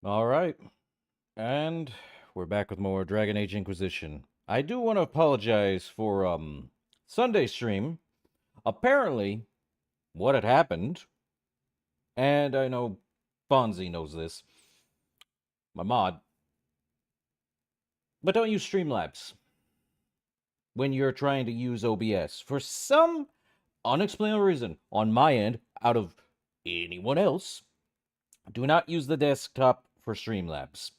All right. And we're back with more Dragon Age Inquisition. I do want to apologize for Sunday stream. Apparently, what had happened, and I know Fonzie knows this, my mod, but don't use Streamlabs. when you're trying to use OBS. For some unexplainable reason, on my end, out of anyone else, do not use the desktop for Streamlabs.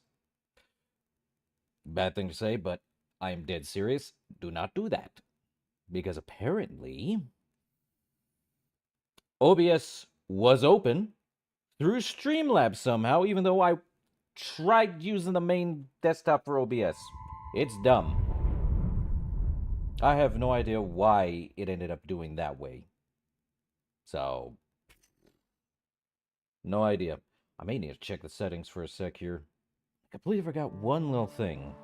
Bad thing to say, but I am dead serious. Do not do that. Because apparently, OBS was open through Streamlabs somehow, even though I tried using the main desktop for OBS. It's dumb. I have no idea why it ended up doing that way. So, no idea. I may need to check the settings for a sec here. I completely forgot one little thing.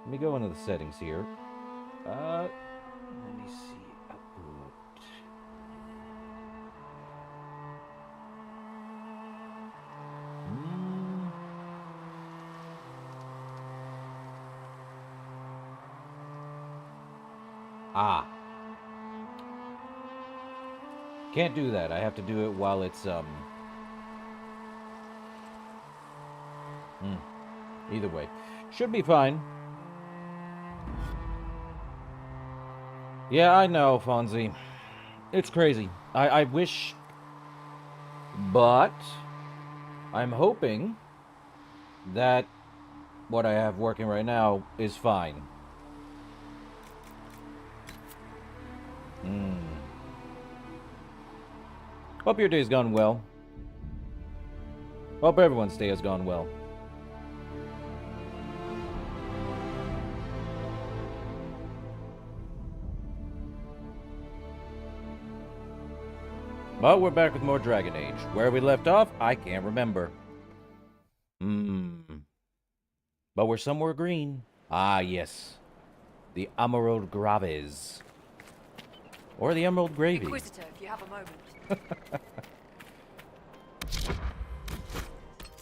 Let me go into the settings here. Let me see. Upload. Can't do that. I have to do it while it's, Either way. Should be fine. Yeah, I know, Fonzie. It's crazy. I wish... But... I'm hoping that what I have working right now is fine. Hope your day's gone well. Hope everyone's day has gone well. But we're back with more Dragon Age. Where we left off, I can't remember. But we're somewhere green. Ah, yes. The Emerald Graves. Or the Emerald Gravy. Inquisitor, if you have a moment.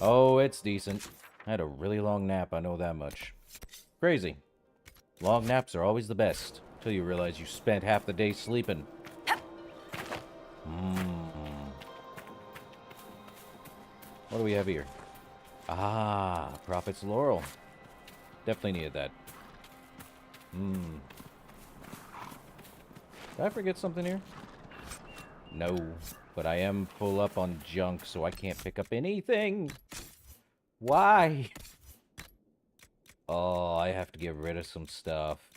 Oh, it's decent. I had a really long nap, I know that much. Crazy. Long naps are always the best. Till you realize you spent half the day sleeping. What do we have here? Ah, Prophet's Laurel. Definitely needed that. Did I forget something here? No, but I am full up on junk, so I can't pick up anything. Why? Oh, I have to get rid of some stuff.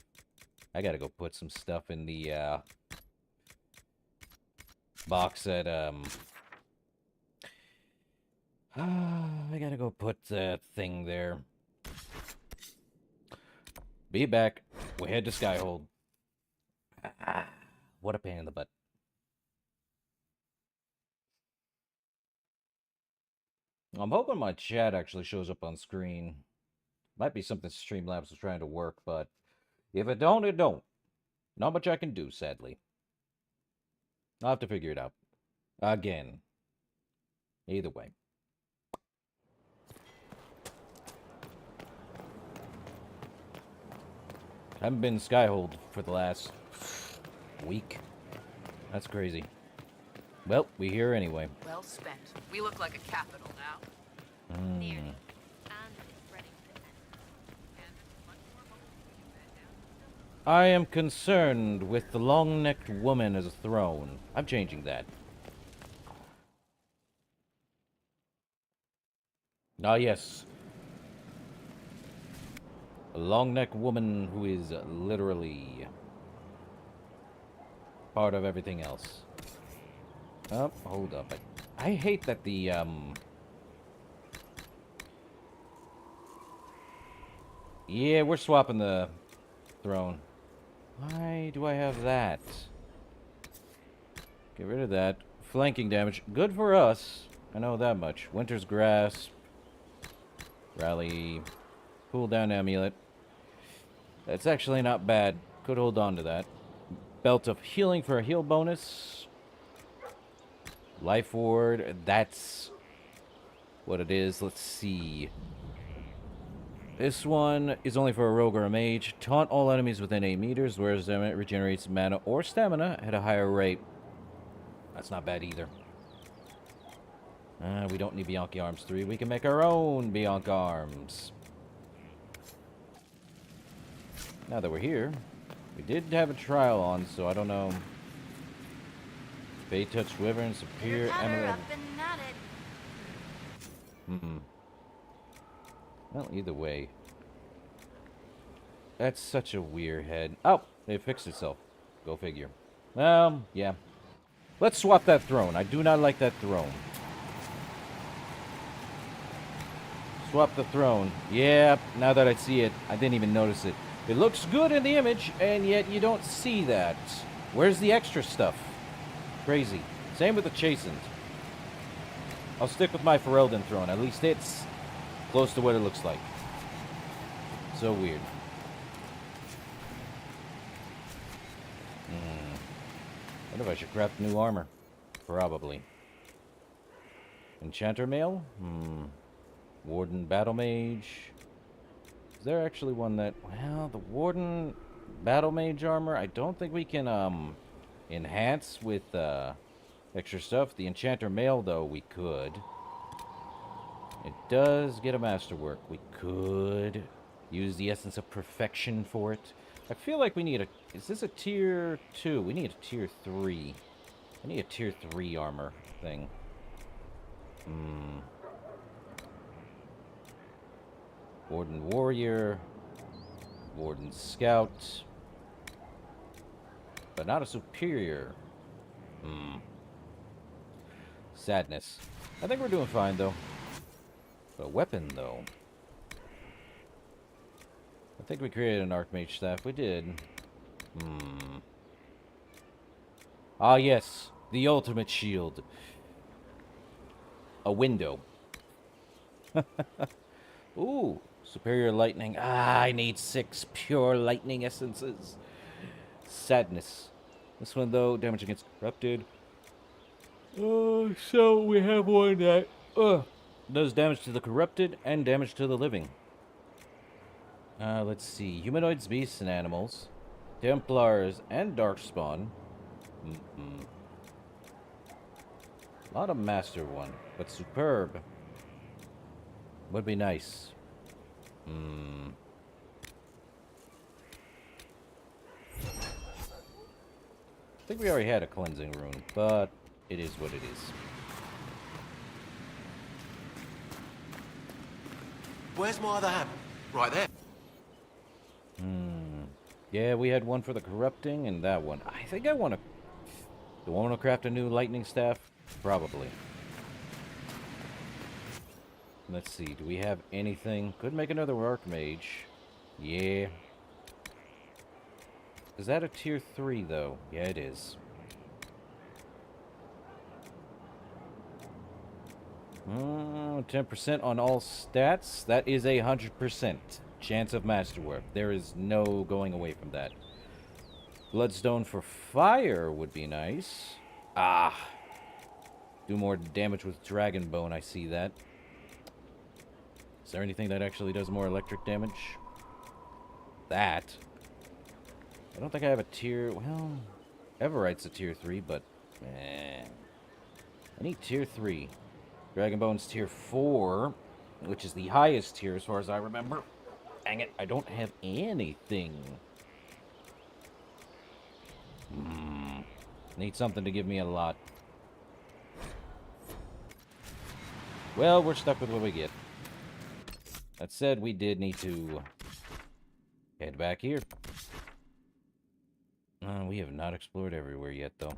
I gotta go put some stuff in the, box that, I gotta go put the thing there. Be back. We head to Skyhold. What a pain in the butt. I'm hoping my chat actually shows up on screen. Might be something Streamlabs was trying to work, but if it don't, it don't. Not much I can do, sadly. I'll have to figure it out. Again. Either way. Haven't been Skyhold for the last week. That's crazy. Well, we here anyway. Well spent. We look like a capital now. Nearly. And it's ready for the I am concerned with the long-necked woman as a throne. I'm changing that. Ah, yes. A long-necked woman who is literally part of everything else. Oh, hold up. I hate that the, Yeah, we're swapping the throne. Why do I have that? Get rid of that. Flanking damage. Good for us. I know that much. Winter's Grasp. Rally. Cooldown Amulet. That's actually not bad. Could hold on to that. Belt of Healing for a heal bonus. Life Ward. That's what it is. Let's see. This one is only for a rogue or a mage. Taunt all enemies within 8 meters, whereas it regenerates mana or stamina at a higher rate. That's not bad either. We don't need Bianchi Arms 3. We can make our own Bianchi Arms. Now that we're here, We did have a trial on, so I don't know. Bay Touch Wyvern, Superior, Emerald. Well, either way. That's such a weird head. Oh, it fixed itself. Go figure. Yeah. Let's swap that throne. I do not like that throne. Swap the throne. Yeah, now that I see it, I didn't even notice it. It looks good in the image, and yet you don't see that. Where's the extra stuff? Crazy. Same with the Chastened. I'll stick with my Ferelden throne. At least it's close to what it looks like. So weird. I wonder if I should craft new armor. Probably. Enchanter mail? Warden Battle Mage. Is there actually one that... Well, the Warden Battle Mage armor, I don't think we can, enhance with, extra stuff. The Enchanter mail, though, we could. It does get a masterwork. We could use the Essence of Perfection for it. I feel like we need a... Is this a tier 2? We need a tier 3. I need a tier 3 armor thing. Warden Warrior. Warden Scout. But not a Superior. Sadness. I think we're doing fine, though. But weapon, though. I think we created an Archmage staff. We did. Ah, yes. The ultimate shield. A window. Ooh. Superior lightning. Ah, I need 6 pure lightning essences. Sadness. This one, though, damage against corrupted. Oh, so we have one that does damage to the corrupted and damage to the living. Let's see. Humanoids, beasts, and animals. Templars and Darkspawn. Not a master one, but superb. Would be nice. I think we already had a cleansing rune, but it is what it is. Where's my other hand? Right there. Yeah, we had one for the corrupting and that one. I think I want to... Do I want to craft a new lightning staff? Probably. Let's see. Do we have anything? Could make another Archmage. Yeah. Is that a tier 3, though? Yeah, it is. 10% on all stats. That is 100% chance of masterwork. There is no going away from that. Bloodstone for fire would be nice. Ah. Do more damage with Dragon Bone, I see that. Is there anything that actually does more electric damage? That. I don't think I have a tier... Well, Everite's a tier 3, but... I need tier 3. Dragon Bone's tier 4, which is the highest tier as far as I remember. Dang it, I don't have anything. Need something to give me a lot. Well, we're stuck with what we get. That said, we did need to head back here. We have not explored everywhere yet, though.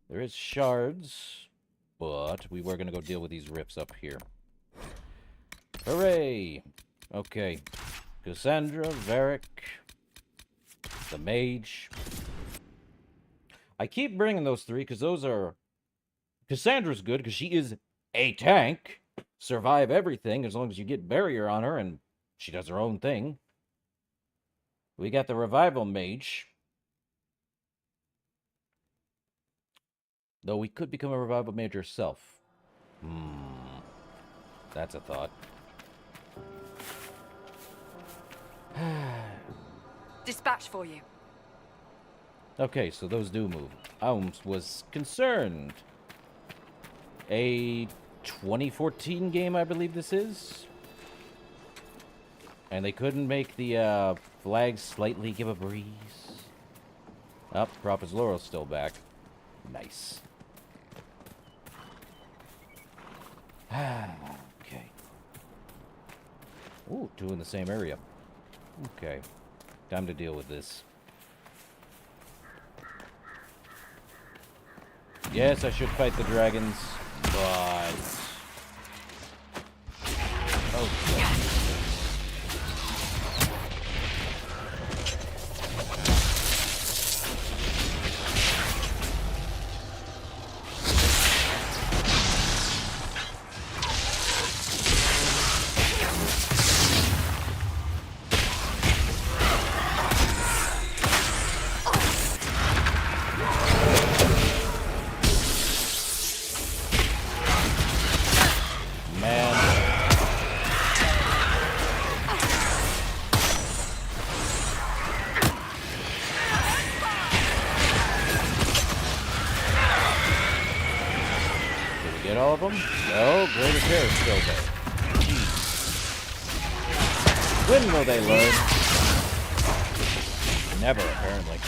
There is shards, but we were going to go deal with these rifts up here. Hooray! Okay. Cassandra, Varric, the mage. I keep bringing those 3 because those are... Cassandra's good because she is a tank. Survive everything as long as you get barrier on her and she does her own thing. We got the revival mage. Though we could become a revival mage herself. That's a thought. Dispatch for you. Okay, so those do move. I was concerned. A 2014 game, I believe this is. And they couldn't make the flags slightly give a breeze. Up, Prophet's Laurel's still back. Nice. Okay. Ooh, two in the same area. Okay. Time to deal with this. Yes, I should fight the dragons, but... Oh, shit. All of them? No, Greater Care is still there. Jeez. When will they learn? Never, apparently.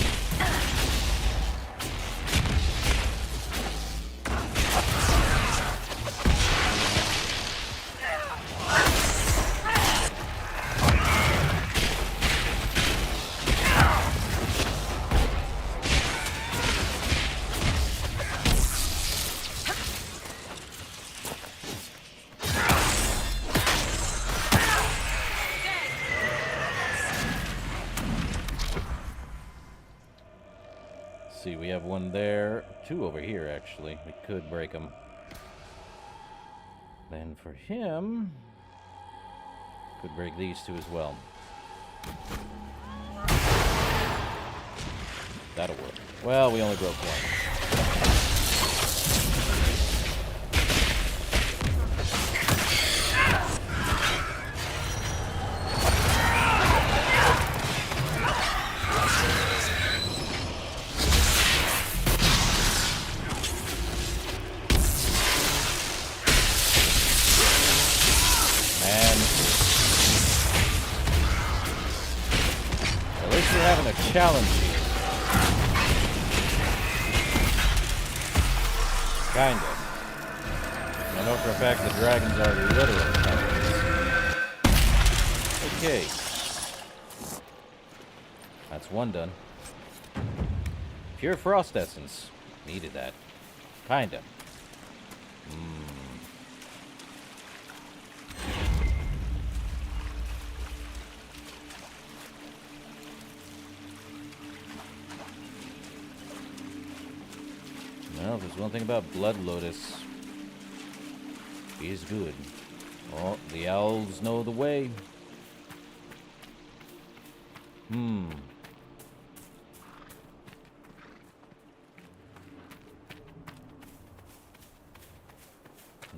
See, we have one there, two over here, actually. We could break them. Then for him, could break these two as well. That'll work. Well, we only broke one. Challenge here. Kind of. I know for a fact the dragons are literal challenges. Okay. That's one done. Pure Frost Essence. Needed that. Kinda. Well, there's one thing about Blood Lotus. He's good. Oh, the owls know the way.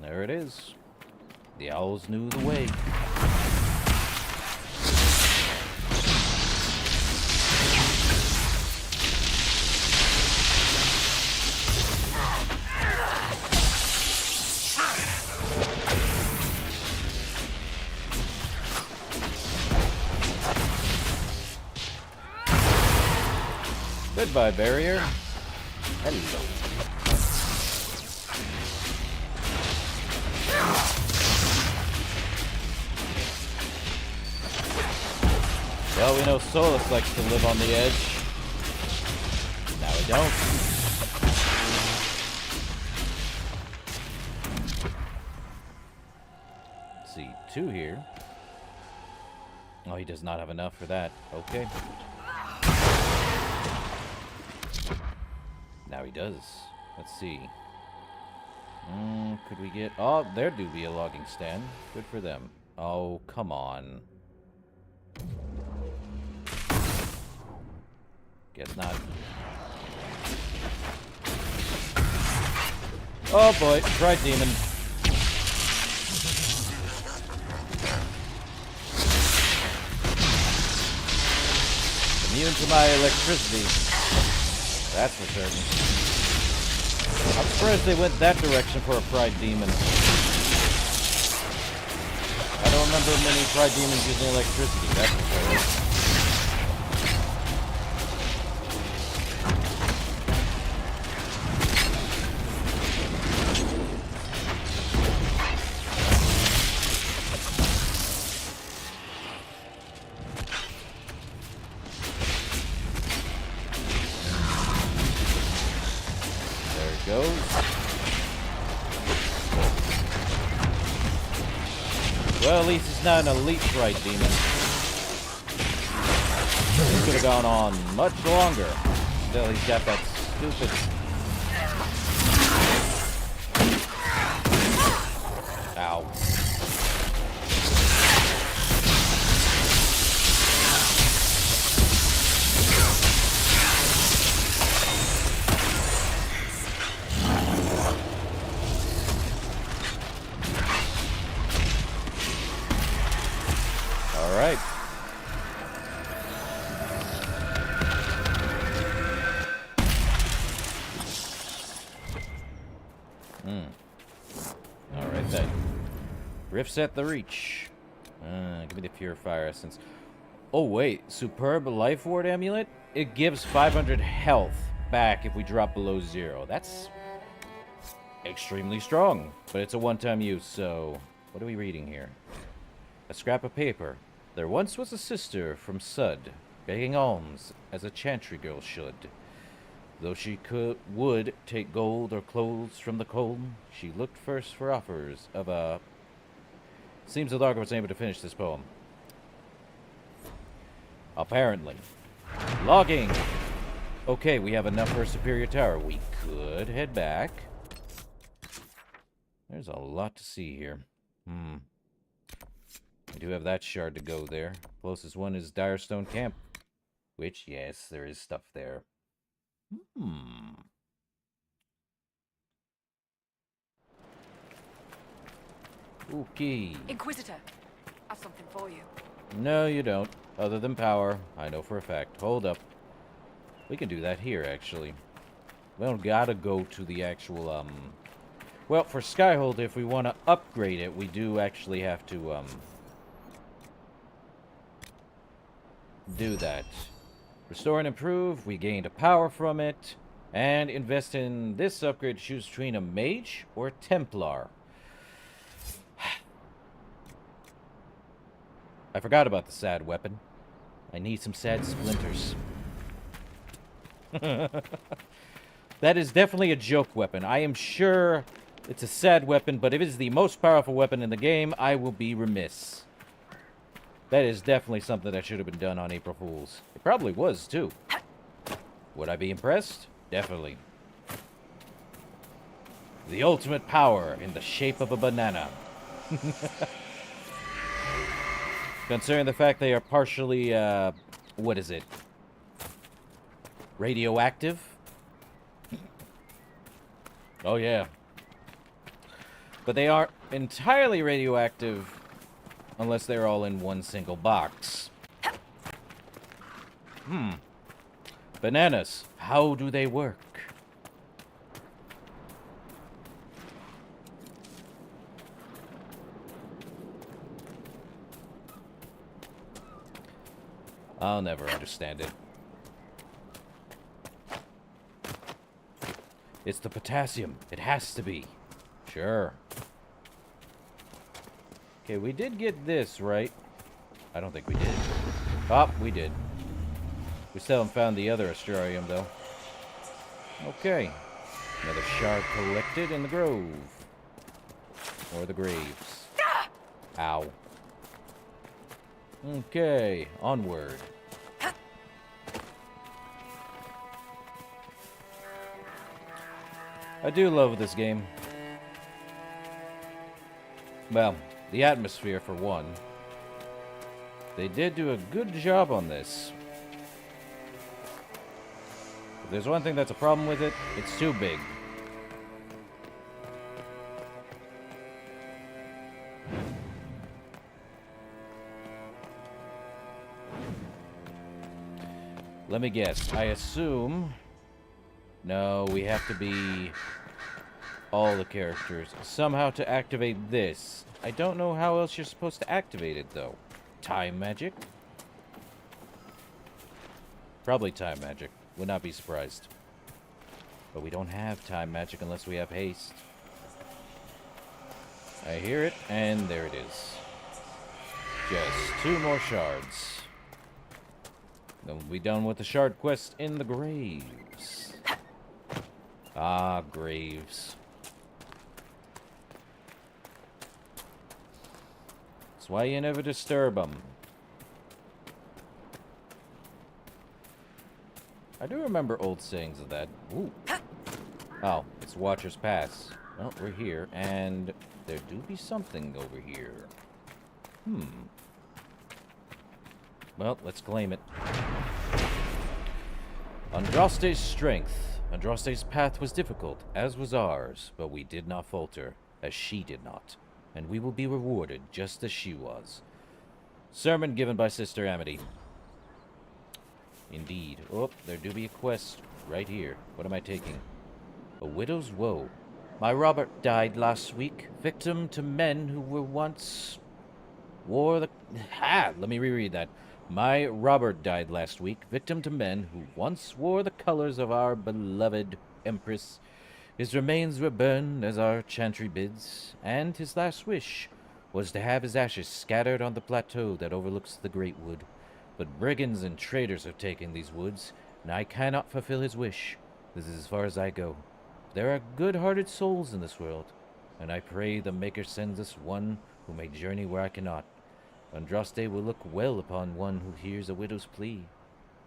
There it is. The owls knew the way. Goodbye, barrier. Hello. Well, we know Solus likes to live on the edge. Now we don't. Let's see, two here. Oh, he does not have enough for that. Okay. Now he does. Let's see. Could we get... Oh, there do be a logging stand. Good for them. Oh, come on. Guess not. Oh boy, Pride Demon. Immune to my electricity. That's for certain. I'm surprised they went that direction for a Pride Demon. I don't remember many Pride Demons using electricity, that's for sure. goes. Well, at least it's not an elite fright demon. He could have gone on much longer. Still, he's got that stupid... Ow. All right. All right then. Rifts at the reach. Give me the purifier essence. Oh wait, superb life ward amulet? It gives 500 health back if we drop below 0. That's extremely strong, but it's a one-time use, so what are we reading here? A scrap of paper. There once was a sister from Sud, begging alms as a chantry girl should. Though she would take gold or clothes from the cold, she looked first for offers of a... Seems the Largo was able to finish this poem. Apparently. Logging! Okay, we have enough for a superior tower. We could head back. There's a lot to see here. We do have that shard to go there. Closest one is Direstone Camp. Which, yes, there is stuff there. Okay. Inquisitor, I've something for you. No, you don't. Other than power. I know for a fact. Hold up. We can do that here, actually. We don't gotta go to the actual, Well, for Skyhold, if we want to upgrade it, we do actually have to, do that. Restore and improve. We gained a power from it. And invest in this upgrade to choose between a mage or a Templar. I forgot about the sad weapon. I need some sad splinters. That is definitely a joke weapon. I am sure it's a sad weapon, but if it is the most powerful weapon in the game, I will be remiss. That is definitely something that should have been done on April Fools. It probably was, too. Would I be impressed? Definitely. The ultimate power in the shape of a banana. Considering the fact they are partially, what is it? Radioactive? Oh, yeah. But they aren't entirely radioactive unless they're all in one single box. Bananas. How do they work? I'll never understand it. It's the potassium. It has to be. Sure. Okay, we did get this, right? I don't think we did. Oh, we did. We still haven't found the other Astrarium, though. Okay. Another shard collected in the grove. Or the graves. Ow. Okay, onward. I do love this game. Well, the atmosphere, for one. They did do a good job on this. If there's one thing that's a problem with it, it's too big. Let me guess. I assume... No, we have to be all the characters. Somehow to activate this. I don't know how else you're supposed to activate it, though. Time magic? Probably time magic. Would not be surprised. But we don't have time magic unless we have haste. I hear it, and there it is. Just 2 more shards. Then we'll be done with the shard quest in the graves. Ah, graves. That's why you never disturb them. I do remember old sayings of that. Ooh. Oh, it's Watcher's Pass. Well, we're here, and there do be something over here. Well, let's claim it. Andraste's strength. Andraste's path was difficult, as was ours, but we did not falter, as she did not, and we will be rewarded just as she was. Sermon given by Sister Amity. Indeed. Oh, there do be a quest right here. What am I taking? A widow's woe. My Robert died last week, victim to men who were once wore the... let me reread that. My Robert died last week, victim to men who once wore the colors of our beloved Empress. His remains were burned as our chantry bids, and his last wish was to have his ashes scattered on the plateau that overlooks the Great Wood. But brigands and traitors have taken these woods, and I cannot fulfill his wish. This is as far as I go. There are good-hearted souls in this world, and I pray the Maker sends us one who may journey where I cannot. Andraste will look well upon one who hears a widow's plea.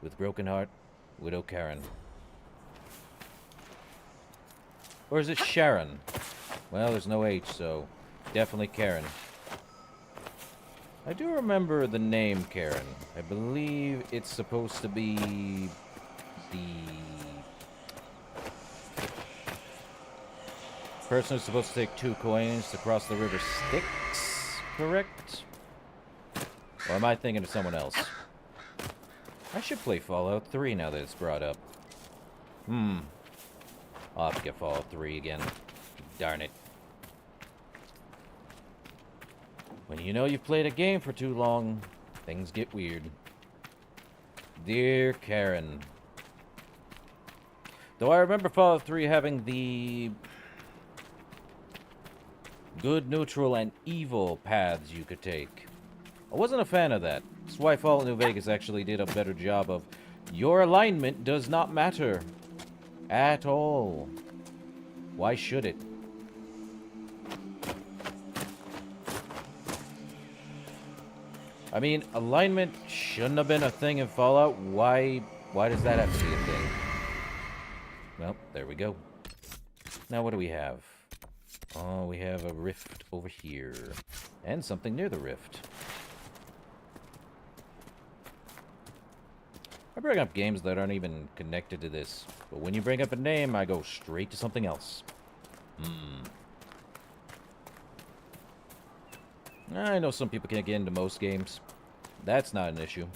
With broken heart, Widow Karen. Or is it Sharon? Well, there's no H, so definitely Karen. I do remember the name Karen. I believe it's supposed to be the person who's supposed to take 2 coins to cross the river Styx, correct? Or am I thinking of someone else? I should play Fallout 3 now that it's brought up. I'll have to get Fallout 3 again. Darn it. When you know you've played a game for too long, things get weird. Dear Karen. Though I remember Fallout 3 having the good, neutral, and evil paths you could take. I wasn't a fan of that. That's why Fallout New Vegas actually did a better job of your alignment does not matter. At all. Why should it? I mean, alignment shouldn't have been a thing in Fallout. Why does that have to be a thing? Well, there we go. Now what do we have? Oh, we have a rift over here. And something near the rift. I bring up games that aren't even connected to this. But when you bring up a name, I go straight to something else. I know some people can't get into most games. That's not an issue.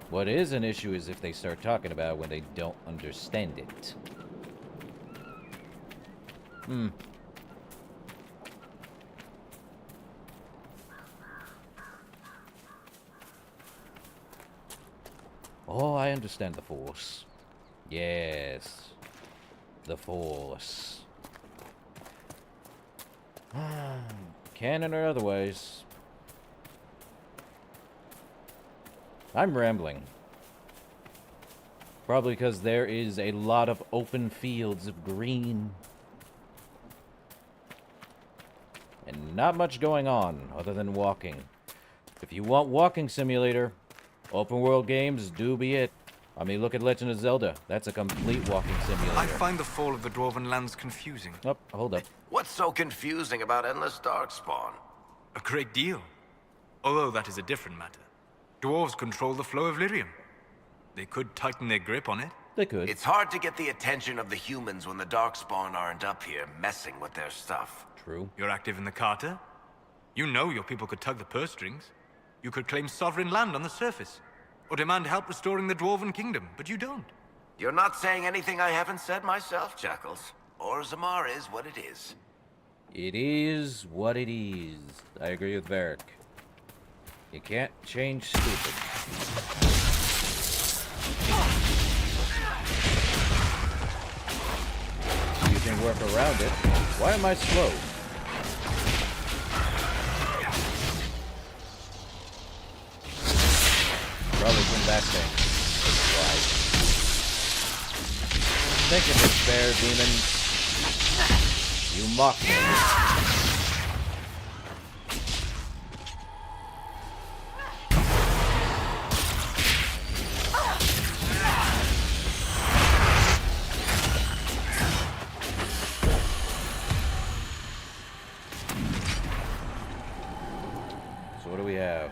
What is an issue is if they start talking about it when they don't understand it. Oh, I understand the Force. Yes. The Force. Canon or otherwise. I'm rambling. Probably because there is a lot of open fields of green. And not much going on other than walking. If you want walking simulator, open world games do be it. I mean, look at Legend of Zelda. That's a complete walking simulator. I find the fall of the Dwarven lands confusing. Oh, hold up. What's so confusing about endless darkspawn? A great deal. Although that is a different matter. Dwarves control the flow of lyrium. They could tighten their grip on it. They could. It's hard to get the attention of the humans when the darkspawn aren't up here messing with their stuff. True. You're active in the Carter. You know your people could tug the purse strings. You could claim sovereign land on the surface. Or demand help restoring the Dwarven kingdom, but you don't. You're not saying anything I haven't said myself, Jackals. Or Zamar is what it is. It is what it is. I agree with Varric. You can't change stupid. You can work around it. Why am I slow? Probably from that thing. thinking, this bear demon. You mock me. So what do we have?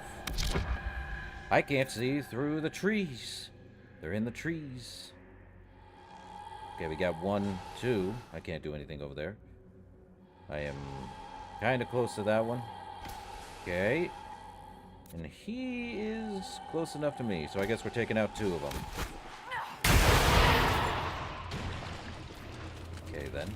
I can't see through the trees. They're in the trees. Okay, we got 1, 2. I can't do anything over there. I am kind of close to that one. Okay. And he is close enough to me, so I guess we're taking out 2 of them. Okay, then.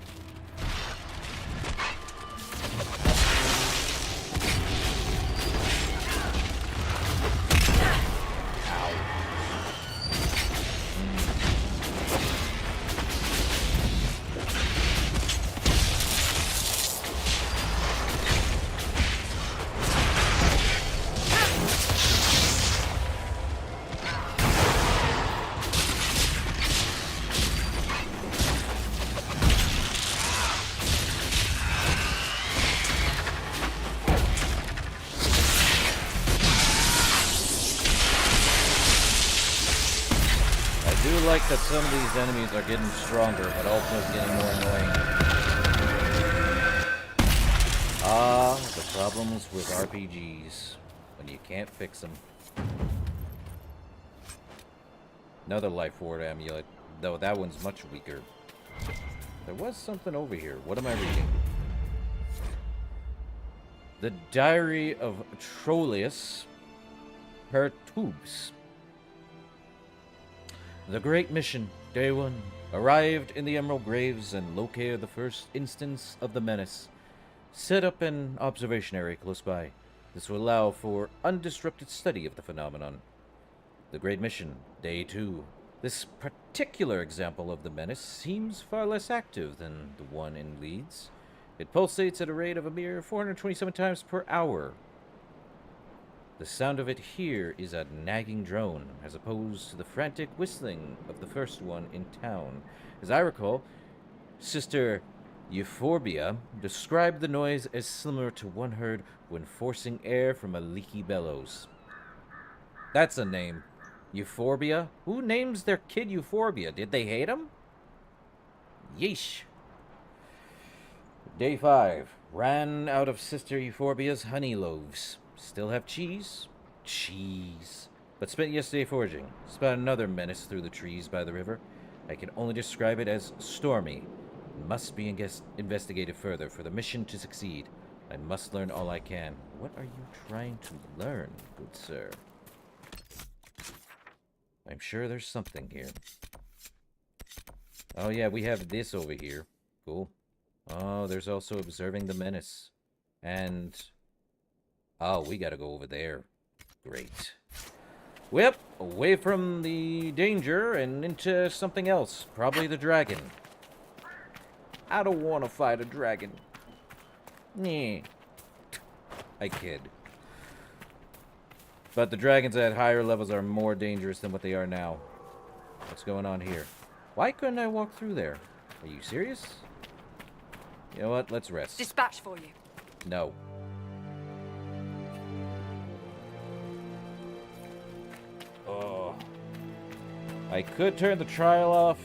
I like that some of these enemies are getting stronger, but also getting more annoying. Ah, the problems with RPGs, when you can't fix them. Another Life Ward amulet, though that one's much weaker. There was something over here. What am I reading? The Diary of Troilus Pertubes. The Great Mission, Day 1. Arrived in the Emerald Graves and located the first instance of the menace. Set up an observation area close by. This will allow for undisrupted study of the phenomenon. The Great Mission, Day 2. This particular example of the menace seems far less active than the one in Leeds. It pulsates at a rate of a mere 427 times per hour. The sound of it here is a nagging drone, as opposed to the frantic whistling of the first one in town. As I recall, Sister Euphorbia described the noise as similar to one heard when forcing air from a leaky bellows. That's a name. Euphorbia? Who names their kid Euphorbia? Did they hate him? Yeesh. Day 5. Ran out of Sister Euphorbia's honey loaves. Still have cheese? Cheese. But spent yesterday foraging. Spotted another menace through the trees by the river. I can only describe it as stormy. It must be investigated further for the mission to succeed. I must learn all I can. What are you trying to learn, good sir? I'm sure there's something here. Oh yeah, we have this over here. Cool. Oh, there's also observing the menace. And... oh, we gotta go over there. Great. Whip, away from the danger and into something else. Probably the dragon. I don't want to fight a dragon. Nah. I kid. But the dragons at higher levels are more dangerous than what they are now. What's going on here? Why couldn't I walk through there? Are you serious? You know what? Let's rest. Dispatch for you. No. Oh. I could turn the trial off,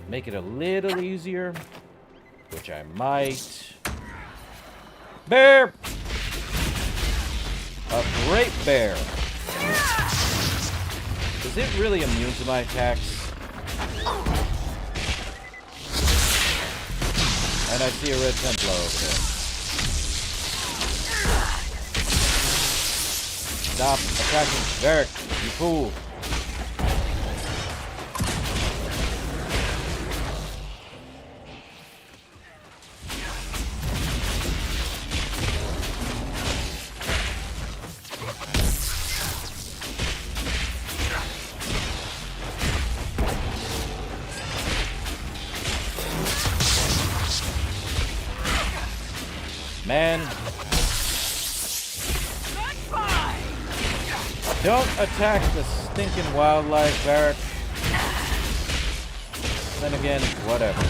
make it a little easier, which I might. Bear! A great bear. Is it really immune to my attacks? And I see a red Templar over there. Stop attacking Varric, you fool. Man. Don't attack the stinking wildlife, Varric. Then again, whatever.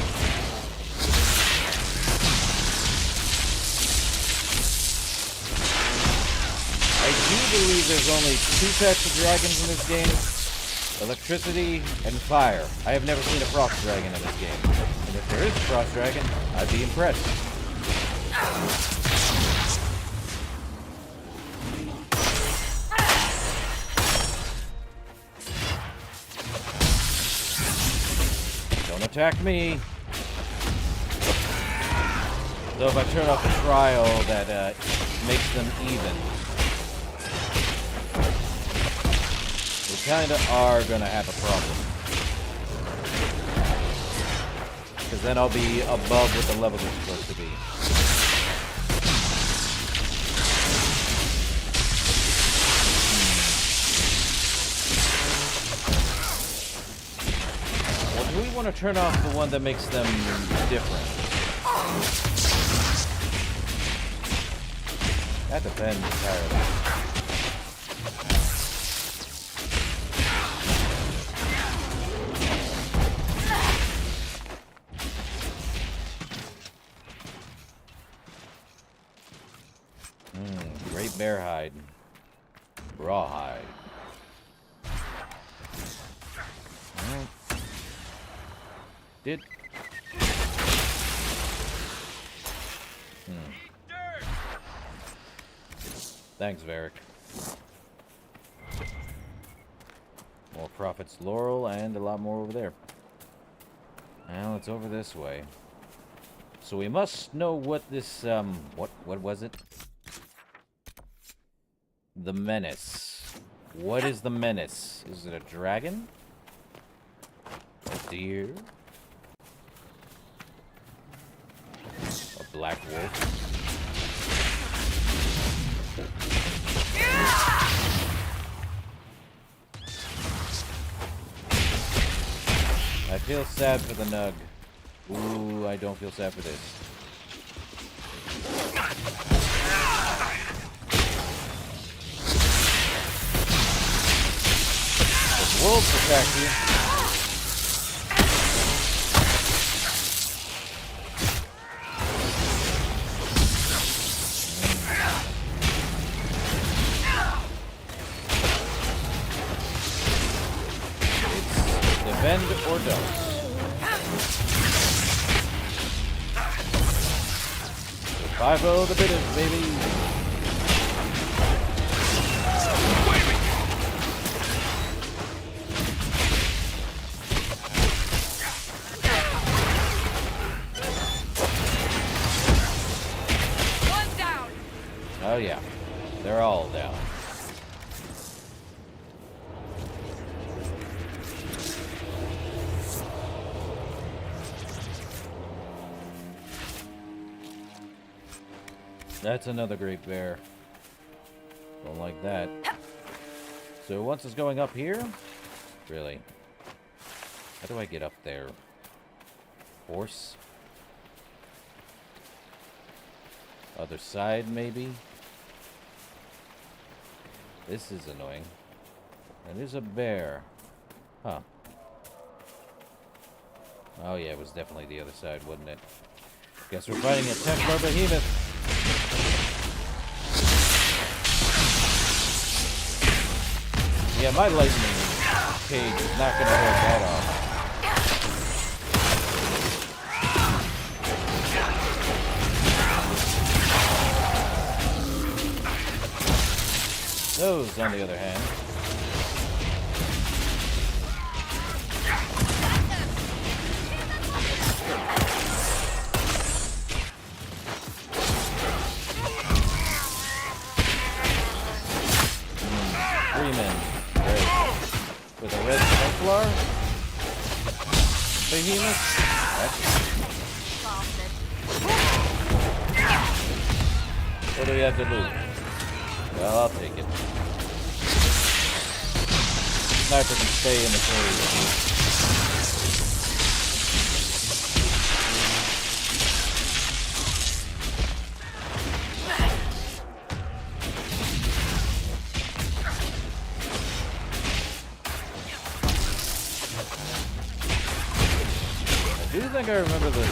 I do believe there's only 2 types of dragons in this game. Electricity and fire. I have never seen a frost dragon in this game. And if there is a frost dragon, I'd be impressed. Don't attack me. So if I turn off the trial, that makes them even. We kinda are gonna have a problem. Because then I'll be above what the levels are supposed to be. Well, do we want to turn off the one that makes them different? That depends entirely. Great bear hide. Rawhide. Did... Thanks, Varric. More Prophet's Laurel and a lot more over there. Now it's over this way. So we must know what this, what was it? The Menace. What is the Menace? Is it a dragon? A deer? A black wolf? I feel sad for the Nug. Ooh, I don't feel sad for this. The wolves attack you. It's defend or don't. Survival of the bitters, baby. One down. Oh yeah, they're all down. That's another great bear. Don't like that. So once it's going up here? Really? How do I get up there? Horse? Other side, maybe? This is annoying. And there's a bear. Huh. Oh yeah, it was definitely the other side, wasn't it? Guess we're fighting a Templar Behemoth. Yeah, my lightning cage is not going to hold that off. Those, on the other hand. Three men. With a red Templar Behemoth? What do we have to lose? Well, I'll take it. Sniper can stay in the cave. do think I remember the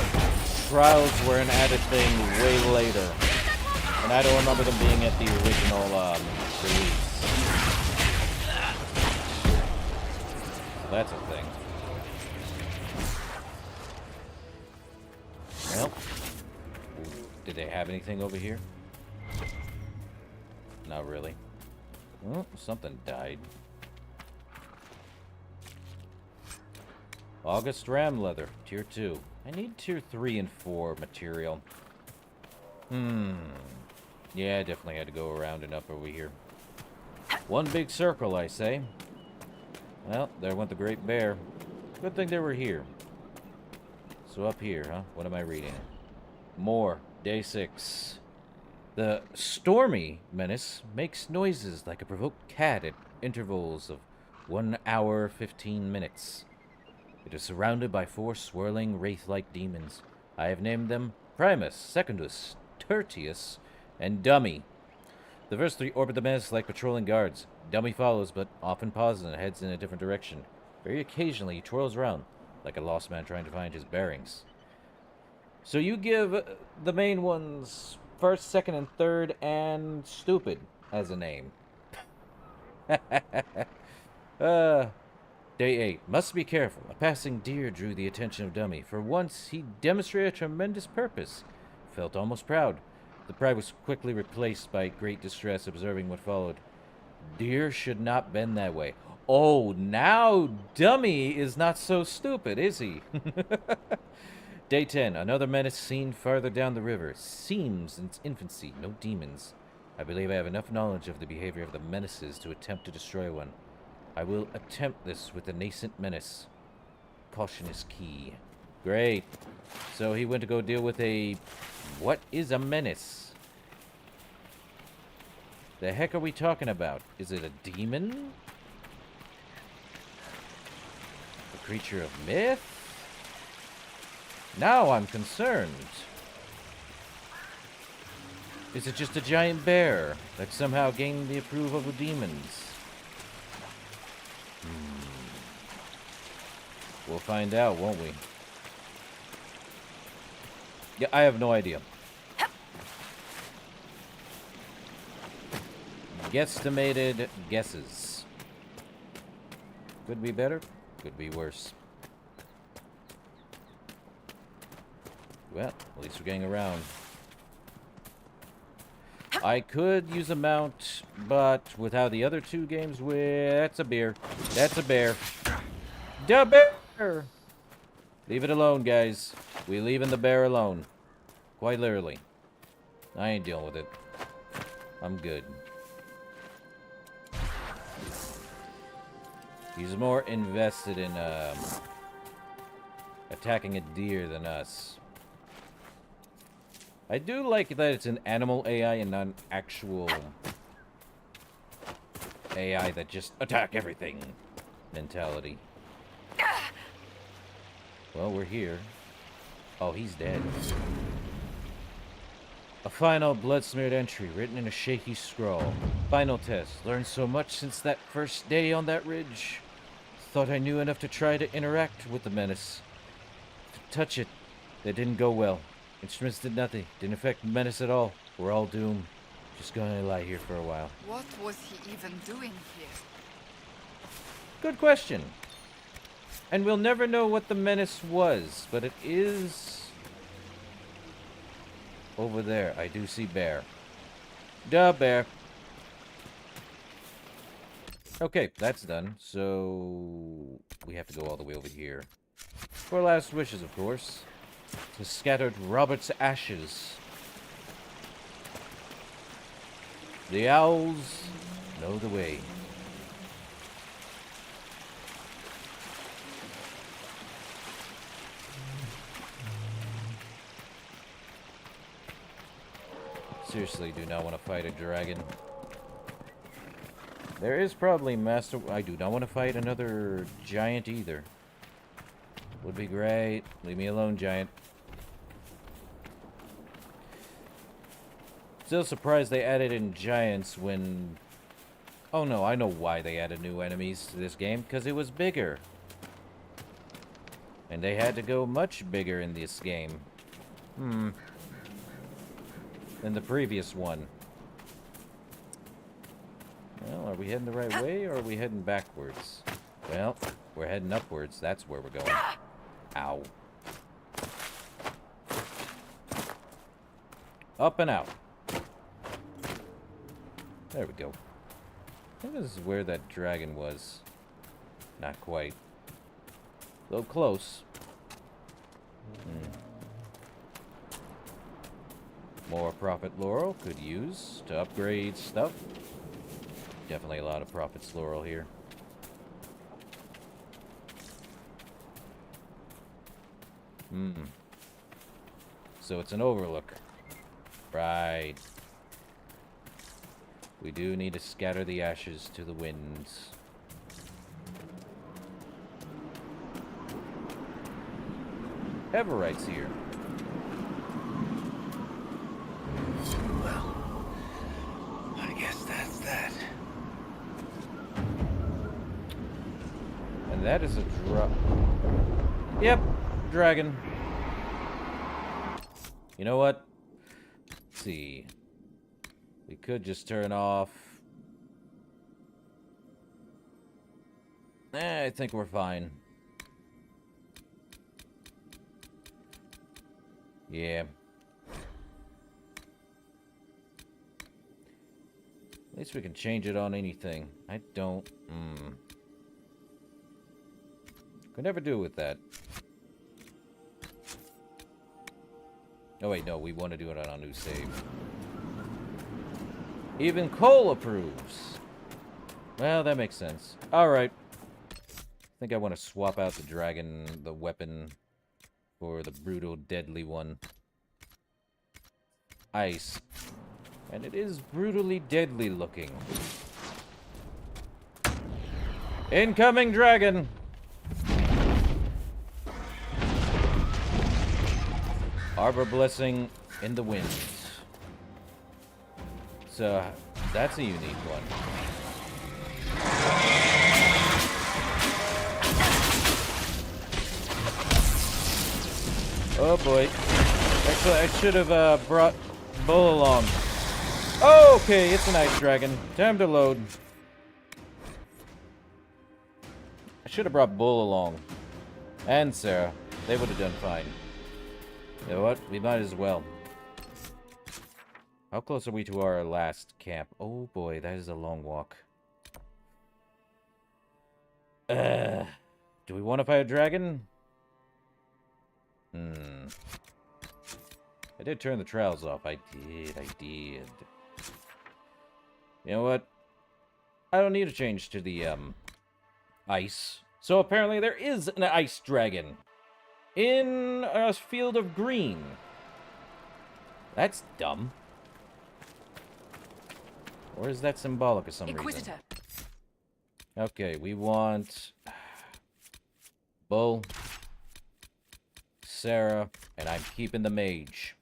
trials were an added thing way later. And I don't remember them being at the original release. So that's a thing. Well, did they have anything over here? Not really. Oh, something died. August ram leather, tier 2. I need tier 3 and 4 material. Yeah, I definitely had to go around and up over here. One big circle, I say. Well, there went the Great Bear. Good thing they were here. So up here, huh? What am I reading? More. Day 6. The stormy menace makes noises like a provoked cat at intervals of 1 hour 15 minutes. It is surrounded by 4 swirling wraith-like demons. I have named them Primus, Secundus, Tertius, and Dummy. The first 3 orbit the menace like patrolling guards. Dummy follows, but often pauses and heads in a different direction. Very occasionally, he twirls around, like a lost man trying to find his bearings. So you give the main ones first, second, and third, and stupid as a name. Day 8. Must be careful. A passing deer drew the attention of Dummy. For once, he demonstrated a tremendous purpose. Felt almost proud. The pride was quickly replaced by great distress observing what followed. Deer should not bend that way. Oh, now Dummy is not so stupid, is he? Day 10. Another menace seen farther down the river. Seems in its infancy. No demons. I believe I have enough knowledge of the behavior of the menaces to attempt to destroy one. I will attempt this with the nascent menace. Caution is key. Great. So he went to go deal with a... What is a menace? The heck are we talking about? Is it a demon? A creature of myth? Now I'm concerned. Is it just a giant bear that somehow gained the approval of the demons? We'll find out, won't we? Yeah, I have no idea. Guesstimated guesses. Could be better, could be worse. Well, at least we're getting around. I could use a mount, but with how the other 2 games were... That's a bear. That's a bear. Da bear! Leave it alone, guys. We leaving the bear alone. Quite literally. I ain't dealing with it. I'm good. He's more invested in, attacking a deer than us. I do like that it's an animal AI and not an actual AI that just attack everything mentality. Well, we're here. Oh, he's dead. A final blood-smeared entry written in a shaky scrawl. Final test. Learned so much since that first day on that ridge. Thought I knew enough to try to interact with the menace. To touch it. That didn't go well. Instruments did nothing. Didn't affect the menace at all. We're all doomed. Just gonna lie here for a while. What was he even doing here? Good question. And we'll never know what the menace was, but it is over there. I do see bear. Duh, bear. Okay, that's done. So we have to go all the way over here. For last wishes, of course. To scattered Robert's ashes. The owls know the way. Seriously, do not want to fight a dragon. There is probably master... I do not want to fight another giant either. Would be great. Leave me alone, giant. Still surprised they added in giants when... Oh no, I know why they added new enemies to this game. Because it was bigger. And they had to go much bigger in this game. Than the previous one. Well, are we heading the right way, or are we heading backwards? Well, we're heading upwards. That's where we're going. Ow. Up and out. There we go. I think this is where that dragon was. Not quite. Though close. More prophet laurel could use to upgrade stuff. Definitely a lot of prophet's laurel here. So it's an overlook. Right. We do need to scatter the ashes to the winds. Everite's here. Well, I guess that's that. And that is a Yep, dragon. You know what? Let's see. We could just turn off. I think we're fine. Yeah. At least we can change it on anything. I don't... Could never do with that. Oh wait, no, we want to do it on a new save. Even Cole approves. Well, that makes sense. Alright. I think I want to swap out the dragon, the weapon, for the brutal, deadly one. Ice. And it is brutally deadly looking. Incoming dragon! Arbor Blessing in the wind. So, that's a unique one. Oh boy. Actually, I should have brought Bull along. Okay, it's an ice dragon. Time to load. I should have brought Bull along. And Sarah. They would have done fine. You know what? We might as well. How close are we to our last camp? Oh boy, that is a long walk. Do we want to fight a dragon? I did turn the trials off. I did. You know what? I don't need to change to the, ice. So apparently there is an ice dragon in a field of green. That's dumb. Or is that symbolic of some Inquisitor. reason? Okay, we want Bull, Sarah, and I'm keeping the mage.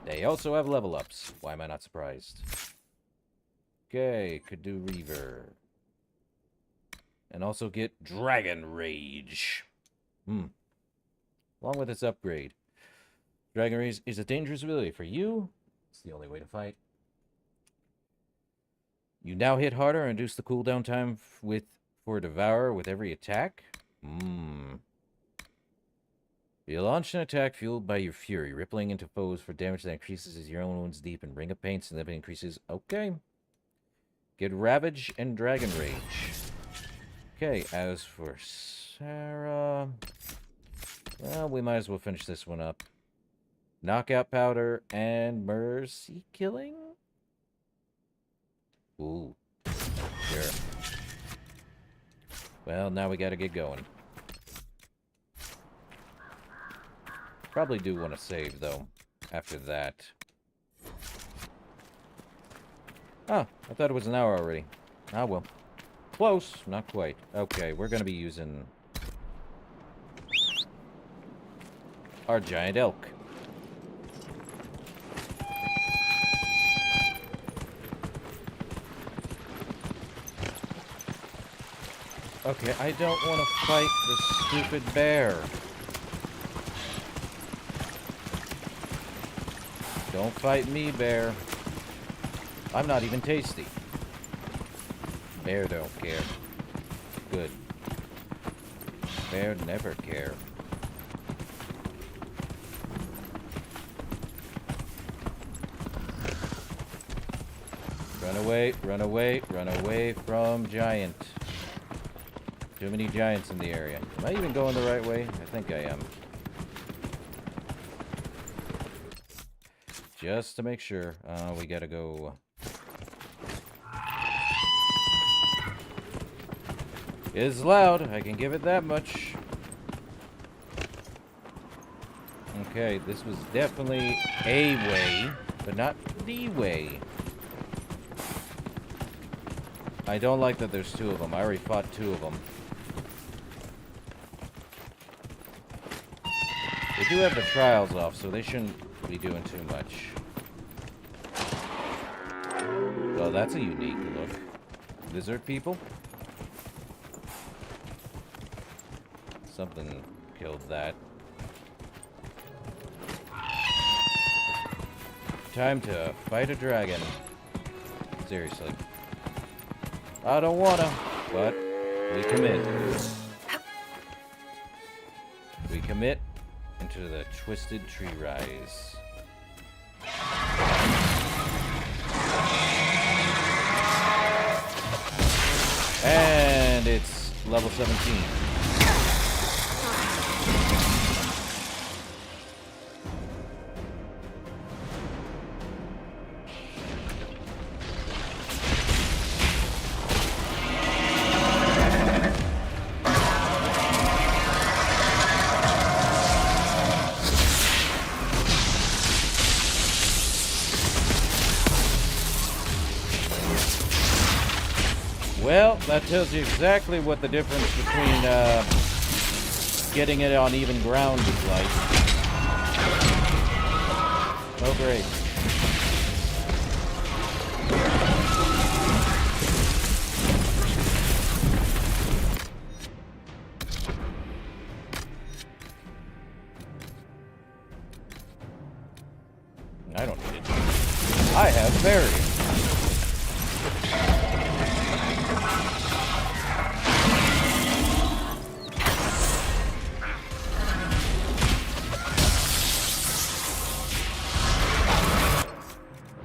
They also have level ups. Why am I not surprised? Okay, could do Reaver. And also get Dragon Rage. Along with its upgrade. Dragon Rage is a dangerous ability for you. It's the only way to fight. You now hit harder and reduce the cooldown time for Devourer with every attack. You launch an attack fueled by your fury, rippling into foes for damage that increases as your own wounds deepen. Ring of Pain significantly increases. Okay. Get Ravage and Dragon Rage. Okay, as for Sarah... Well, we might as well finish this one up. Knockout Powder and Mercy Killing? Ooh. Sure. Well, now we gotta get going. Probably do want to save, though, after that. Oh, I thought it was an hour already. Ah, well. Close, not quite. Okay, we're gonna be using our giant elk. Okay, I don't want to fight the stupid bear. Don't fight me, bear. I'm not even tasty. Bear don't care. Good. Bear never care. Run away, run away, run away from giant. Too many giants in the area. Am I even going the right way? I think I am. Just to make sure. We gotta go. It's loud, I can give it that much. Okay, this was definitely a way, but not the way. I don't like that there's two of them. I already fought two of them. They do have the trials off, so they shouldn't be doing too much. Well, that's a unique look. Lizard people? Something killed that. Time to fight a dragon. Seriously. I don't wanna, but we commit. We commit into the Twisted Tree Rise. And it's level 17. Well, that tells you exactly what the difference between getting it on even ground is like. Oh, great. I don't need it. I have barrier.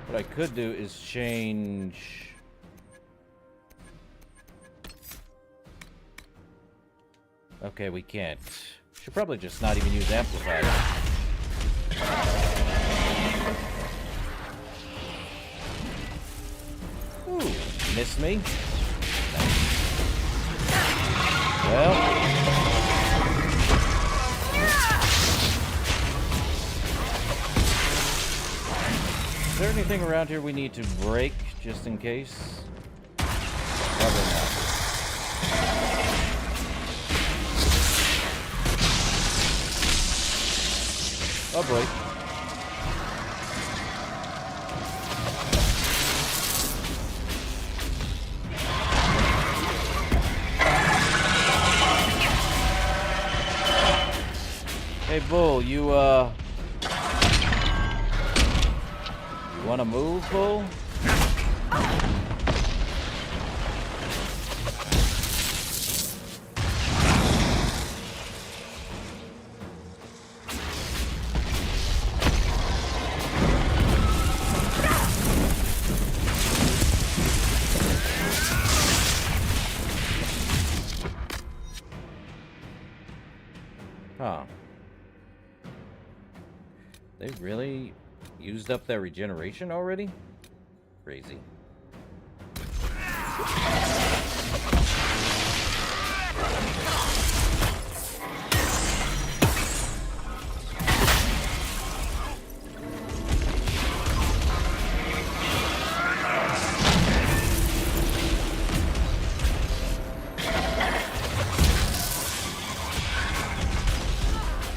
What I could do is change... Okay, we can't. Should probably just not even use amplifier. Ooh, missed me. Nice. Well... Is there anything around here we need to break, just in case? Probably not. Oh boy. Hey, Bull, you wanna move, Bull? Huh. They really used up their regeneration already? Crazy.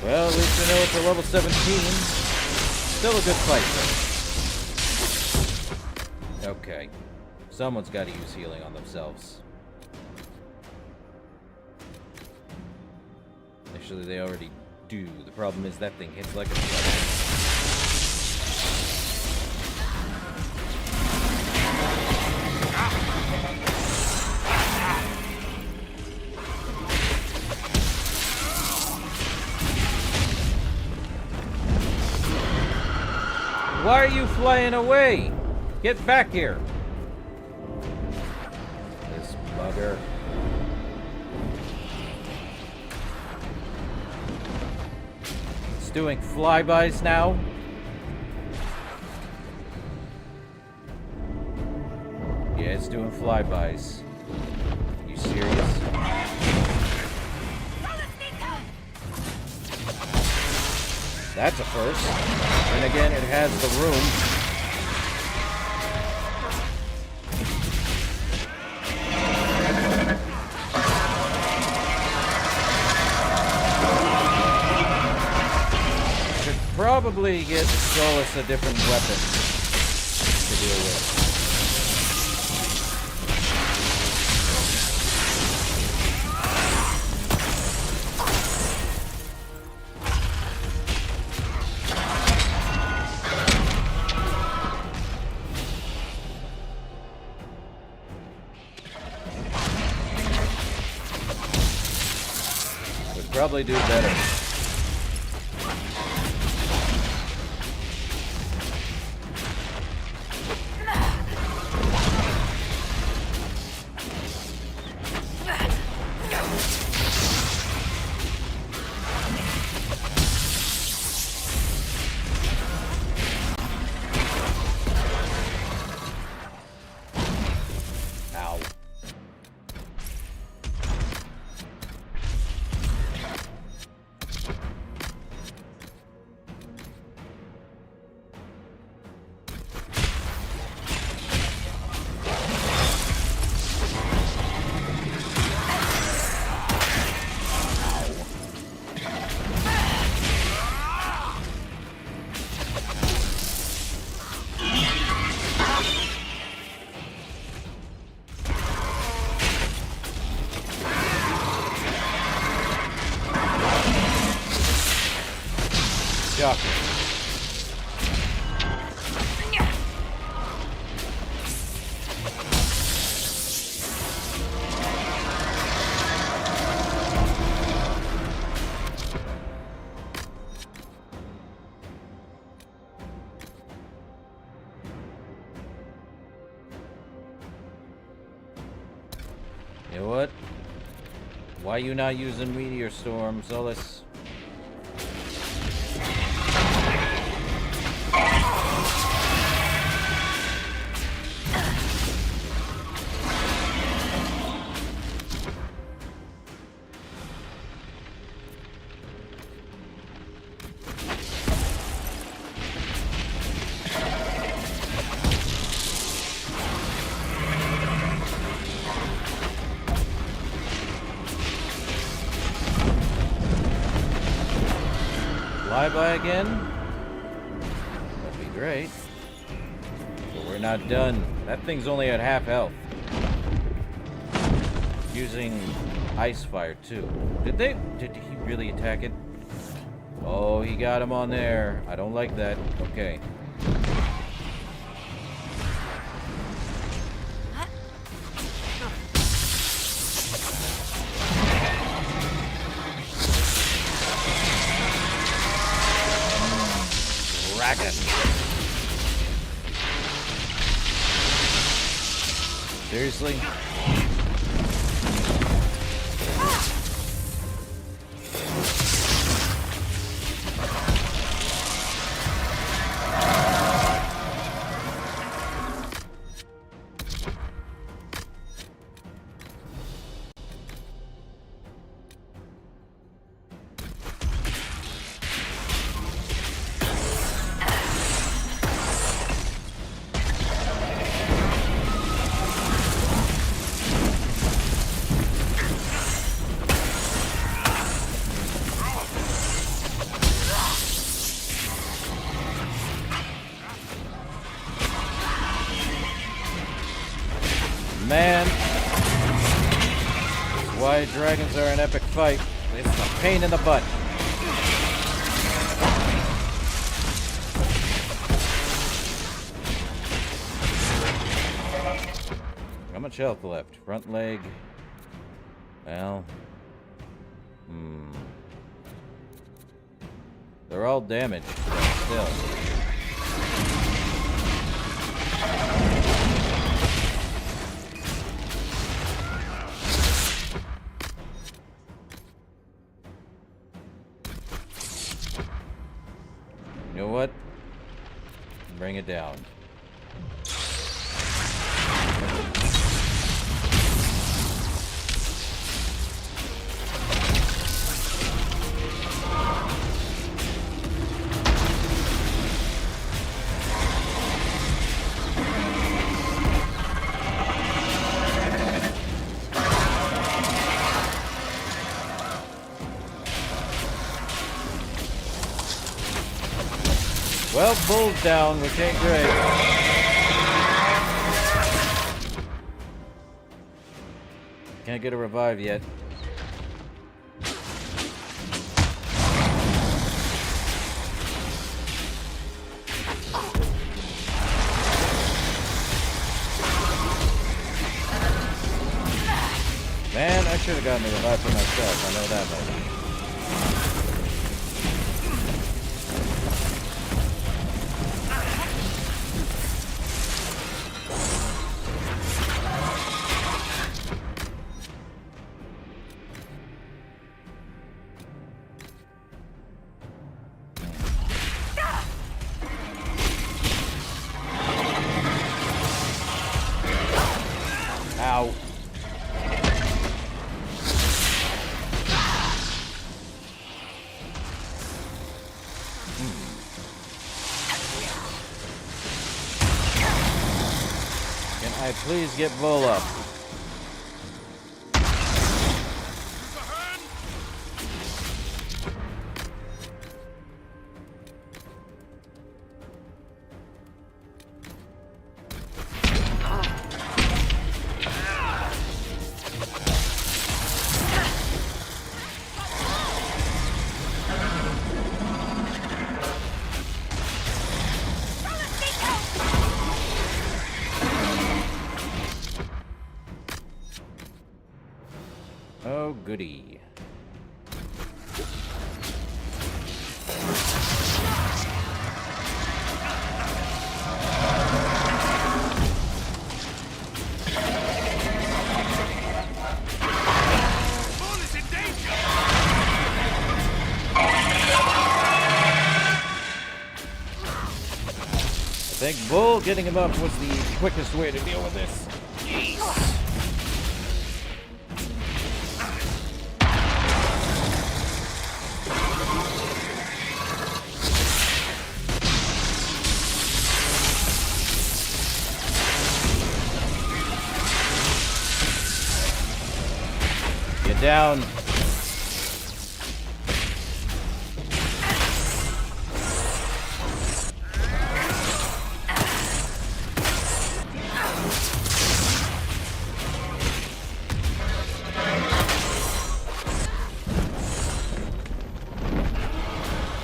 Well, at least we know it's a level 17. Still a good fight, though. Okay. Someone's got to use healing on themselves. Actually, they already do. The problem is that thing hits like a truck. Why are you flying away? Get back here. This bugger. It's doing flybys now. Yeah, it's doing flybys. You serious? That's a first. And again, it has the room. Should probably get Solus a different weapon to deal with. Probably do better. Ow. Shocking. You know what? Why you not using Meteor Storm, Solus? Flyby again? That'd be great. But we're not done. That thing's only at half health. Using ice fire too. Did he really attack it? Oh, he got him on there. I don't like that. Okay. Dragon. Seriously? Man, that's why dragons are an epic fight. This is a pain in the butt. How much health left? Front leg. Well. They're all damaged, but still. You know what? Bring it down. Well, Bull's down, which ain't great. Can't get a revive yet. Man, I should have gotten the revive for myself, I know that much. Ow. Can I please get Bull up? Oh, goody. I think Bull getting him up was the quickest way to deal with this. Jeez. Get down.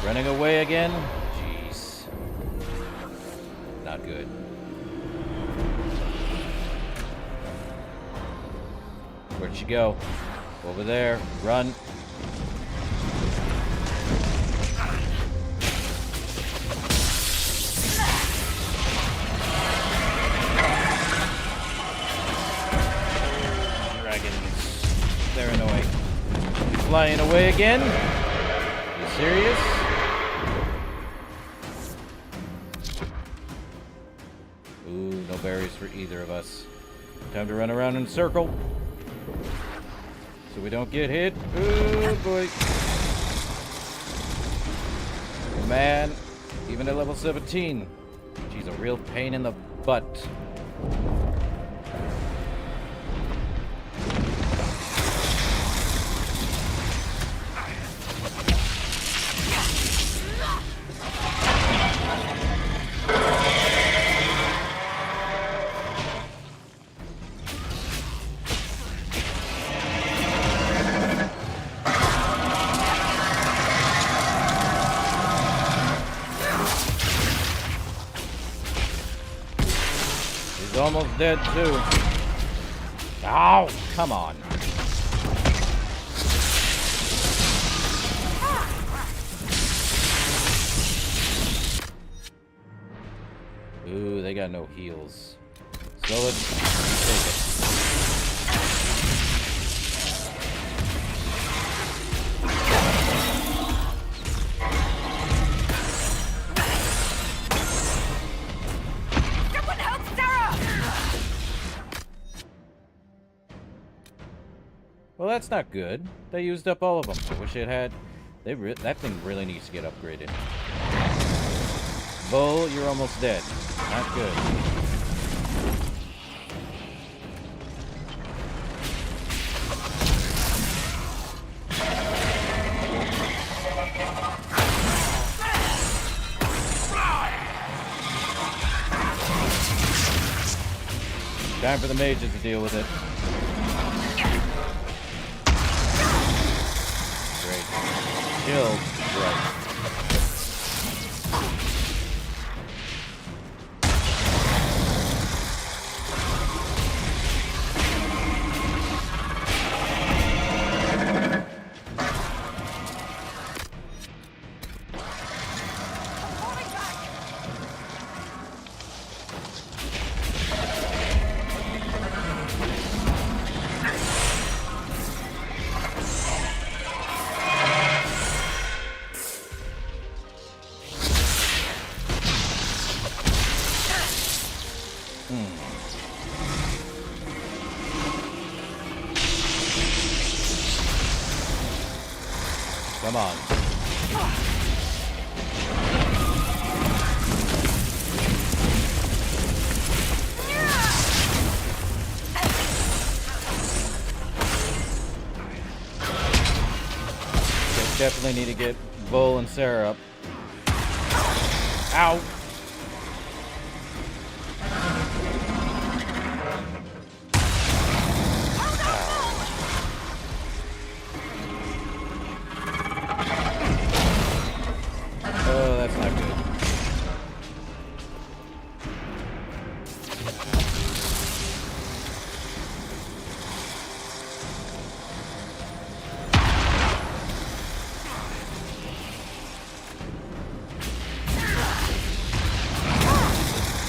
Running away again? Jeez. Not good. Where'd she go? Over there. Run. Dragons. They're annoying. Flying away again? You serious? Ooh, no berries for either of us. Time to run around in a circle. So we don't get hit. Oh boy. Man, even at level 17, she's a real pain in the butt. almost dead too. Ow! Come on. Ooh, they got no heals. So let's take it. Someone help Sarah! Well, that's not good. They used up all of them. I wish it had. That thing really needs to get upgraded. Bull, you're almost dead. Not good. Time for the mages to deal with it. Great. Killed. Right. Come on. Definitely need to get Bull and Sarah up. Ow! Oh, that's not good.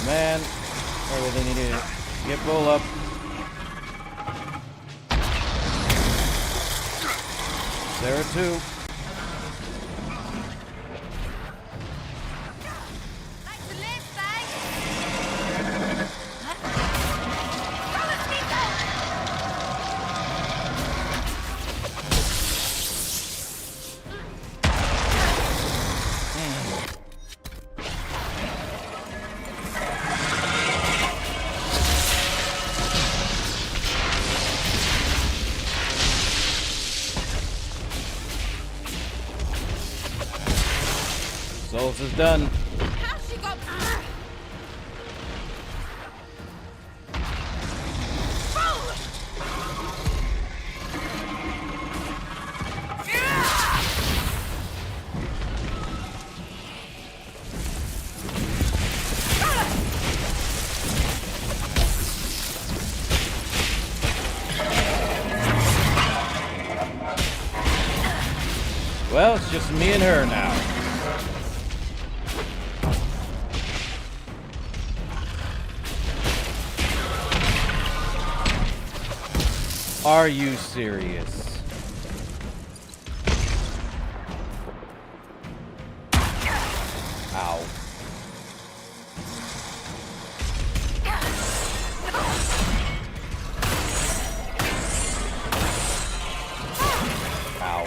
Man, I really need to get Bull up. Sarah too. Like to live, thanks. Souls is done. How she got... Well, it's just me and her now. Are you serious? Ow. Ow.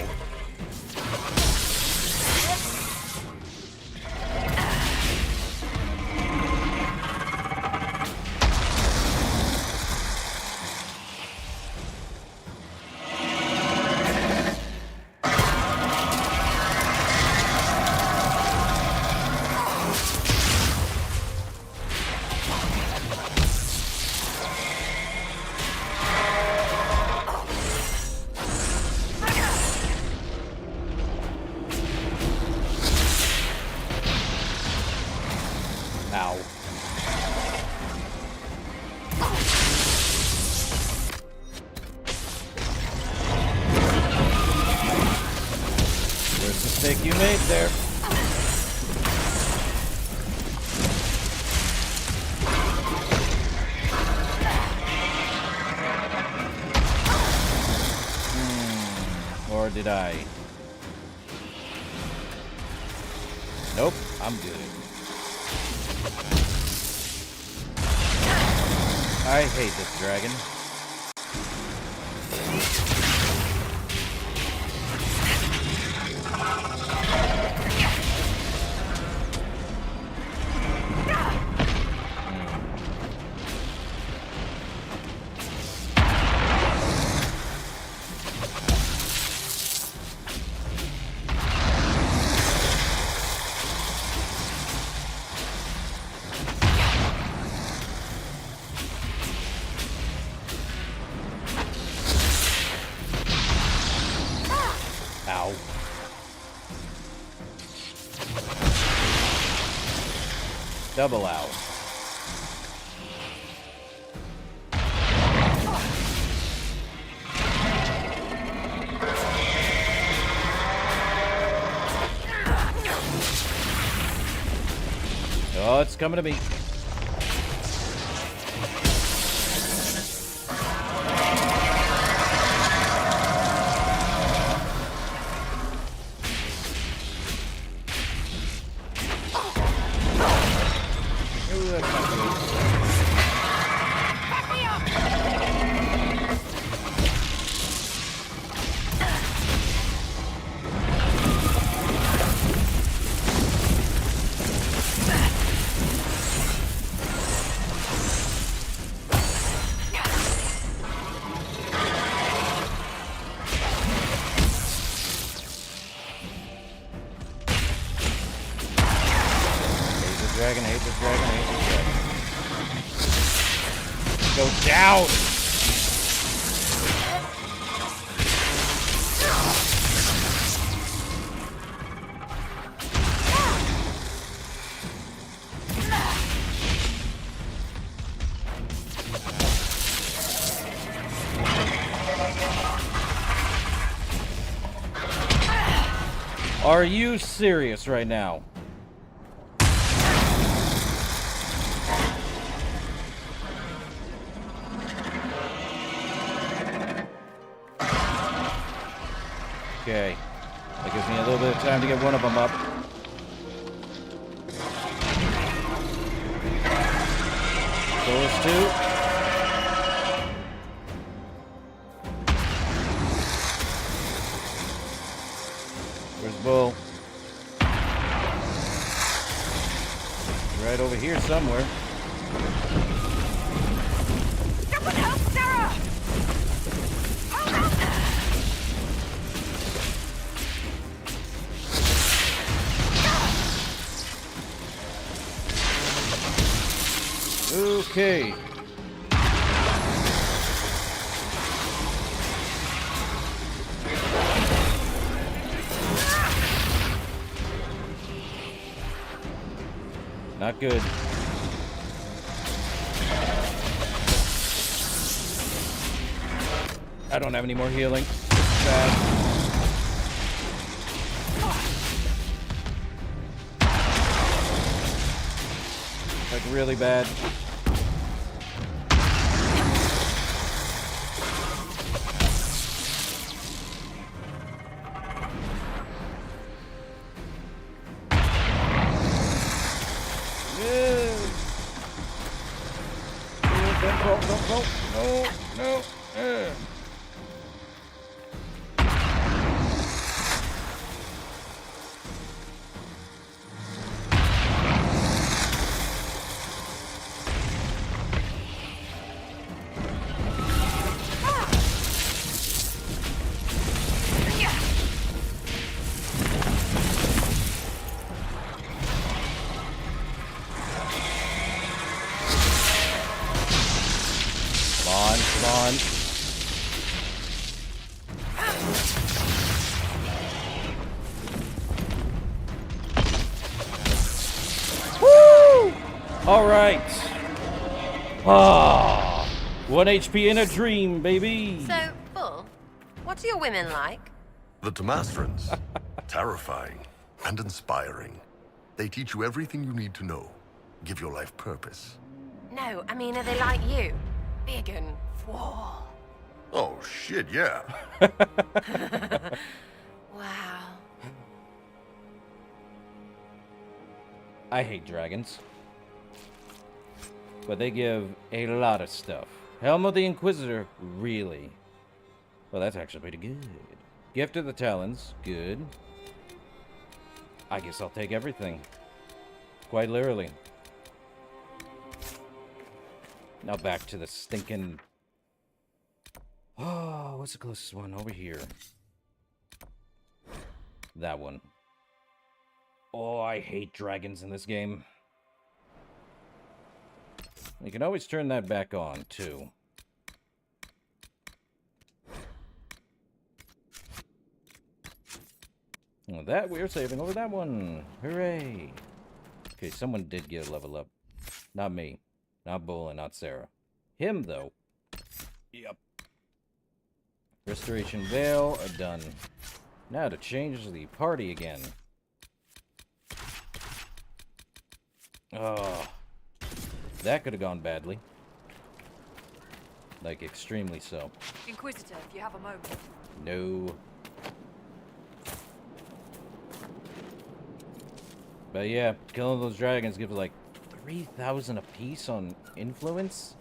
mistake you made there. Or did I? Nope, I'm good. I hate this dragon. Ow. Double out. Oh, it's coming to me. Ooh, that's not good. Back me up! Dragon, hate this dragon, hate this dragon. Go down! Are you serious right now? Okay. That gives me a little bit of time to get one of them up. Those two. Where's Bull? Right over here somewhere. Someone help Sarah! Hold on! Okay. Not good. I don't have any more healing. Bad. Like really bad. Don't go. No. Come on. Woo! All right. Ah, 1 HP in a dream, baby. So, Bull, what are your women like? The Tomastrans. Terrifying and inspiring. They teach you everything you need to know. Give your life purpose. No, I mean, are they like you? Big and whoa. Oh, shit, yeah. Wow. I hate dragons. But they give a lot of stuff. Helm of the Inquisitor, really. Well, that's actually pretty good. Gift of the Talons, good. I guess I'll take everything. Quite literally. Now back to the stinking... Oh, what's the closest one? Over here. That one. Oh, I hate dragons in this game. You can always turn that back on, too. Well, that we're saving over that one. Hooray! Okay, someone did get a level up. Not me. Not Bull and not Sarah. Him, though. Yep. Restoration Veil, done. Now to change the party again. Oh. That could have gone badly. Like, extremely so. Inquisitor, if you have a moment. No. But yeah, killing those dragons gives like 3,000 apiece on influence.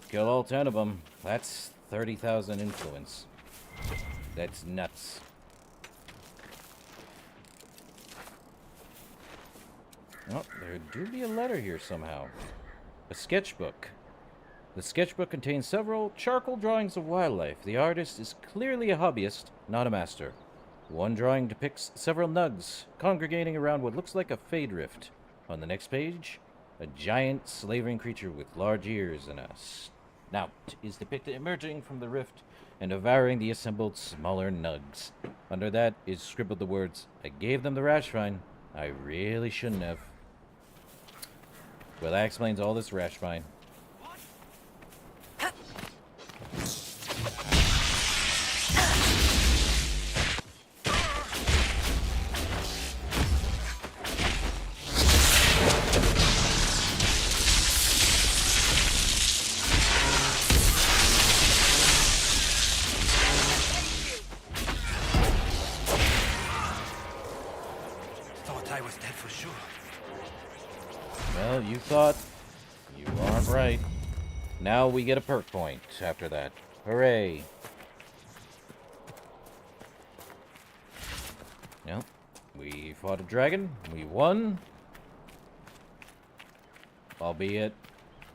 Kill all 10 of them. That's 30,000 influence. That's nuts. Oh, there do be a letter here somehow. A sketchbook. The sketchbook contains several charcoal drawings of wildlife. The artist is clearly a hobbyist, not a master. One drawing depicts several nugs congregating around what looks like a fade rift. On the next page, a giant slavering creature with large ears and a snout is depicted emerging from the rift and devouring the assembled smaller nugs. Under that is scribbled the words, "I gave them the rash vine. I really shouldn't have." Well, that explains all this rash vine. Thought I was dead for sure. Well, you thought. You aren't right. Now we get a perk point after that. Hooray. Yep. We fought a dragon. We won. Albeit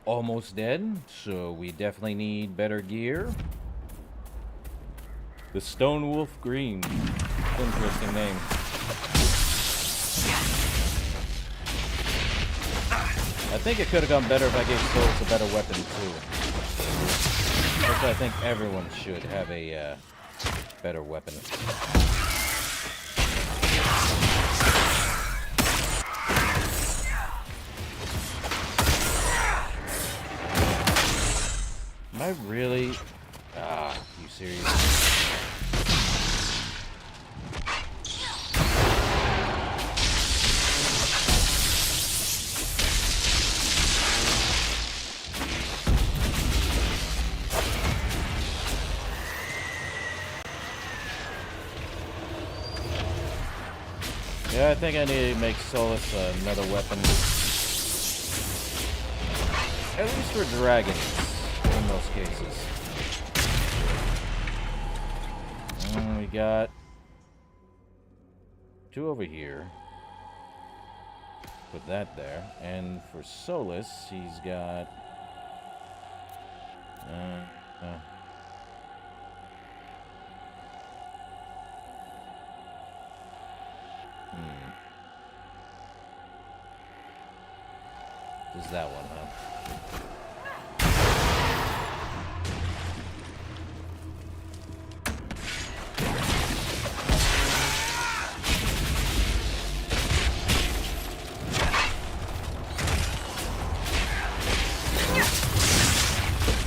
almost dead, so we definitely need better gear. The Stone Wolf Green. Interesting name. I think it could have gone better if I gave Souls a better weapon too. Which I think everyone should have a better weapon. Am I really? Ah, you serious? Yeah, I think I need to make Solus another weapon. At least for dragons, in most cases. We got 2 over here. Put that there. And for Solus, he's got... Just that one, huh?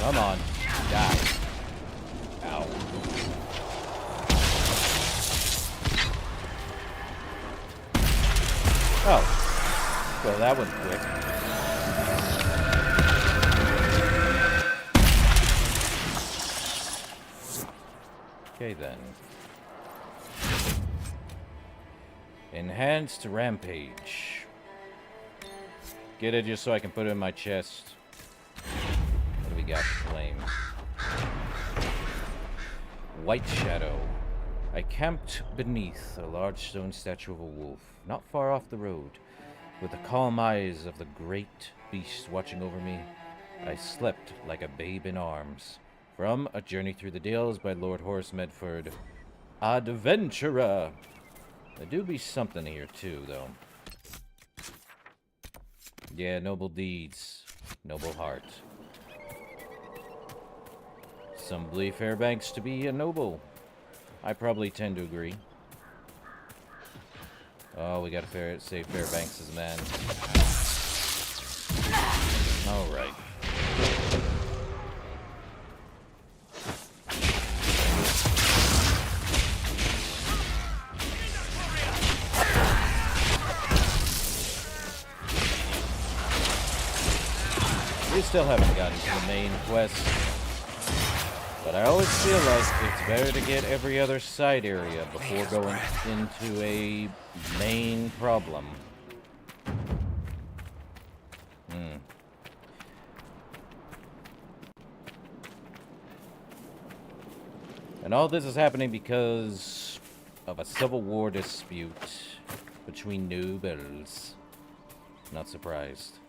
Come on. Die. Ow. Oh. Well, that was quick. Okay, then. Enhanced Rampage. Get it just so I can put it in my chest. What do we got to claim? White Shadow. I camped beneath a large stone statue of a wolf, not far off the road. With the calm eyes of the great beast watching over me, I slept like a babe in arms. From A Journey Through the Dales by Lord Horace Medford. Adventurer! There do be something here, too, though. Yeah, noble deeds. Noble heart. Some believe Fairbanks to be a noble. I probably tend to agree. Oh, we gotta save Fairbanks as a man. Alright. We still haven't gotten to the main quest. But I always feel like it's better to get every other side area before going into a main problem. And all this is happening because of a civil war dispute between nobles. Not surprised.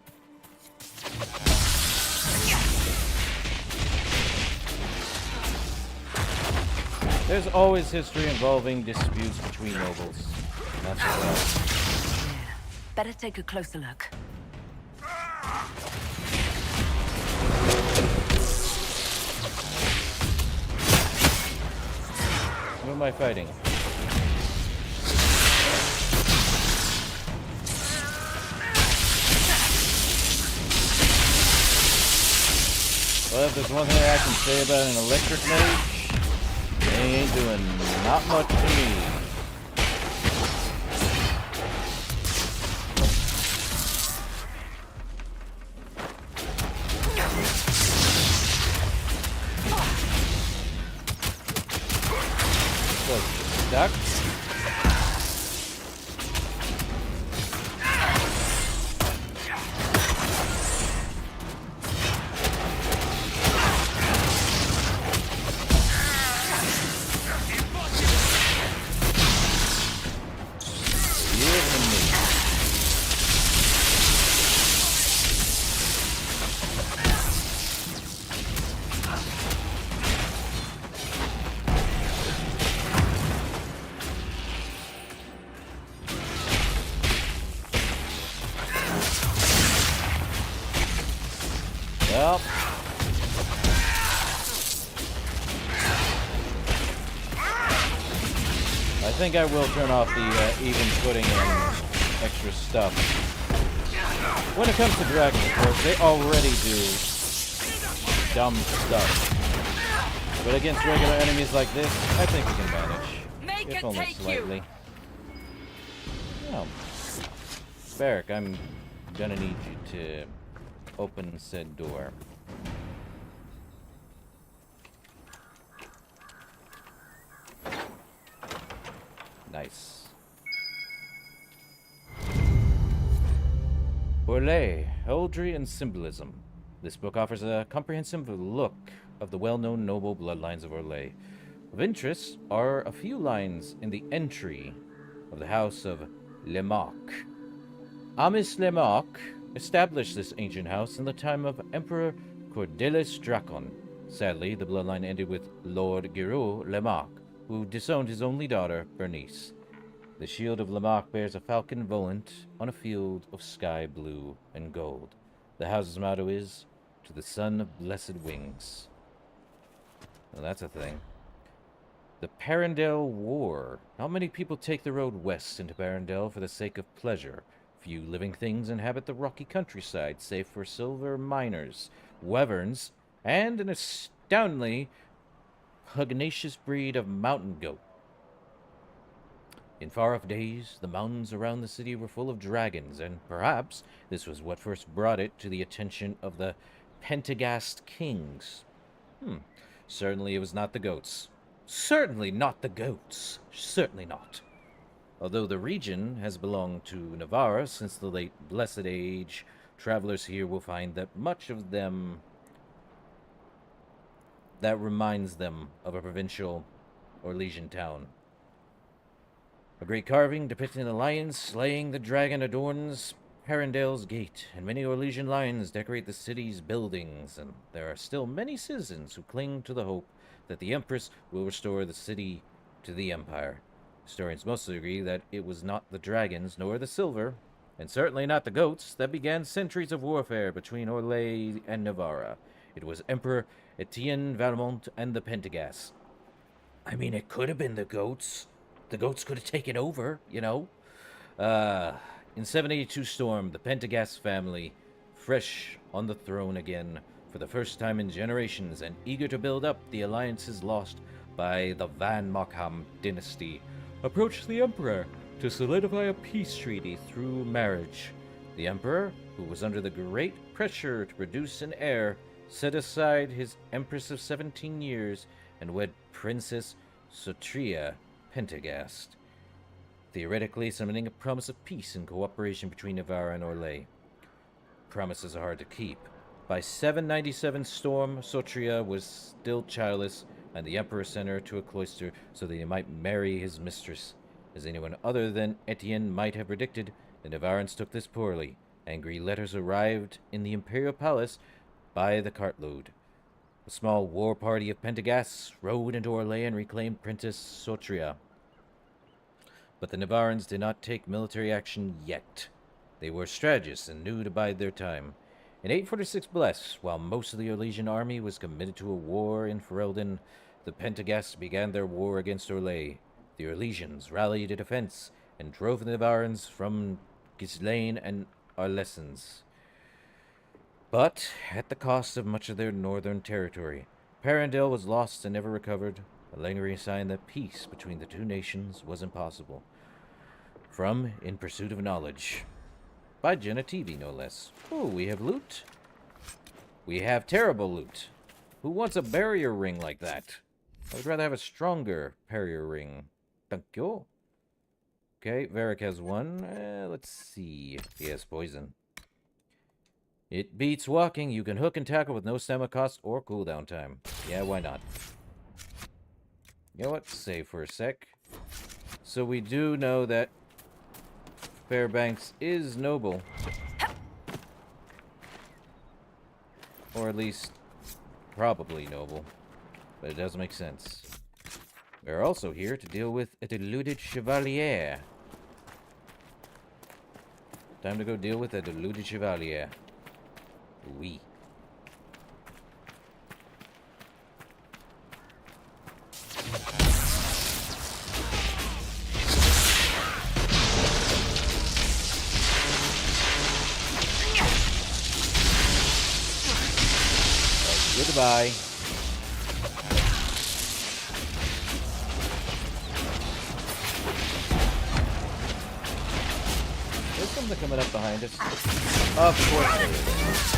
There's always history involving disputes between nobles. Not surprised. Better take a closer look. Who am I fighting? Well, if there's one thing I can say about an electric mage, they ain't doing not much to me. Stuck. Well, I think I will turn off the even putting in extra stuff. When it comes to dragons, of course, they already do dumb stuff. But against regular enemies like this, I think we can manage. If only slightly. Oh. Barrack, I'm gonna need you to open said door. Nice. Orlais, Heraldry and Symbolism. This book offers a comprehensive look of the well-known noble bloodlines of Orlais. Of interest are a few lines in the entry of the House of Lemarque. Amis Lemarque established this ancient house in the time of Emperor Cordelis Dracon. Sadly, the bloodline ended with Lord Giraud Lemarque, who disowned his only daughter, Bernice. The shield of Lemarque bears a falcon volant on a field of sky blue and gold. The house's motto is, "To the son of blessed wings." Well, that's a thing. The Parendel War. Not many people take the road west into Parendel for the sake of pleasure. Few living things inhabit the rocky countryside, save for silver miners, wyverns, and an astoundingly pugnacious breed of mountain goat. In far-off days, the mountains around the city were full of dragons, and perhaps this was what first brought it to the attention of the Pentagast kings. Certainly it was not the goats. Certainly not the goats. Certainly not. Although the region has belonged to Navarre since the late Blessed Age, travelers here will find that much of them that reminds them of a provincial Orlesian town. A great carving depicting the lion slaying the dragon adorns Herondale's gate, and many Orlesian lions decorate the city's buildings, and there are still many citizens who cling to the hope that the Empress will restore the city to the Empire. Historians mostly agree that it was not the dragons nor the silver, and certainly not the goats, that began centuries of warfare between Orlais and Navarre. It was Emperor Etienne Valmont and the Pentagast. I mean, it could have been the goats. The goats could have taken over, you know. In 782 Storm, the Pentagast family, fresh on the throne again for the first time in generations and eager to build up the alliances lost by the Van Mokham dynasty, approached the Emperor to solidify a peace treaty through marriage. The Emperor, who was under the great pressure to produce an heir, set aside his Empress of 17 years and wed Princess Sotria Pentagast, theoretically summoning a promise of peace and cooperation between Navarre and Orlais. Promises are hard to keep. By 797 Storm, Sotria was still childless, and the Emperor sent her to a cloister so that he might marry his mistress. As anyone other than Etienne might have predicted, the Navarrans took this poorly. Angry letters arrived in the imperial palace by the cartload. A small war party of Pentagasts rode into Orlais and reclaimed Princess Sotria. But the Navarrans did not take military action yet. They were strategists and knew to bide their time. In 846 Bless, while most of the Orlesian army was committed to a war in Ferelden, the Pentagasts began their war against Orlais. The Orlesians rallied to defense and drove the Navarrans from Ghislaine and Arlesens, but at the cost of much of their northern territory. Parendale was lost and never recovered, a lingering sign that peace between the two nations was impossible. From In Pursuit of Knowledge, by Jenna TV, no less. Oh, we have loot. We have terrible loot. Who wants a barrier ring like that? I would rather have a stronger barrier ring. Thank you. Okay, Varric has one. Let's see. He has poison. It beats walking. You can hook and tackle with no stamina cost or cooldown time. Yeah, why not? You know what? Save for a sec. So we do know that Fairbanks is noble. Or at least probably noble. But it does make sense. We're also here to deal with a deluded chevalier. Time to go deal with a deluded chevalier. Oui. Goodbye. There's something coming up behind us. Of course there is.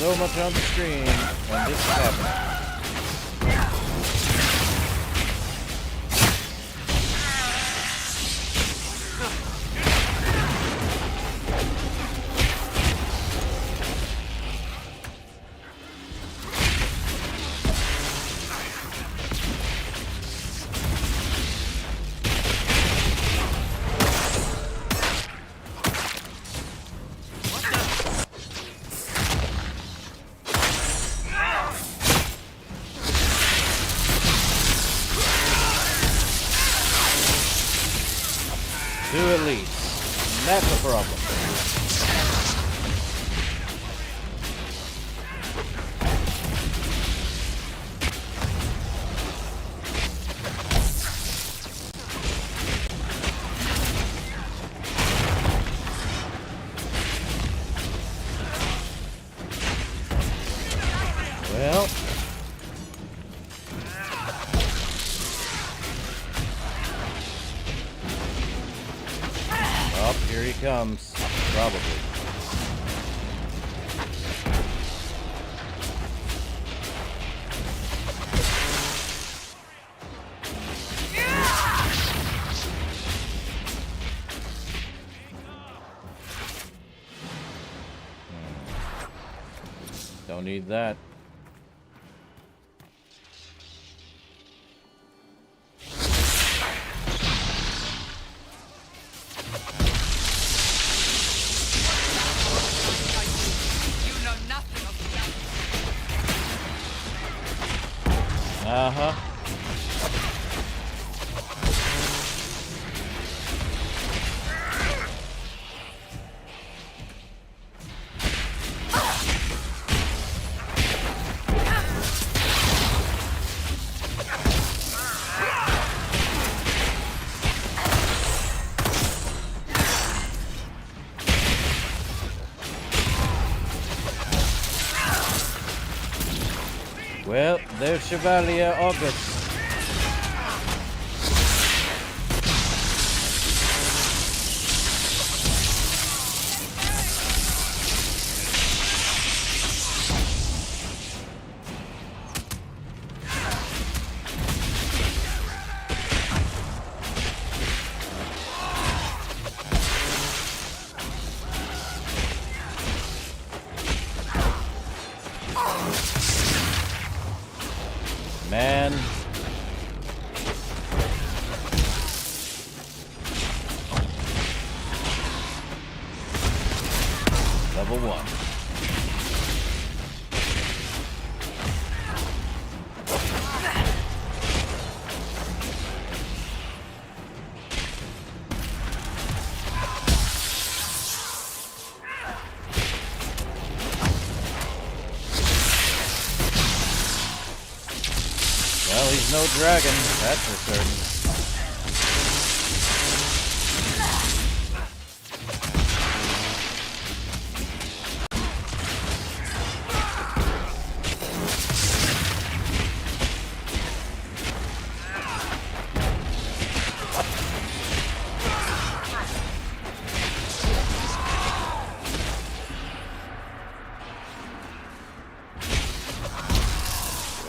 So much on the screen, and this is happening. Two at least. That's a problem. Well, oh, here he comes, probably. Don't need that. You know nothing of the Uh-huh. Well, there's Chevalier August. Man. Level 1. Well, he's no dragon, that's for certain.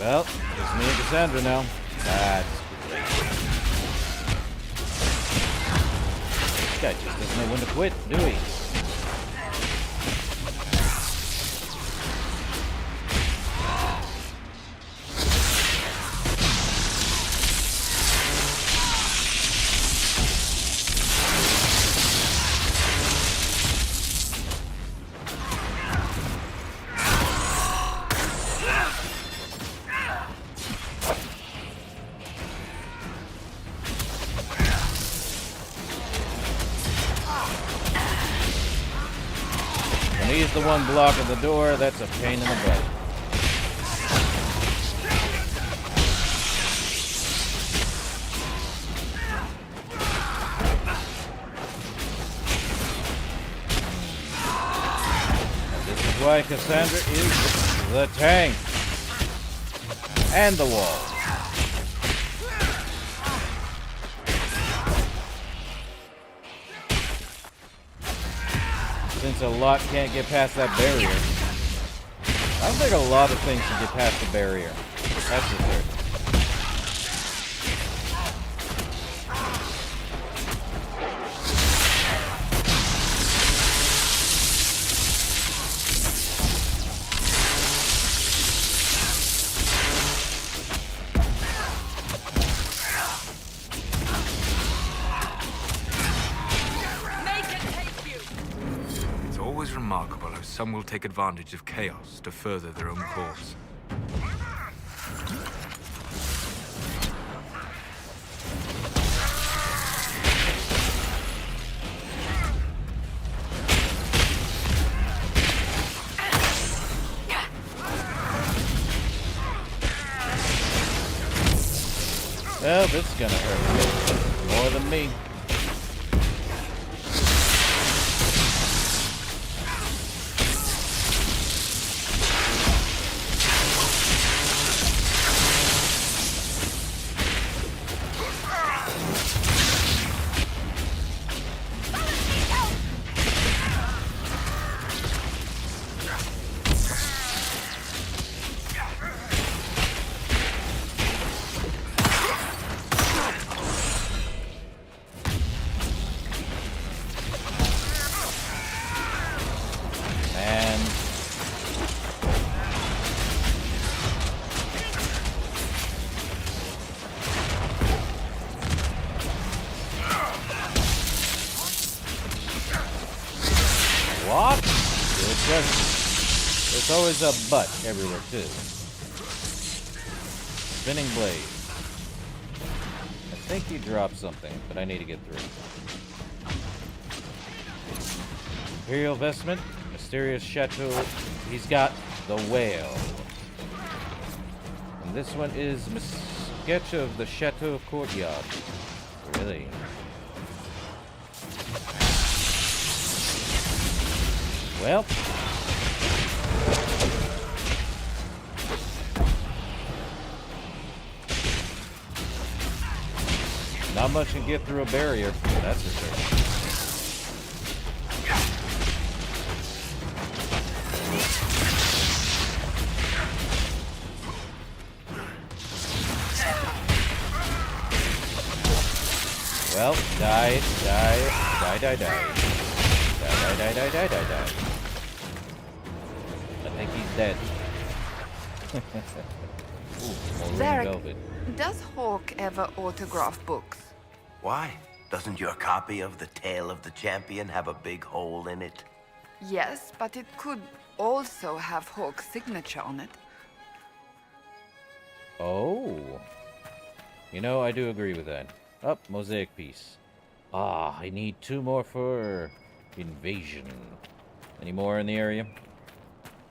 Well, it's me and Cassandra now. That's great. This guy just doesn't know when to quit, do he? When he's the one blocking the door, that's a pain in the butt. This is why Cassandra is the tank. And the wall. Since a lot can't get past that barrier. I don't think a lot of things can get past the barrier. That's for certain. Remarkable how some will take advantage of chaos to further their own cause. this is gonna hurt more than me. What? There's always a butt everywhere, too. Spinning blade. I think he dropped something, but I need to get through. Imperial vestment, mysterious chateau. He's got the whale. And this one is a sketch of the chateau courtyard. Really? Well, not much can get through a barrier, that's for sure. Well, die. Die. I think he's dead. Ooh, Varric, velvet. does Hawk ever autograph books? Why? Doesn't your copy of The Tale of the Champion have a big hole in it? Yes, but it could also have Hawk's signature on it. Oh. You know, I do agree with that. Oh, mosaic piece. Ah, I need 2 more for invasion. Any more in the area?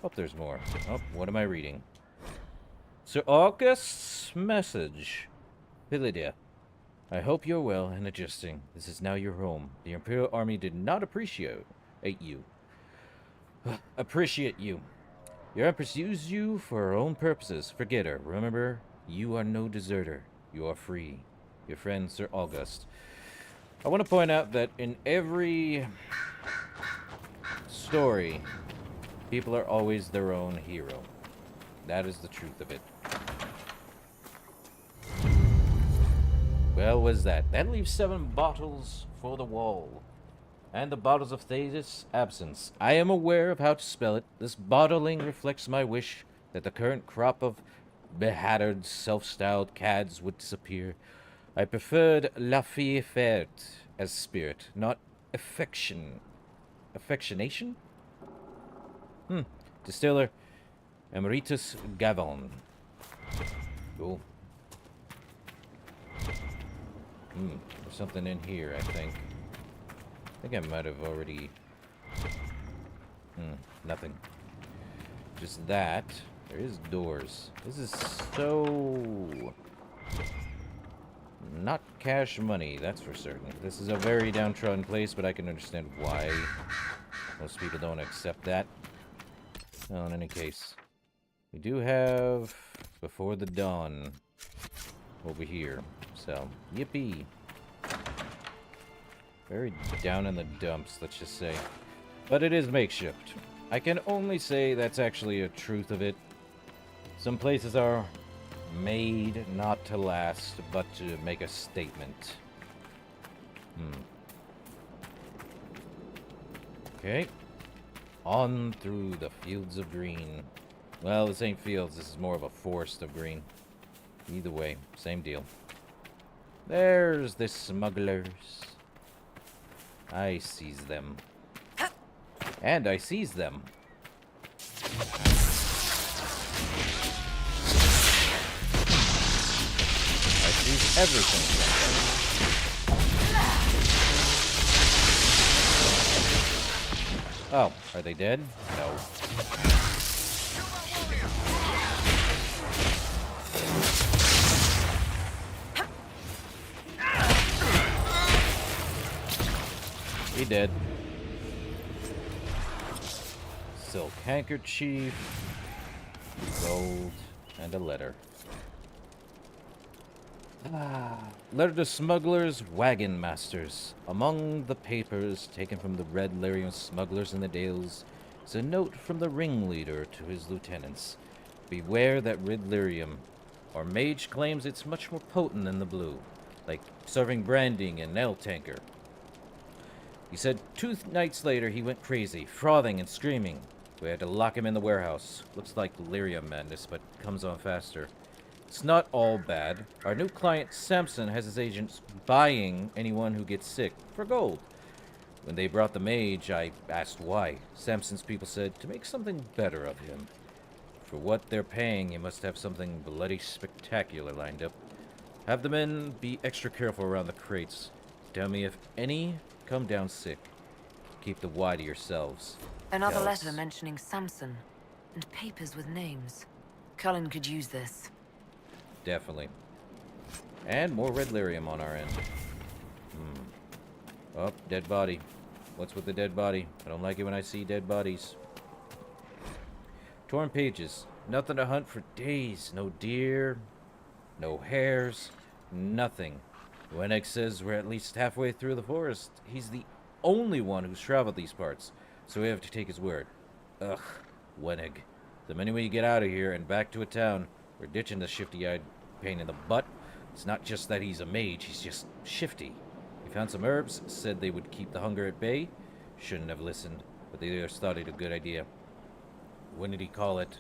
Oh, there's more. Oh, what am I reading? Sir August's message. Pylidia, I hope you're well and adjusting. This is now your home. The Imperial Army did not appreciate you. Appreciate you. Your Empress used you for her own purposes. Forget her. Remember, you are no deserter. You are free. Your friend, Sir August. I want to point out that in every story, people are always their own hero. That is the truth of it. Well, was that? That leaves 7 bottles for the wall. And the bottles of Thetis absence. I am aware of how to spell it. This bottling reflects my wish that the current crop of behattered, self-styled cads would disappear. I preferred la fille faite as spirit, not affection. Affectionation? Distiller Emeritus Gavon. Cool. There's something in here, I think. I think I might have already... nothing. Just that. There is doors. This is so... not cash money, that's for certain. This is a very downtrodden place, but I can understand why most people don't accept that. Well, in any case, we do have Before the Dawn over here. So, yippee. Very down in the dumps, let's just say. But it is makeshift. I can only say that's actually a truth of it. Some places are made not to last, but to make a statement. Okay. On through the fields of green. Well, this ain't fields, this is more of a forest of green. Either way, same deal. There's the smugglers. I seize them. And I seize them. I seize everything. Oh, are they dead? No. He dead. Silk handkerchief, gold, and a letter. Letter to smugglers, wagon masters. Among the papers taken from the Red Lyrium smugglers in the Dales is a note from the ringleader to his lieutenants. Beware that Red Lyrium. Our mage claims it's much more potent than the blue, like serving branding and nail tanker. He said 2 nights later he went crazy, frothing and screaming. We had to lock him in the warehouse. Looks like lyrium madness, but comes on faster. It's not all bad. Our new client, Samson, has his agents buying anyone who gets sick for gold. When they brought the mage, I asked why. Samson's people said to make something better of him. For what they're paying, he must have something bloody spectacular lined up. Have the men be extra careful around the crates. Tell me if any come down sick. Keep the Y to yourselves. Another Else. letter mentioning Samson, and papers with names. Cullen could use this. Definitely. And more red lyrium on our end. Oh, dead body. What's with the dead body? I don't like it when I see dead bodies. Torn pages. Nothing to hunt for days. No deer. No hares. Nothing. Weneg says we're at least halfway through the forest. He's the only one who's traveled these parts, so we have to take his word. Ugh, Weneg. The minute we get out of here and back to a town, we're ditching the shifty-eyed pain in the butt. It's not just that he's a mage, he's just shifty. We found some herbs, said they would keep the hunger at bay. Shouldn't have listened, but they just thought it a good idea. When did he call it?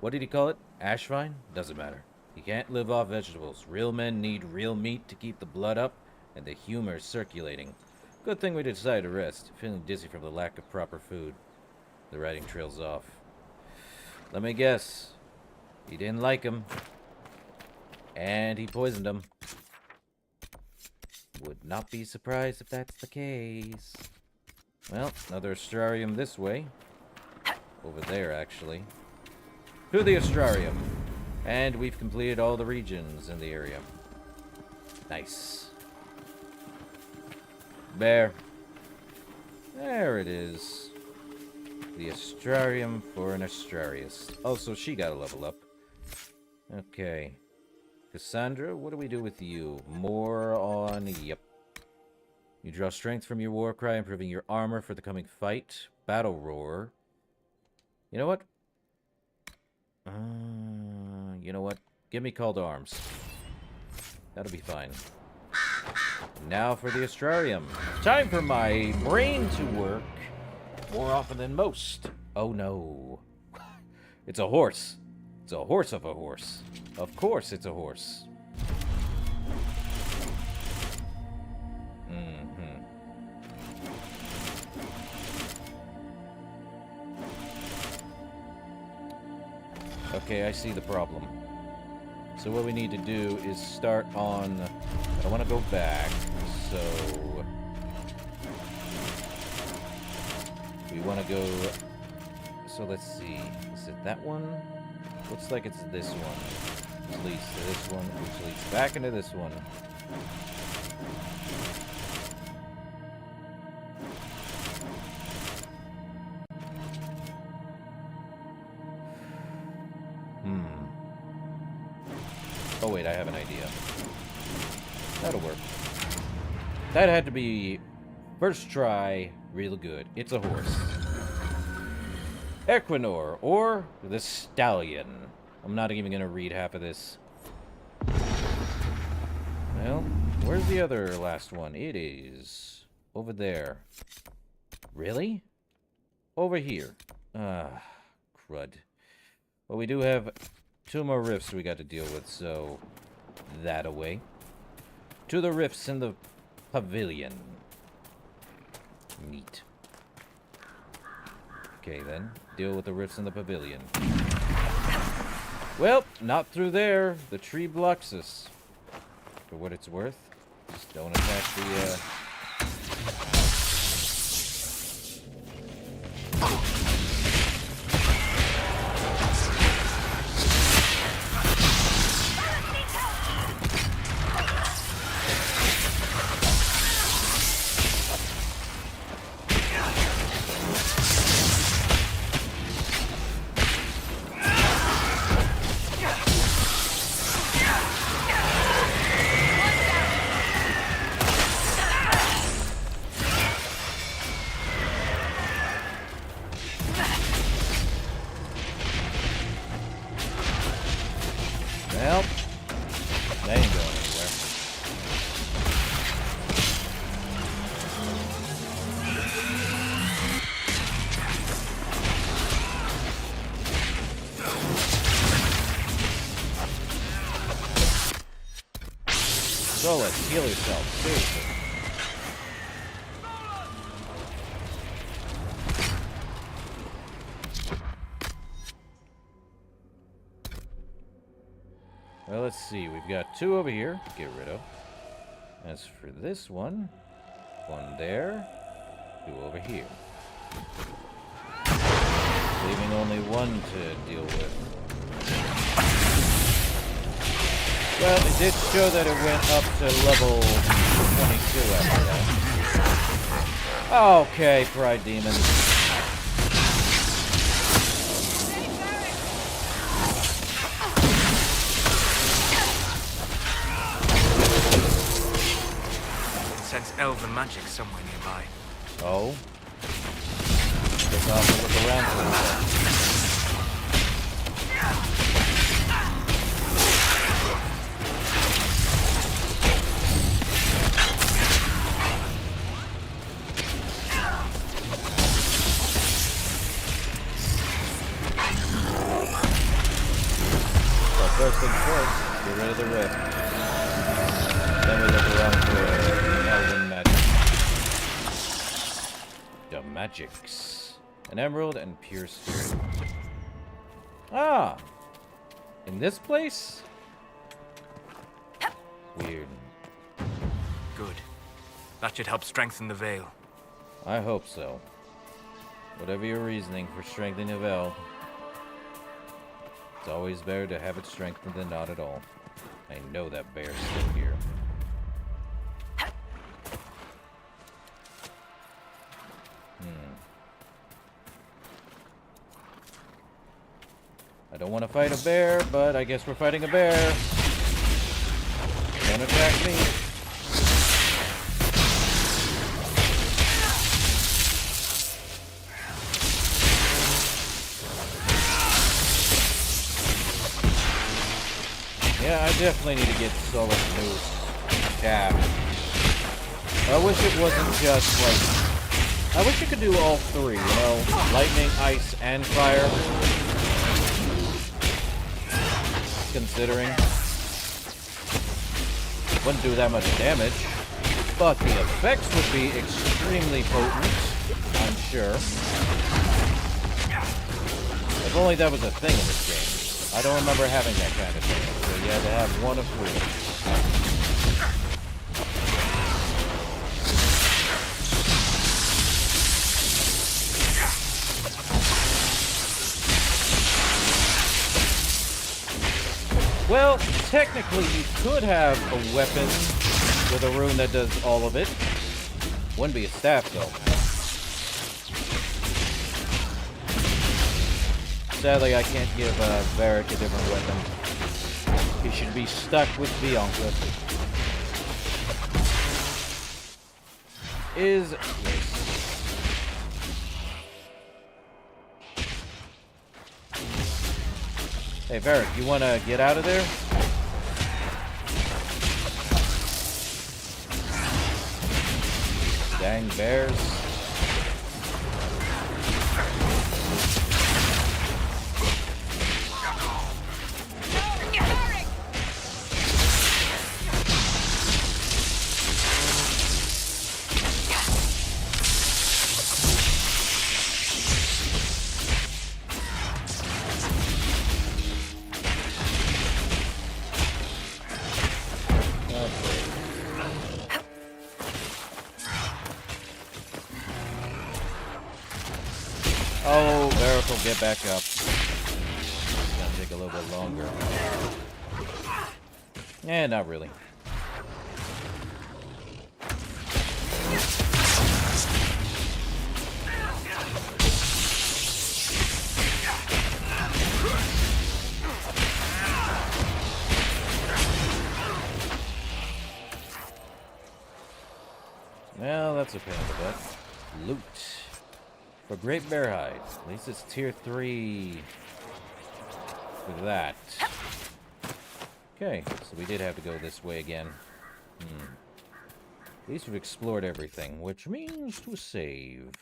What did he call it? Ashvine? Doesn't matter. He can't live off vegetables. Real men need real meat to keep the blood up and the humor circulating. Good thing we decided to rest. Feeling dizzy from the lack of proper food. The writing trails off. Let me guess. He didn't like him. And he poisoned him. Would not be surprised if that's the case. Well, another astrarium this way. Over there, actually. To the astrarium. And we've completed all the regions in the area. Nice. Bear. There it is. The astrarium for an astrarius. Oh, so she got a level up. Okay. Cassandra, what do we do with you? More on... Yep. You draw strength from your war cry, improving your armor for the coming fight. Battle roar. You know what? You know what? Give me call to arms. That'll be fine. Now for the astrarium. Time for my brain to work more often than most. Oh no. It's a horse. It's a horse of a horse. Of course it's a horse. Okay, I see the problem. So what we need to do is start on... I don't want to go back, so... We want to go... So let's see. Is it that one? Looks like it's this one. Which leads to this one, which leads back into this one. Oh wait, I have an idea. That'll work. That had to be first try, real good. It's a horse. Equinor, or the Stallion. I'm not even gonna read half of this. Well, where's the other last one? It is over there. Really? Over here. Ah, crud. Well, we do have 2 more rifts we got to deal with, so that away. To the rifts in the pavilion. Neat. Okay, then. Deal with the rifts in the pavilion. Well, not through there. The tree blocks us. For what it's worth. Just don't attack the, Solus, heal yourself. Seriously. Well, let's see. We've got 2 over here. Get rid of. As for this one there, 2 over here. Leaving only 1 to deal with. Well, it did show that it went up to level 22 after that. Okay, Pride Demon. Sense elven magic somewhere nearby. Oh? Guess I'll have to look around for that. So first things first, get rid of the rift. Then we look around for elven magic. The magics. An emerald and pure spirit. Ah! In this place? Weird. Good. That should help strengthen the veil. I hope so. Whatever your reasoning for strengthening a veil, it's always better to have it strengthened than not at all. I know that bear's still here. I don't want to fight a bear, but I guess we're fighting a bear. Don't attack me. Yeah, I definitely need to get Solus new cap. I wish it wasn't just like... I wish you could do all 3, you know? Lightning, ice, and fire. Considering. Wouldn't do that much damage. But the effects would be extremely potent, I'm sure. If only that was a thing in this game. I don't remember having that kind of thing. So you had to have 1 of 3. Well, technically you could have a weapon with a rune that does all of it. Wouldn't be a staff though. Sadly, I can't give Varric a different weapon. He should be stuck with Bianca. Is this? Hey, Varric, you want to get out of there? Dang bears. Oh, Varric will get back up. It's gonna take a little bit longer. Eh, not really. Well, that's a pain in the butt. Loot. For Great Bear Hide. At least it's tier 3 for that. Okay, so we did have to go this way again. At least we've explored everything, which means to save.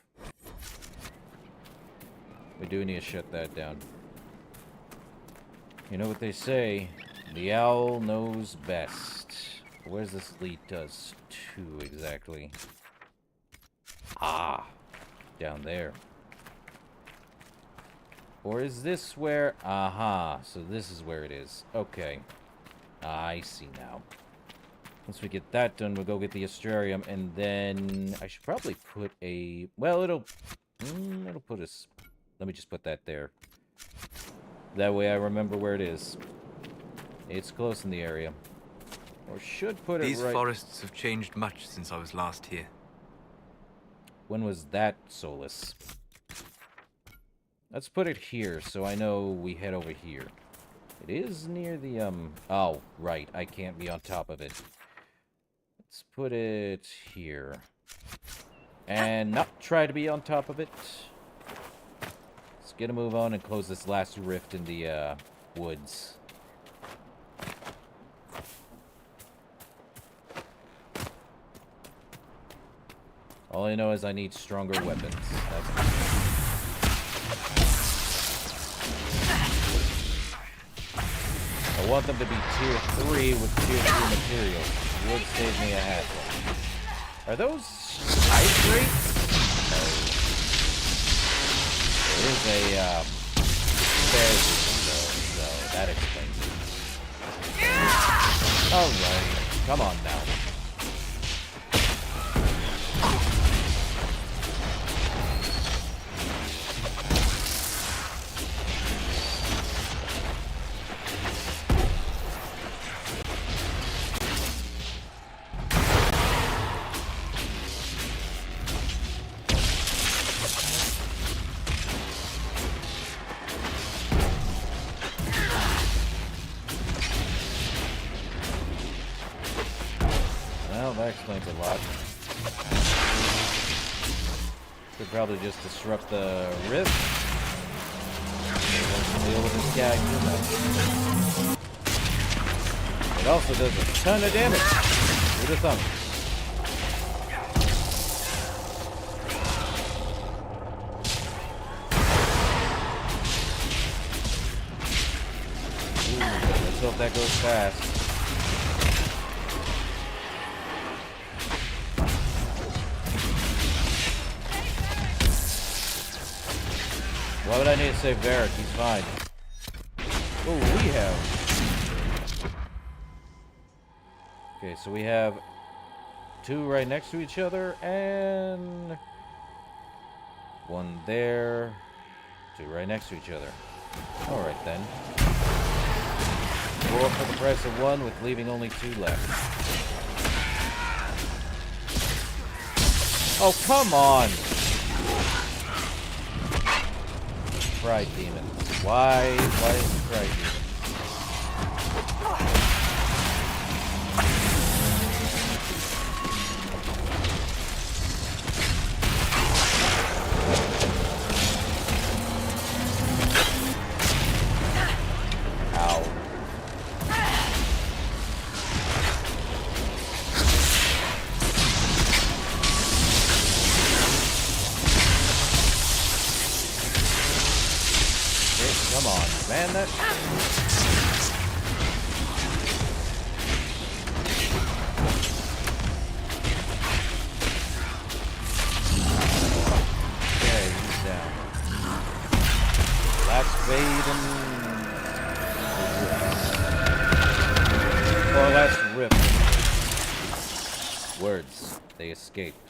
We do need to shut that down. You know what they say, the owl knows best. Where's this lead us to exactly? Ah, down there. Or is this where... Aha, so this is where it is. Okay. I see now. Once we get that done, we'll go get the Astrarium, and then I should probably put a... Well, it'll put us... Let me just put that there. That way I remember where it is. It's close in the area. Or should put it right... These forests have changed much since I was last here. When was that, Solus? Let's put it here, so I know we head over here. It is near the, Oh, right. I can't be on top of it. Let's put it here. And not try to be on top of it. Let's get a move on and close this last rift in the, woods. All I know is I need stronger weapons. I want them to be tier 3 with tier 2 materials. Would save me a hassle. Are those hydrates? No. There is a, stairs, so that explains it. Alright, come on now. That explains a lot. Could probably just disrupt the rift. Deal with this guy too much. It also does a ton of damage. Who'd have thunk? Ooh, let's hope that goes fast. Why would I need to save Varric? He's fine. Oh, we have... Okay, so we have 2 right next to each other, and... 1 there. 2 right next to each other. Alright then. 4 for the price of 1, with leaving only 2 left. Oh, come on! Pride demon. Why is the pride demon? Ow. Come on, man, that... Okay, he's down. Last fade and... Or last rip. Words. They escaped.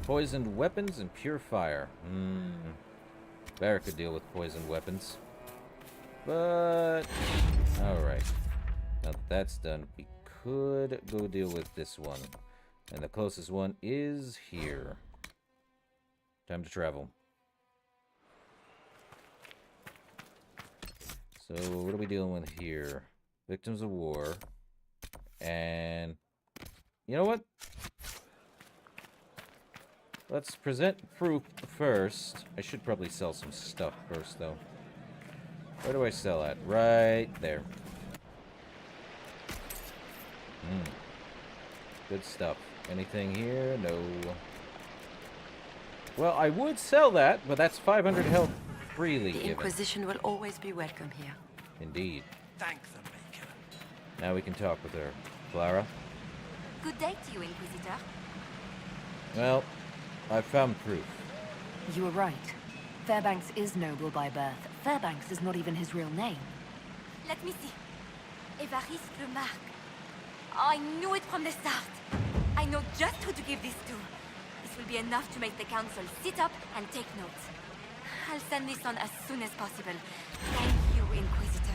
Poisoned weapons and pure fire. Varric could deal with poisoned weapons. But... Alright. Now that that's done, we could go deal with this one. And the closest one is here. Time to travel. So, what are we dealing with here? Victims of war. And... You know what? Let's present proof first. I should probably sell some stuff first, though. Where do I sell at? Right there. Good stuff. Anything here? No. Well, I would sell that, but that's 500 health freely The given. Inquisition will always be welcome here. Indeed. Thank the Maker. Now we can talk with her. Clara? Good day to you, Inquisitor. Well, I found proof. You were right. Fairbanks is noble by birth. Fairbanks is not even his real name. Let me see. Évariste Remarque. I knew it from the start. I know just who to give this to. This will be enough to make the council sit up and take notes. I'll send this on as soon as possible. Thank you, Inquisitor.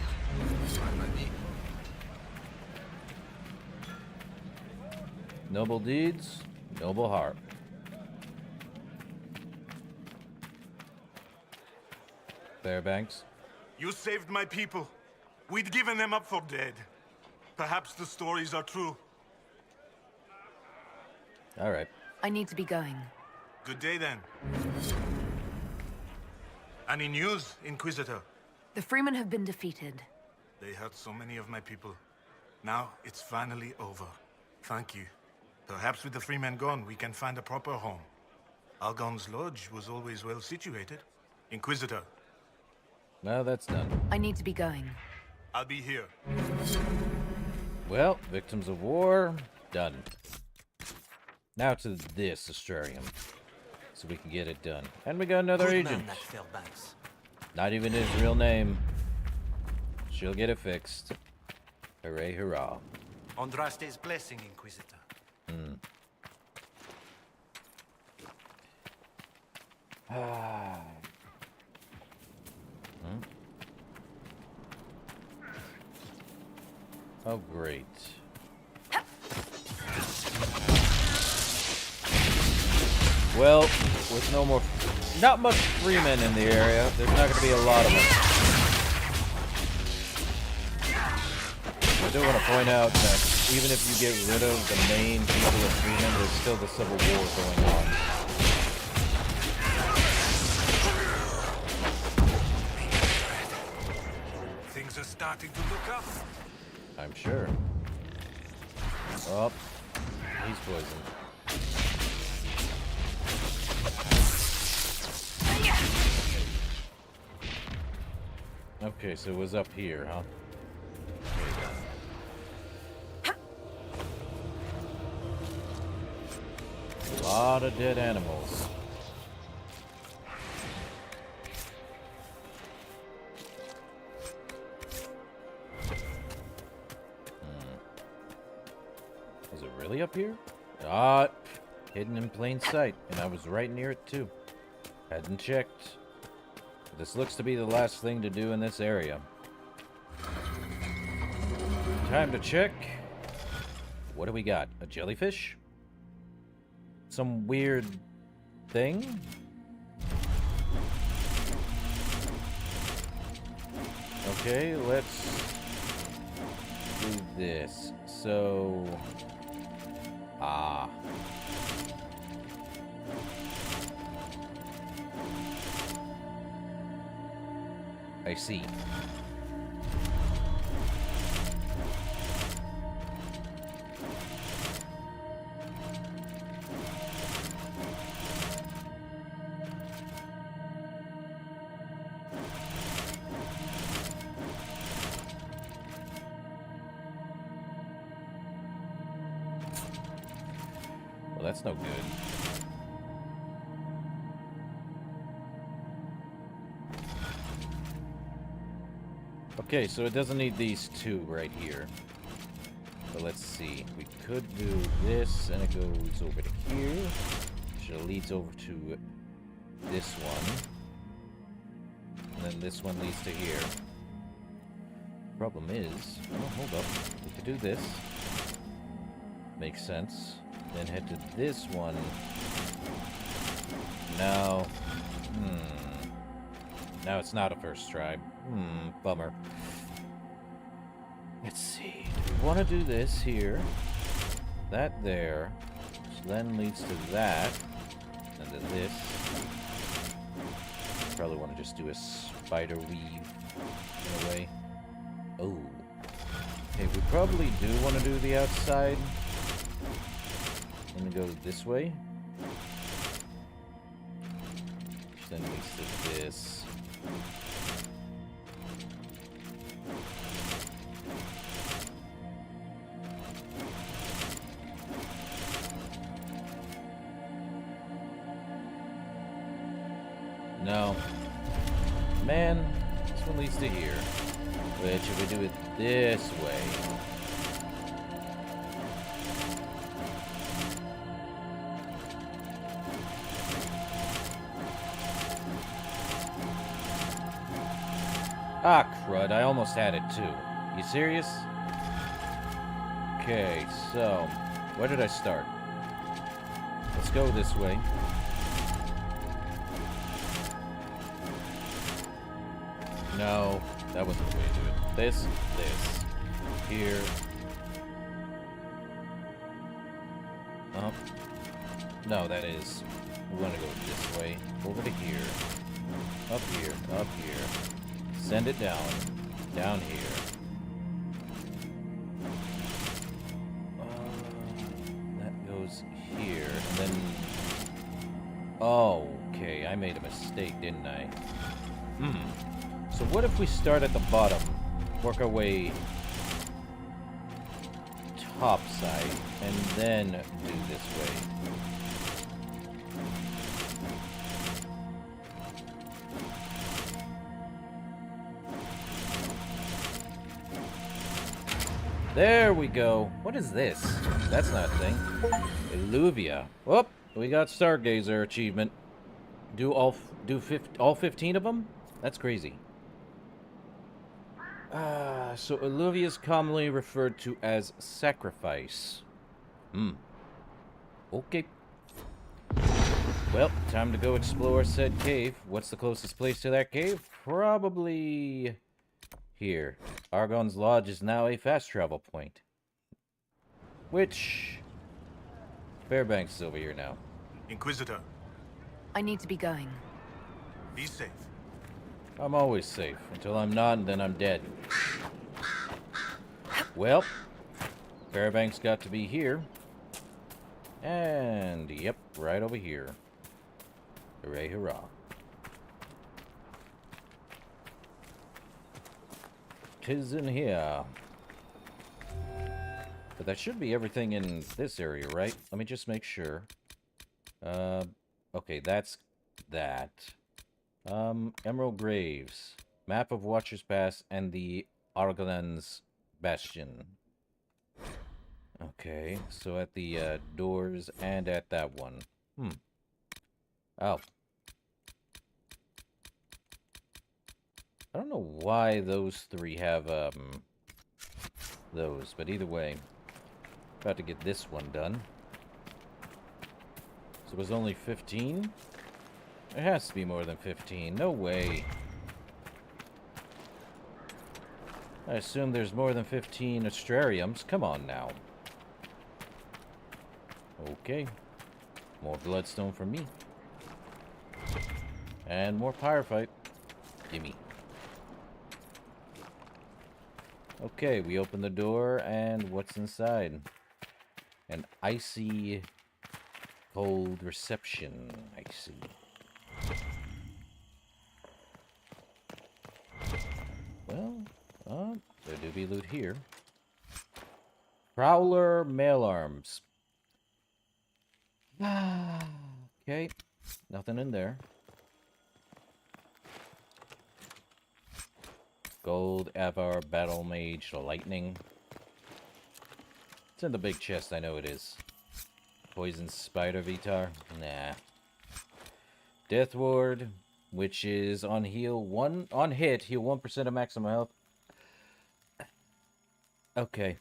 Noble deeds, noble heart. Fairbanks? You saved my people. We'd given them up for dead. Perhaps the stories are true. Alright. I need to be going. Good day, then. Any news, Inquisitor? The Freemen have been defeated. They hurt so many of my people. Now, it's finally over. Thank you. Perhaps with the Freemen gone, we can find a proper home. Algon's Lodge was always well situated. Inquisitor, Well, that's done. I need to be going. I'll be here. Well, victims of war, done. Now to this Astrarium, so we can get it done. And we got another agent. Not even his real name. She'll get it fixed. Hooray, hurrah. Andraste's blessing, Inquisitor. Oh, great. Well, with not much freemen in the area, there's not going to be a lot of them. I do want to point out that even if you get rid of the main people of freemen, there's still the civil war going on. Things are starting to look up. I'm sure. Oh, he's poisoned. Okay, so it was up here, huh? A lot of dead animals. Was it really up here? Ah, hidden in plain sight, and I was right near it too. Hadn't checked. This looks to be the last thing to do in this area. Time to check. What do we got? A jellyfish? Some weird thing? Okay, let's do this. So... I see. Well, that's no good. Okay, so it doesn't need these two right here. But let's see. We could do this, and it goes over to here. Which leads over to this one. And then this one leads to here. Problem is... Oh, hold up. We could do this. Makes sense. Then head to this one. Now... Now it's not a first try. Bummer. Let's see. Do we want to do this here? That there. Which then leads to that. And then this. Probably want to just do a spider weave in a way. Oh. Okay, we probably do want to do the outside. And go this way. Which then leads to this. No. Man, this one leads to here. Which, if we do it this way... Ah, crud, I almost had it too. You serious? Okay, so... where did I start? Let's go this way. No, that wasn't the way to do it. This, here. No, that is. We want to go this way. Over to here. Up here, up here. Send it down. Down here. That goes here. And then... oh, okay, I made a mistake, didn't I? So what if we start at the bottom, work our way top side, and then do this way? There we go. What is this? That's not a thing. Illuvia. Whoop! We got Stargazer achievement. Do all 15 of them? That's crazy. So Illuvia is commonly referred to as sacrifice. Okay. Well, time to go explore said cave. What's the closest place to that cave? Probably here. Argon's Lodge is now a fast travel point. Which... Fairbanks is over here now. Inquisitor. I need to be going. Be safe. I'm always safe. Until I'm not, and then I'm dead. Well, Fairbanks got to be here. And, yep, right over here. Hooray, hurrah. Tis in here. But that should be everything in this area, right? Let me just make sure. Okay, that's that. Emerald Graves. Map of Watcher's Pass and the Argon's Bastion. Okay, so at the doors and at that one. Oh. I don't know why those three have, those, but either way. About to get this one done. So it was only 15? It has to be more than 15. No way. I assume there's more than 15 astrariums. Come on now. Okay. More bloodstone for me. And more pyrophyte. Gimme. Okay, we open the door, and what's inside? An icy, cold reception. I see. Well, there do be loot here. Prowler mail arms. Okay, nothing in there. Gold Avar Battle Mage Lightning. It's in the big chest, I know it is. Poison Spider Vitar? Nah. Death Ward, which is on hit, heal 1% of maximum health. Okay.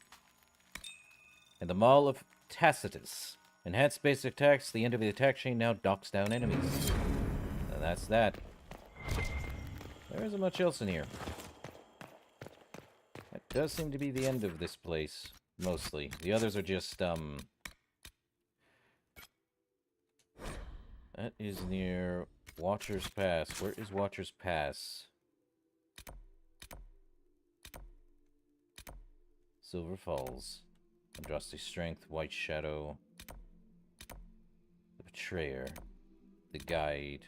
And the Maul of Tacitus. Enhanced basic attacks, the end of the attack chain now knocks down enemies. And that's that. There isn't much else in here. That does seem to be the end of this place, mostly. The others are just, That is near Watcher's Pass. Where is Watcher's Pass? Silver Falls. Andraste Strength, White Shadow. The Betrayer. The Guide.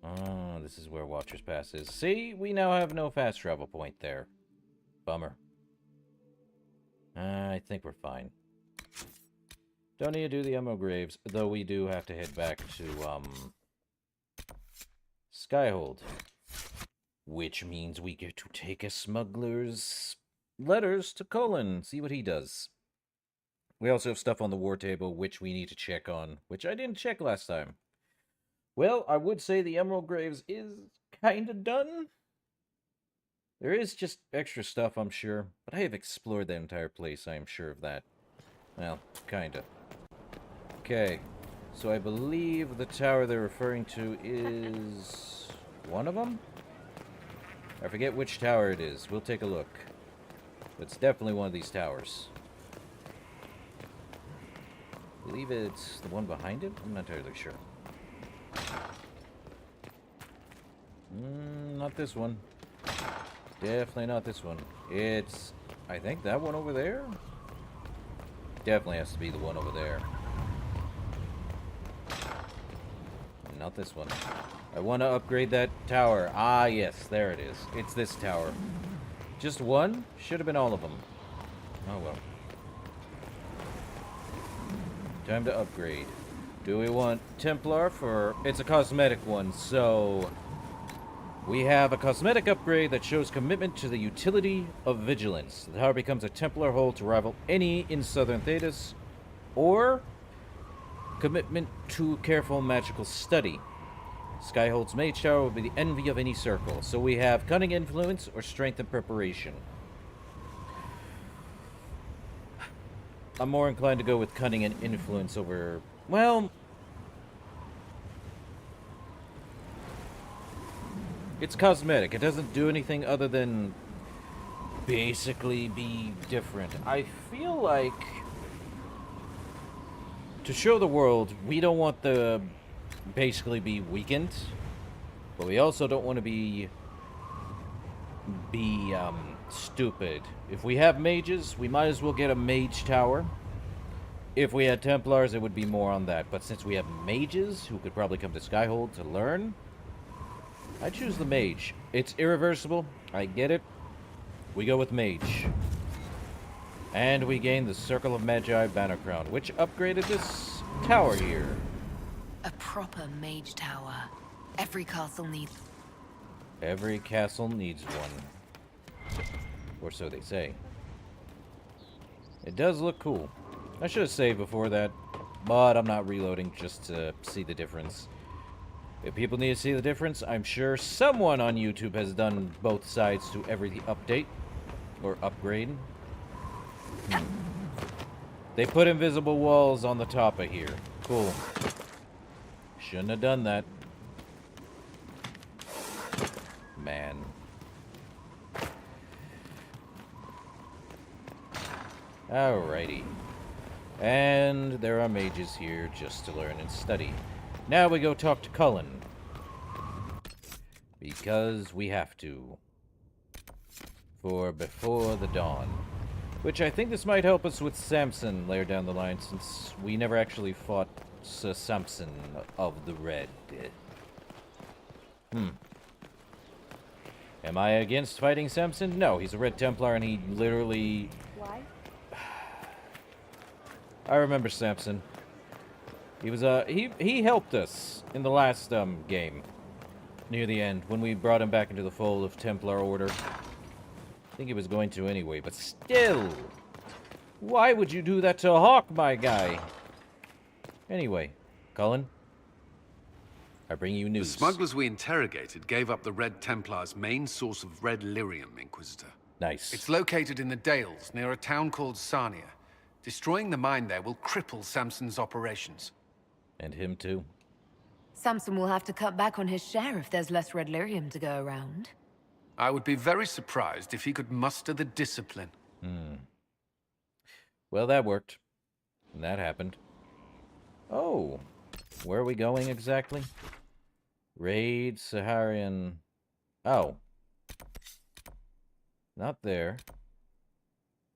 Oh, this is where Watcher's Pass is. See, we now have no fast travel point there. Bummer. I think we're fine. Don't need to do the Emerald Graves, though we do have to head back to, Skyhold. Which means we get to take a smuggler's letters to Cullen, see what he does. We also have stuff on the war table, which we need to check on, which I didn't check last time. Well, I would say the Emerald Graves is kinda done. There is just extra stuff, I'm sure, but I have explored the entire place, I am sure of that. Well, kinda. Okay, so I believe the tower they're referring to is one of them? I forget which tower it is. We'll take a look. It's definitely one of these towers. I believe it's the one behind it? I'm not entirely sure. Not this one. Definitely not this one. It's, I think, that one over there? Definitely has to be the one over there. Not this one. I want to upgrade that tower. Ah, yes, there it is. It's this tower. Just one? Should have been all of them. Oh, well. Time to upgrade. Do we want Templar for... It's a cosmetic one, so... We have a cosmetic upgrade that shows commitment to the utility of vigilance. The tower becomes a Templar hold to rival any in Southern Thedas, or commitment to careful magical study. Skyhold's Mage Tower will be the envy of any circle. So we have Cunning Influence or Strength and Preparation. I'm more inclined to go with Cunning and Influence over... Well... It's cosmetic. It doesn't do anything other than basically be different. I feel like to show the world, we don't want the basically be weakened, but we also don't want to be stupid. If we have mages, we might as well get a mage tower. If we had Templars, it would be more on that. But since we have mages who could probably come to Skyhold to learn, I choose the mage. It's irreversible. I get it. We go with mage. And we gain the Circle of Magi Banner Crown, which upgraded this tower here. A proper mage tower. Every castle needs... Every castle needs one. Or so they say. It does look cool. I should have saved before that, but I'm not reloading just to see the difference. If people need to see the difference, I'm sure someone on YouTube has done both sides to every update or upgrade. They put invisible walls on the top of here. Cool. Shouldn't have done that. Man. Alrighty. And there are mages here just to learn and study. Now we go talk to Cullen. Because we have to. For before the dawn. Which I think this might help us with Samson later down the line, since we never actually fought Sir Samson of the Red. Am I against fighting Samson? No, he's a Red Templar and he literally... Why? I remember Samson. He was, he helped us in the last, game. Near the end, when we brought him back into the fold of Templar Order. I think he was going to anyway, but still! Why would you do that to Hawk, my guy? Anyway, Cullen, I bring you news. The smugglers we interrogated gave up the Red Templar's main source of red lyrium, Inquisitor. Nice. It's located in the Dales, near a town called Sarnia. Destroying the mine there will cripple Samson's operations. And him too. Samson will have to cut back on his share if there's less red lyrium to go around. I would be very surprised if he could muster the discipline. Well, that worked. And that happened. Oh. Where are we going exactly? Raid Saharian... Oh. Not there.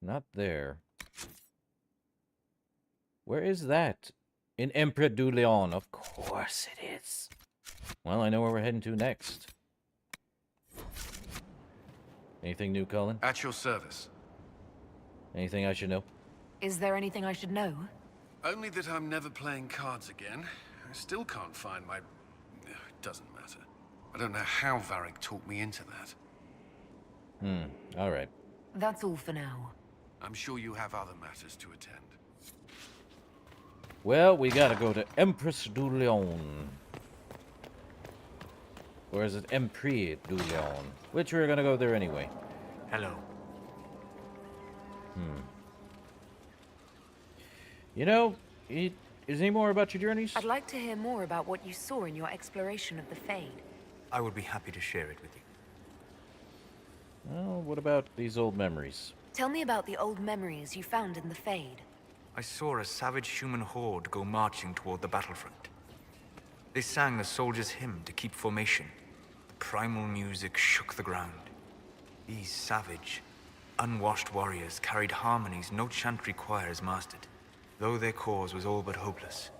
Not there. Where is that? In Emperor du Leon. Of course it is. Well, I know where we're heading to next. Anything new, Cullen? At your service. Anything I should know? Is there anything I should know? Only that I'm never playing cards again. I still can't find my... It doesn't matter. I don't know how Varric talked me into that. Alright. That's all for now. I'm sure you have other matters to attend. Well, we gotta go to Empress du Lion. Or is it Empire du Lion? Which we're gonna go there anyway. Hello. You know, is any more about your journeys? I'd like to hear more about what you saw in your exploration of the Fade. I would be happy to share it with you. Well, what about these old memories? Tell me about the old memories you found in the Fade. I saw a savage human horde go marching toward the battlefront. They sang a soldier's hymn to keep formation. The primal music shook the ground. These savage, unwashed warriors carried harmonies no chantry choirs mastered, though their cause was all but hopeless.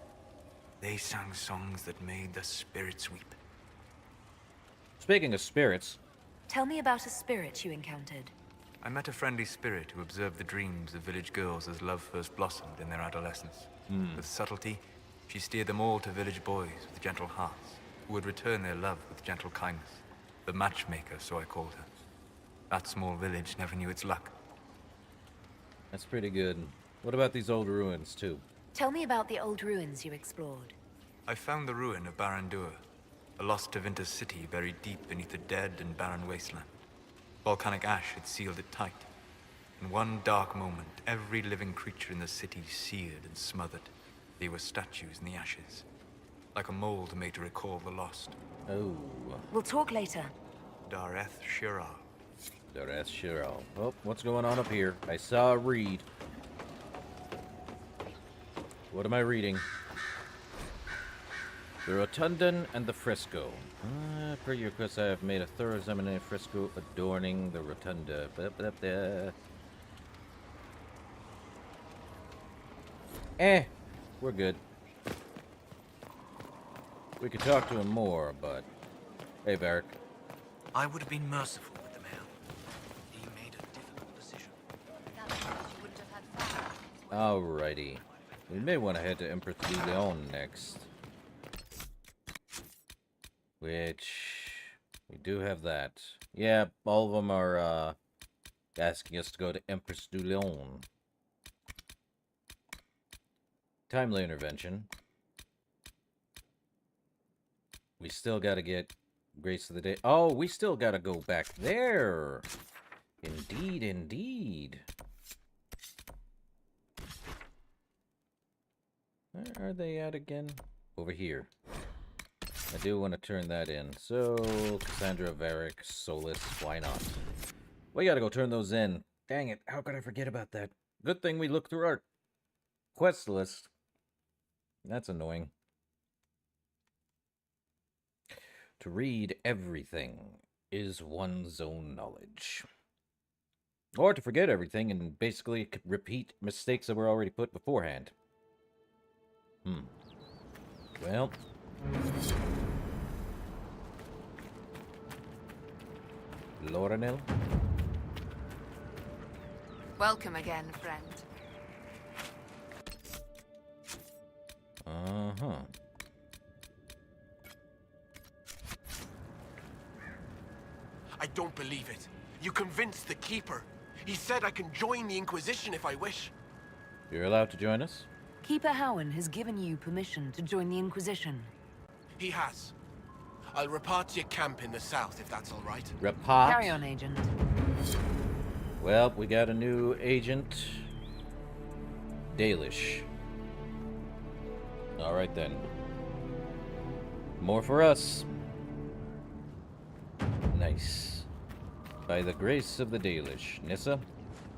They sang songs that made the spirits weep. Speaking of spirits... Tell me about a spirit you encountered. I met a friendly spirit who observed the dreams of village girls as love first blossomed in their adolescence. With subtlety, she steered them all to village boys with gentle hearts, who would return their love with gentle kindness. The matchmaker, so I called her. That small village never knew its luck. That's pretty good. What about these old ruins, too? Tell me about the old ruins you explored. I found the ruin of Barandur, a lost Tevinter city buried deep beneath a dead and barren wasteland. Volcanic ash had sealed it tight. In one dark moment, every living creature in the city seared and smothered. They were statues in the ashes, like a mold made to recall the lost. Oh. We'll talk later. Dareth Shiral. Dareth Shiral. Oh, what's going on up here? I saw a read. What am I reading? The Rotundan and the Fresco. Per your request, I have made a thorough examination of fresco adorning the Rotunda. We're good. We could talk to him more, but... Hey, Varric. I would have been merciful with the man. He made a difficult decision. Alrighty. We may want to head to Empress du Lion next. Which... we do have that. Yeah, all of them are, asking us to go to Empress du Lion. Timely intervention. We still gotta get Grace of the Day. Oh, we still gotta go back there. Indeed, indeed. Where are they at again? Over here. I do want to turn that in. So, Cassandra, Varric, Solus, why not? We gotta go turn those in. Dang it, how could I forget about that? Good thing we looked through our quest list. That's annoying. To read everything is one's own knowledge. Or to forget everything and basically repeat mistakes that were already put beforehand. Well... Loranel? Welcome again, friend. Uh-huh. I don't believe it. You convinced the Keeper. He said I can join the Inquisition if I wish. You're allowed to join us? Keeper Howen has given you permission to join the Inquisition. He has. I'll repart to your camp in the south, if that's all right. Repart? Carry on, Agent. Well, we got a new agent. Dalish. Alright then. More for us. Nice. By the grace of the Dalish. Nissa?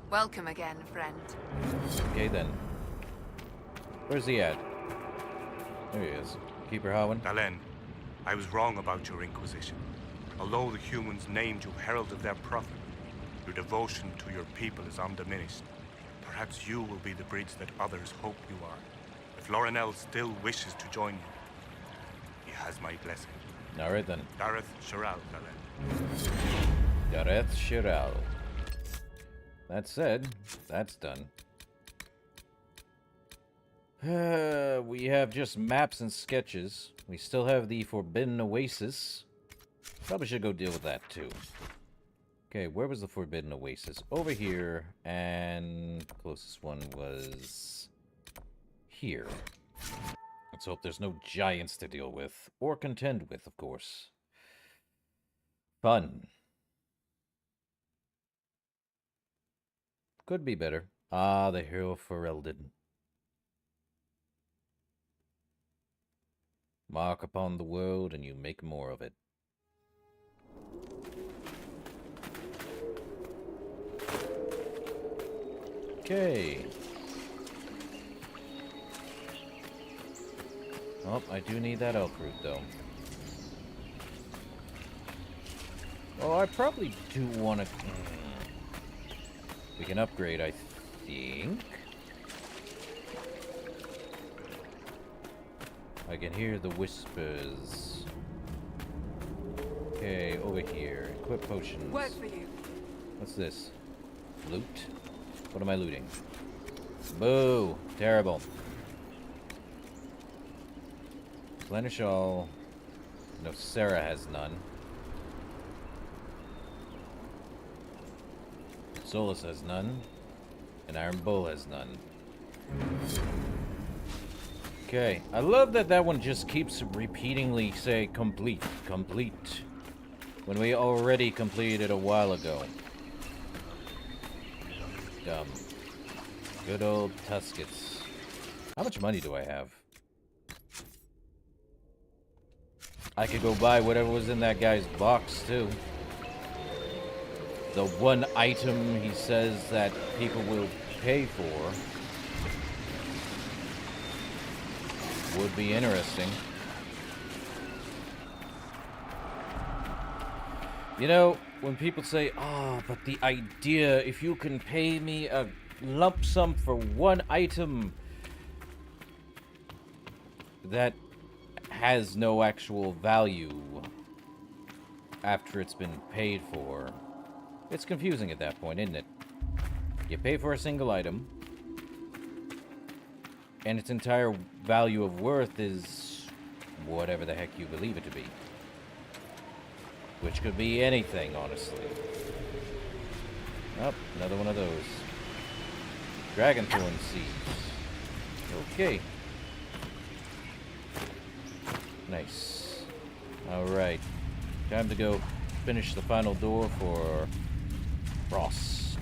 Welcome again, friend. Okay then. Where's he at? There he is. Keeper Howen. Dalen, I was wrong about your Inquisition. Although the humans named you herald of their prophet, your devotion to your people is undiminished. Perhaps you will be the bridge that others hope you are. If Loranel still wishes to join you, he has my blessing. Alright then. Dareth Shiral, Dalen. Dareth Shiral. That said, that's done. We have just maps and sketches. We still have the Forbidden Oasis. Probably should go deal with that too. Okay, where was the Forbidden Oasis? Over here, and the closest one was here. Let's hope there's no giants to deal with, or contend with, of course. Fun. Could be better. Ah, the hero Ferelden. Mark upon the world, and you make more of it. Okay. Oh, I do need that elk root, though. Oh, I probably do want to... We can upgrade, I think. I can hear the whispers. Okay, over here. Equip potions. Work for you. What's this? Loot? What am I looting? Boo! Terrible. Replenish all. No, Sarah has none. Solus has none. And Iron Bull has none. Okay. I love that that one just keeps repeatedly say complete, complete. When we already completed a while ago. Dumb. Good old Tuskets. How much money do I have? I could go buy whatever was in that guy's box, too. The one item he says that people will pay for would be interesting. You know, when people say, oh, but the idea, if you can pay me a lump sum for one item that has no actual value after it's been paid for, it's confusing at that point, isn't it? You pay for a single item, and its entire value of worth is whatever the heck you believe it to be. Which could be anything, honestly. Oh, another one of those. Dragonthorn seeds. Okay. Nice. Alright. Time to go finish the final door for Frost.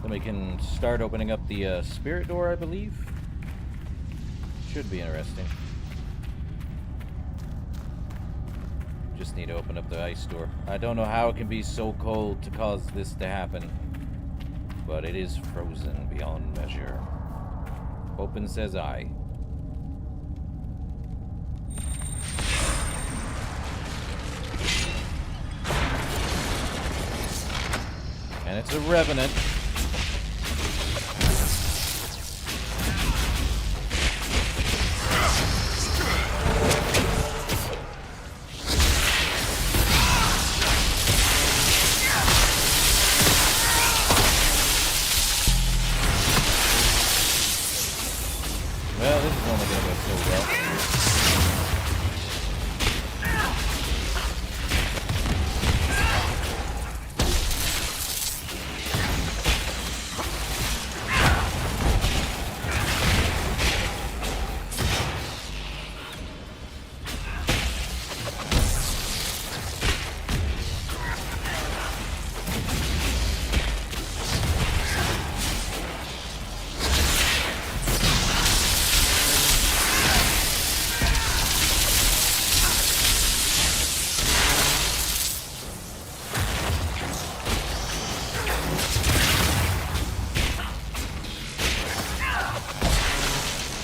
Then we can start opening up the spirit door, I believe. Should be interesting. Just need to open up the ice door. I don't know how it can be so cold to cause this to happen. But it is frozen beyond measure. Open says I. And it's a revenant. Well, this is only going to go so well.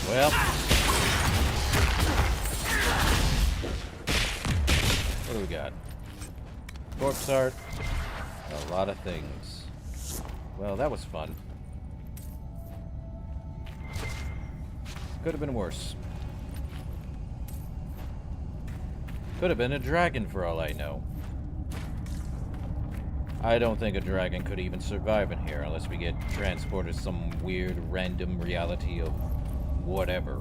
Well, what do we got? Corpse art, a lot of things. Well, that was fun. Could have been worse. Could have been a dragon for all I know. I don't think a dragon could even survive in here unless we get transported to some weird random reality of whatever.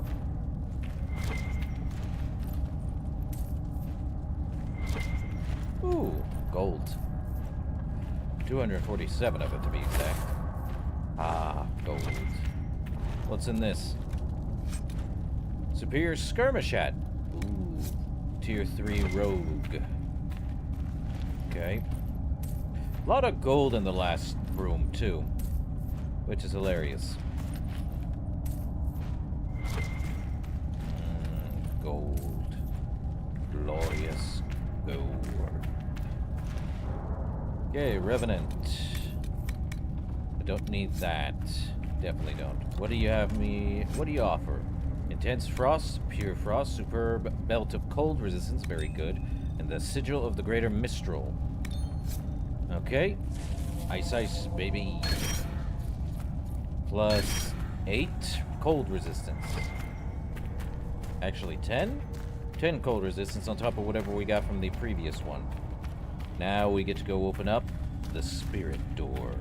Ooh, gold. 247 of it to be exact. Ah, gold. What's in this? Superior skirmish hat. Ooh, tier 3 rogue. Okay. A lot of gold in the last room, too. Which is hilarious. Gold. Glorious gold. Okay, Revenant. I don't need that. Definitely don't. What do you have me... What do you offer? Intense Frost, Pure Frost, Superb Belt of Cold Resistance, very good. And the Sigil of the Greater Mistral. Okay. Ice Ice, baby. Plus 8 Cold Resistance. Actually 10? 10 Cold Resistance on top of whatever we got from the previous one. Now we get to go open up the Spirit Door.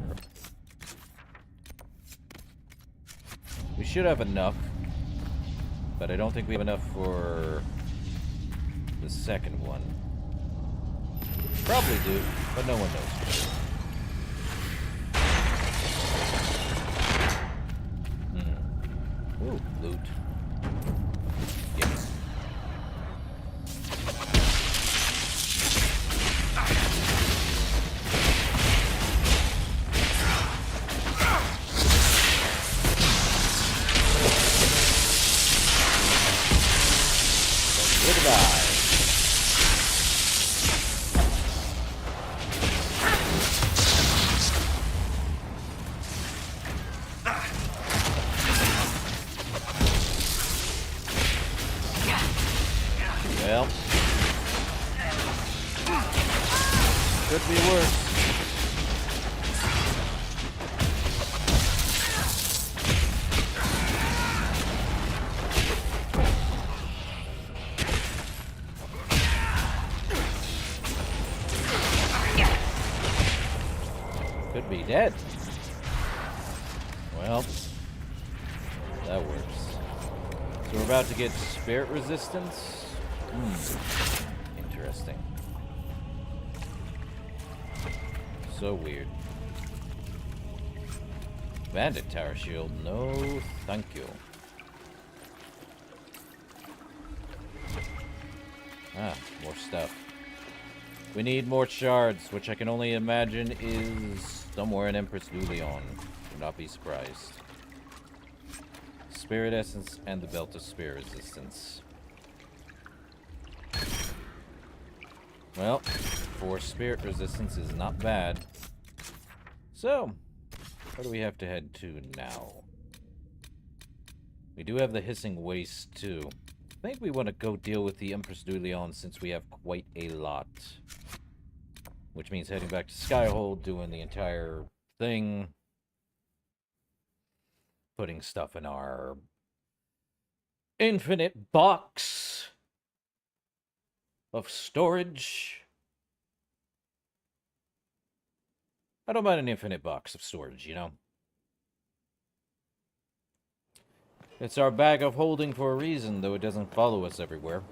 We should have enough, but I don't think we have enough for the second one. Probably do, but no one knows. Ooh, loot. Yes. Goodbye. Well, could be worse. Could be dead. Well, that works. So we're about to get spirit resistance. Interesting. So weird. Bandit tower shield. No, thank you. Ah, more stuff. We need more shards, which I can only imagine is somewhere in Empress Lulion. Would not be surprised. Spirit essence and the belt of spirit resistance. Well, 4 spirit resistance is not bad. So, where do we have to head to now? We do have the hissing waste too. I think we want to go deal with the Empress du Lion since we have quite a lot. Which means heading back to Skyhold, doing the entire thing. Putting stuff in our infinite box of storage. I don't mind an infinite box of storage, you know? It's our bag of holding for a reason, though it doesn't follow us everywhere.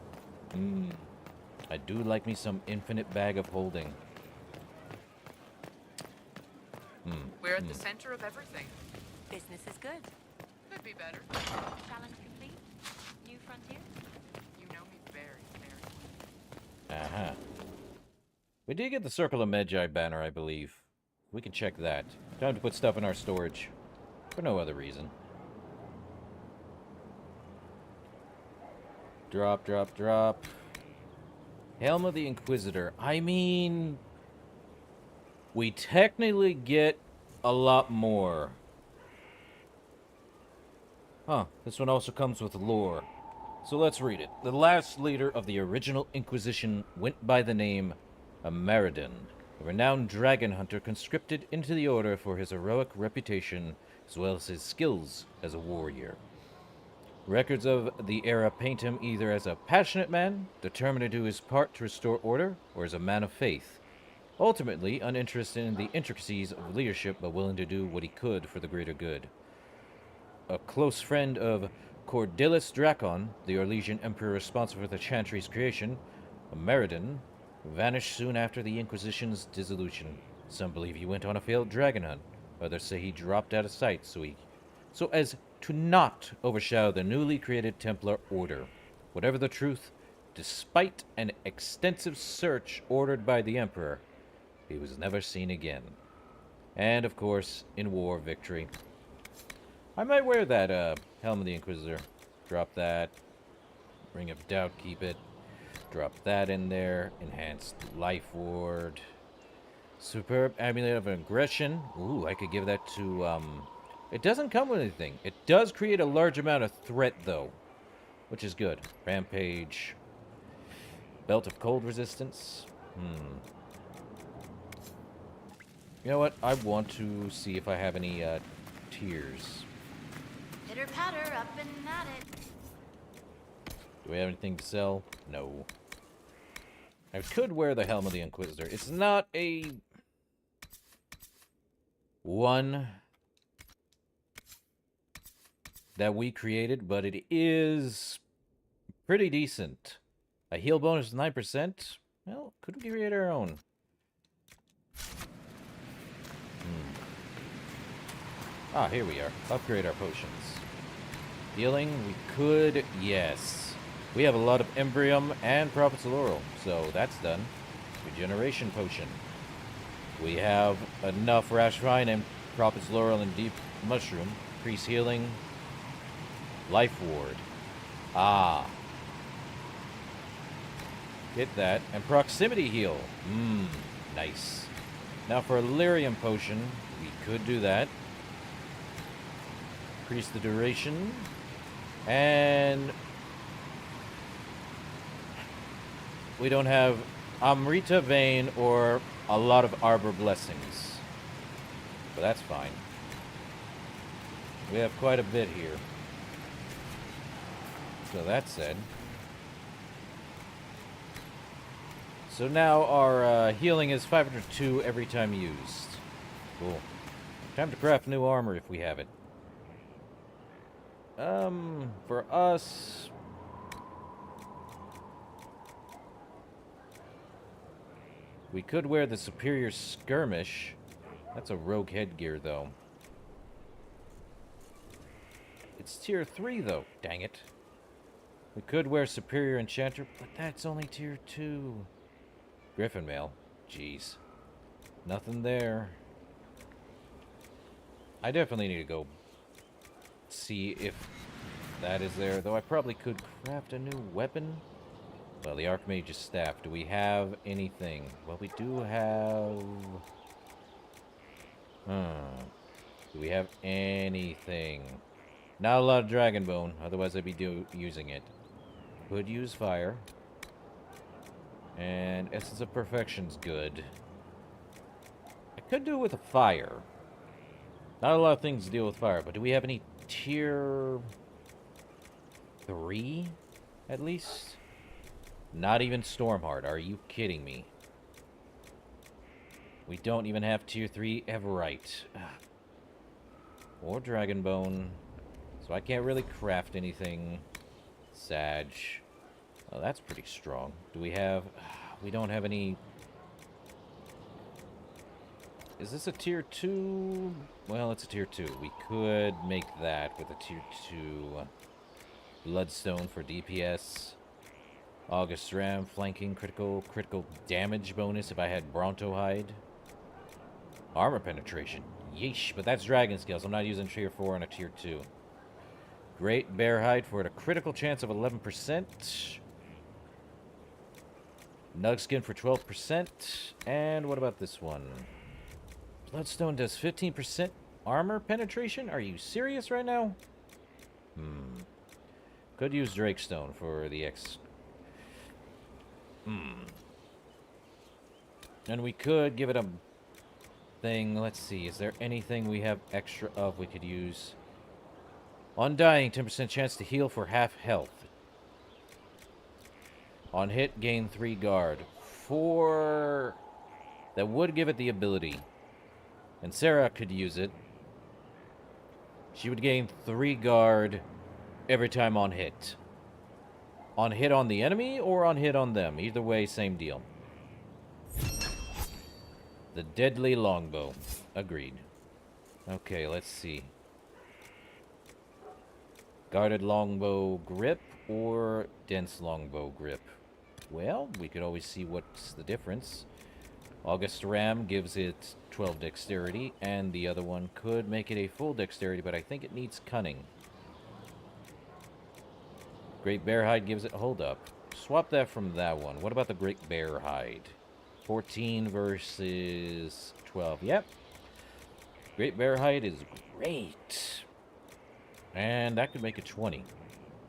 I do like me some infinite bag of holding. We're at the center of everything. Business is good. Could be better. Challenge complete. New frontier. You know me very, very well. Uh-huh. We did get the Circle of Magi banner, I believe. We can check that. Time to put stuff in our storage. For no other reason. Drop, drop, drop. Helm of the Inquisitor. I mean... we technically get a lot more. Huh. This one also comes with lore. So let's read it. The last leader of the original Inquisition went by the name Ameridan, a renowned dragon hunter conscripted into the order for his heroic reputation as well as his skills as a warrior. Records of the era paint him either as a passionate man, determined to do his part to restore order, or as a man of faith, ultimately uninterested in the intricacies of leadership but willing to do what he could for the greater good. A close friend of Cordelis Drakon, the Orlesian emperor responsible for the Chantry's creation, Ameridan vanished soon after the Inquisition's dissolution. Some believe he went on a failed dragon hunt. Others say he dropped out of sight so as to not overshadow the newly created Templar Order. Whatever the truth, despite an extensive search ordered by the Emperor, he was never seen again. And, of course, in war, victory. I might wear that Helm of the Inquisitor. Drop that. Ring of Doubt, keep it. Drop that in there. Enhanced Life Ward. Superb Amulet of Aggression. Ooh, I could give that to, It doesn't come with anything. It does create a large amount of threat, though, which is good. Rampage. Belt of Cold Resistance. You know what? I want to see if I have any, tiers. Pitter-patter, up and at it. Do we have anything to sell? No. I could wear the Helm of the Inquisitor. It's not a one that we created, but it is pretty decent. A heal bonus of 9%? Well, could we create our own? Ah, here we are. Upgrade our potions. Healing, we could, yes. We have a lot of Embrium and Prophet's Laurel, so that's done. Regeneration Potion. We have enough Rash Vine and Prophet's Laurel and Deep Mushroom. Increase healing. Life Ward. Ah. Get that. And Proximity Heal. Nice. Now for a Lyrium Potion, we could do that. Increase the duration. And we don't have Amrita Vein or a lot of Arbor Blessings. But that's fine. We have quite a bit here. So that said. So now our healing is 502 every time used. Cool. Time to craft new armor if we have it. For us... we could wear the Superior Skirmish. That's a rogue headgear, though. It's tier 3, though. Dang it. We could wear Superior Enchanter, but that's only tier 2. Griffin Mail. Jeez. Nothing there. I definitely need to go see if that is there, though I probably could craft a new weapon. Well, the Archmage's Staff. Do we have anything? Well, we do have... Do we have anything? Not a lot of Dragon Bone, otherwise I'd be using it. Could use fire. And Essence of Perfection's good. I could do it with a fire. Not a lot of things to deal with fire, but do we have any tier 3, at least? Not even Stormheart. Are you kidding me? We don't even have tier 3 Everite. Or Dragonbone. So I can't really craft anything. Sag. Oh, that's pretty strong. Do we have... we don't have any... Is this a tier 2? Well, it's a tier 2. We could make that with a tier 2 Bloodstone for DPS. August Ram, flanking, critical damage bonus if I had Bronto Hide. Armor penetration. Yeesh, but that's dragon skills. I'm not using tier 4 on a tier 2. Great Bear Hide for a critical chance of 11%. Nugskin for 12%. And what about this one? Bloodstone does 15% armor penetration? Are you serious right now? Could use Drakestone for the X. And we could give it a thing. Let's see. Is there anything we have extra of we could use? Undying, 10% chance to heal for half health. On hit, gain 3 guard. 4... that would give it the ability. And Sarah could use it. She would gain 3 guard every time on hit. On hit on the enemy or on hit on them. Either way, same deal. The deadly longbow. Agreed. Okay, let's see. Guarded longbow grip or dense longbow grip? Well, we could always see what's the difference. August Ram gives it 12 dexterity, and the other one could make it a full dexterity, but I think it needs cunning. Great Bear Hide gives it... Hold up. Swap that from that one. What about the Great Bear Hide? 14 versus 12. Yep. Great Bear Hide is great. And that could make it 20.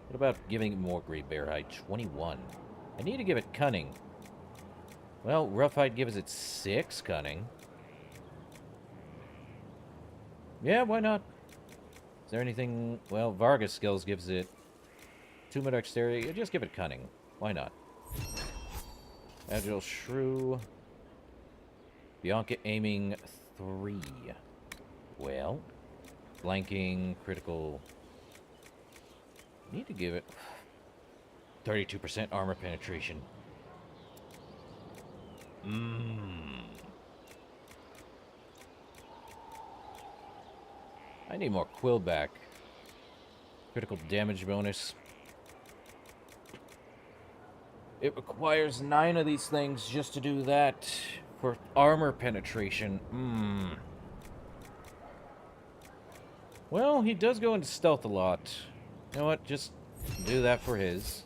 What about giving it more Great Bear Hide? 21. I need to give it cunning. Well, Rough Hide gives it 6 cunning. Yeah, why not? Is there anything... Well, Vargas Skills gives it 2 more dexterity. Just give it cunning. Why not? Agile Shrew. Bianca aiming 3. Well, flanking, critical. Need to give it 32% armor penetration. I need more quill back. Critical damage bonus. It requires 9 of these things just to do that for armor penetration. Well, he does go into stealth a lot. You know what? Just do that for his.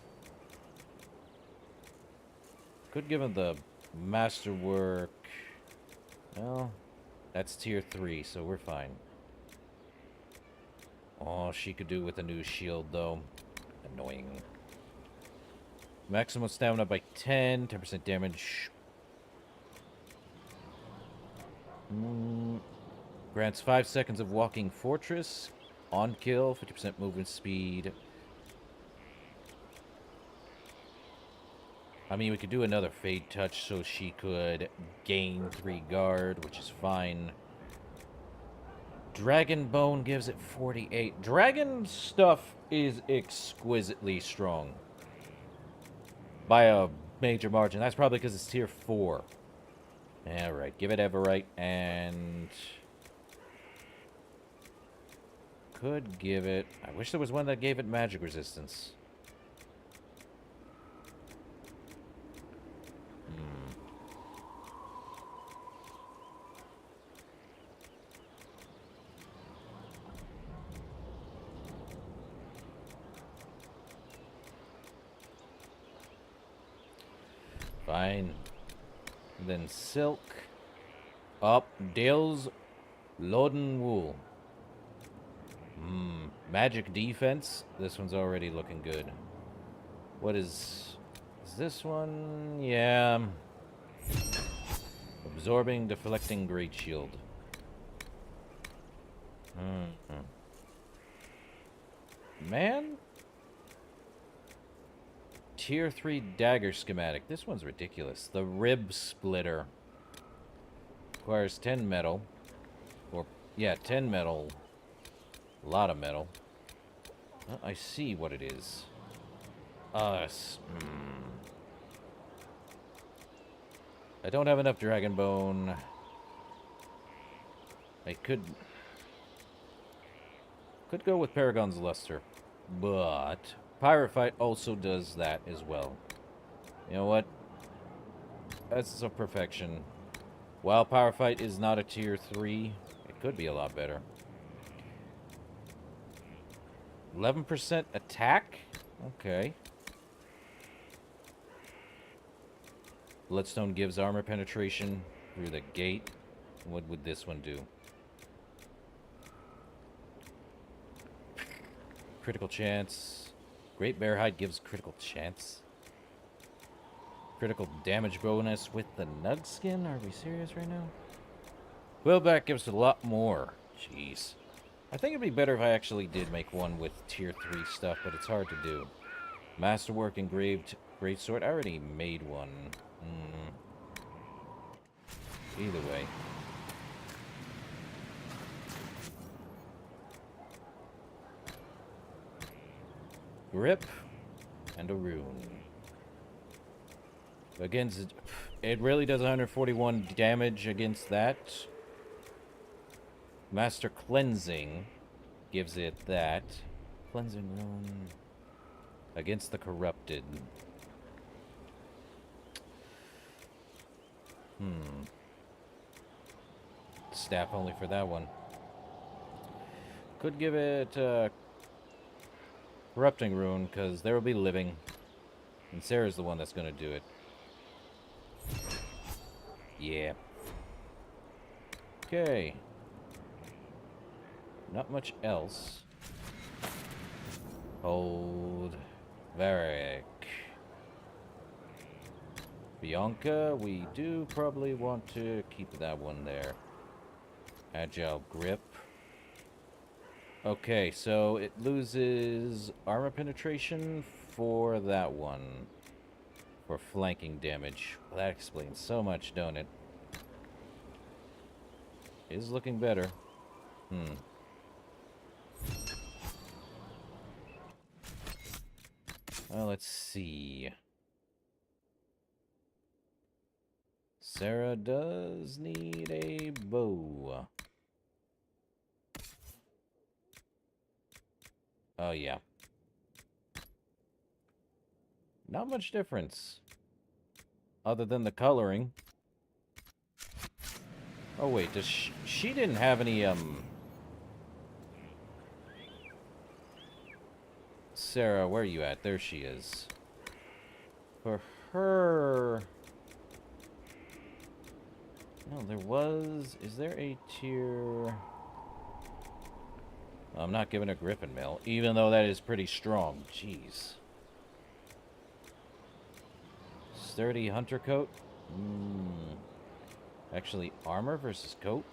Could give him the masterwork. Well, that's tier 3, so we're fine. Oh, she could do with a new shield, though. Annoying. Maximum stamina by 10, 10% damage. Grants 5 seconds of walking fortress. On kill, 50% movement speed. I mean, we could do another Fade Touch so she could gain 3 guard, which is fine. Dragon Bone gives it 48. Dragon stuff is exquisitely strong. By a major margin. That's probably because it's tier 4. Alright, give it Everite and... Could give it... I wish there was one that gave it magic resistance. Fine. Then silk. Up. Dale's Loden Wool. Magic defense. This one's already looking good. What is this one? Yeah. Absorbing, deflecting, great shield. Man. Tier 3 dagger schematic. This one's ridiculous. The rib splitter. Requires 10 metal. Or, yeah, 10 metal. A lot of metal. Well, I see what it is. I don't have enough dragon bone. I could go with Paragon's Luster. But Pyrophyte also does that as well. You know what? That's a perfection. While Pyrophyte is not a tier 3, it could be a lot better. 11% attack? Okay. Bloodstone gives armor penetration through the gate. What would this one do? Critical chance. Great Bear Hide gives critical chance. Critical damage bonus with the Nug Skin? Are we serious right now? Quillback gives a lot more. Jeez. I think it'd be better if I actually did make one with tier 3 stuff, but it's hard to do. Masterwork engraved greatsword. I already made one. Either way. Grip and a rune. Against it really does 141 damage against that. Master Cleansing gives it that. Cleansing rune against the corrupted. Staff only for that one. Could give it corrupting rune, because there will be living. And Sarah's the one that's going to do it. Yeah. Okay. Not much else. Hold. Varric. Bianca, we do probably want to keep that one there. Agile grip. Okay, so it loses armor penetration for that one. For flanking damage. Well, that explains so much, don't it? Is looking better. Well, let's see. Sarah does need a bow. Oh, yeah. Not much difference. Other than the coloring. Oh, wait. Does she didn't have any, Sarah, where are you at? There she is. For her... No, there was... Is there a tier... I'm not giving a Griffin Mail, even though that is pretty strong. Jeez. Sturdy Hunter Coat? Actually, armor versus coat?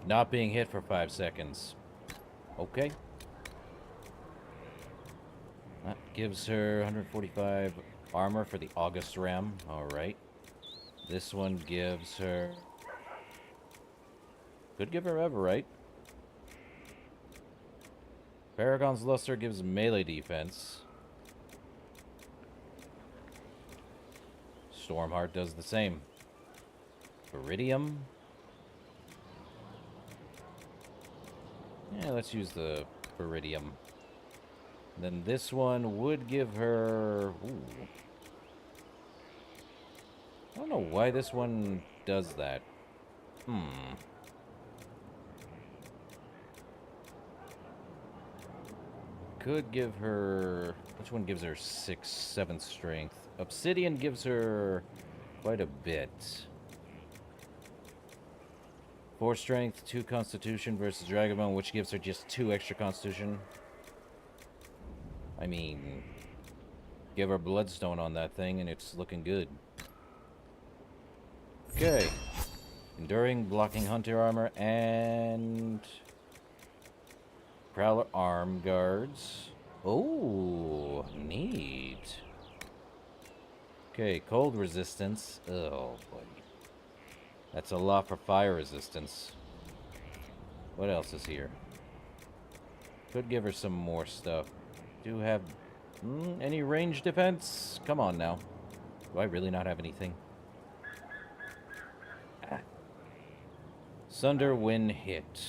Not being hit for 5 seconds. Okay. That gives her 145 armor for the August Ram. Alright. This one gives her... Could give her Everite. Paragon's Luster gives melee defense. Stormheart does the same. Viridium. Yeah, let's use the Viridium. Then this one would give her... Ooh. I don't know why this one does that. Could give her... Which one gives her 6, 7 strength? Obsidian gives her quite a bit. 4 strength, 2 constitution versus Dragonbone, which gives her just 2 extra constitution. I mean, give her Bloodstone on that thing and it's looking good. Okay. Enduring, blocking hunter armor, and... Prowler arm guards. Oh, neat. Okay, cold resistance. Oh, boy. That's a lot for fire resistance. What else is here? Could give her some more stuff. Do have... any range defense? Come on now. Do I really not have anything? Sunder when hit.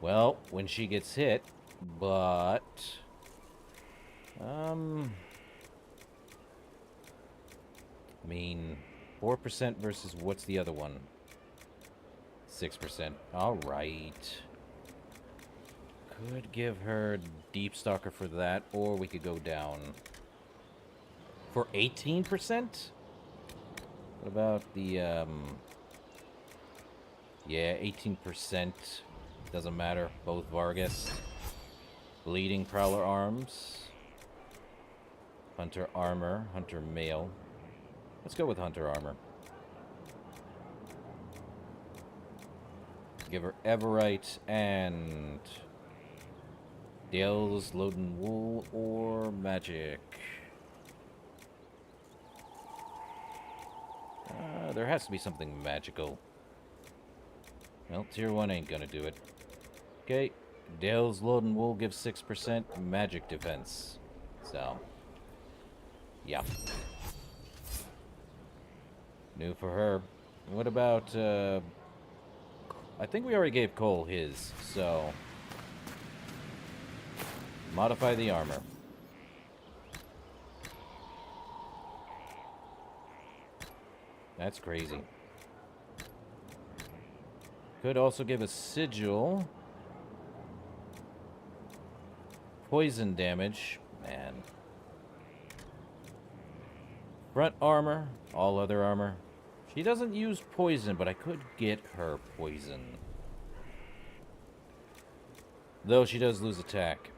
Well, when she gets hit, but... I mean, 4% versus what's the other one? 6%. Alright. Could give her Deep Stalker for that, or we could go down. For 18%? What about the, yeah, 18%. Doesn't matter. Both Vargas. Bleeding Prowler arms. Hunter armor. Hunter mail. Let's go with Hunter armor. Give her Everite and... Dale's Loden Wool or Magic. There has to be something magical. Well, tier 1 ain't gonna do it. Okay, Dale's Loading Wool gives 6% magic defense. So, yeah. New for her. What about, I think we already gave Cole his, so... Modify the armor. That's crazy. Could also give a sigil. Poison damage. Man. Front armor. All other armor. She doesn't use poison, but I could get her poison. Though she does lose attack.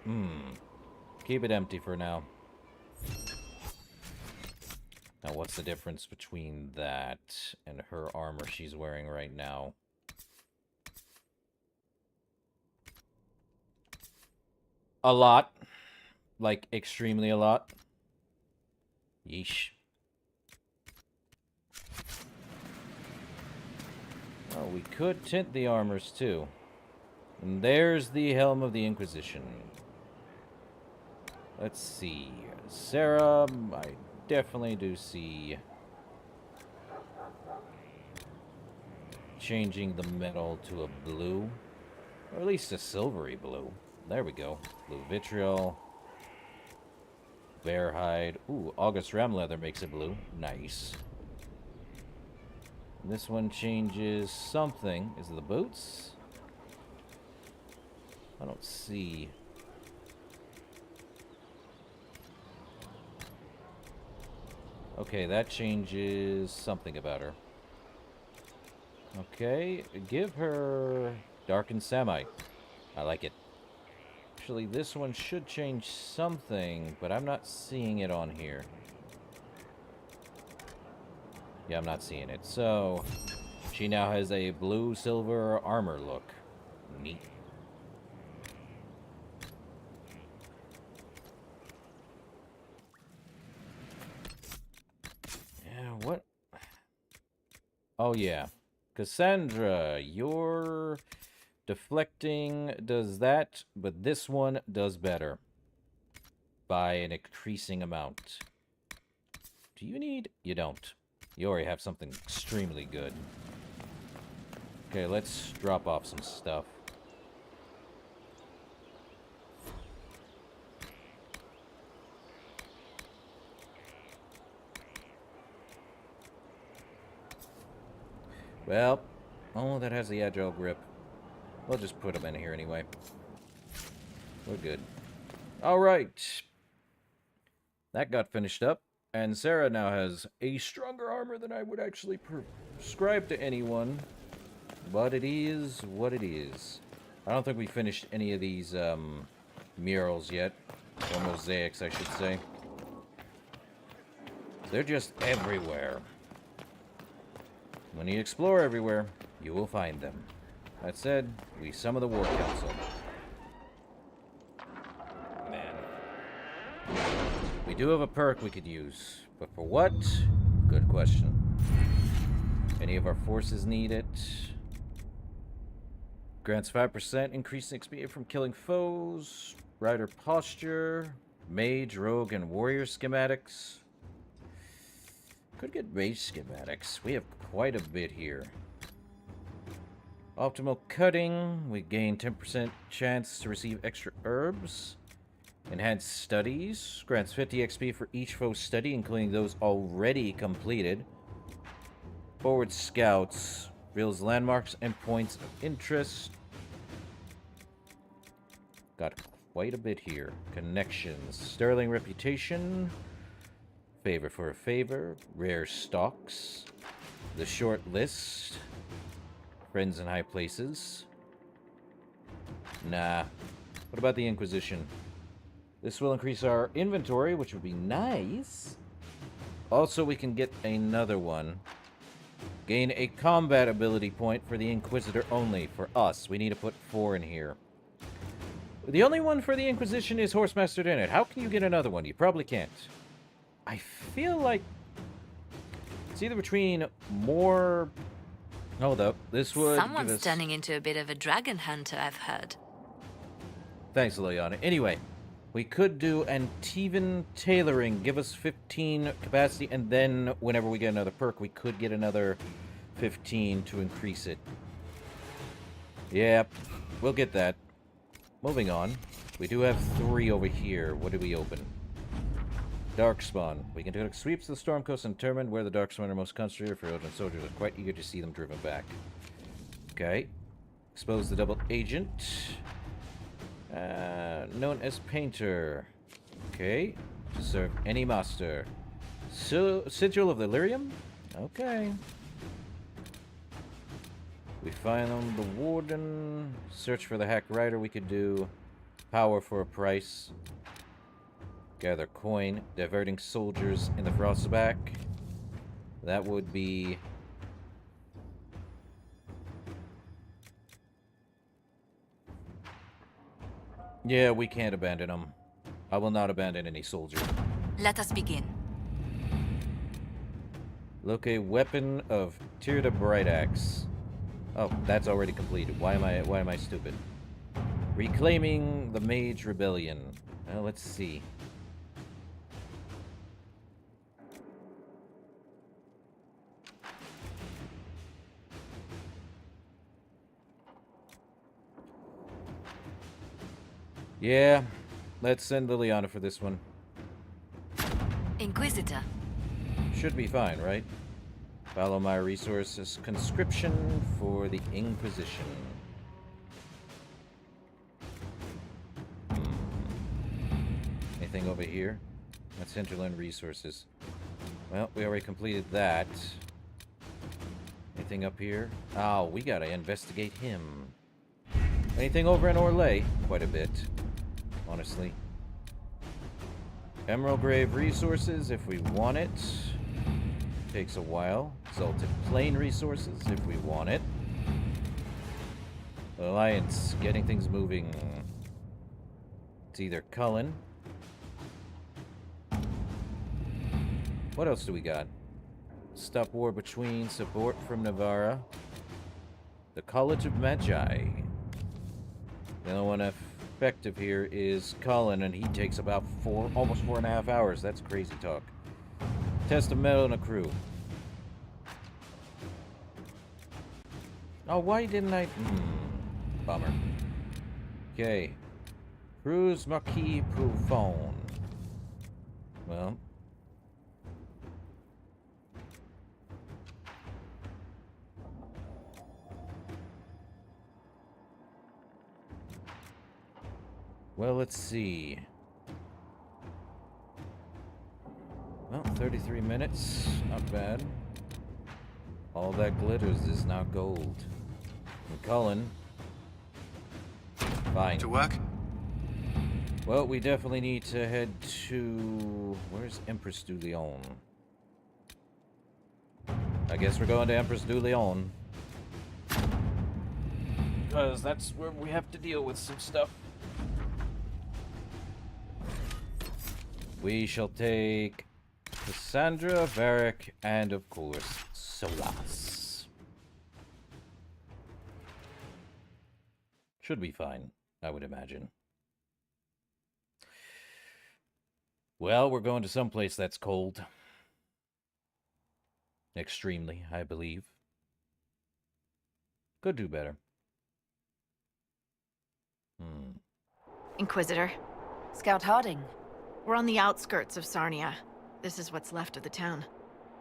Keep it empty for now. Now, what's the difference between that and her armor she's wearing right now? A lot. Like, extremely a lot. Yeesh. Oh, we could tint the armors, too. And there's the Helm of the Inquisition. Let's see. Sarah, I definitely do see changing the metal to a blue. Or at least a silvery blue. There we go. Blue vitriol. Bear hide. Ooh, August ram leather makes it blue. Nice. This one changes something. Is it the boots? I don't see. Okay, that changes something about her. Okay, give her Darkened Samite. I like it. Actually, this one should change something, but I'm not seeing it on here. Yeah, I'm not seeing it. So, she now has a blue-silver armor look. Neat. Yeah, what? Oh, yeah. Cassandra, your deflecting does that, but this one does better. By an increasing amount. Do you need? You don't. You already have something extremely good. Okay, let's drop off some stuff. Well, oh, that has the agile grip. We'll just put them in here anyway. We're good. Alright. That got finished up. And Sarah now has a stronger armor than I would actually prescribe to anyone. But it is what it is. I don't think we finished any of these murals yet. Or mosaics, I should say. They're just everywhere. When you explore everywhere, you will find them. That said, we summon the War Council. Man. We do have a perk we could use, but for what? Good question. Any of our forces need it? Grants 5% increased XP from killing foes. Rider posture. Mage, rogue, and warrior schematics. Could get mage schematics. We have quite a bit here. Optimal cutting. We gain 10% chance to receive extra herbs. Enhanced studies. Grants 50 XP for each foe study, including those already completed. Forward scouts. Reveals landmarks and points of interest. Got quite a bit here. Connections. Sterling reputation. Favor for a favor. Rare stocks. The short list. Friends in high places. Nah. What about the Inquisition? This will increase our inventory, which would be nice. Also, we can get another one. Gain a combat ability point for the Inquisitor only. For us, we need to put 4 in here. The only one for the Inquisition is Horsemaster Dennett. How can you get another one? You probably can't. I feel like It's either between more... Hold up. This would give Someone's us... turning into a bit of a dragon hunter, I've heard. Thanks, Liliana. Anyway, we could do Antivan Tailoring, give us 15 capacity, and then whenever we get another perk, we could get another 15 to increase it. Yep, we'll get that. Moving on. We do have 3 over here. What did we open? Darkspawn. We can conduct sweeps to the Storm Coast and determine where the Darkspawn are most concentrated. For Odin soldiers are quite eager to see them driven back. Okay. Expose the double agent. Known as Painter. Okay. To serve any master. Sigil of the Lyrium? Okay. We find the Warden. Search for the Hack Rider. We could do Power for a price. Gather coin. Diverting soldiers in the Frostback. That would be... Yeah, we can't abandon them. I will not abandon any soldier. Let us begin. Locate weapon of Tirda Brightaxe. Oh, that's already completed. Why am I stupid? Reclaiming the Mage Rebellion. Well, let's see. Yeah, let's send Liliana for this one. Inquisitor. Should be fine, right? Follow my resources. Conscription for the Inquisition. Anything over here? Let's hinterland resources. Well, we already completed that. Anything up here? Oh, we gotta investigate him. Anything over in Orlais? Quite a bit, honestly. Emerald Grave resources if we want it. Takes a while. Exalted Plain resources if we want it. Alliance, getting things moving. It's either Cullen. What else do we got? Stop war between support from Navarra. The College of Magi. The only one effective here is Cullen, and he takes about almost 4.5 hours. That's crazy talk. Test of metal and a crew. Oh, why didn't I? Bummer. Okay. Cruz Marquis Proufon. Well. Well, let's see. Well, 33 minutes. Not bad. All that glitters is now gold. And Cullen. Fine. To work? Well, we definitely need to head to... Where's Empress du Lion? I guess we're going to Empress du Lion. Because that's where we have to deal with some stuff. We shall take Cassandra, Varric, and of course, Solas. Should be fine, I would imagine. Well, we're going to someplace that's cold. Extremely, I believe. Could do better. Inquisitor. Scout Harding. We're on the outskirts of Sarnia. This is what's left of the town.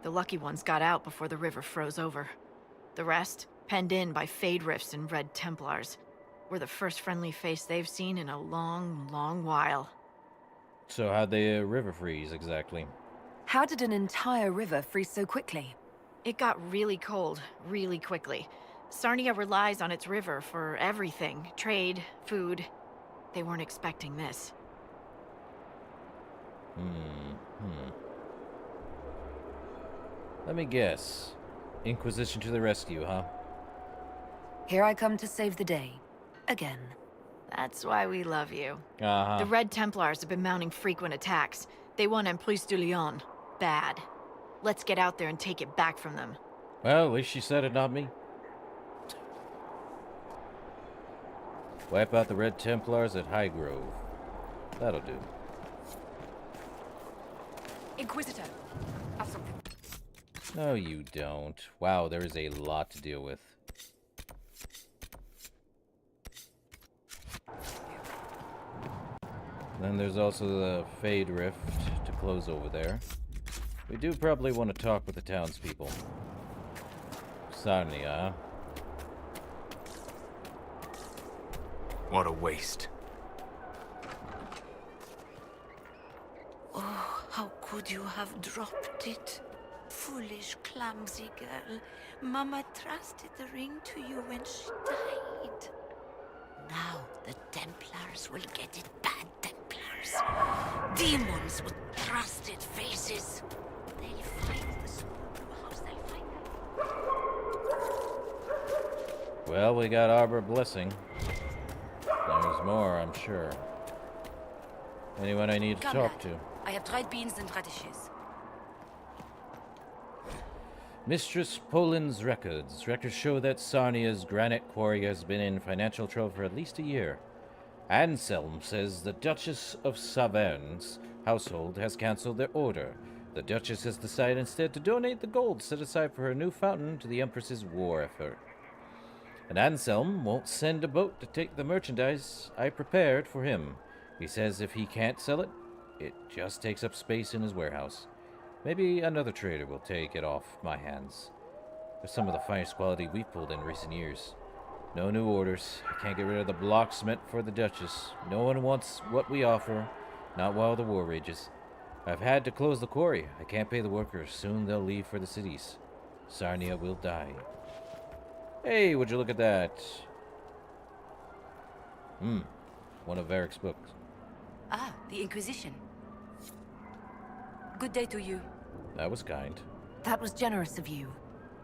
The lucky ones got out before the river froze over. The rest, penned in by Fade Rifts and Red Templars. We're the first friendly face they've seen in a long, long while. So how'd the river freeze, exactly? How did an entire river freeze so quickly? It got really cold, really quickly. Sarnia relies on its river for everything. Trade, food. They weren't expecting this. Let me guess. Inquisition to the rescue, huh? Here I come to save the day. Again. That's why we love you. Uh-huh. The Red Templars have been mounting frequent attacks. They want Empress du Lion. Bad. Let's get out there and take it back from them. Well, at least she said it, not me. Wipe out the Red Templars at High Grove. That'll do. Inquisitor, have something. No, you don't. Wow, there is a lot to deal with. Then there's also the Fade Rift to close over there. We do probably want to talk with the townspeople. Sarnia. What a waste. Oh, how could you have dropped it? Foolish, clumsy girl. Mama trusted the ring to you when she died. Now the Templars will get it, bad Templars. Demons with trusted faces. They'll find the schoolhouse, they'll find them. Well, we got Arbor Blessing. There's more, I'm sure. Anyone I need to talk to? I have dried beans and radishes. Mistress Poland's records. Records show that Sarnia's granite quarry has been in financial trouble for at least a year. Anselm says the Duchess of Savern's household has cancelled their order. The Duchess has decided instead to donate the gold set aside for her new fountain to the Empress's war effort. And Anselm won't send a boat to take the merchandise I prepared for him. He says if he can't sell it, it just takes up space in his warehouse. Maybe another trader will take it off my hands. They're some of the finest quality we've pulled in recent years. No new orders. I can't get rid of the blocks meant for the Duchess. No one wants what we offer, not while the war rages. I've had to close the quarry. I can't pay the workers. Soon they'll leave for the cities. Sarnia will die. Hey, would you look at that? One of Varric's books. Ah, the Inquisition. Good day to you. That was kind. That was generous of you.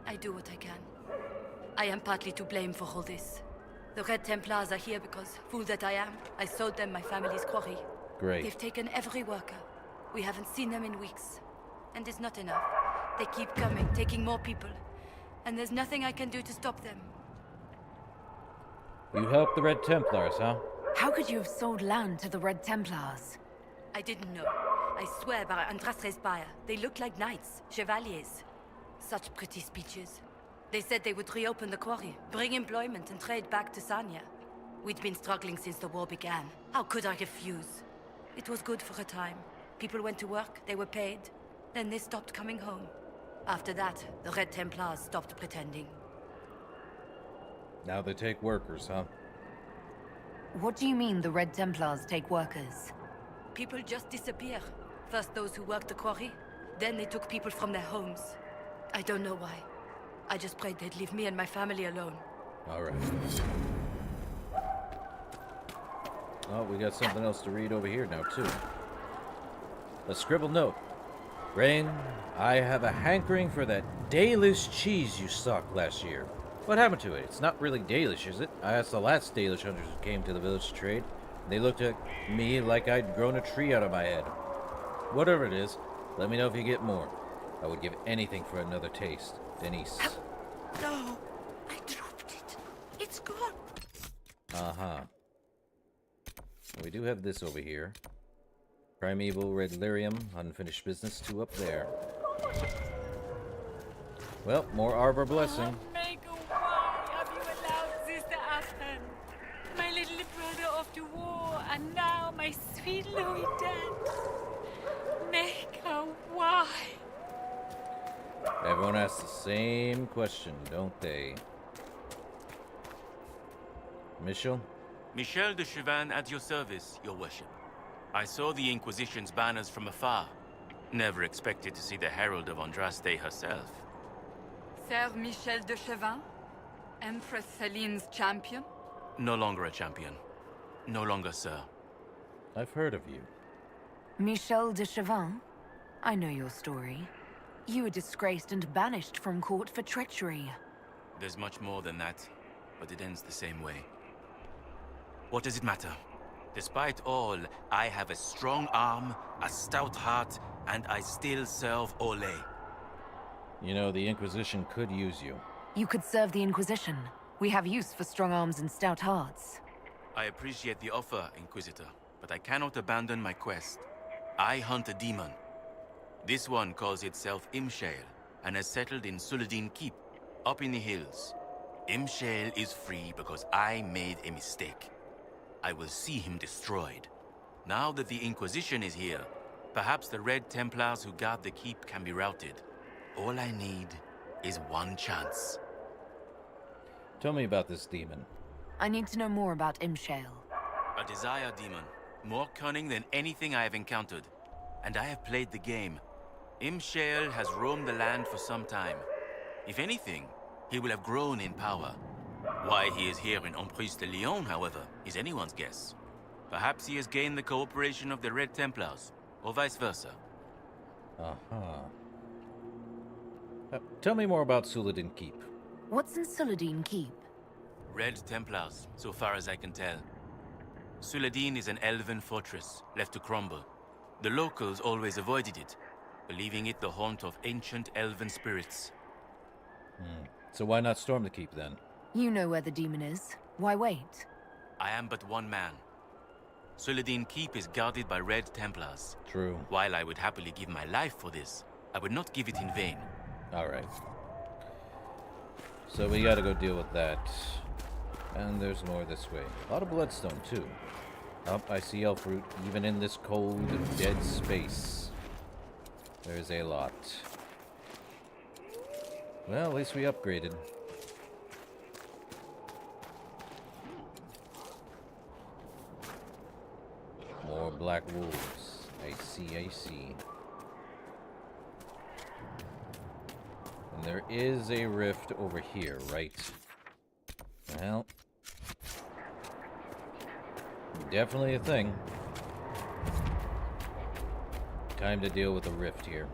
I do what I can. I am partly to blame for all this. The Red Templars are here because, fool that I am, I sold them my family's quarry. Great. They've taken every worker. We haven't seen them in weeks. And it's not enough. They keep coming, taking more people. And there's nothing I can do to stop them. You helped the Red Templars, huh? How could you have sold land to the Red Templars? I didn't know. I swear by Andrastre's Spire, they look like knights, chevaliers. Such pretty speeches. They said they would reopen the quarry, bring employment and trade back to Sarnia. We'd been struggling since the war began. How could I refuse? It was good for a time. People went to work, they were paid. Then they stopped coming home. After that, the Red Templars stopped pretending. Now they take workers, huh? What do you mean the Red Templars take workers? People just disappear. First those who worked the quarry, then they took people from their homes. I don't know why. I just prayed they'd leave me and my family alone. Alright. Oh, we got something else to read over here now, too. A scribbled note. Rain, I have a hankering for that Dalish cheese you stocked last year. What happened to it? It's not really Dalish, is it? I asked the last Dalish hunters who came to the village to trade. They looked at me like I'd grown a tree out of my head. Whatever it is, let me know if you get more. I would give anything for another taste. Denise. No, I dropped it. It's gone. Uh-huh. We do have this over here. Primeval Red Lyrium, unfinished business, 2 up there. Well, more Arbor Blessing. Mago, why have you allowed this to happen? My little brother off to war, and now my sweet Louis dead. Mago, why? Everyone asks the same question, don't they? Michel? Michel de Chauvin at your service, your worship. I saw the Inquisition's banners from afar. Never expected to see the Herald of Andraste herself. Sir Michel de Chauvin? Empress Celine's champion? No longer a champion. No longer, sir. I've heard of you. Michel de Chauvin? I know your story. You were disgraced and banished from court for treachery. There's much more than that, but it ends the same way. What does it matter? Despite all, I have a strong arm, a stout heart, and I still serve Ole. You know, the Inquisition could use you. You could serve the Inquisition. We have use for strong arms and stout hearts. I appreciate the offer, Inquisitor, but I cannot abandon my quest. I hunt a demon. This one calls itself Imshale, and has settled in Suladin Keep, up in the hills. Imshale is free because I made a mistake. I will see him destroyed. Now that the Inquisition is here, perhaps the Red Templars who guard the keep can be routed. All I need is one chance. Tell me about this demon. I need to know more about Imshale. A desire demon, more cunning than anything I have encountered. And I have played the game. Imshale has roamed the land for some time. If anything, he will have grown in power. Why he is here in Emprise de Lyon, however, is anyone's guess. Perhaps he has gained the cooperation of the Red Templars, or vice versa. Uh-huh. Tell me more about Suladin Keep. What's in Suladin Keep? Red Templars, so far as I can tell. Suladin is an elven fortress, left to crumble. The locals always avoided it, believing it the haunt of ancient elven spirits. So why not storm the keep, then? You know where the demon is. Why wait? I am but one man. Suladin Keep is guarded by Red Templars. True. While I would happily give my life for this, I would not give it in vain. Alright. So we gotta go deal with that. And there's more this way. A lot of bloodstone, too. I see elf root, even in this cold, dead space. There's a lot. Well, at least we upgraded. More black wolves. I see. And there is a rift over here, right? Well, definitely a thing. Time to deal with the rift here.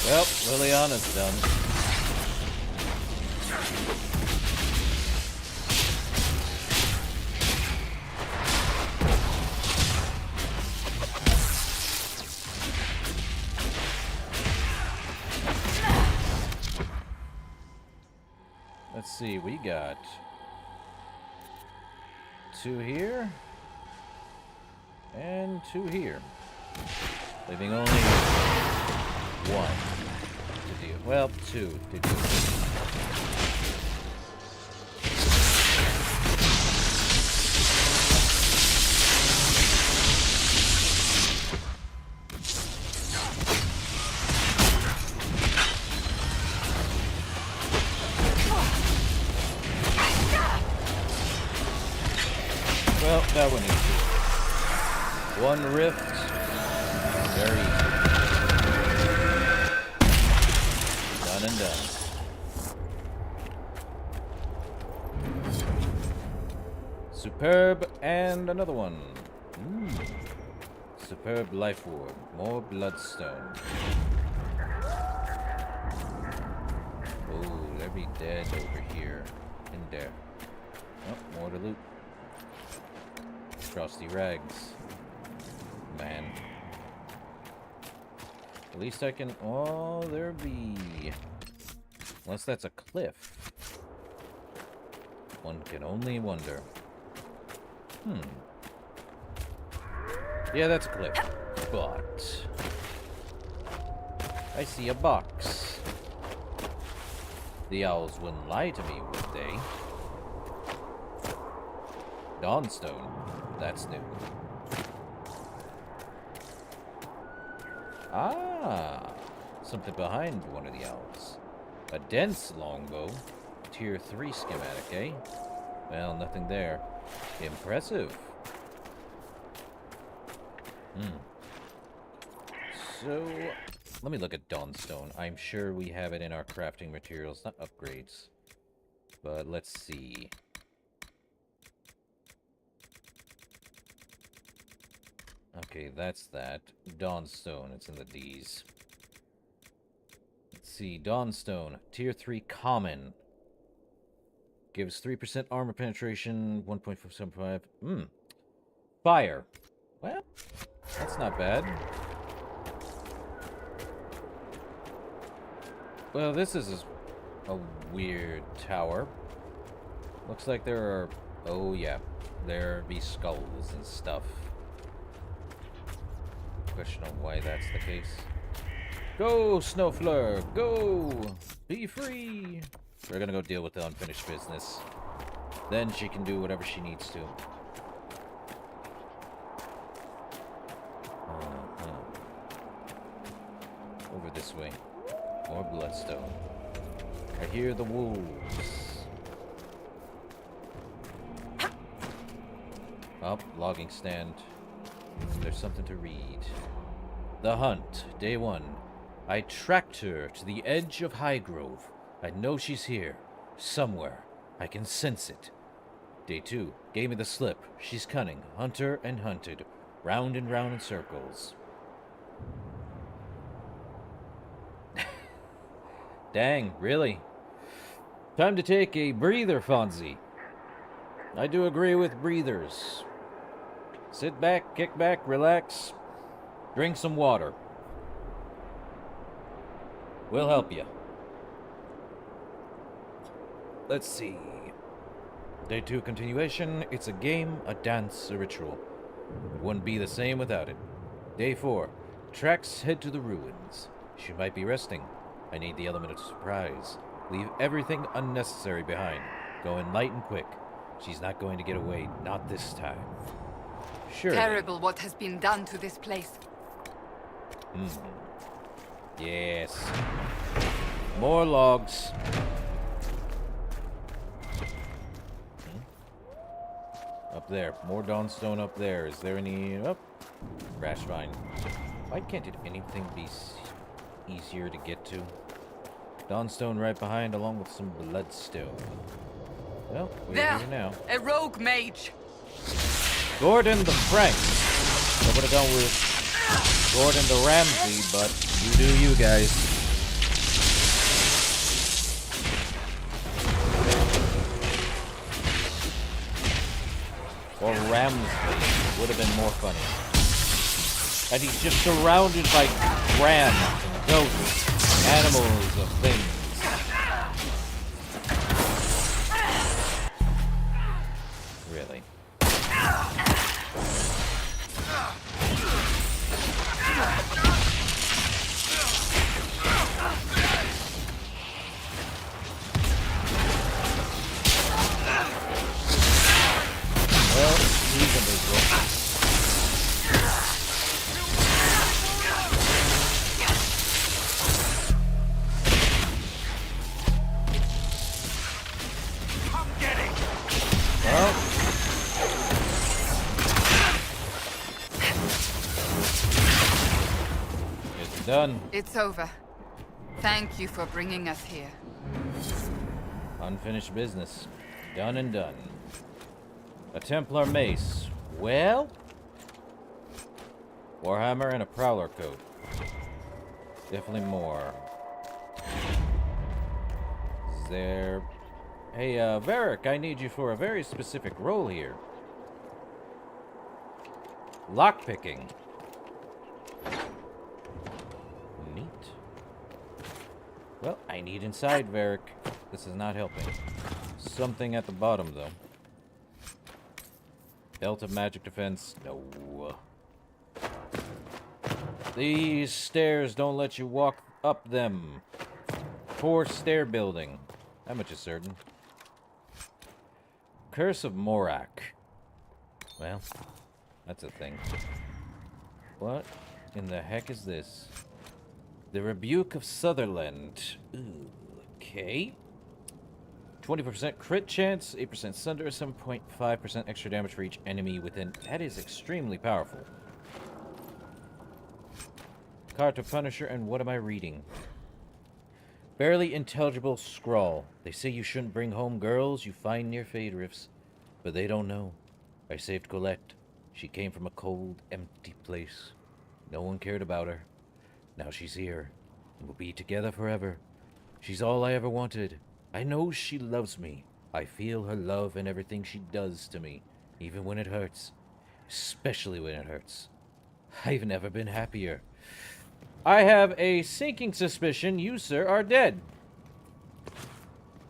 Well, Liliana's done. Let's see, we got 2 here and 2 here, leaving only 1 to deal. Well, 2 to deal. Well, that one easy. 1 rift. Very easy. Done and done. Superb, and another one. Superb life ward. More bloodstone. Oh, they'll be dead over here. In there. Oh, more to loot. Frosty rags. Man. At least I can... Oh, there be... Unless that's a cliff. One can only wonder. Yeah, that's a cliff. But... I see a box. The owls wouldn't lie to me, would they? Dawnstone. That's new. Ah, something behind one of the owls. A dense longbow. Tier 3 schematic, eh? Well, nothing there. Impressive. So, let me look at Dawnstone. I'm sure we have it in our crafting materials, not upgrades. But let's see. Okay, that's that. Dawnstone, it's in the D's. Let's see, Dawnstone, Tier 3 Common. Gives 3% armor penetration, 1.75. Fire. Well, that's not bad. Well, this is a weird tower. Looks like there are... Oh, yeah. There be skulls and stuff. Question on why that's the case. Go, Snowfleur! Go! Be free! We're gonna go deal with the unfinished business. Then she can do whatever she needs to. Over this way. More bloodstone. I hear the wolves. Up, logging stand. There's something to read. The hunt, day 1. I tracked her to the edge of Highgrove. I know she's here. Somewhere. I can sense it. Day 2. Gave me the slip. She's cunning. Hunter and hunted. Round and round in circles. Dang, really? Time to take a breather, Fonzie. I do agree with breathers. Sit back, kick back, relax. Drink some water. We'll help you. Let's see. Day 2 continuation. It's a game, a dance, a ritual. It wouldn't be the same without it. Day 4. Tracks head to the ruins. She might be resting. I need the element of surprise. Leave everything unnecessary behind. Go in light and quick. She's not going to get away. Not this time. Sure. Terrible what has been done to this place. Yes. More logs. Up there. More Dawnstone up there. Is there any... Oh. Crash vine. Why can't anything be easier to get to? Dawnstone right behind, along with some bloodstone. Well, we're there, here now. A rogue mage. Gordon the Frank. I would have gone with Gordon the Ramsay, but you do you guys. Or Ramsley would have been more funny. And he's just surrounded by rams and goats, animals of things. Really. Well, he's invisible. Well, it's done. It's over. Thank you for bringing us here. Unfinished business. Done and done. A Templar mace. Well? Warhammer and a Prowler coat. Definitely more. Is there... Hey, Varric, I need you for a very specific role here. Lockpicking. Neat. Well, I need inside, Varric. This is not helping. Something at the bottom, though. Belt of magic defense. No. These stairs don't let you walk up them. Poor stair building. That much is certain. Curse of Morak. Well, that's a thing. What in the heck is this? The Rebuke of Sutherland. Ooh, okay. 20% crit chance, 8% sunder, 7.5% extra damage for each enemy within. That is extremely powerful. Card to Punisher, and what am I reading? Barely intelligible scrawl. They say you shouldn't bring home girls you find near Fade Rifts, but they don't know. I saved Colette. She came from a cold, empty place. No one cared about her. Now she's here, and we'll be together forever. She's all I ever wanted. I know she loves me. I feel her love in everything she does to me, even when it hurts. Especially when it hurts. I've never been happier. I have a sinking suspicion you, sir, are dead.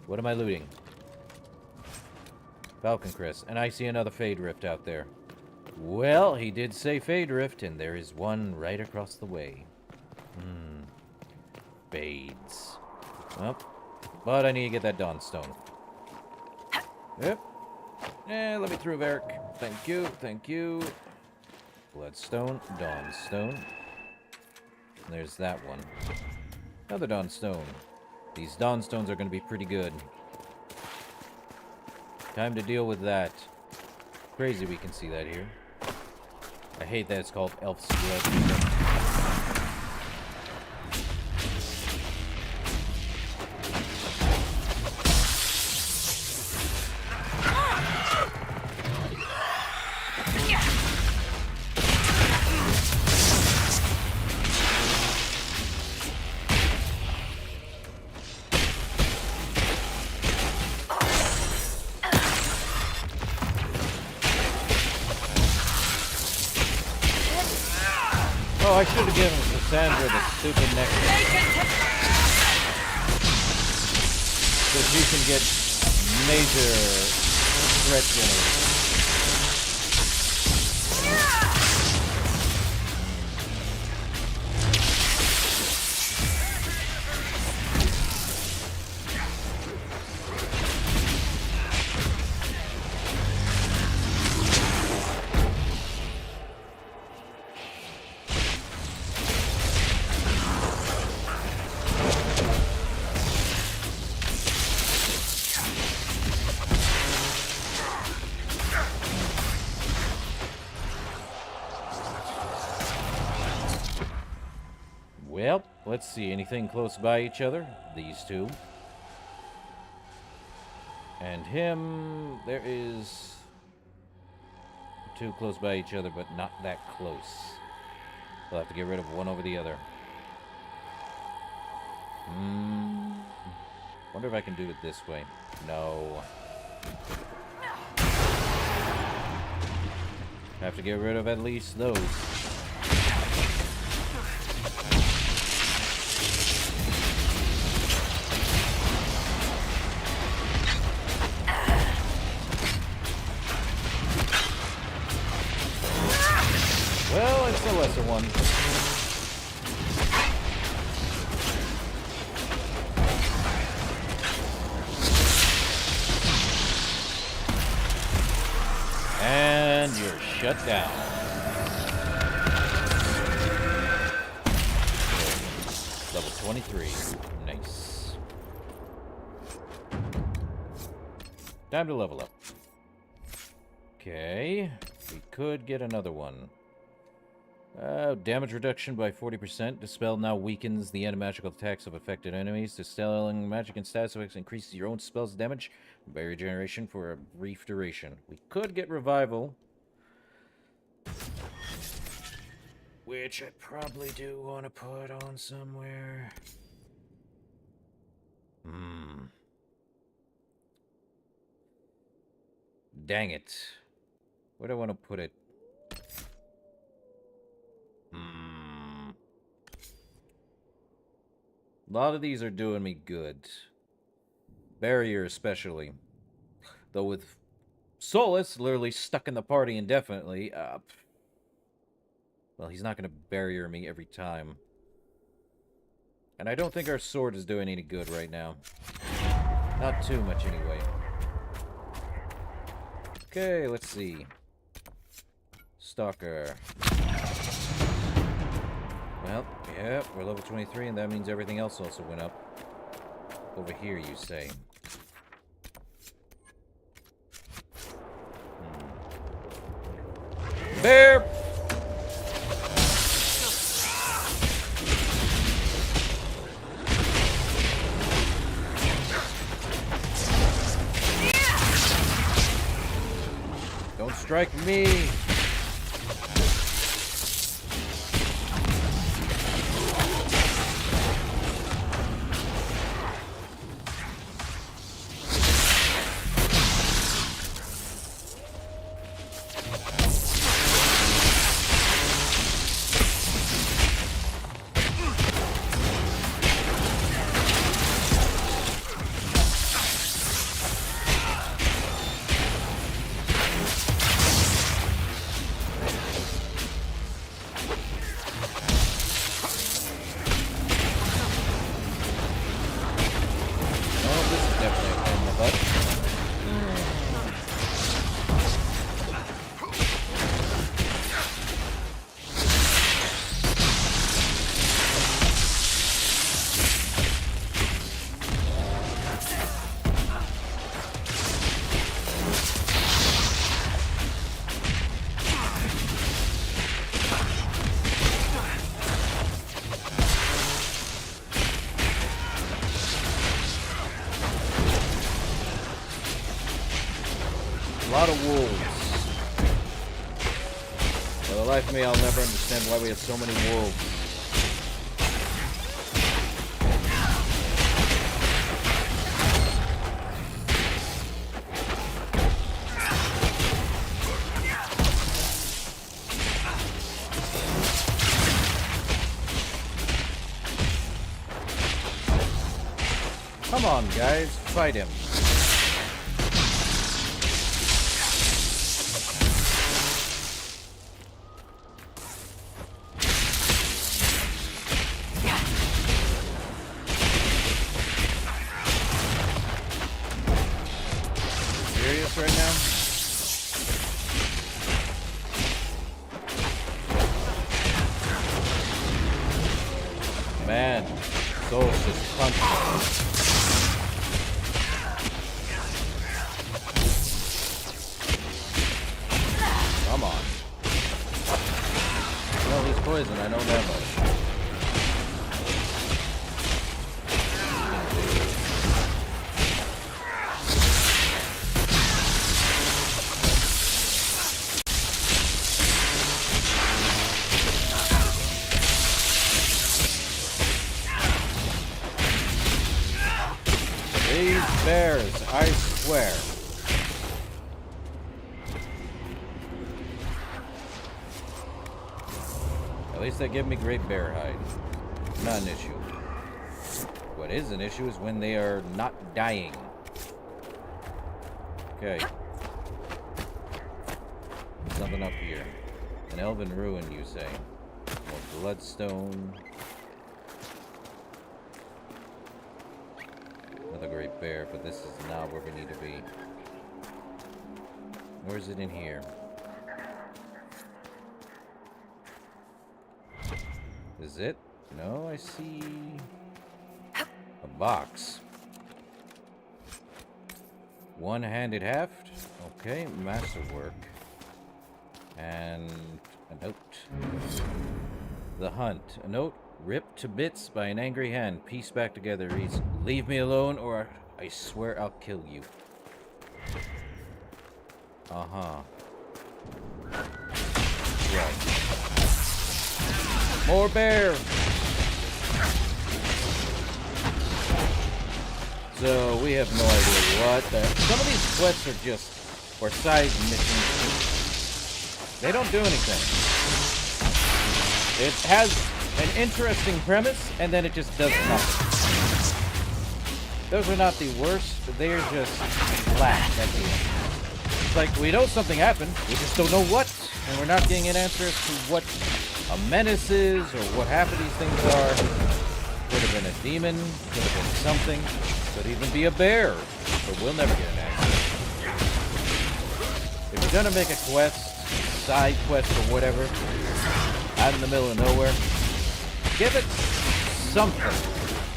What am I looting? Falcon Crest, and I see another Fade Rift out there. Well, he did say Fade Rift, and there is one right across the way. Fades. Well, but I need to get that Dawnstone. Yep. Let me through, Eric. Thank you, thank you. Bloodstone, Dawnstone. There's that one. Another Dawnstone. These Dawnstones are going to be pretty good. Time to deal with that. Crazy we can see that here. I hate that it's called Elf's Blood. Oh, I should have given Cassandra the stupid necklace. So she can get major threat generation. Well, let's see. Anything close by each other? These two. And him, there is two close by each other, but not that close. We'll have to get rid of one over the other. Wonder if I can do it this way. No. Have to get rid of at least those. Well, it's the lesser one. And you're shut down. Level 23. Nice. Time to level up. Okay. We could get another one. Damage reduction by 40%. Dispel now weakens the magical attacks of affected enemies. Dispelling magic and status effects increases your own spell's damage. Barrier generation for a brief duration. We could get revival. Which I probably do want to put on somewhere. Dang it. Where do I want to put it? A lot of these are doing me good. Barrier especially. Though with Solus literally stuck in the party indefinitely, well, he's not going to barrier me every time. And I don't think our sword is doing any good right now. Not too much anyway. Okay, let's see. Stalker. Well, we Yep, we're level 23, and that means everything else also went up. Over here, you say. Bear! Don't strike me! A lot of wolves. For the life of me, I'll never understand why we have so many wolves. Come on, guys, fight him. Right now? Man, Soul's just punching. Come on. Well, he's poison, I know that much. These bears, I swear. At least they give me great bear hide. Not an issue. What is an issue is when they are not dying. Okay. Something up here. An elven ruin, you say. More bloodstone. Another great bear, but this is not where we need to be. Where is it in here? Is it? No, I see a box. One-handed haft. Okay, masterwork. And a note. The hunt. A note ripped to bits by an angry hand. Pieced back together reads, "Leave me alone or I swear I'll kill you." Uh-huh. Right. More bear! So, we have no idea what the... Some of these quests are just... or side missions. They don't do anything. It has an interesting premise, and then it just does nothing. Those are not the worst, they're just flat at the end. It's like, we know something happened, we just don't know what, and we're not getting an answer as to what a menace is, or what half of these things are. Could have been a demon, could have been something, could even be a bear, but we'll never get an answer. If you're gonna make a quest, side quest or whatever, out in the middle of nowhere, Give it something.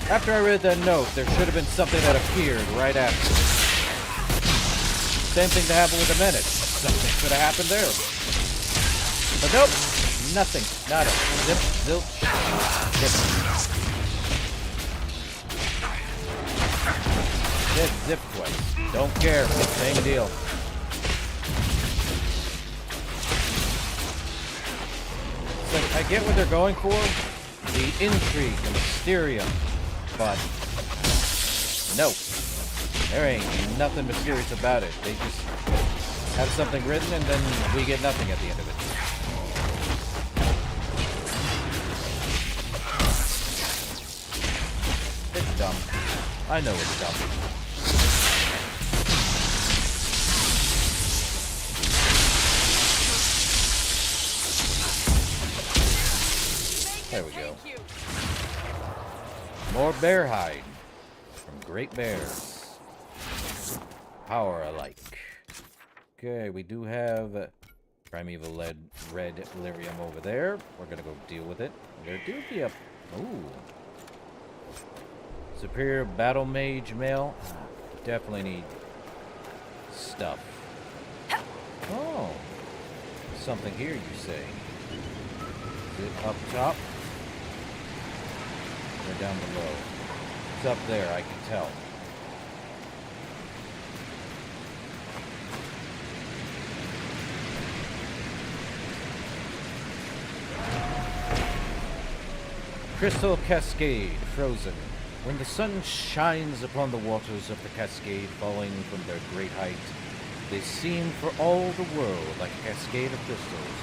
After I read that note, there should have been something that appeared right after. Same thing that happened with the minute. Something should have happened there. But nope, nothing. Nada. Zip, zilch, zip. Said zip twice. Don't care. Same deal. So I get what they're going for. The intrigue, the mysterium. But no. There ain't nothing mysterious about it. They just have something written and then we get nothing at the end of it. It's dumb. I know it's dumb. There we go. More bear hide from great bears. Power alike. Okay, we do have primeval red lyrium over there. We're gonna go deal with it. There do be a superior battle mage male. Definitely need stuff. Oh, something here, you say? Is it up top? Or down below? It's up there, I can tell. Crystal Cascade, frozen. When the sun shines upon the waters of the cascade falling from their great height, they seem for all the world like a cascade of crystals,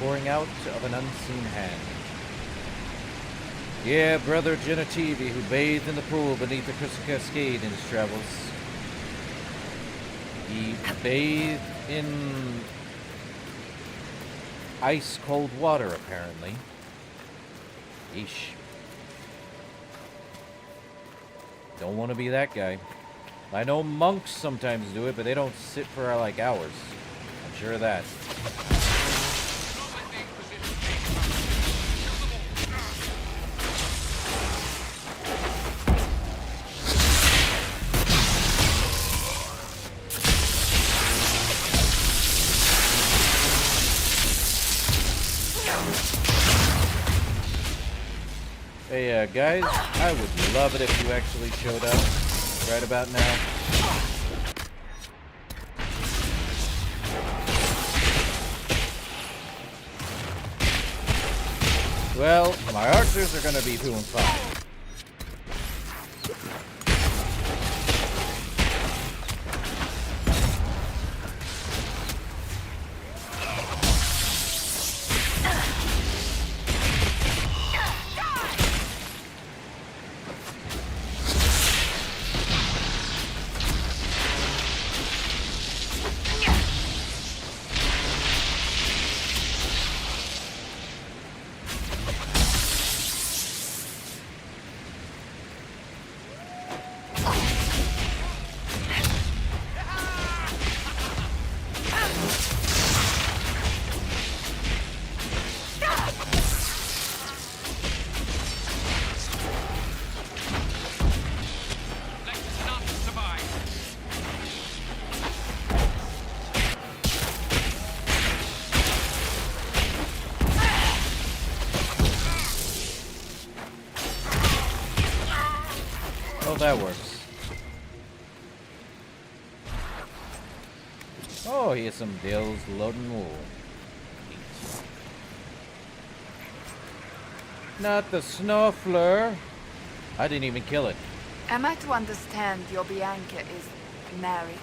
pouring out of an unseen hand. Yeah, brother Genitivi, who bathed in the pool beneath the crystal cascade in his travels. He bathed in ice-cold water, apparently. Yeesh. Don't want to be that guy. I know monks sometimes do it, but they don't sit for like hours. I'm sure of that. Hey, guys, I would love it if you actually showed up right about now. Well, my archers are gonna be doing fine. That works. Oh, here's some Dale's loading wool. Not the Snuffler. I didn't even kill it. Am I to understand your Bianca is married?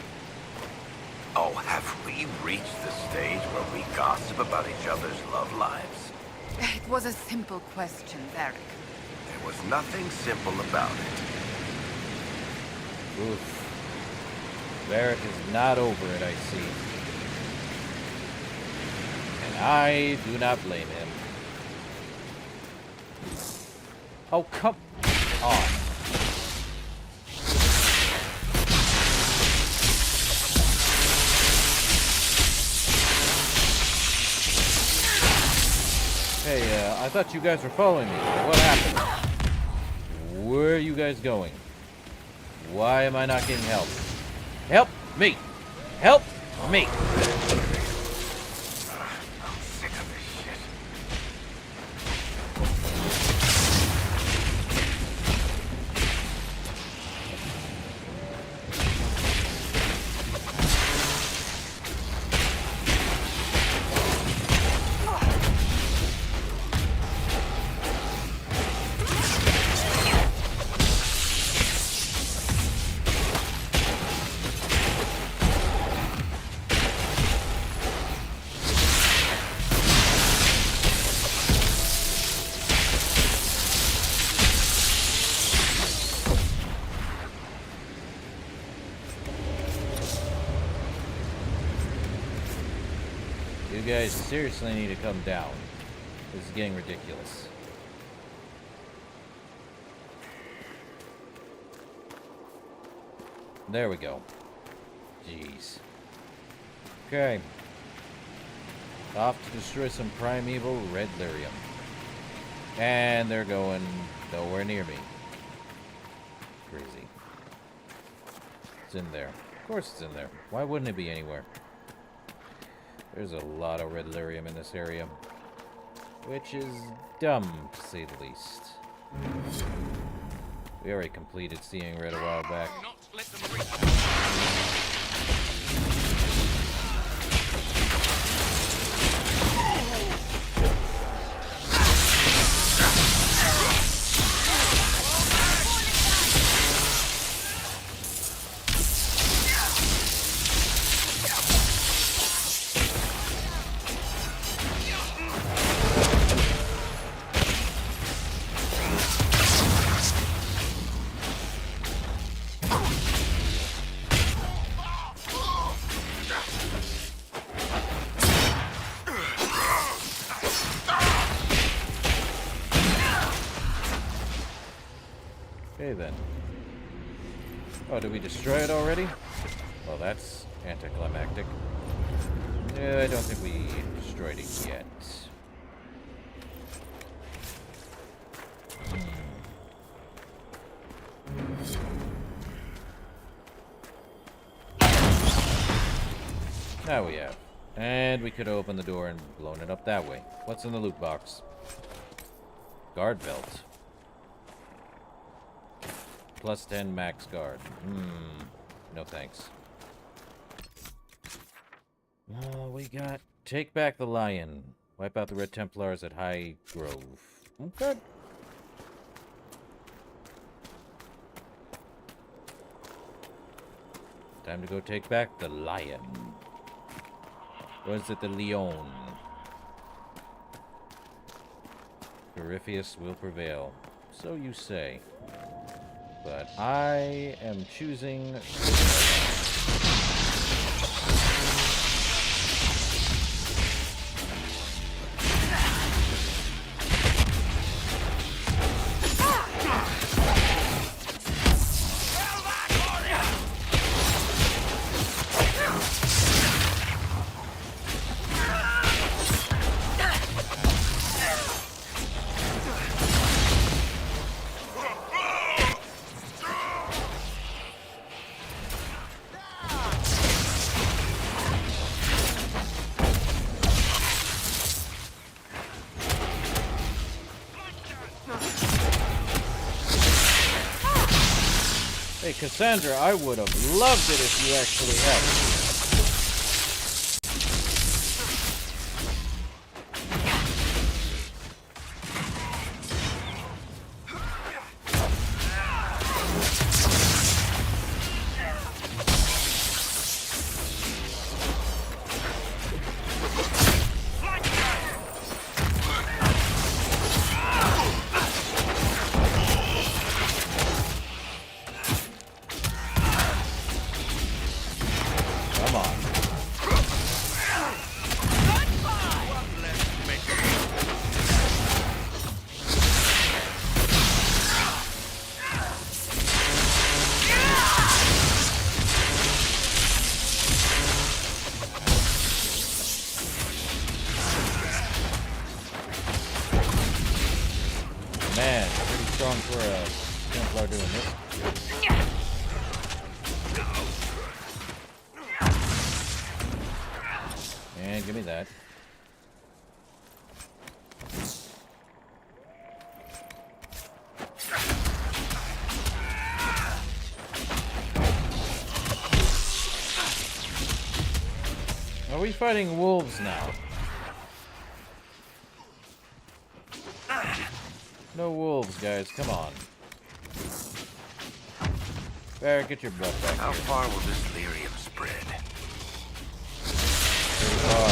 Oh, have we reached the stage where we gossip about each other's love lives? It was a simple question, Varric. There was nothing simple about it. Oof. Varric is not over it, I see. And I do not blame him. Oh, come on. Hey, I thought you guys were following me. What happened? Where are you guys going? Why am I not getting help? Help me! Help me! You guys seriously need to come down. This is getting ridiculous. There we go. Jeez. Okay. Off to destroy some primeval red lyrium. And they're going nowhere near me. Crazy. It's in there. Of course it's in there. Why wouldn't it be anywhere? There's a lot of red lyrium in this area, which is dumb, to say the least. We already completed seeing red a while back. Okay then. Oh, did we destroy it already? Well, that's anticlimactic. Yeah, I don't think we destroyed it yet. Now we have. And we could open the door and blown it up that way. What's in the loot box? Guard belt. Plus 10 max guard. No thanks. We got take back the lion. Wipe out the Red Templars at High Grove. Okay. Time to go take back the lion. Or is it the Leon? Corypheus will prevail. So you say. But I am choosing... Hey, Cassandra, I would have loved it if you actually helped. Man, pretty strong for a Templar doing this. And give me that. Are we fighting wolves now? No wolves, guys. Come on. Barrett, get your butt back How here. far will this lyrium spread? Pretty far.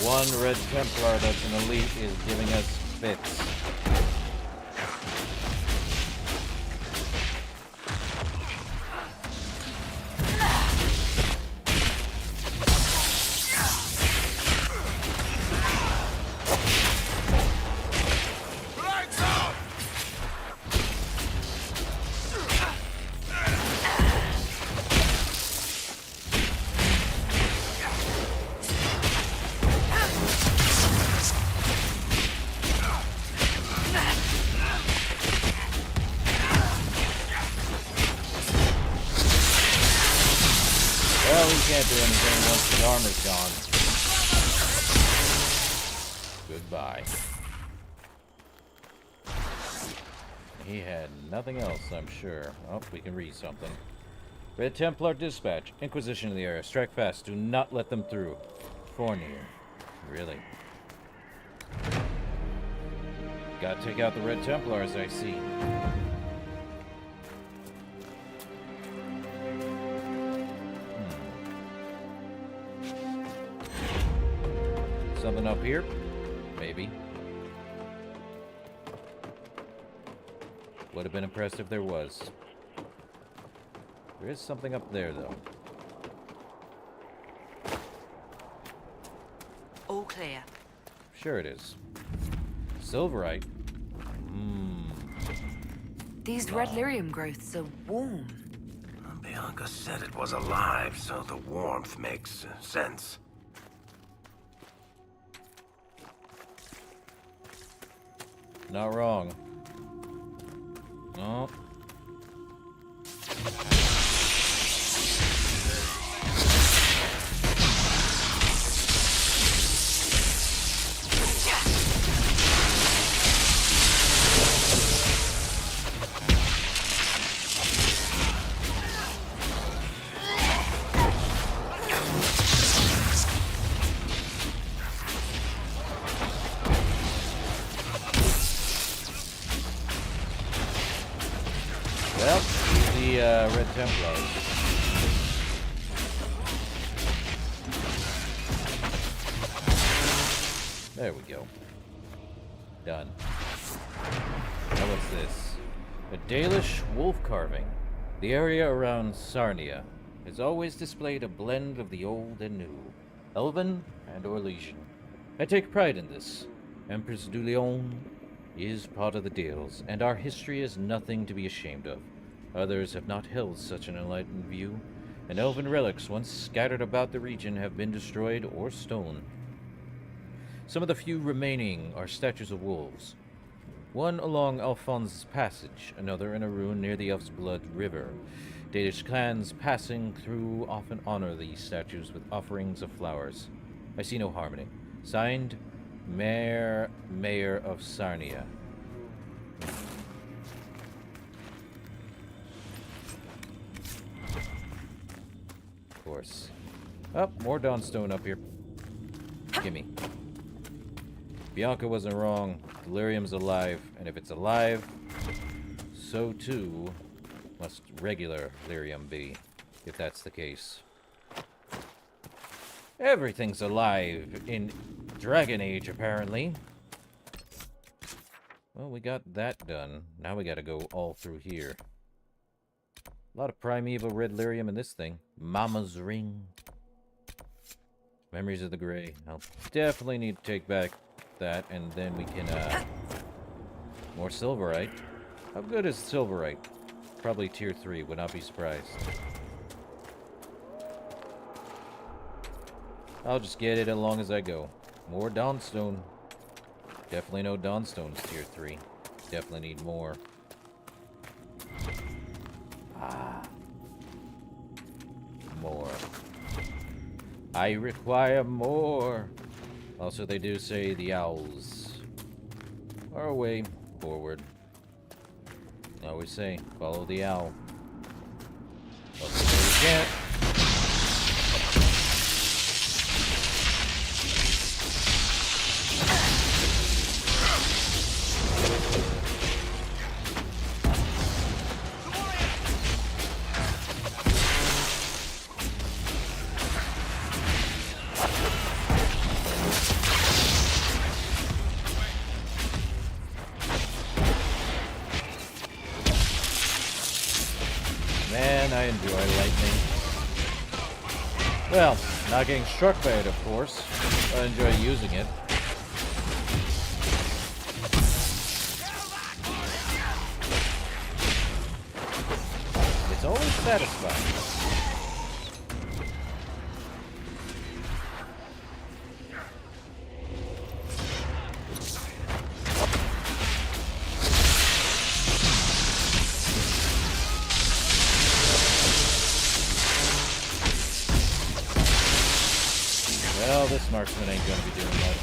One Red Templar that's an elite is giving us fits. Well, he can't do anything once his armor's gone. Goodbye. He had nothing else, I'm sure. Oh, we can read something. Red Templar dispatch. Inquisition in the area. Strike fast. Do not let them through. Fournier. Really? Gotta take out the Red Templars, I see. Something up here? Maybe. Would have been impressed if there was. There is something up there, though. All clear. Sure it is. Silverite. These red lyrium growths are warm. Bianca said it was alive, so the warmth makes sense. Not wrong. No. Well, the Red Templars. There we go. Done. Now what's this? A Dalish wolf carving. The area around Sarnia has always displayed a blend of the old and new, Elven and Orlesian. I take pride in this. Empress du Lion is part of the Dales, and our history is nothing to be ashamed of. Others have not held such an enlightened view, and elven relics once scattered about the region have been destroyed or stolen. Some of the few remaining are statues of wolves. One along Alphonse's Passage, another in a ruin near the Elf's Blood River. Danish clans passing through often honor these statues with offerings of flowers. I see no harm in it. Signed, Mayor of Sarnia. Of course. Oh, more Dawnstone up here. Gimme. Bianca wasn't wrong. Delirium's alive, and if it's alive, so too must regular lyrium be, if that's the case. Everything's alive in Dragon Age, apparently. Well, we got that done. Now we gotta go all through here. A lot of primeval red lyrium in this thing. Mama's ring. Memories of the Grey. I'll definitely need to take back that, and then we can, more silverite. How good is silverite? Probably tier 3, would not be surprised. I'll just get it as long as I go. More Dawnstone. Definitely no Dawnstones tier 3. Definitely need more. More. I require more. Also, they do say the owls are a way forward. I always say, follow the owl. Also, you can't. Man, I enjoy lightning. Well, not getting struck by it, of course. I enjoy using it. It's always satisfying. Well, this marksman ain't gonna be doing much.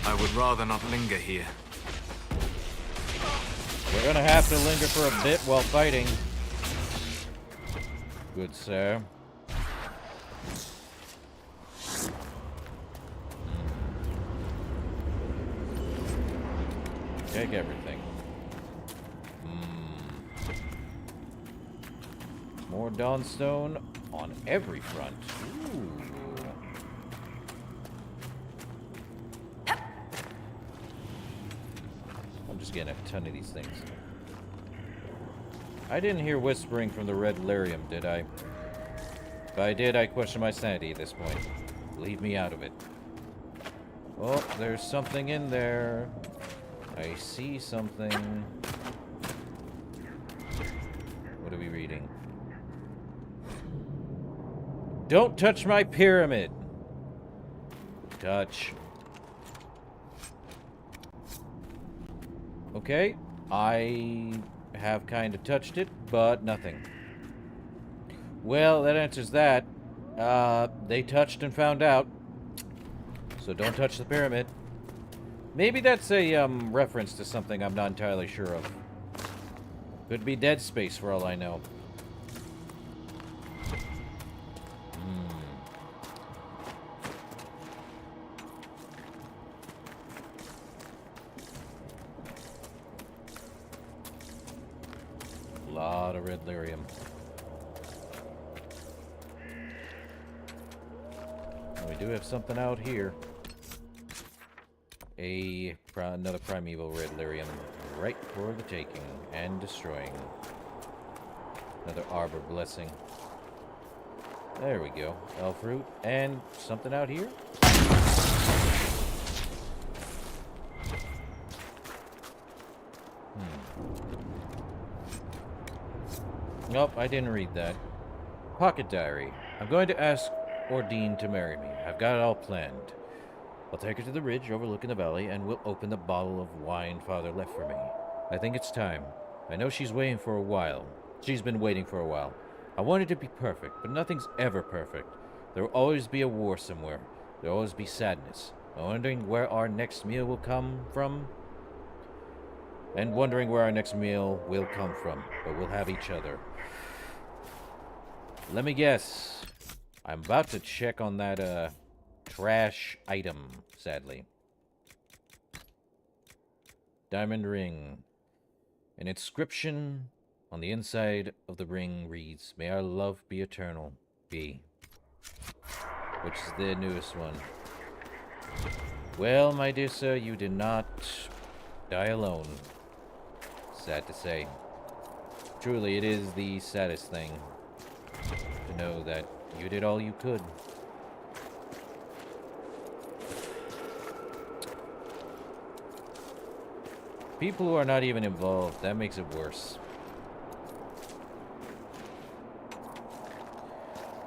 I would rather not linger here. We're gonna have to linger for a bit while fighting. Good sir. Take everything. More Dawnstone on every front. Ooh. I'm just getting a ton of these things. I didn't hear whispering from the red lyrium, did I? If I did, I question my sanity at this point. Leave me out of it. Oh, there's something in there. I see something. What are we reading? Don't touch my pyramid! Touch. Okay, I have kind of touched it, but nothing. Well, that answers that. They touched and found out. So don't touch the pyramid. Maybe that's a reference to something I'm not entirely sure of. Could be Dead Space for all I know. Lot of red lyrium. And we do have something out here. Another primeval red lyrium, right for the taking and destroying. Another arbor blessing. There we go. Elf root and something out here. Nope, I didn't read that. Pocket diary. I'm going to ask Ordine to marry me. I've got it all planned. I'll take her to the ridge overlooking the valley, and we'll open the bottle of wine Father left for me. I think it's time. I know she's waiting for a while. She's been waiting for a while. I want it to be perfect, but nothing's ever perfect. There will always be a war somewhere. There will always be sadness. I'm wondering where our next meal will come from. And wondering where our next meal will come from. But we'll have each other. Let me guess. I'm about to check on that, trash item, sadly. Diamond ring. An inscription on the inside of the ring reads, "May our love be eternal, B." Which is the newest one. Well, my dear sir, you did not die alone. Sad to say. Truly, it is the saddest thing to know that you did all you could. People who are not even involved, that makes it worse.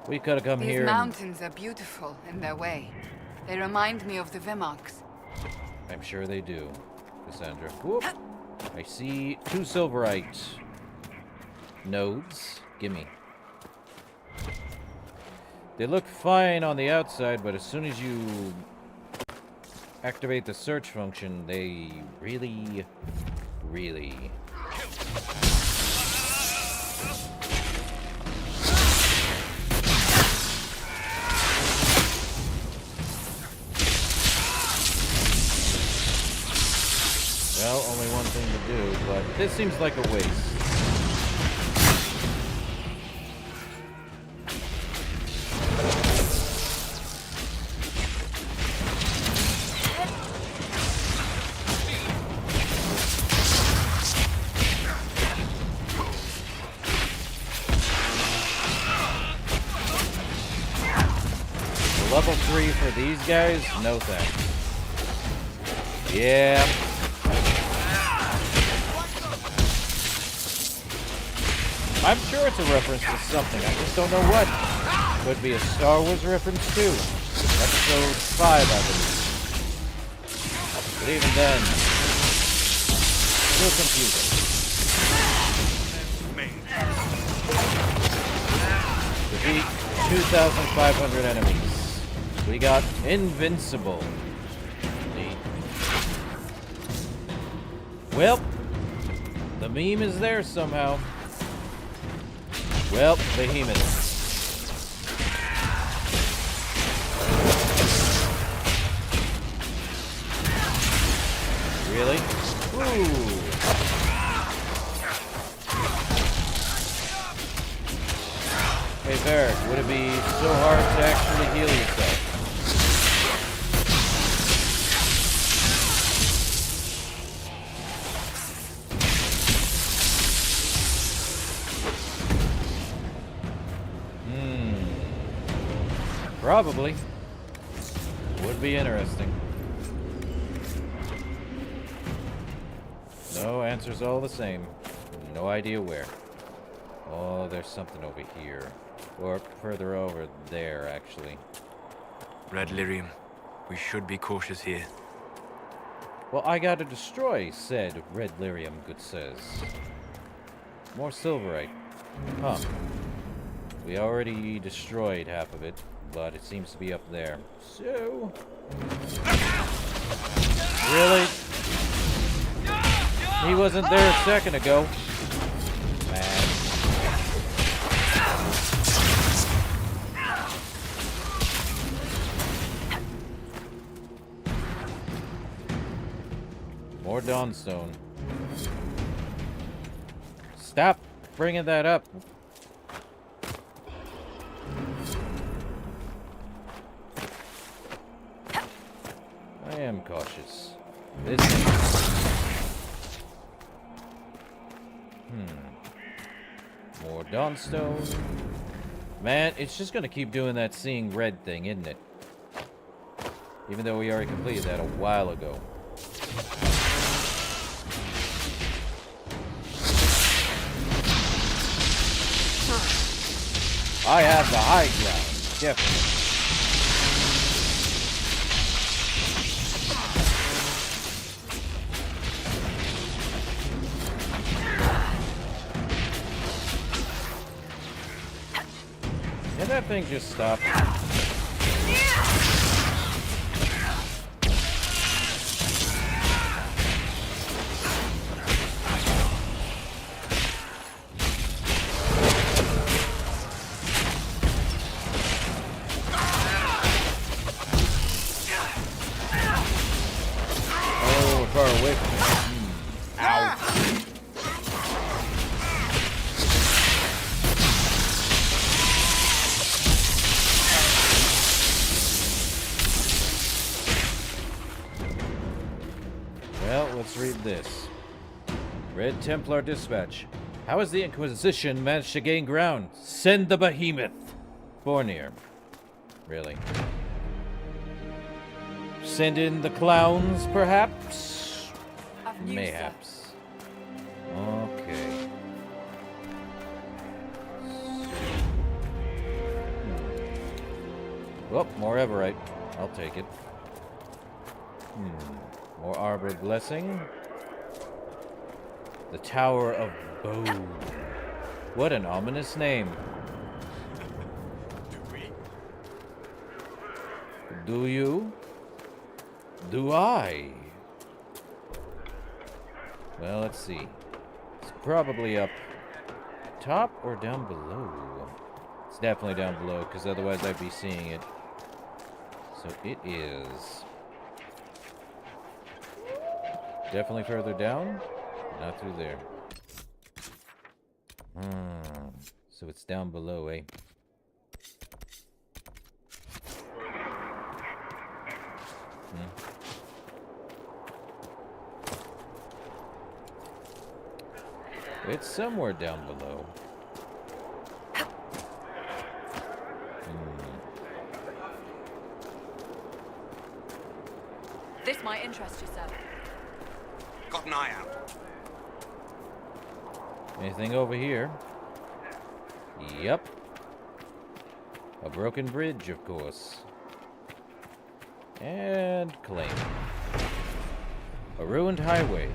We could have come These here. mountains are beautiful in their way. They remind me of the Vemarks. I'm sure they do, Cassandra. Whoop. I see 2 silverite nodes. Gimme. They look fine on the outside, but as soon as you activate the search function, they really. Well, only one thing to do, but this seems like a waste. Level 3 for these guys? No thanks. Yeah. I'm sure it's a reference to something, I just don't know what. Could be a Star Wars reference too. Episode 5, I believe. But even then, still confusing. Defeat 2,500 enemies. We got invincible. Neat. Well, the meme is there somehow. Well, behemoth. Really? Ooh. Hey, Varric, would it be so hard to actually heal yourself? Probably. Would be interesting. No, answer's all the same. No idea where. Oh, there's something over here. Or further over there, actually. Red lyrium. We should be cautious here. Well, I gotta destroy said red lyrium, good says. More silverite. Huh. We already destroyed half of it, but it seems to be up there. So... Really? He wasn't there a second ago. Man. More Dawnstone. Stop bringing that up. I am cautious. This More Dawnstone. Man, it's just gonna keep doing that seeing red thing, isn't it? Even though we already completed that a while ago. I have the high ground, definitely. Can that thing just stop? Oh, far away from me. Ow. Well, let's read this. Red Templar Dispatch. How has the Inquisition managed to gain ground? Send the behemoth. Bornir. Really? Send in the clowns, perhaps? Mayhaps. Okay. Oh, more Everite. I'll take it. More Arbor Blessing. The Tower of Bone. What an ominous name. Do you? Do I? Well, let's see. It's probably up top or down below. It's definitely down below, because otherwise I'd be seeing it. So it is. Definitely further down. Not through there. So it's down below, eh? It's somewhere down below. This might interest you, sir. Got an eye out. Anything over here? Yep. A broken bridge, of course. And claim. A ruined highway.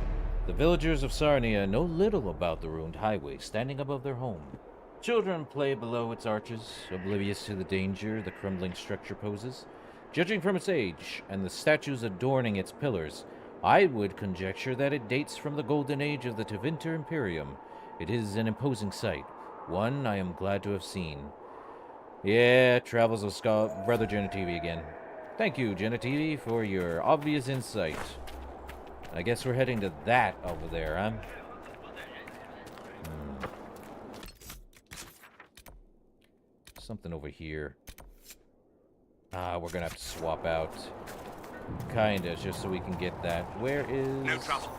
The villagers of Sarnia know little about the ruined highway standing above their home. Children play below its arches, oblivious to the danger the crumbling structure poses. Judging from its age and the statues adorning its pillars, I would conjecture that it dates from the golden age of the Tevinter Imperium. It is an imposing sight, one I am glad to have seen. Yeah, Travels of Brother Genitivi again. Thank you, Genitivi, for your obvious insight. I guess we're heading to that over there, huh? Something over here. We're gonna have to swap out. Kinda, just so we can get that. Where is... No trouble.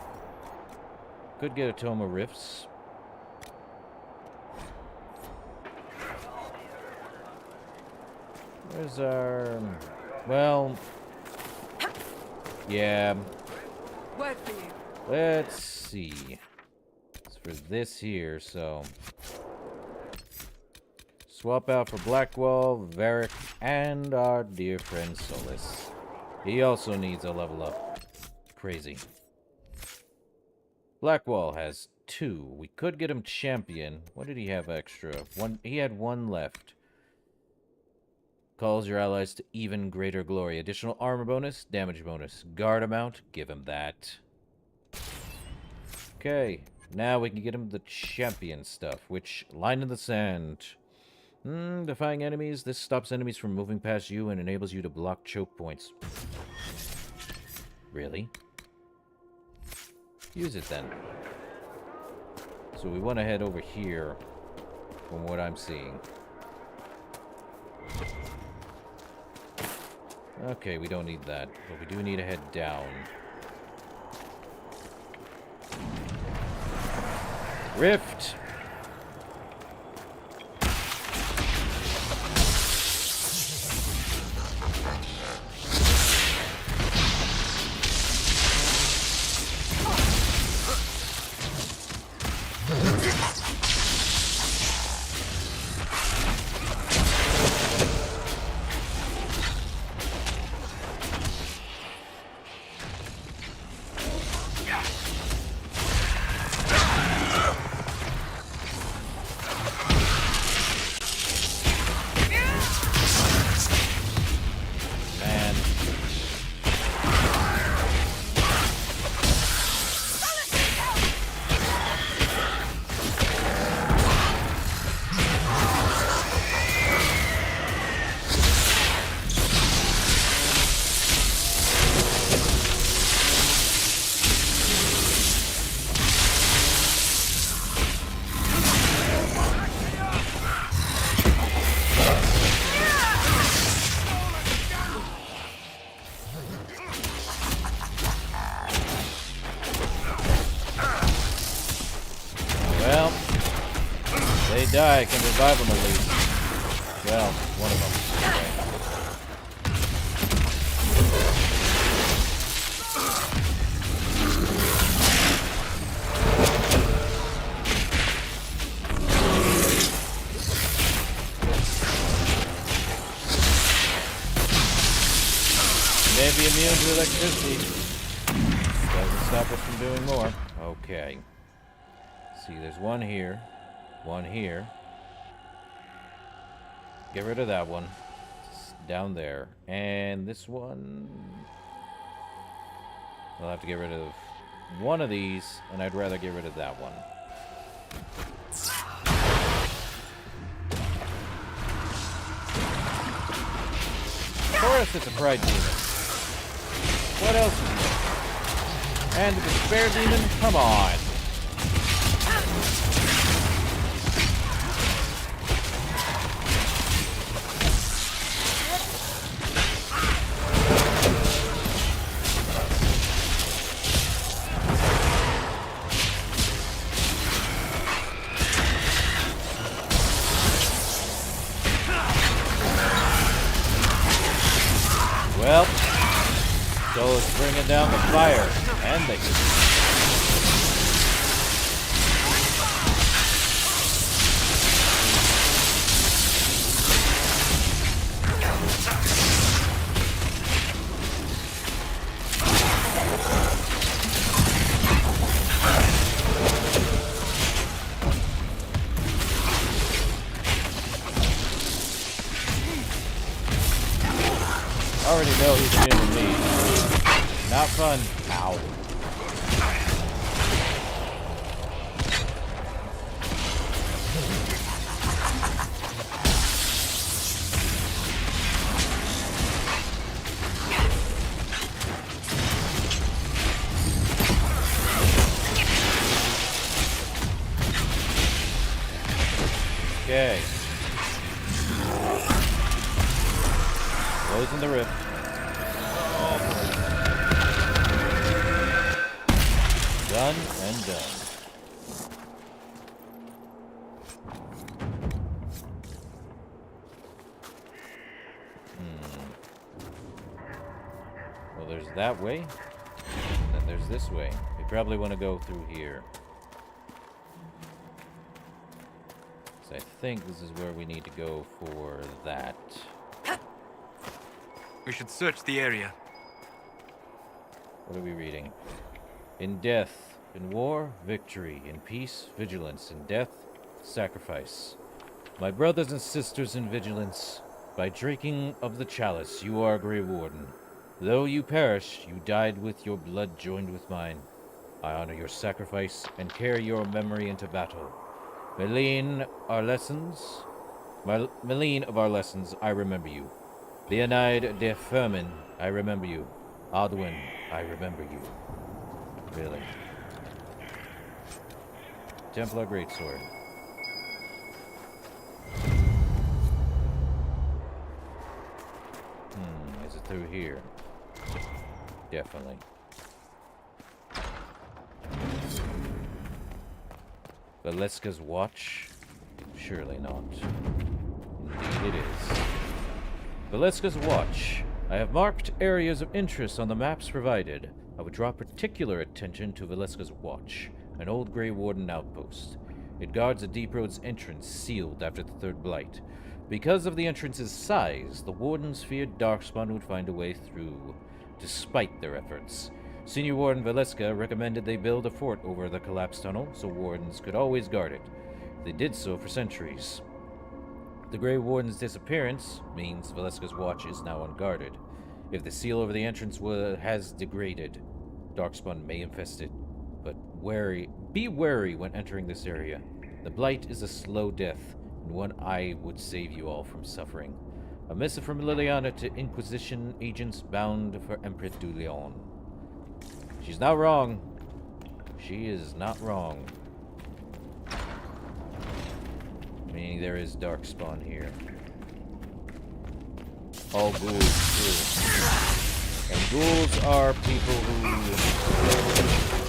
Could get a Tome of Rifts. Where's our... Well... Yeah... Word for you. Let's see. It's for this here, so... Swap out for Blackwall, Varric, and our dear friend Solus. He also needs a level up. Crazy. Blackwall has 2. We could get him champion. What did he have extra? One. He had 1 left. Calls your allies to even greater glory. Additional armor bonus, damage bonus. Guard amount, give him that. Okay, now we can get him the champion stuff, which, line in the sand. Defying enemies. This stops enemies from moving past you and enables you to block choke points. Really? Use it then. So we want to head over here, from what I'm seeing. Okay, we don't need that, but we do need to head down. Rift! Die, I can revive them at least. Well, one of them. be immune to electricity. Doesn't stop us from doing more. Okay. See, there's one here. One here. Get rid of that one. It's down there. And this one... I'll have to get rid of one of these, and I'd rather get rid of that one. Of course it's a pride demon. What else is there? And the despair demon? Come on. Well, so let's bring it down the fire and the heat. I already know he's immune to me. Not fun. Ow. Okay. Closing the rift. Done and done. Well, there's that way. Then there's this way. We probably want to go through here. So I think this is where we need to go for that. We should search the area. What are we reading? In death, in war, victory. In peace, vigilance. In death, sacrifice. My brothers and sisters in vigilance, by drinking of the chalice, you are Grey Warden. Though you perish, you died with your blood joined with mine. I honor your sacrifice and carry your memory into battle. Meline of our lessons, I remember you. Leonide de Fermin, I remember you. Odwin, I remember you. Really. Templar Greatsword. Is it through here? Definitely. Valeska's Watch? Surely not. Indeed it is. Valeska's Watch. I have marked areas of interest on the maps provided. I would draw particular attention to Valeska's Watch, an old Grey Warden outpost. It guards a deep road's entrance, sealed after the Third Blight. Because of the entrance's size, the Wardens feared Darkspawn would find a way through, despite their efforts. Senior Warden Valeska recommended they build a fort over the collapsed tunnel so Wardens could always guard it. They did so for centuries. The Grey Warden's disappearance means Valeska's Watch is now unguarded. If the seal over the entrance has degraded, Darkspawn may infest it. But be wary when entering this area. The Blight is a slow death, and one I would save you all from suffering. A missive from Liliana to Inquisition agents bound for Empress du Lion. She's not wrong. She is not wrong. Meaning there is Darkspawn here. All ghouls too. And ghouls are people who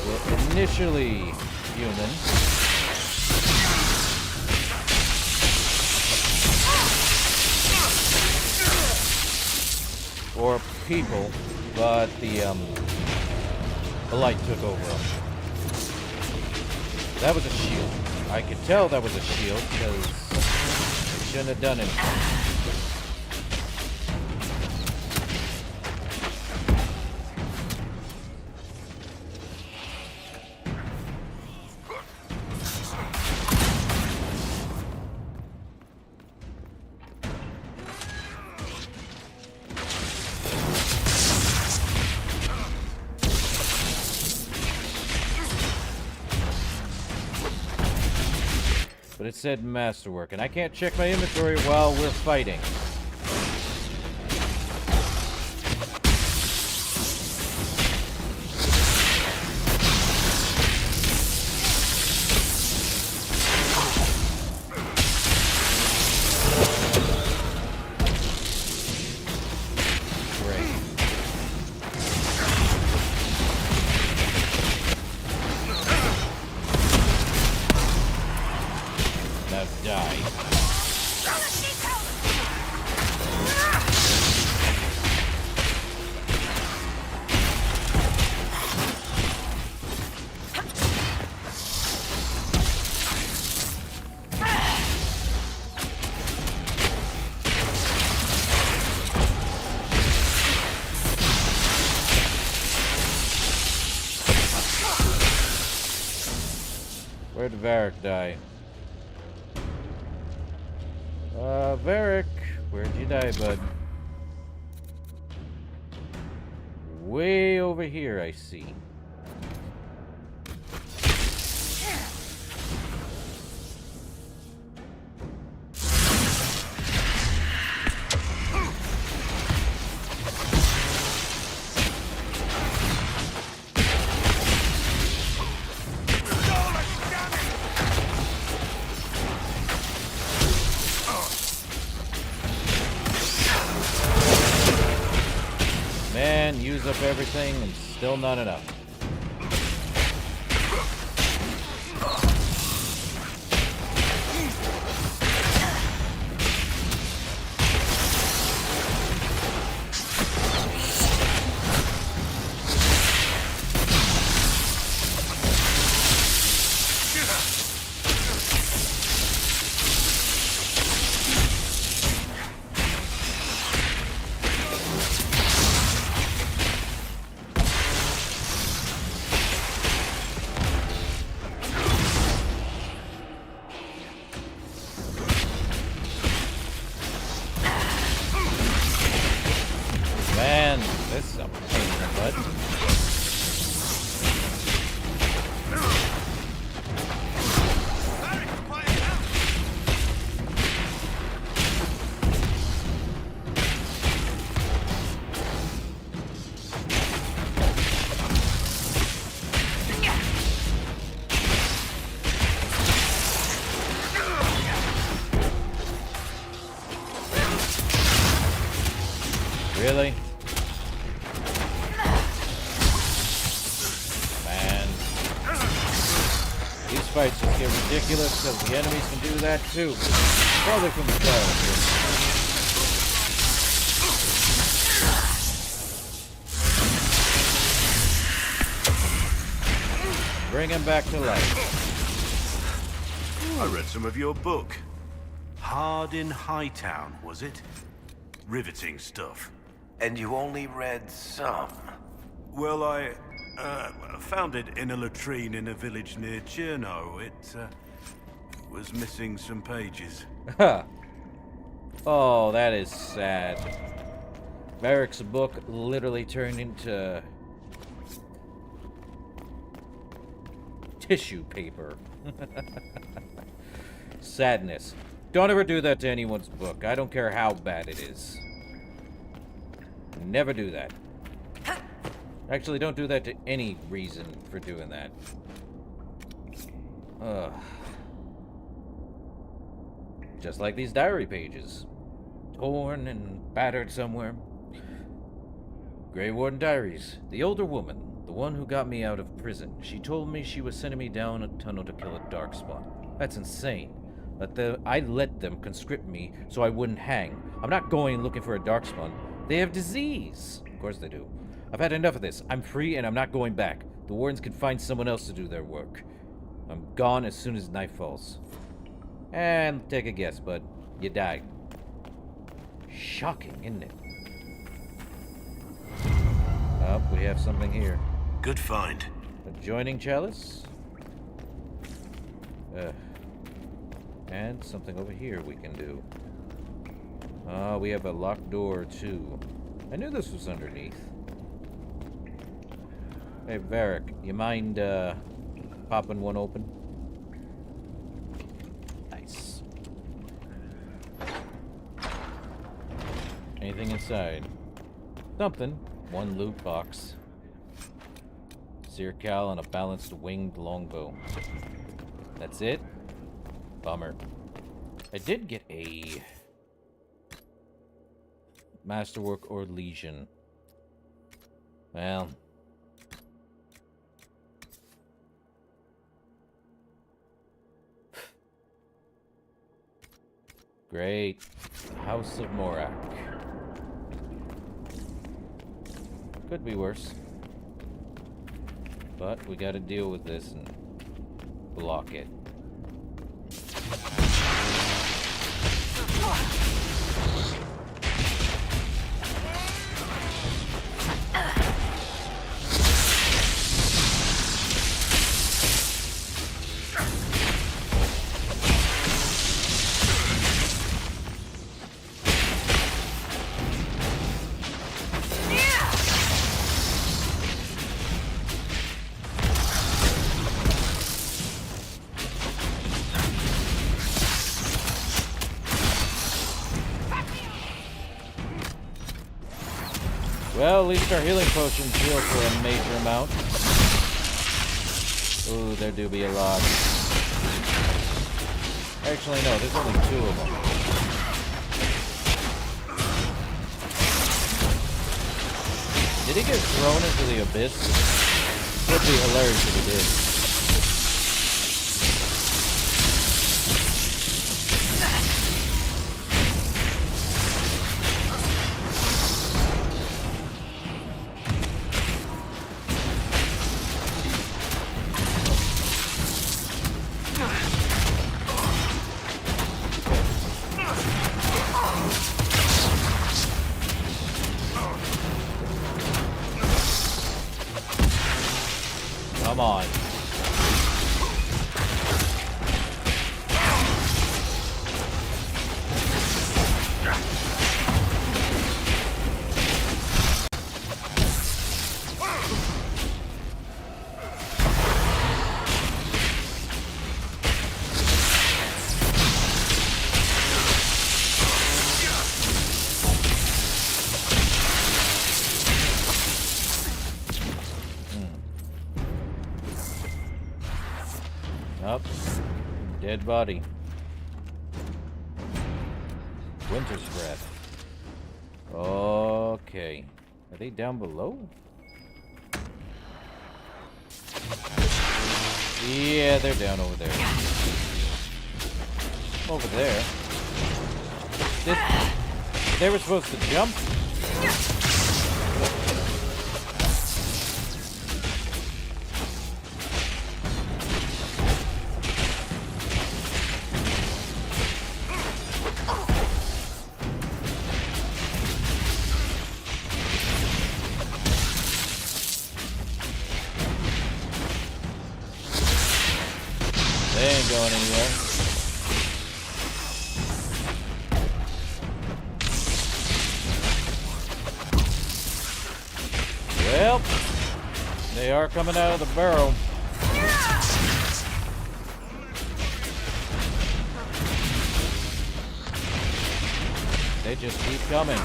were initially human. Or people, but the light took over them. That was a shield. I could tell that was a shield because they shouldn't have done it. it said masterwork, and I can't check my inventory while we're fighting. Where'd Varric die? Varric, where'd you die, bud? Way over here, I see. Man, use up everything and still not enough. Man, this is a pain in the butt. Really? Man. These fights just get ridiculous because the enemies can do that too. Probably from the start here. Bring him back to life. I read some of your book. Hard in Hightown, was it? Riveting stuff. And you only read some? Well, I found it in a latrine in a village near Cherno. It was missing some pages. Oh, that is sad. Varric's book literally turned into tissue paper. Sadness. Don't ever do that to anyone's book. I don't care how bad it is. Never do that. Actually, don't do that to any reason for doing that. Ugh. Just like these diary pages. Torn and battered somewhere. Grey Warden Diaries. The older woman, the one who got me out of prison, she told me she was sending me down a tunnel to kill a darkspawn. That's insane. I let them conscript me so I wouldn't hang. I'm not going looking for a darkspawn. They have disease. Of course they do. I've had enough of this. I'm free and I'm not going back. The wardens can find someone else to do their work. I'm gone as soon as night falls. And take a guess, bud. You died. Shocking, isn't it? Oh, we have something here. Good find. Adjoining chalice. And something over here we can do. We have a locked door, too. I knew this was underneath. Hey, Varric, you mind, popping one open? Nice. Anything inside? Something. One loot box. Sear cowl and a balanced winged longbow. That's it? Bummer. I did get a masterwork or legion. Well. Great. House of Morak. Could be worse. But we gotta deal with this and block it. Well, at least our healing potions heal for a major amount. Ooh, there do be a lot. Actually, no, there's only 2 of them. Did he get thrown into the abyss? Would be hilarious if he did. Come on. Up. Dead body. Winter's breath. Okay. Are they down below? Yeah, they're down over there. Over there. They were supposed to jump? They ain't going anywhere. Well, they are coming out of the burrow. They just keep coming.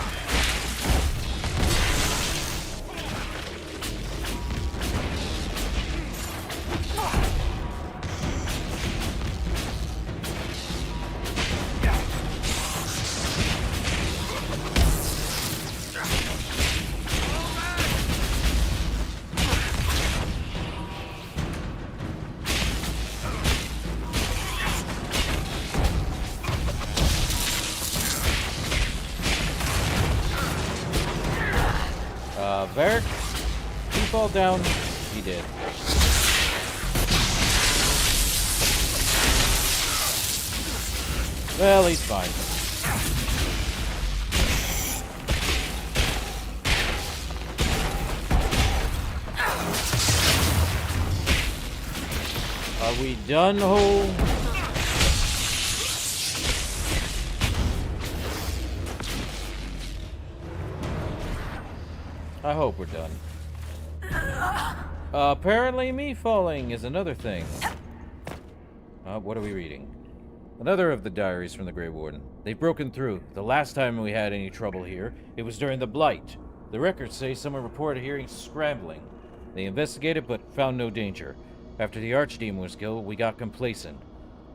Varric, he fall down. He did. Well, he's fine. Are we done, Hole? I hope we're done. Apparently me falling is another thing. What are we reading? Another of the diaries from the Grey Warden. They've broken through. The last time we had any trouble here, it was during the Blight. The records say someone reported hearing scrambling. They investigated but found no danger. After the Archdemon was killed, we got complacent.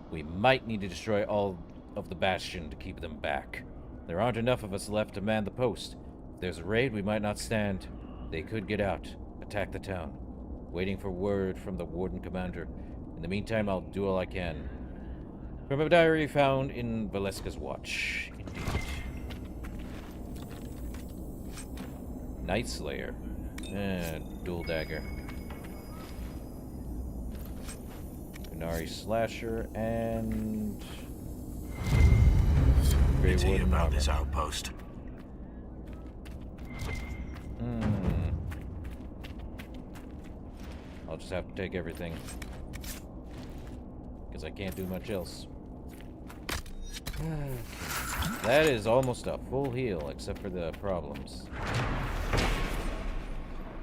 We might need to destroy all of the Bastion to keep them back. There aren't enough of us left to man the post. If there's a raid, we might not stand. They could get out, attack the town. Waiting for word from the Warden Commander. In the meantime, I'll do all I can. From a diary found in Valeska's watch. Indeed. Night Slayer. Dual dagger. Kunari Slasher and... Grey Let's hear Warden about armor. this outpost. I'll just have to take everything. Because I can't do much else. That is almost a full heal, except for the problems.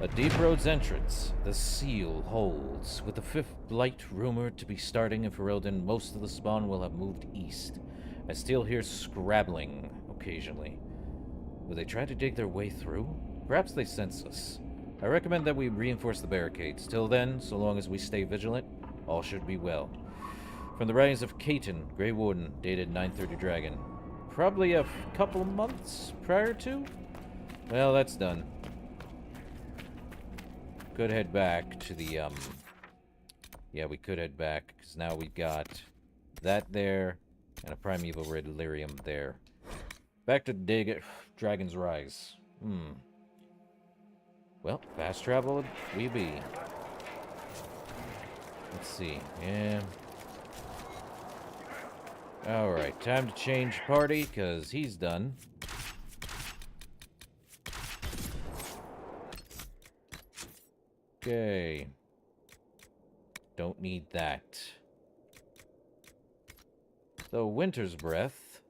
A Deep Road's entrance. The seal holds. With the 5th Blight rumored to be starting in Ferelden, most of the spawn will have moved east. I still hear scrabbling occasionally. Will they try to dig their way through? Perhaps they sense us. I recommend that we reinforce the barricades. Till then, so long as we stay vigilant, all should be well. From the writings of Caton, Grey Warden, dated 930 Dragon. Probably a couple of months prior to? Well, that's done. Could head back to the, Yeah, we could head back, because now we've got that there, and a Primeval Red Lyrium there. Back to Dragon's Rise. Well, fast travel we be. Let's see. Yeah. Alright, time to change party, because he's done. Okay. Don't need that. So, Winter's Breath.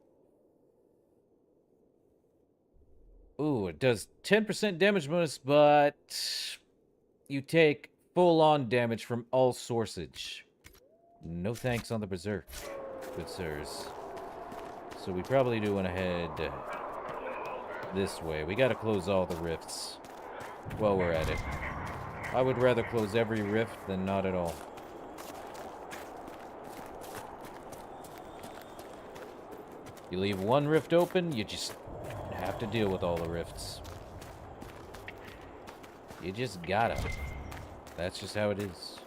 Ooh, it does 10% damage bonus, but you take full-on damage from all sourcage. No thanks on the Berserk, good sirs. So we probably do want to head this way. We gotta close all the rifts while we're at it. I would rather close every rift than not at all. You leave one rift open, you just have to deal with all the rifts. You just gotta. That's just how it is.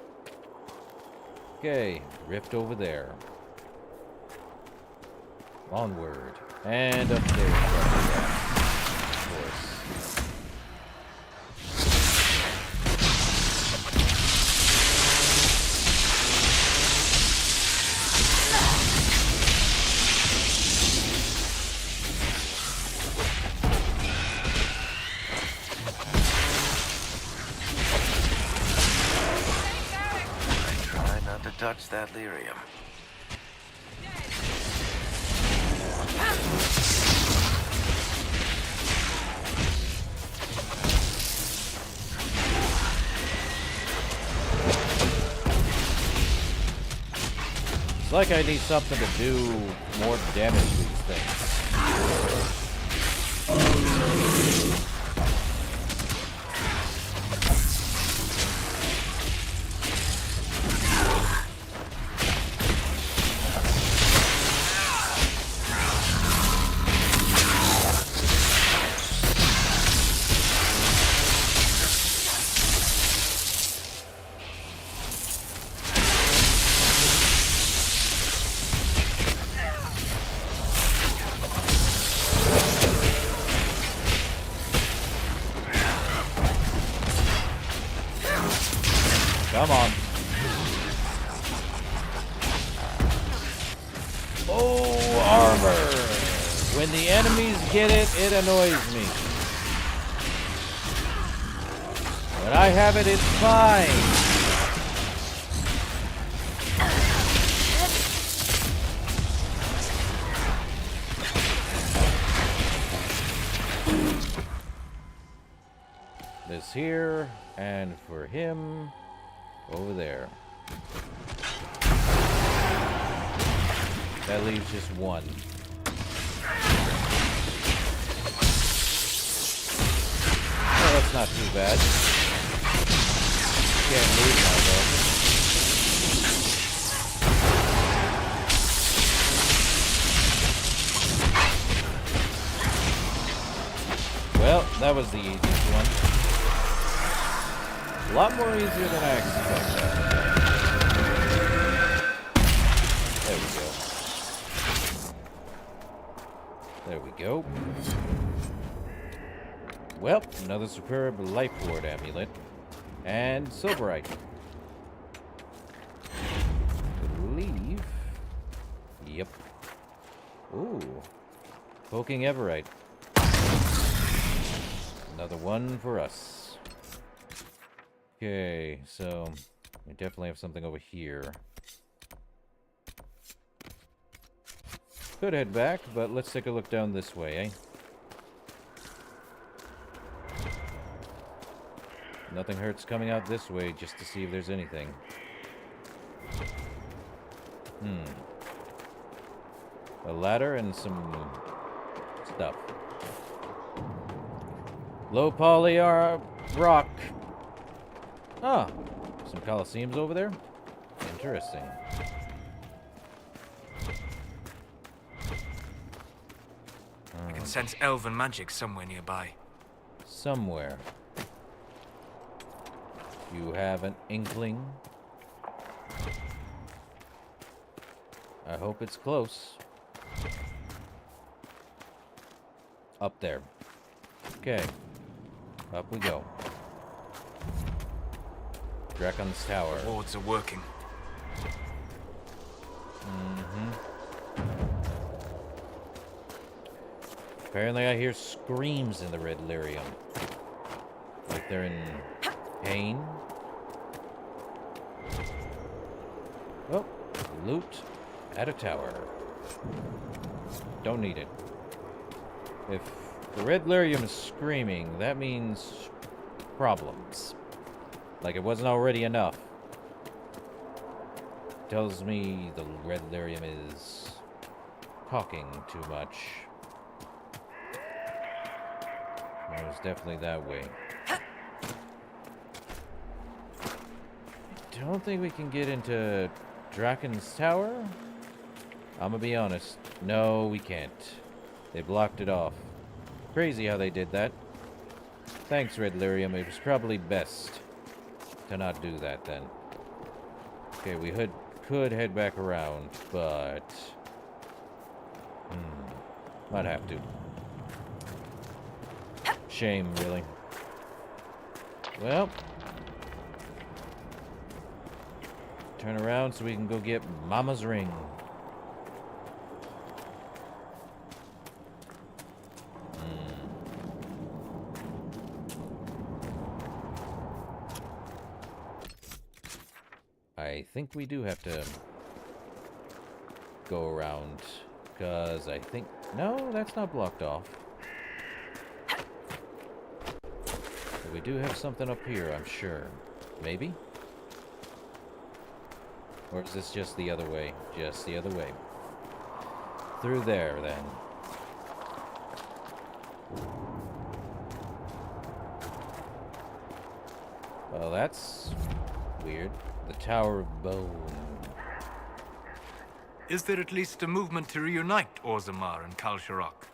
Okay, rift over there. Onward. And up there. Of course. Try not to touch that lyrium. It's like I need something to do more damage to these things. Come on. Oh, armor! When the enemies get it, it annoys me. When I have it, it's fine. This here, and for him, over there. That leaves just one. Well, that's not too bad. Can't leave now, though. Well, that was the easiest one. A lot more easier than I expected. There we go. There we go. Well, another superb life ward amulet. And silverite. I believe. Yep. Ooh. Poking Everite. Another one for us. Okay, so we definitely have something over here. Could head back, but let's take a look down this way, eh? Nothing hurts coming out this way just to see if there's anything. A ladder and some stuff. Low poly rock. Ah, some Colosseums over there? Interesting. I can sense elven magic somewhere nearby. Somewhere. You have an inkling? I hope it's close. Up there. Okay. Up we go. Dracon's Tower. The wards are working. Apparently I hear screams in the Red Lyrium. Like they're in pain. Oh, loot at a tower. Don't need it. If the Red Lyrium is screaming, that means problems. Like it wasn't already enough. Tells me the Red Lyrium is talking too much. It was definitely that way. Don't think we can get into Dracon's Tower? I'm gonna be honest. No, we can't. They blocked it off. Crazy how they did that. Thanks, Red Lyrium. It was probably best to not do that then. Okay, we could head back around, but... might have to. Shame, really. Well... turn around so we can go get Mama's ring. I think we do have to go around, because I think... no, that's not blocked off. But we do have something up here, I'm sure. Maybe? Or is this just the other way? Just the other way. Through there, then. Well, that's weird. The Tower of Bone. Is there at least a movement to reunite Orzammar and Kal-Sharok?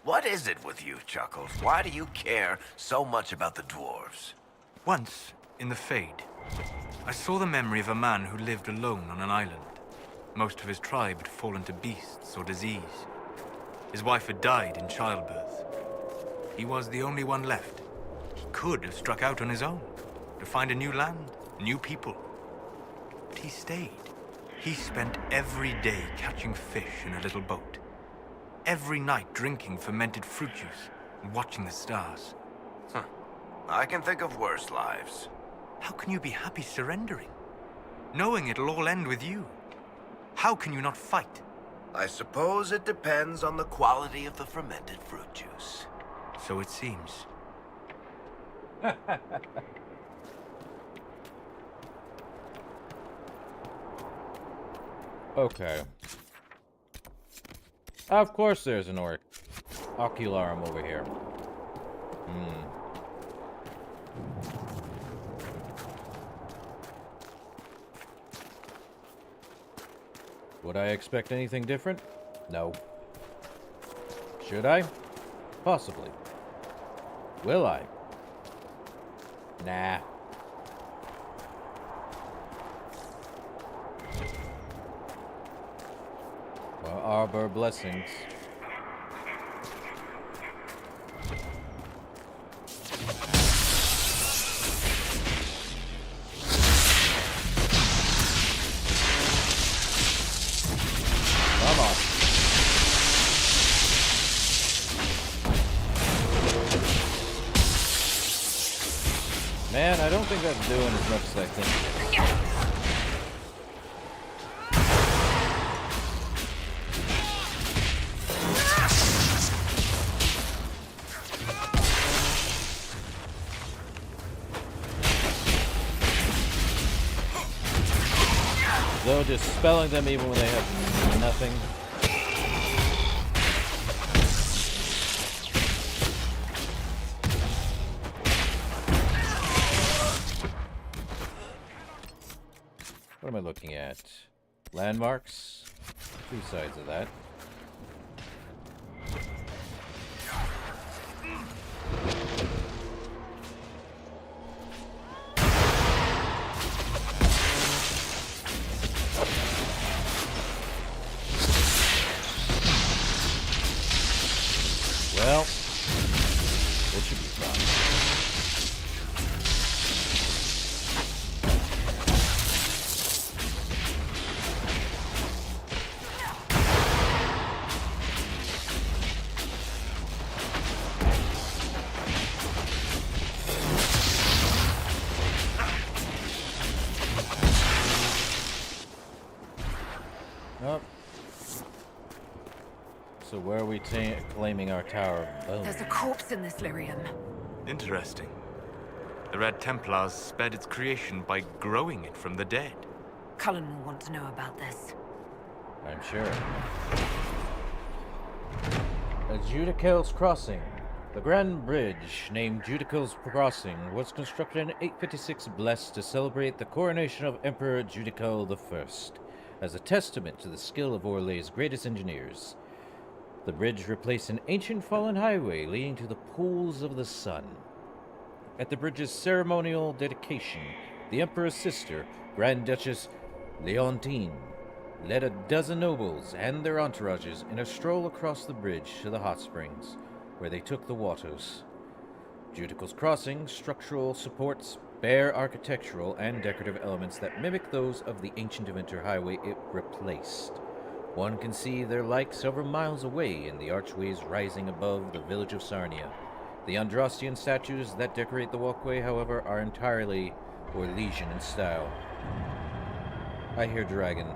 What is it with you, Chuckles? Why do you care so much about the dwarves? Once, in the Fade, I saw the memory of a man who lived alone on an island. Most of his tribe had fallen to beasts or disease. His wife had died in childbirth. He was the only one left. He could have struck out on his own, to find a new land, new people. But he stayed. He spent every day catching fish in a little boat. Every night drinking fermented fruit juice and watching the stars. I can think of worse lives. How can you be happy surrendering? Knowing it'll all end with you. How can you not fight? I suppose it depends on the quality of the fermented fruit juice. So it seems. Okay. Of course there's an ocularum over here. Would I expect anything different? No. Should I? Possibly. Will I? Nah. Well, arbor blessings. Come on. Man, I don't think that's doing as much as I think it is. Though just spelling them even when they have nothing. What am I looking at? Landmarks? Two sides of that. Well, this should be fun. Oh. So where are we claiming our tower? Boom. There's a corpse in this lyrium. Interesting. The Red Templars sped its creation by growing it from the dead. Cullen will want to know about this. I'm sure. Judicale's Crossing. The grand bridge, named Judicale's Crossing, was constructed in 856 Blessed to celebrate the coronation of Emperor Judicale I, as a testament to the skill of Orlay's greatest engineers. The bridge replaced an ancient fallen highway leading to the pools of the sun. At the bridge's ceremonial dedication, the Emperor's sister, Grand Duchess Leontine, led a dozen nobles and their entourages in a stroll across the bridge to the hot springs, where they took the waters. Judicale's Crossing structural supports bear architectural and decorative elements that mimic those of the ancient Inventor highway it replaced. One can see their like several miles away in the archways rising above the village of Sarnia. The Andrastian statues that decorate the walkway, however, are entirely Orlesian in style. I hear dragon.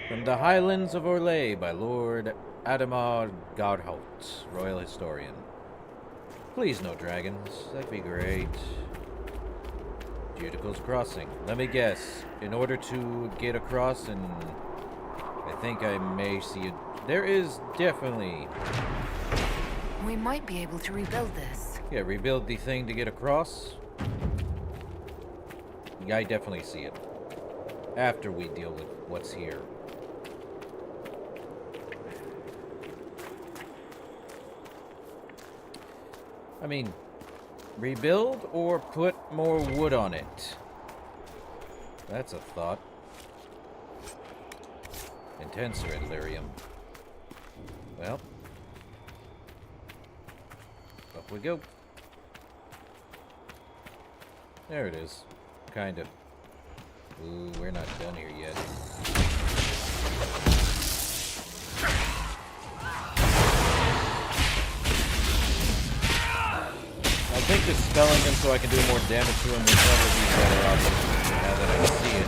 From the Highlands of Orlais by Lord Adamar Godhout, Royal Historian. Please no dragons, that'd be great. Judicale's Crossing. Let me guess, in order to get across and... I think I may see it. There is definitely... We might be able to rebuild this. Yeah, rebuild the thing to get across. Yeah, I definitely see it. After we deal with what's here. I mean, rebuild or put more wood on it? That's a thought. Intense red lyrium. Well, up we go. There it is. Kind of. Ooh, we're not done here yet. I think just spelling him so I can do more damage to him would probably be a better option now that I can see it.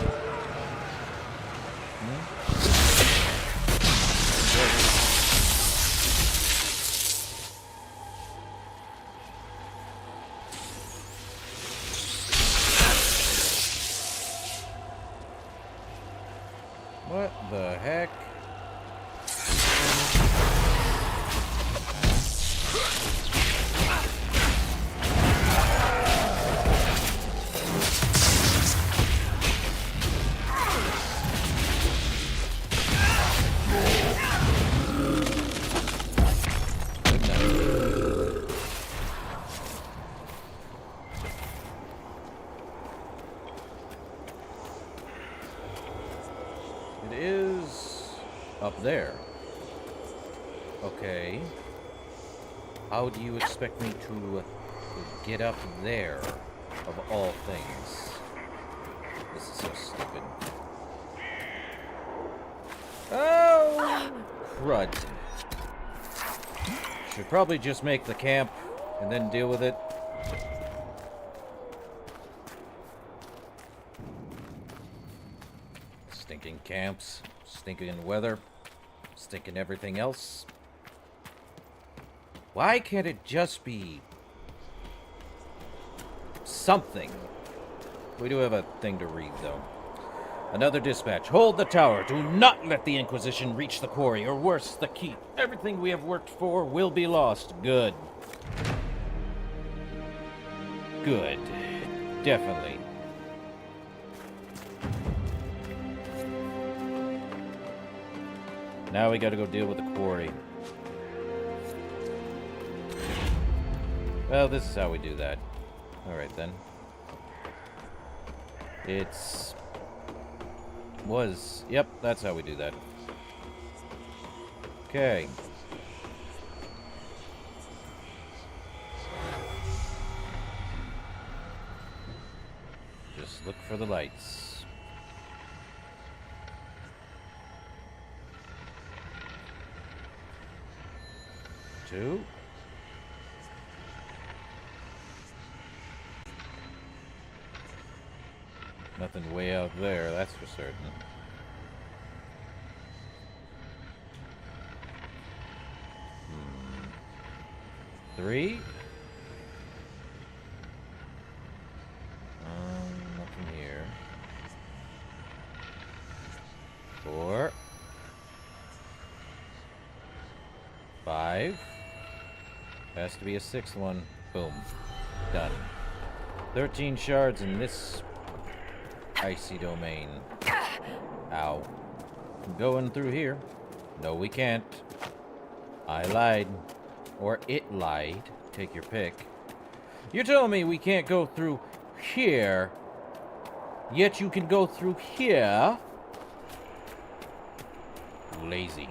What the heck? Okay. How do you expect me to get up there, of all things? This is so stupid. Oh! Crud. Should probably just make the camp and then deal with it. Stinking camps, stinking weather, stinking everything else. Why can't it just be something? We do have a thing to read, though. Another dispatch. Hold the tower. Do not let the Inquisition reach the quarry, or worse, the keep. Everything we have worked for will be lost. Good. Good. Definitely. Now we gotta go deal with the quarry. Well, this is how we do that. Alright then. Yep, that's how we do that. Okay. Just look for the lights. Two. Nothing way out there, that's for certain. Three. Nothing here. Four. 5. Has to be a 6th one. Boom. Done. 13 shards in this icy domain. Ow. Going through here. No, we can't. I lied. Or it lied. Take your pick. You're telling me we can't go through here, yet you can go through here? Lazy.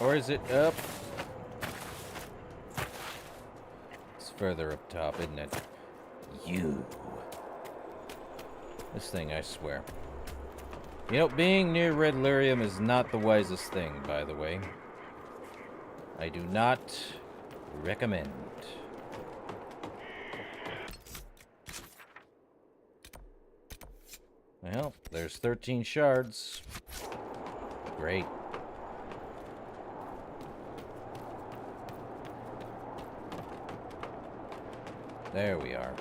Or is it up? It's further up top, isn't it? You. This thing, I swear. You know, being near Red Lyrium is not the wisest thing, by the way. I do not recommend. Well, there's 13 shards. Great. There we are.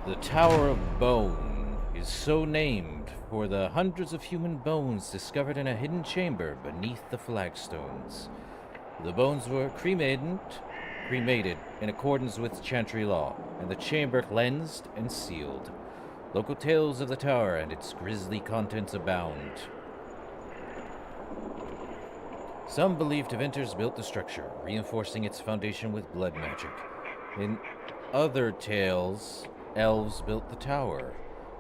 The Tower of Bone is so named for the hundreds of human bones discovered in a hidden chamber beneath the flagstones. The bones were cremated in accordance with Chantry law, and the chamber cleansed and sealed. Local tales of the tower and its grisly contents abound. Some believe Tevinters built the structure, reinforcing its foundation with blood magic. In other tales, elves built the tower.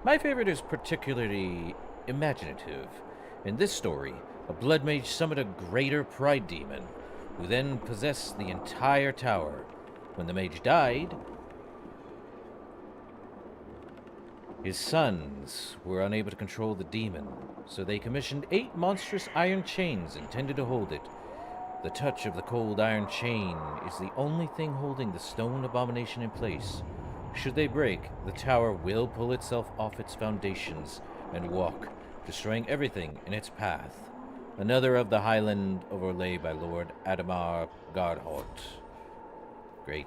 My favorite is particularly imaginative. In this story, a blood mage summoned a greater pride demon, who then possessed the entire tower. When the mage died, his sons were unable to control the demon, so they commissioned 8 monstrous iron chains intended to hold it. The touch of the cold iron chain is the only thing holding the stone abomination in place. Should they break, the tower will pull itself off its foundations and walk, destroying everything in its path. Another of the Highland overlay by Lord Adamar Gardhort. Great.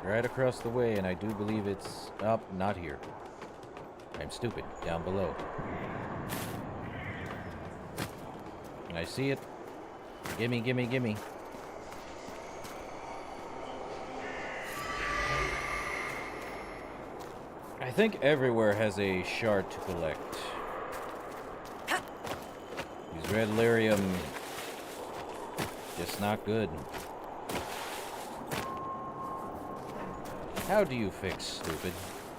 Right across the way, and I do believe it's up, not here. I'm stupid. Down below. I see it. Gimme, gimme, gimme. I think everywhere has a shard to collect. These red lyrium, just not good. How do you fix stupid?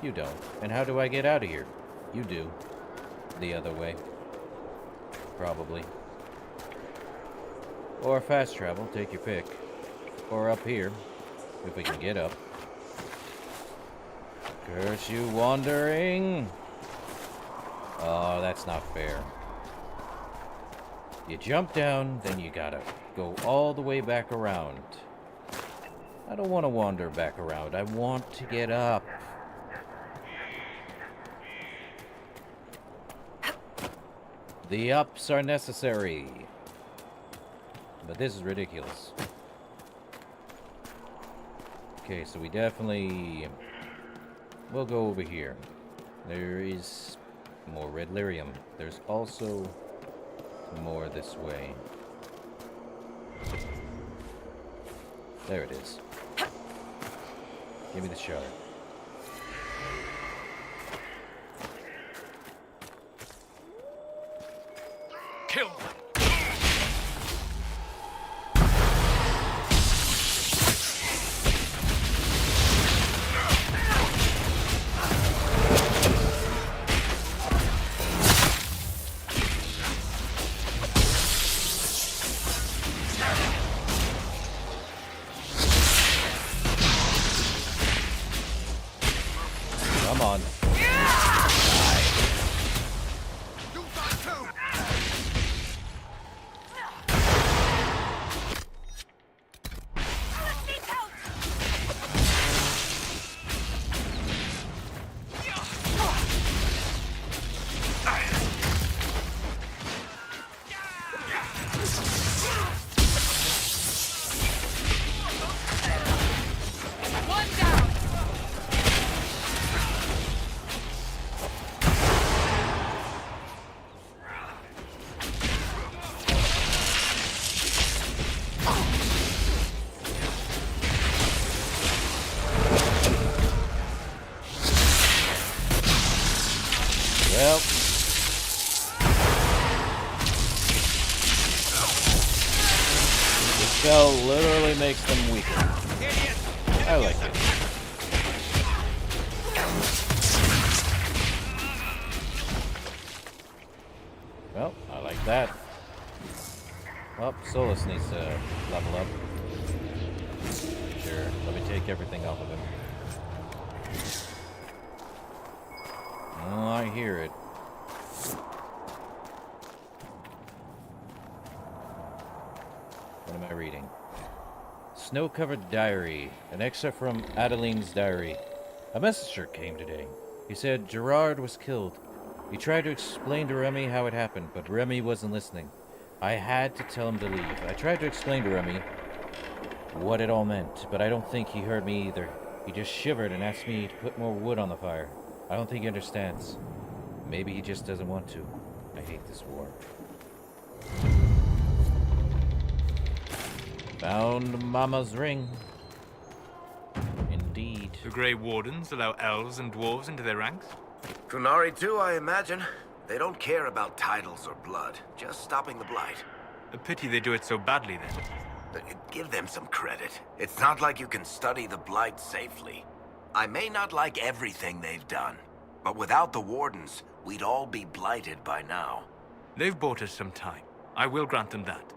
You don't. And how do I get out of here? You do. The other way. Probably. Or fast travel, take your pick. Or up here, if we can get up. Curse you, wandering! Oh, that's not fair. You jump down, then you gotta go all the way back around. I don't want to wander back around. I want to get up. The ups are necessary. But this is ridiculous. Okay, so we definitely will go over here. There is more red lyrium. There's also more this way. There it is. Give me the shard. Kill them! Come on. Well. The spell literally makes them weaker. I like it. Well, I like that. Oh, Solus needs to level up. Sure, let me take everything off of him. Oh, I hear it. What am I reading? Snow-covered diary. An excerpt from Adeline's diary. A messenger came today. He said Gerard was killed. He tried to explain to Remy how it happened, but Remy wasn't listening. I had to tell him to leave. I tried to explain to Remy what it all meant, but I don't think he heard me either. He just shivered and asked me to put more wood on the fire. I don't think he understands. Maybe he just doesn't want to. I hate this war. Found Mama's ring. Indeed. The Grey Wardens allow elves and dwarves into their ranks? Kunari too, I imagine. They don't care about titles or blood, just stopping the blight. A pity they do it so badly, then. Give them some credit. It's not like you can study the blight safely. I may not like everything they've done, but without the Wardens, we'd all be blighted by now. They've bought us some time. I will grant them that.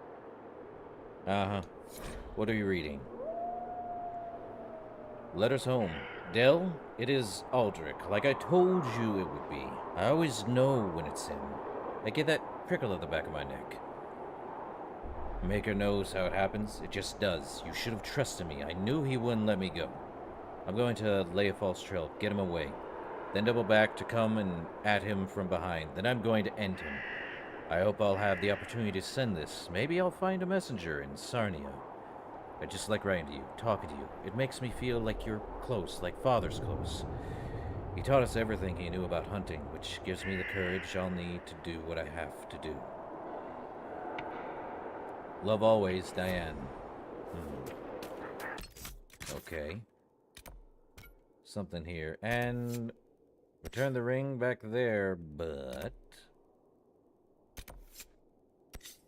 Uh-huh. What are you reading? Letters home. Del, it is Aldrich, like I told you it would be. I always know when it's him. I get that prickle at the back of my neck. Maker knows how it happens. It just does. You should have trusted me. I knew he wouldn't let me go. I'm going to lay a false trail, get him away. Then double back to come and at him from behind. Then I'm going to end him. I hope I'll have the opportunity to send this. Maybe I'll find a messenger in Sarnia. I just like writing to you, talking to you. It makes me feel like you're close, like Father's close. He taught us everything he knew about hunting, which gives me the courage I'll need to do what I have to do. Love always, Diane. Okay. Something here. And return the ring back there, but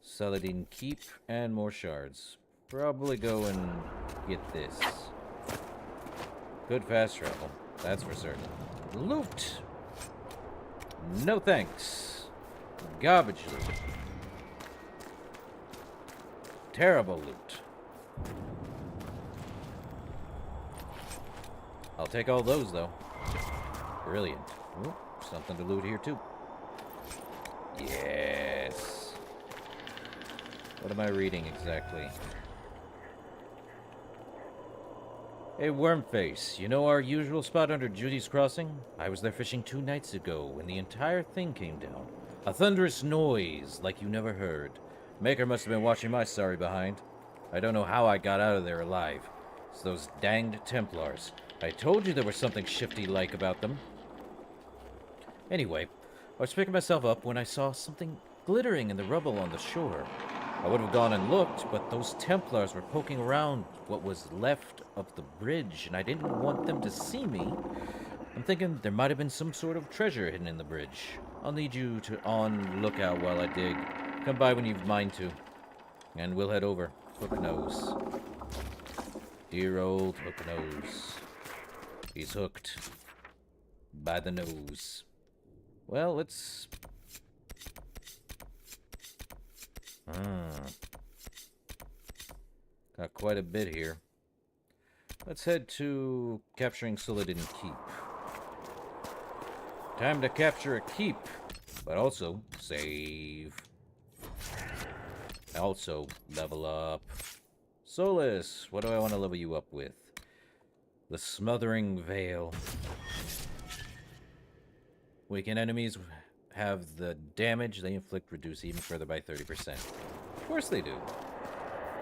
Saladin Keep and more shards. Probably go and get this. Good fast travel. That's for certain. Loot! No thanks. Garbage loot. Terrible loot. I'll take all those, though. Brilliant. Ooh, something to loot here, too. Yes. What am I reading exactly? Hey, Wormface, you know our usual spot under Judy's Crossing? I was there fishing 2 nights ago when the entire thing came down. A thunderous noise like you never heard. Maker must have been watching my sorry behind. I don't know how I got out of there alive. It's those danged Templars. I told you there was something shifty-like about them. Anyway, I was picking myself up when I saw something glittering in the rubble on the shore. I would have gone and looked, but those Templars were poking around what was left of the bridge, and I didn't want them to see me. I'm thinking there might have been some sort of treasure hidden in the bridge. I'll need you to on lookout while I dig. Come by when you've mind to. And we'll head over. Hook nose. Dear old Hook nose. He's hooked. By the nose. Well, let's... Got quite a bit here. Let's head to capturing Suladin Keep. Time to capture a keep, but also save. Also level up. Solus, what do I want to level you up with? The Smothering Veil. Weakened enemies have the damage they inflict reduced even further by 30%. Of course they do.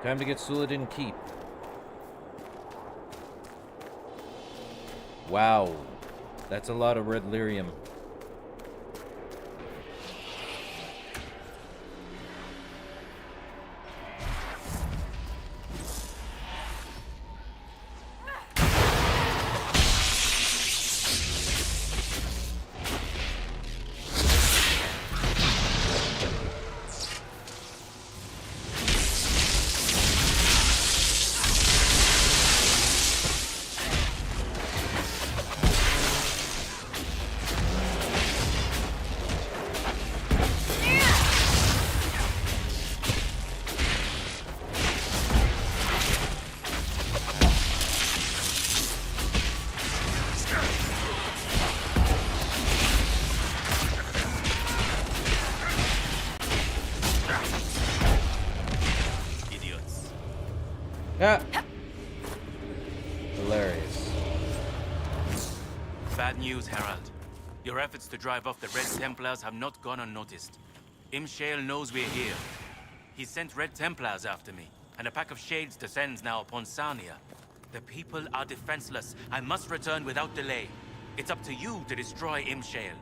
Time to get Suladin Keep. Wow. That's a lot of red lyrium. Ah! Hilarious. Bad news, Herald. Your efforts to drive off the Red Templars have not gone unnoticed. Imshale knows we're here. He sent Red Templars after me, and a pack of shades descends now upon Sarnia. The people are defenseless. I must return without delay. It's up to you to destroy Imshale.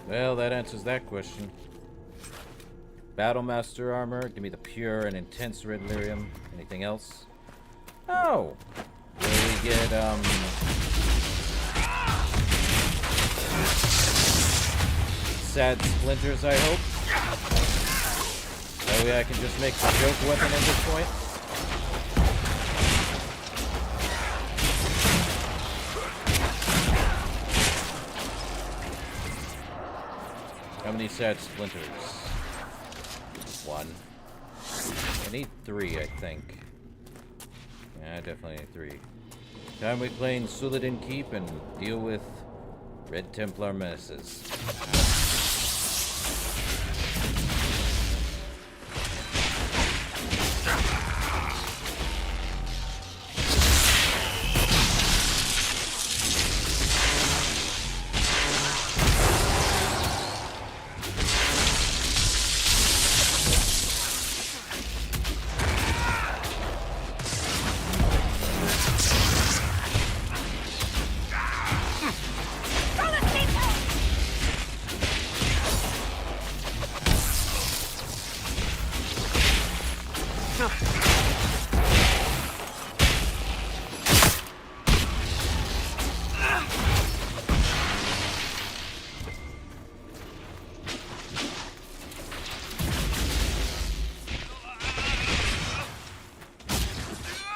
Well, that answers that question. Battlemaster armor, give me the pure and intense red lyrium. Anything else? Oh! Will we get, sad splinters, I hope? That way I can just make the joke weapon at this point. How many sad splinters? 1. I need 3, I think. Yeah, I definitely need 3. Time we claim Suladin Keep and deal with Red Templar menaces.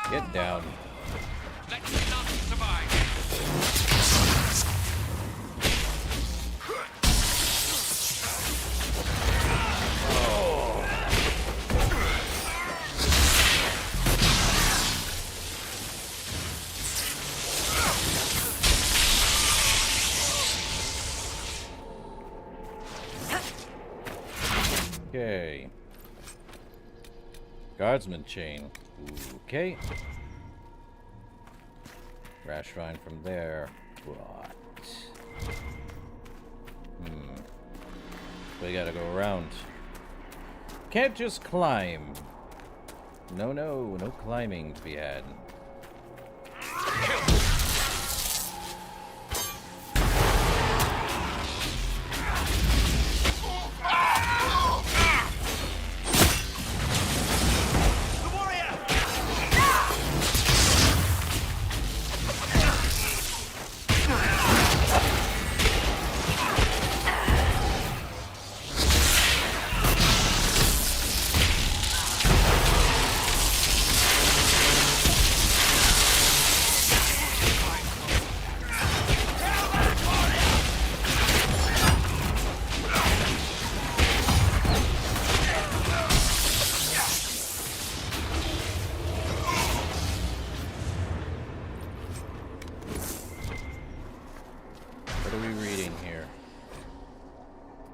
Get down. Let's not Okay. Guardsman chain. Okay. Rash vine from there. What? We gotta go around. Can't just climb. No climbing to be had.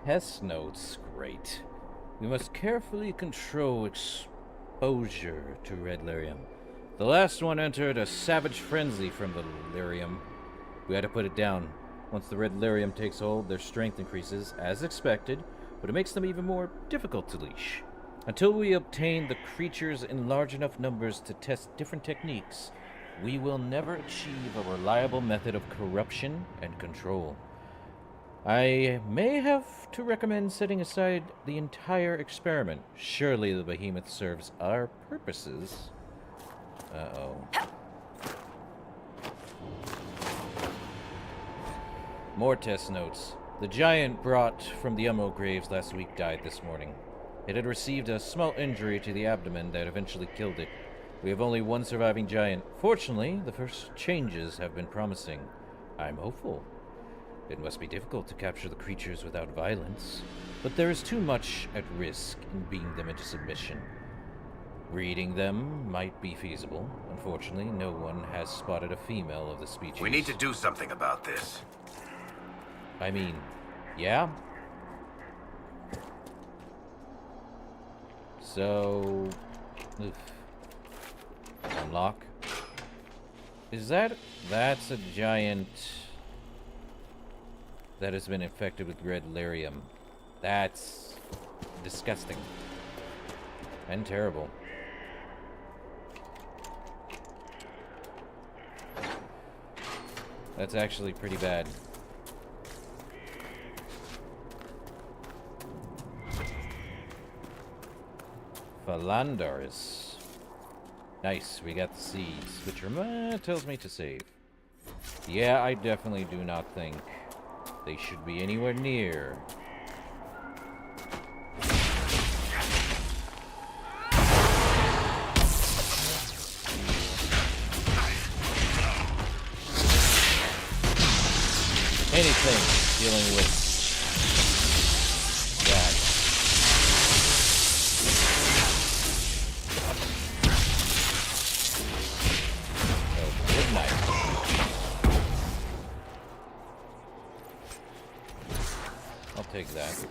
Hess notes, great. We must carefully control exposure to red lyrium. The last one entered a savage frenzy from the lyrium. We had to put it down. Once the red lyrium takes hold, their strength increases, as expected, but it makes them even more difficult to leash. Until we obtain the creatures in large enough numbers to test different techniques, we will never achieve a reliable method of corruption and control. I may have to recommend setting aside the entire experiment. Surely the behemoth serves our purposes. Uh-oh. More test notes. The giant brought from the Emerald Graves last week died this morning. It had received a small injury to the abdomen that eventually killed it. We have only one surviving giant. Fortunately, the first changes have been promising. I'm hopeful. It must be difficult to capture the creatures without violence, but there is too much at risk in beating them into submission. Breeding them might be feasible. Unfortunately, no one has spotted a female of the species. We need to do something about this. I mean, yeah? So... Unlock. Is that... That's a giant... that has been infected with red lyrium. That's disgusting. And terrible. That's actually pretty bad. Philanders. Nice, we got the seeds, which tells me to save. Yeah, I definitely do not think they should be anywhere near. Anything dealing with that. Oh, good night. I'll take that.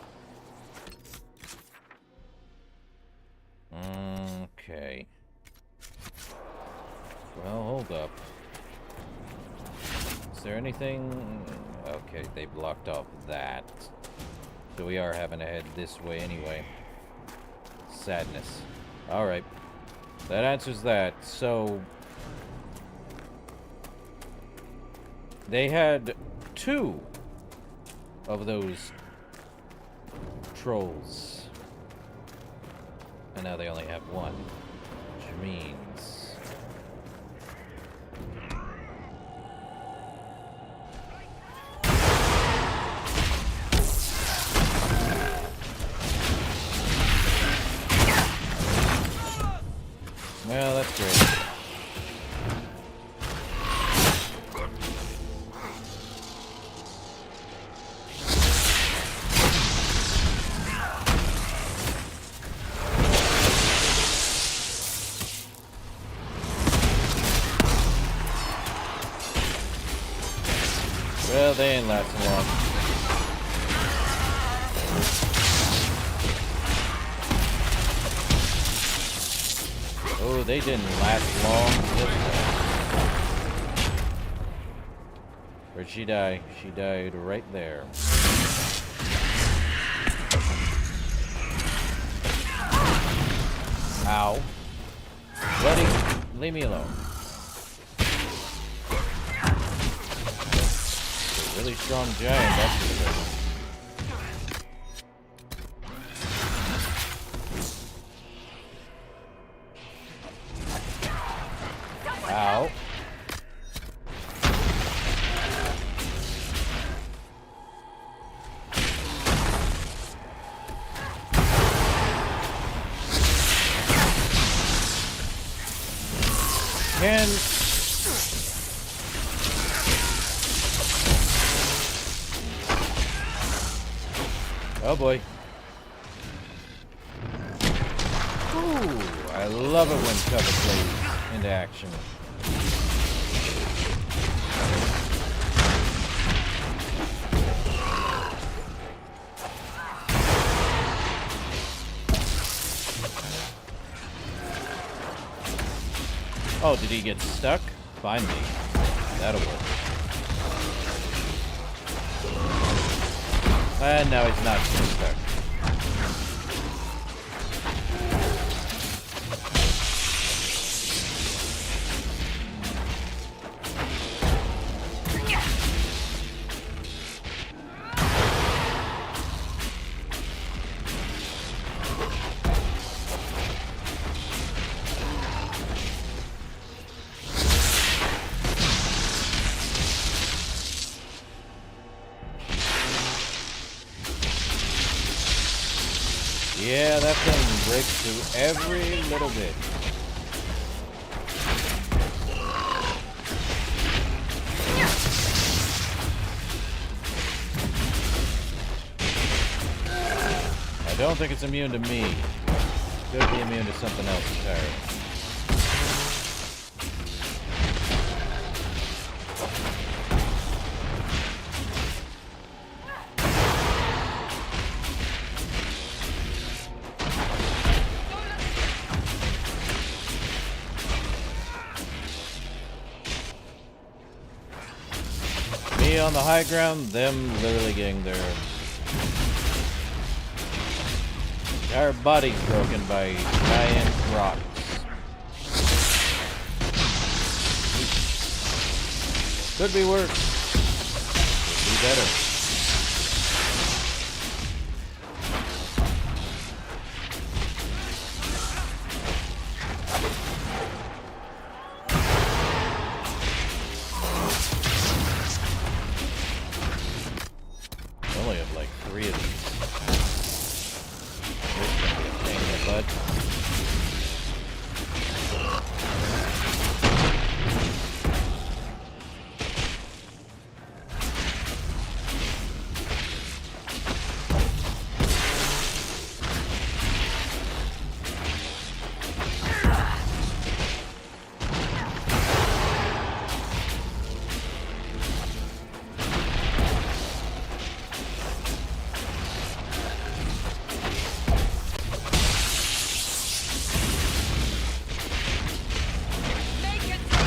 Okay. Well, hold up. Is there anything... Okay, they blocked off that. So we are having to head this way anyway. Sadness. Alright. That answers that. So... they had 2 of those trolls. And now they only have 1. Which means... well, that's great. Well, they ain't lasting long. Oh, they didn't last long. Where'd she die? She died right there. Ow. Buddy, leave me alone. A really strong giant, that's for sure. Ow. Can... Oh boy. Ooh, I love it when cover plays into action. Oh, did he get stuck? Find me. That'll work. And now he's not so stuck. Yeah, that thing breaks through every little bit. I don't think it's immune to me. Could be immune to something else entirely. Me on the high ground, them literally getting their entire bodies broken by giant rocks. Could be worse. Could be better. I only have like 3 of these. This is gonna be a pain in the butt.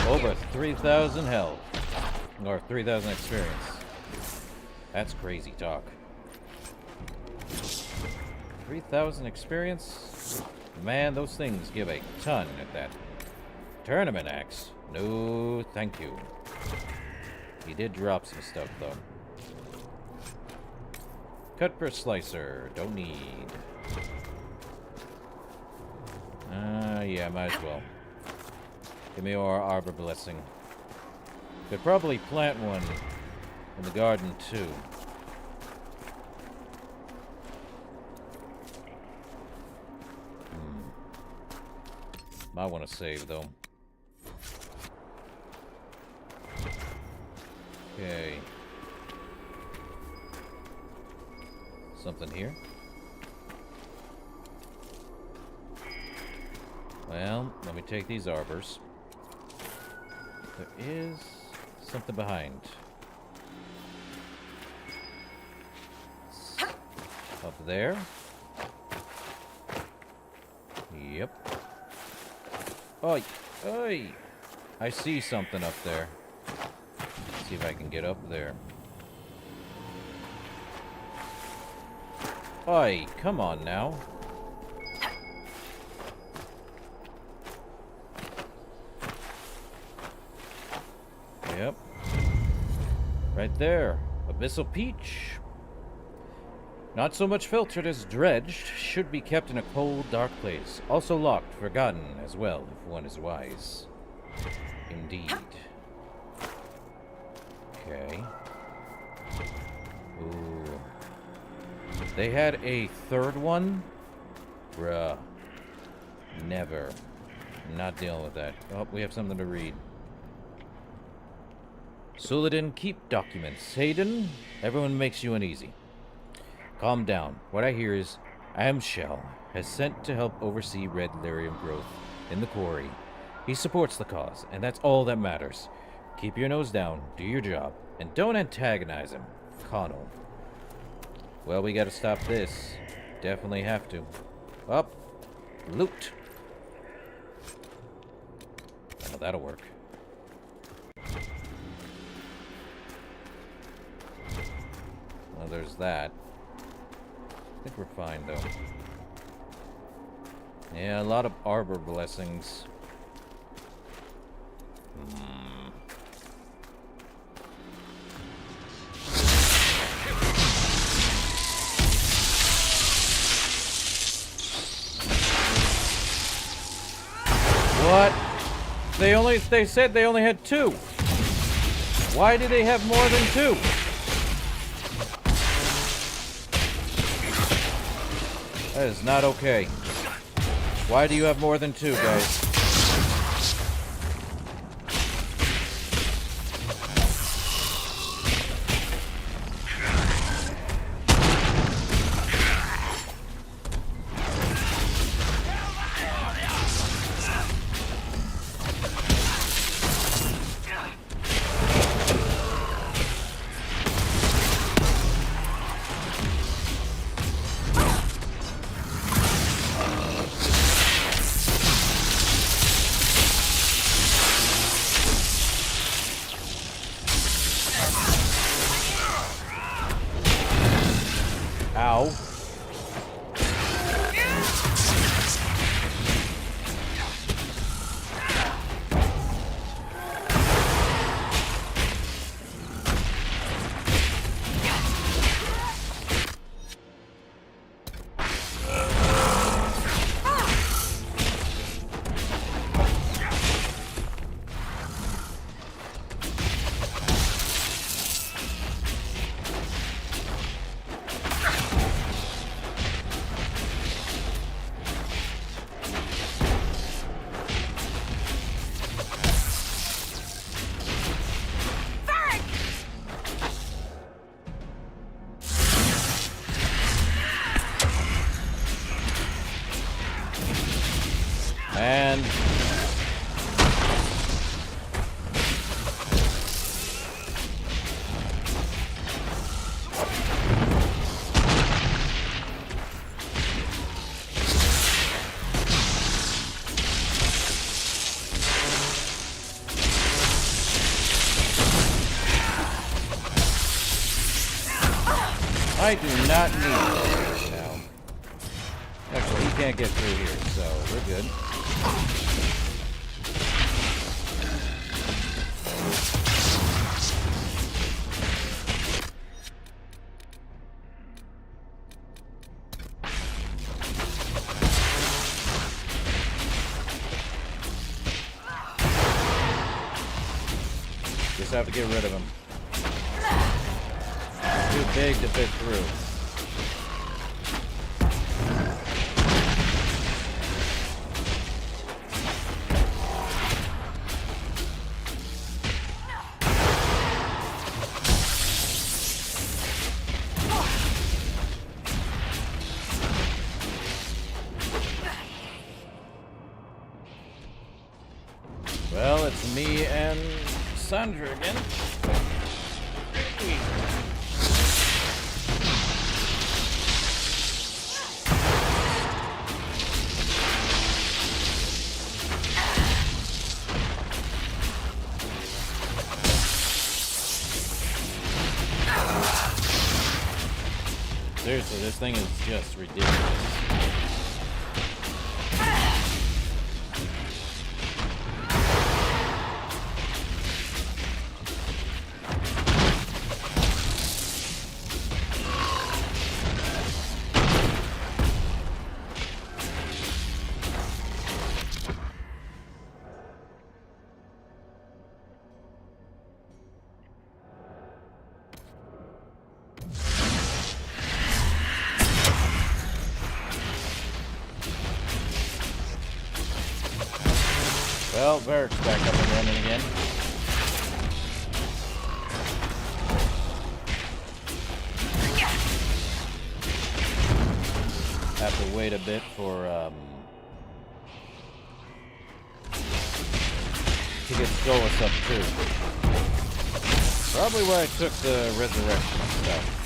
Over 3,000 health. Or 3,000 experience. That's crazy talk. 3,000 experience? Man, those things give a ton at that tournament axe. No, thank you. He did drop some stuff, though. Cut for slicer. Don't need. Yeah, might as well. Give me our arbor blessing. Could probably plant one in the garden too. Might want to save though. Okay. Something here? Well, let me take these arbors. There is something behind. Up there. Yep. Oi! Oi! I see something up there. Let's see if I can get up there. Oi! Come on now. Yep. Right there. Abyssal Peach. Not so much filtered as dredged. Should be kept in a cold, dark place. Also locked, forgotten as well, if one is wise. Indeed. Okay. Ooh. They had a third one? Bruh. Never. Not dealing with that. Oh, we have something to read. Suladin Keep documents. Hayden, everyone makes you uneasy. Calm down. What I hear is Amshel has sent to help oversee red lyrium growth in the quarry. He supports the cause, and that's all that matters. Keep your nose down, do your job, and don't antagonize him. Connell. Well, we gotta stop this. Definitely have to. Up. Loot. Well, that'll work. Well, there's that. I think we're fine, though. Yeah, a lot of arbor blessings. What? They said they only had 2. Why do they have more than 2? That is not okay. Why do you have more than 2, guys? Ow. And I do not need this now. Actually, he can't get through here, so we're good. Just have to get rid of him. Too big to fit through. Well, it's me and Sandra again. Seriously, this thing is just ridiculous. Well, Varric's back up and running again. Have to wait a bit for to get Stolas up too. Probably why I took the resurrection stuff.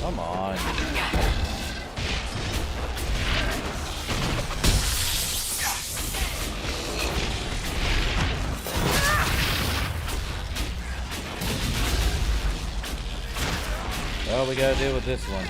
Come on. Well, we gotta deal with this one.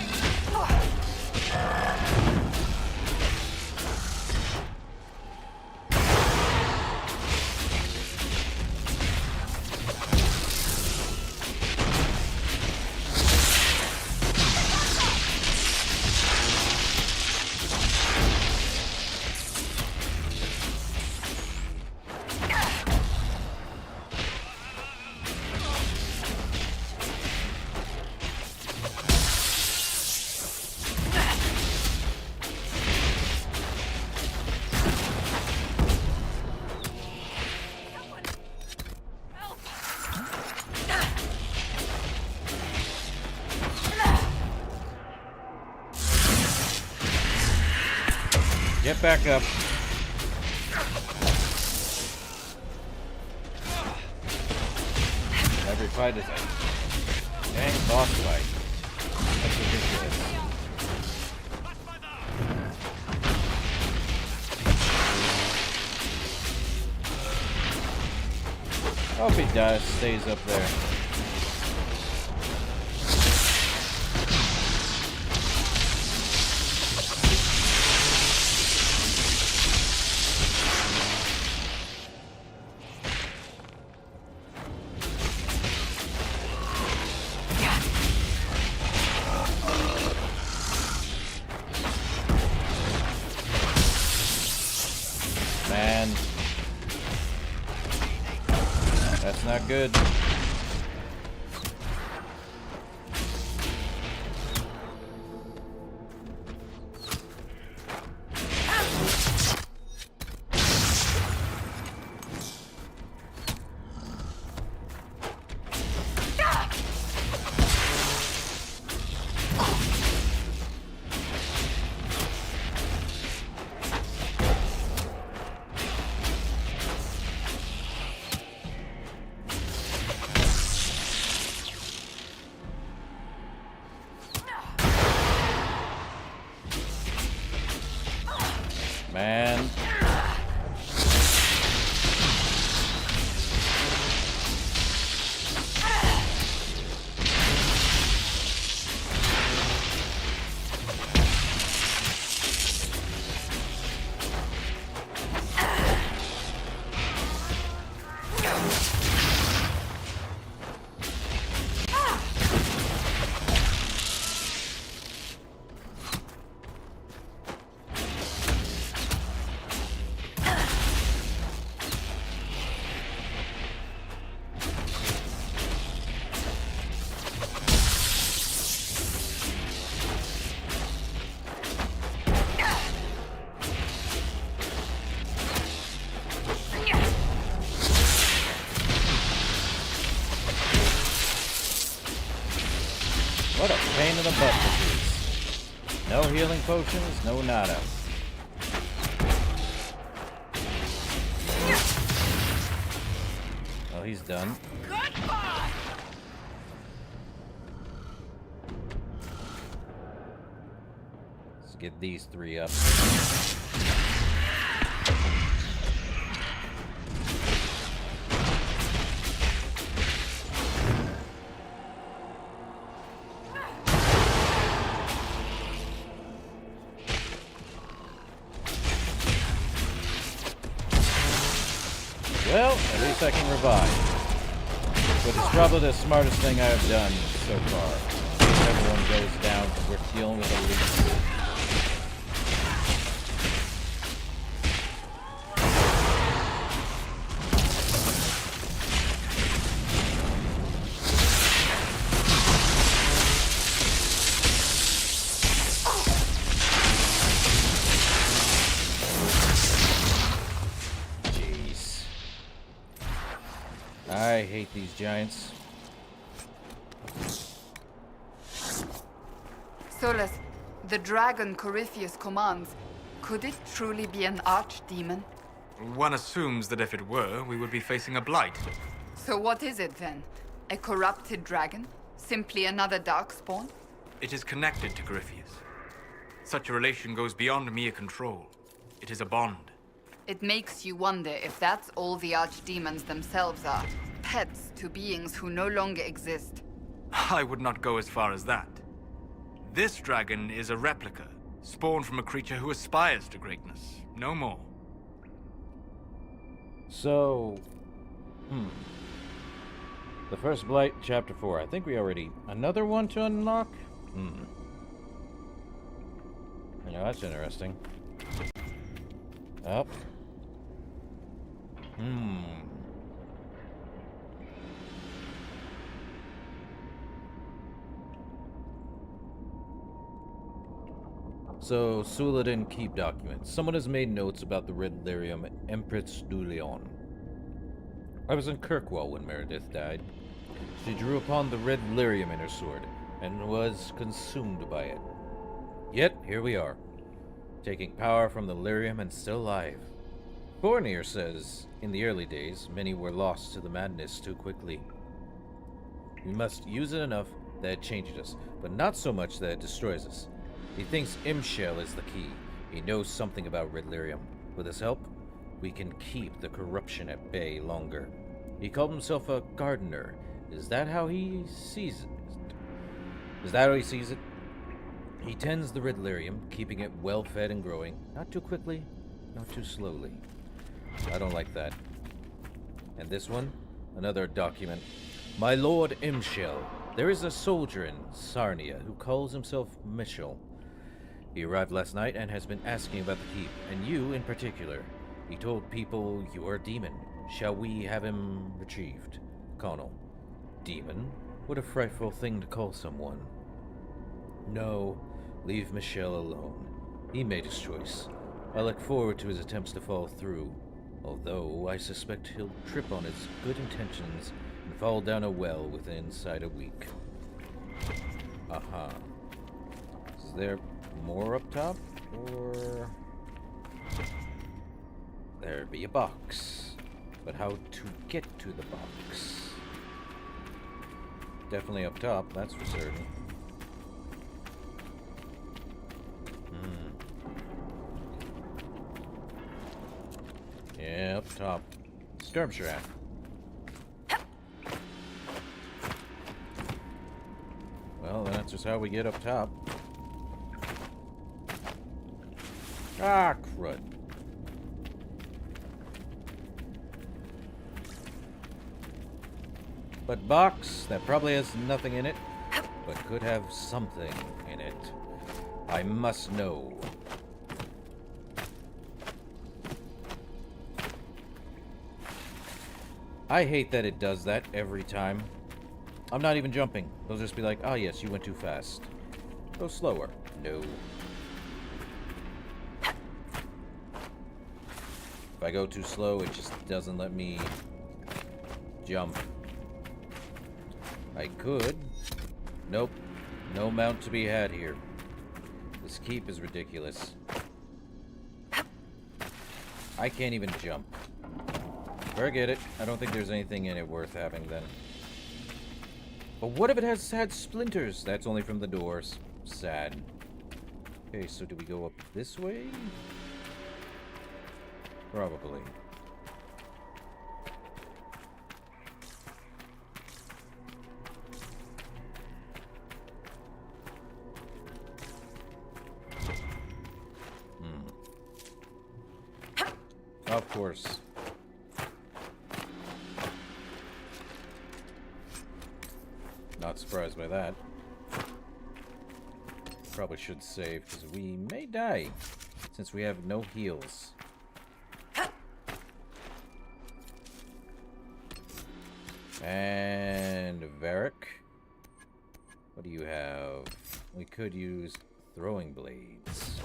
Get back up. Every fight is a dang boss fight. That's ridiculous. Hope he does, stays up there. Man, that's not good. Man. in the butt with this. No healing potions, no nada. Well, he's done. Goodbye! Let's get these three up. Well, at least I can revive. But it's probably the smartest thing I have done so far. Everyone goes down because we're dealing with elites. I hate these giants. Solus, the dragon Corypheus commands, could it truly be an archdemon? One assumes that if it were, we would be facing a blight. So what is it then? A corrupted dragon? Simply another darkspawn? It is connected to Corypheus. Such a relation goes beyond mere control. It is a bond. It makes you wonder if that's all the archdemons themselves are. Pets to beings who no longer exist. I would not go as far as that. This dragon is a replica, spawned from a creature who aspires to greatness. No more. So, the first blight, chapter 4. I think we already... Another one to unlock? You know, that's interesting. Up. So, Suladin Keep documents. Someone has made notes about the Red Lyrium Empress du Lion. I was in Kirkwall when Meredith died. She drew upon the Red Lyrium in her sword, and was consumed by it. Yet, here we are, taking power from the Lyrium and still alive. Bornir says, in the early days, many were lost to the madness too quickly. We must use it enough that it changes us, but not so much that it destroys us. He thinks Imshell is the key. He knows something about Red Lyrium. With his help, we can keep the corruption at bay longer. He called himself a gardener. Is that how he sees it? Is that how he sees it? He tends the Red Lyrium, keeping it well-fed and growing. Not too quickly, not too slowly. I don't like that. And this one? Another document. My Lord Imshell. There is a soldier in Sarnia who calls himself Michel. He arrived last night and has been asking about the keep, and you in particular. He told people you are a demon. Shall we have him retrieved? Connell. Demon? What a frightful thing to call someone. No, leave Michel alone. He made his choice. I look forward to his attempts to follow through, although I suspect he'll trip on his good intentions and fall down a well within inside a week. Aha. Is there more up top? Or... There be a box. But how to get to the box? Definitely up top, that's for certain. Yeah, up top. Skirmisher. Well, that's just how we get up top. Ah, crud. But box, that probably has nothing in it, but could have something in it. I must know. I hate that it does that every time. I'm not even jumping. It'll just be like, oh yes, you went too fast. Go slower. No. If I go too slow, it just doesn't let me jump. I could. Nope. No mount to be had here. This keep is ridiculous. I can't even jump. Forget it. I don't think there's anything in it worth having then. But what if it has had splinters? That's only from the doors. Sad. Okay, so do we go up this way? Probably. Of course. Not surprised by that. Probably should save, because we may die, since we have no heals. And Varric. What do you have? We could use throwing blades.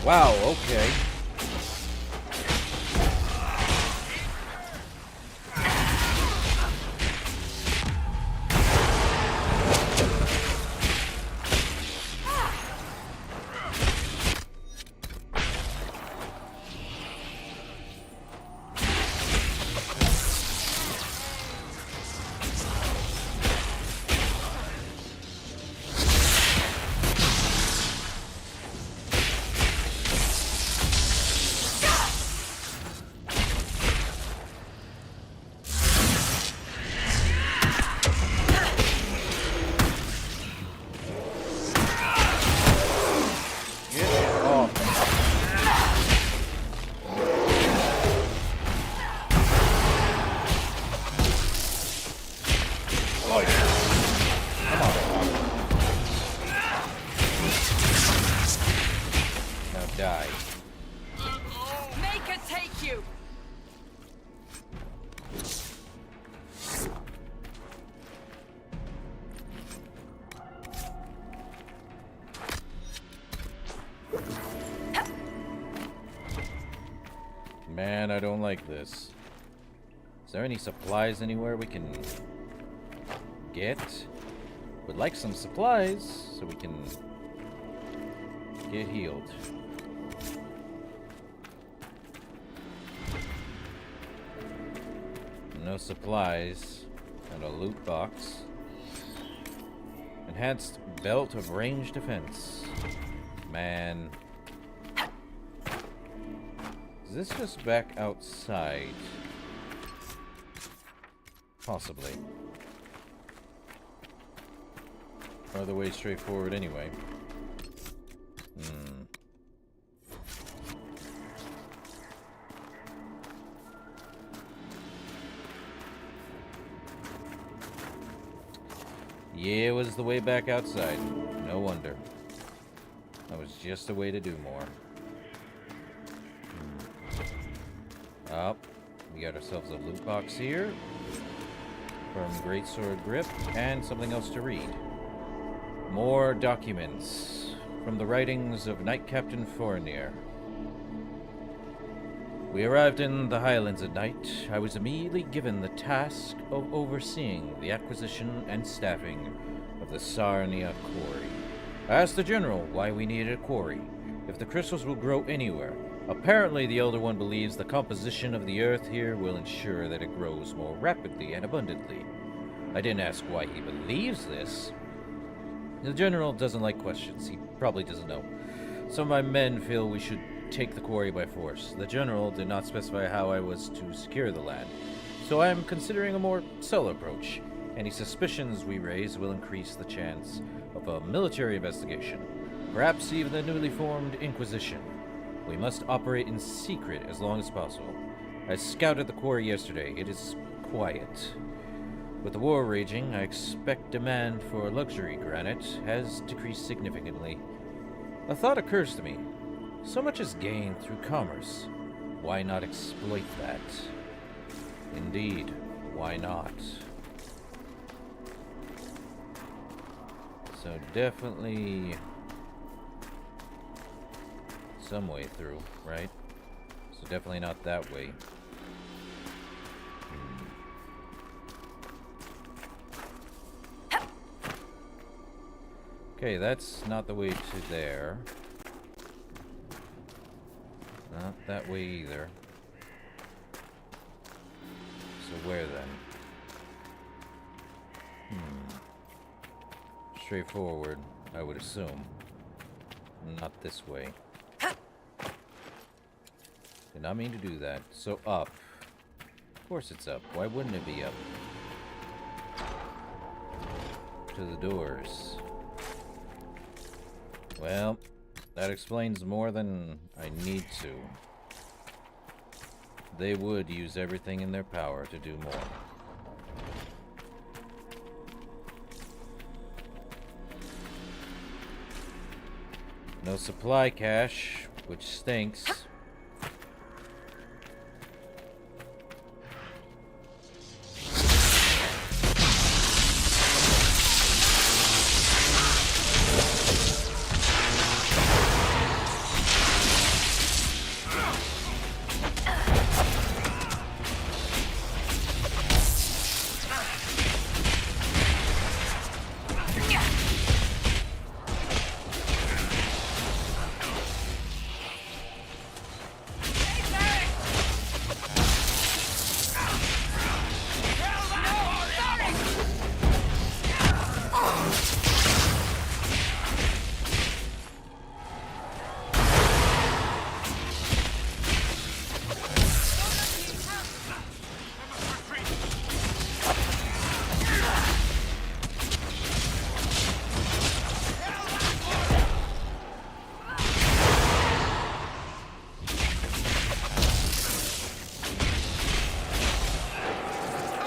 Wow, okay. Man, I don't like this. Is there any supplies anywhere we can get? Would like some supplies so we can get healed. No supplies. And a loot box. Enhanced belt of range defense. Man. Is this just back outside? Possibly. Or the way straight forward anyway. Yeah, it was the way back outside. No wonder. That was just a way to do more. Up. We got ourselves a loot box here. From Greatsword Grip. And something else to read. More documents. From the writings of Knight Captain Fournier. We arrived in the Highlands at night. I was immediately given the task of overseeing the acquisition and staffing of the Sarnia quarry. I asked the general why we needed a quarry, if the crystals will grow anywhere. Apparently, the Elder One believes the composition of the earth here will ensure that it grows more rapidly and abundantly. I didn't ask why he believes this. The general doesn't like questions. He probably doesn't know. Some of my men feel we should take the quarry by force. The general did not specify how I was to secure the land, so I am considering a more subtle approach. Any suspicions we raise will increase the chance of a military investigation, perhaps even the newly formed Inquisition. We must operate in secret as long as possible. I scouted the quarry yesterday. It is quiet. With the war raging, I expect demand for luxury granite has decreased significantly. A thought occurs to me. So much is gained through commerce. Why not exploit that? Indeed, why not? So definitely some way through, right? So definitely not that way. Okay, that's not the way to there. Not that way either. So where then? Straightforward, I would assume. Not this way. Did not mean to do that. So up. Of course it's up. Why wouldn't it be up? To the doors. Well, that explains more than I need to. They would use everything in their power to do more. No supply cache, which stinks.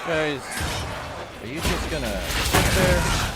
Guys, are you just gonna sit there?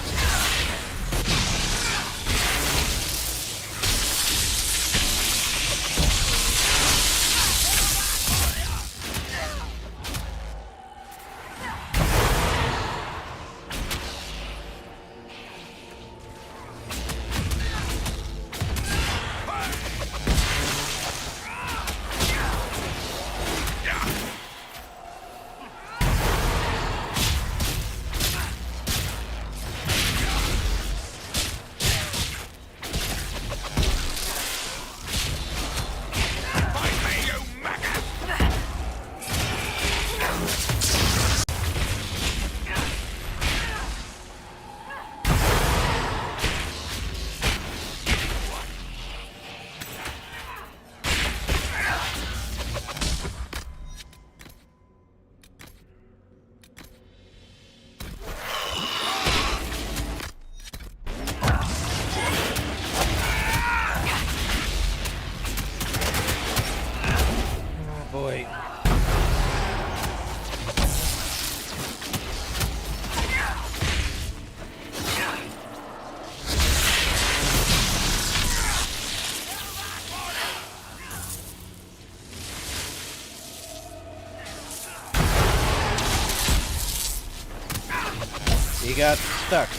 He got stuck,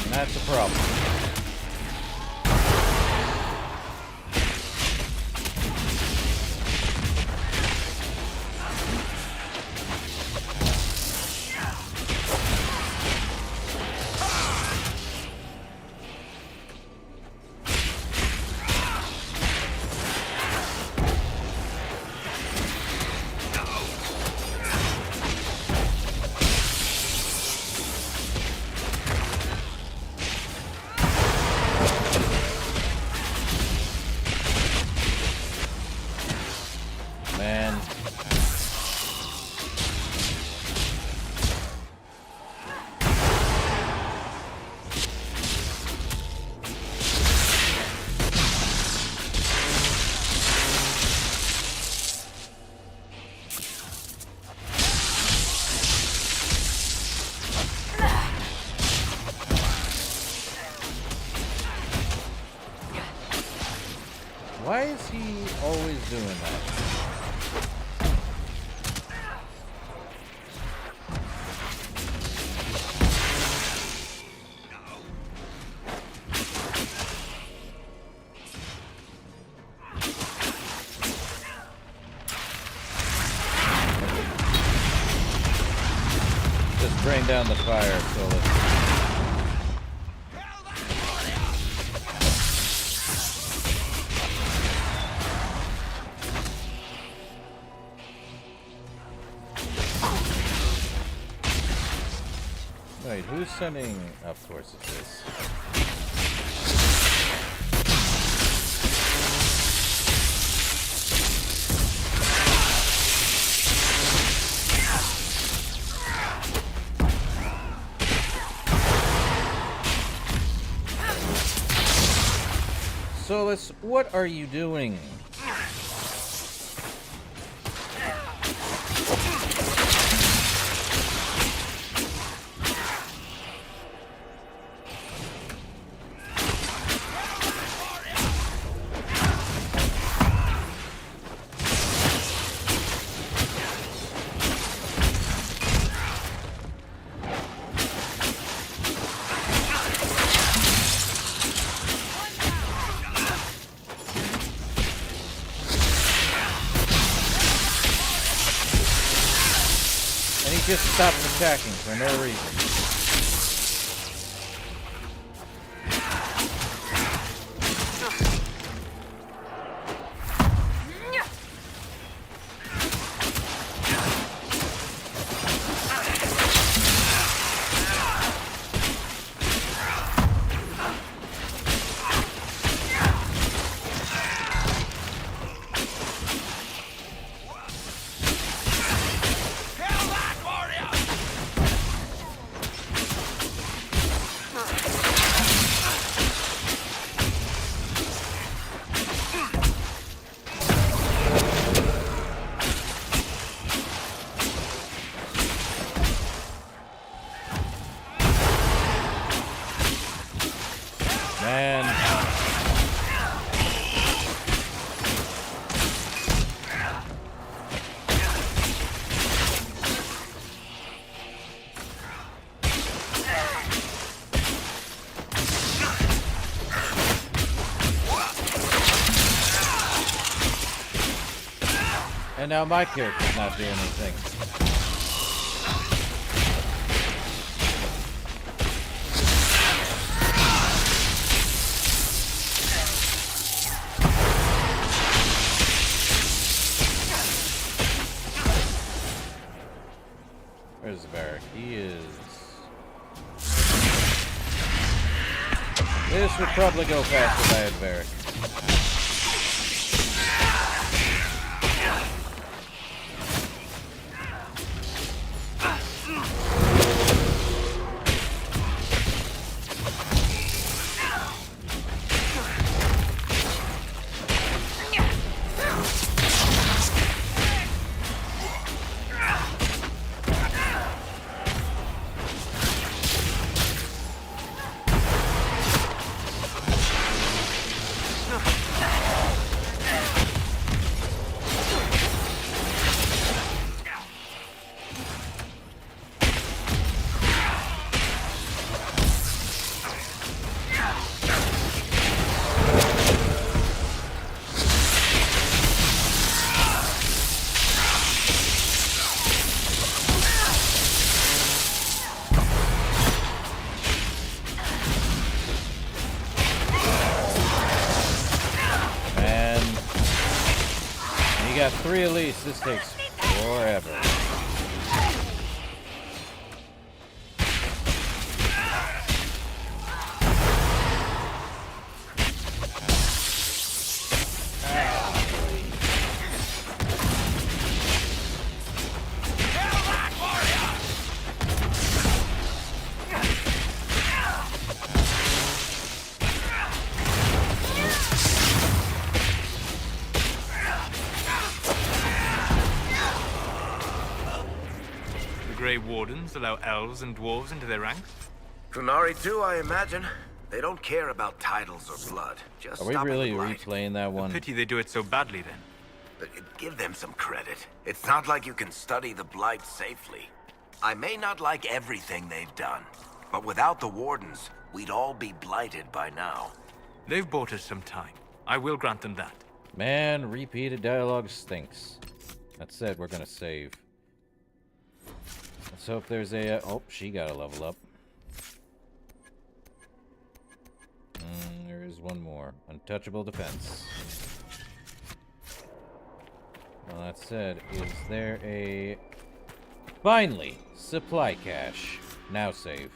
and that's a problem. Why is he always doing that? Just drain down the fire, Solus. Wait, who's sending? Of course it's this. Solus, what are you doing? Just stopped attacking for no reason. And now my character's not doing anything. Where's Varric? He is... This would probably go faster if I had Varric. Got 3 at least. This takes forever. Grey Wardens allow elves and dwarves into their ranks? Kunari too, I imagine. They don't care about titles or blood. Just Are we stopping really the blight. replaying that one? Pity they do it so badly then. But give them some credit. It's not like you can study the blight safely. I may not like everything they've done, but without the wardens, we'd all be blighted by now. They've bought us some time. I will grant them that. Man, repeated dialogue stinks. That said, we're gonna save. Let's hope there's a... oh, she got a level up. There is one more. Untouchable defense. Well, that said, is there a... finally! Supply cache. Now save.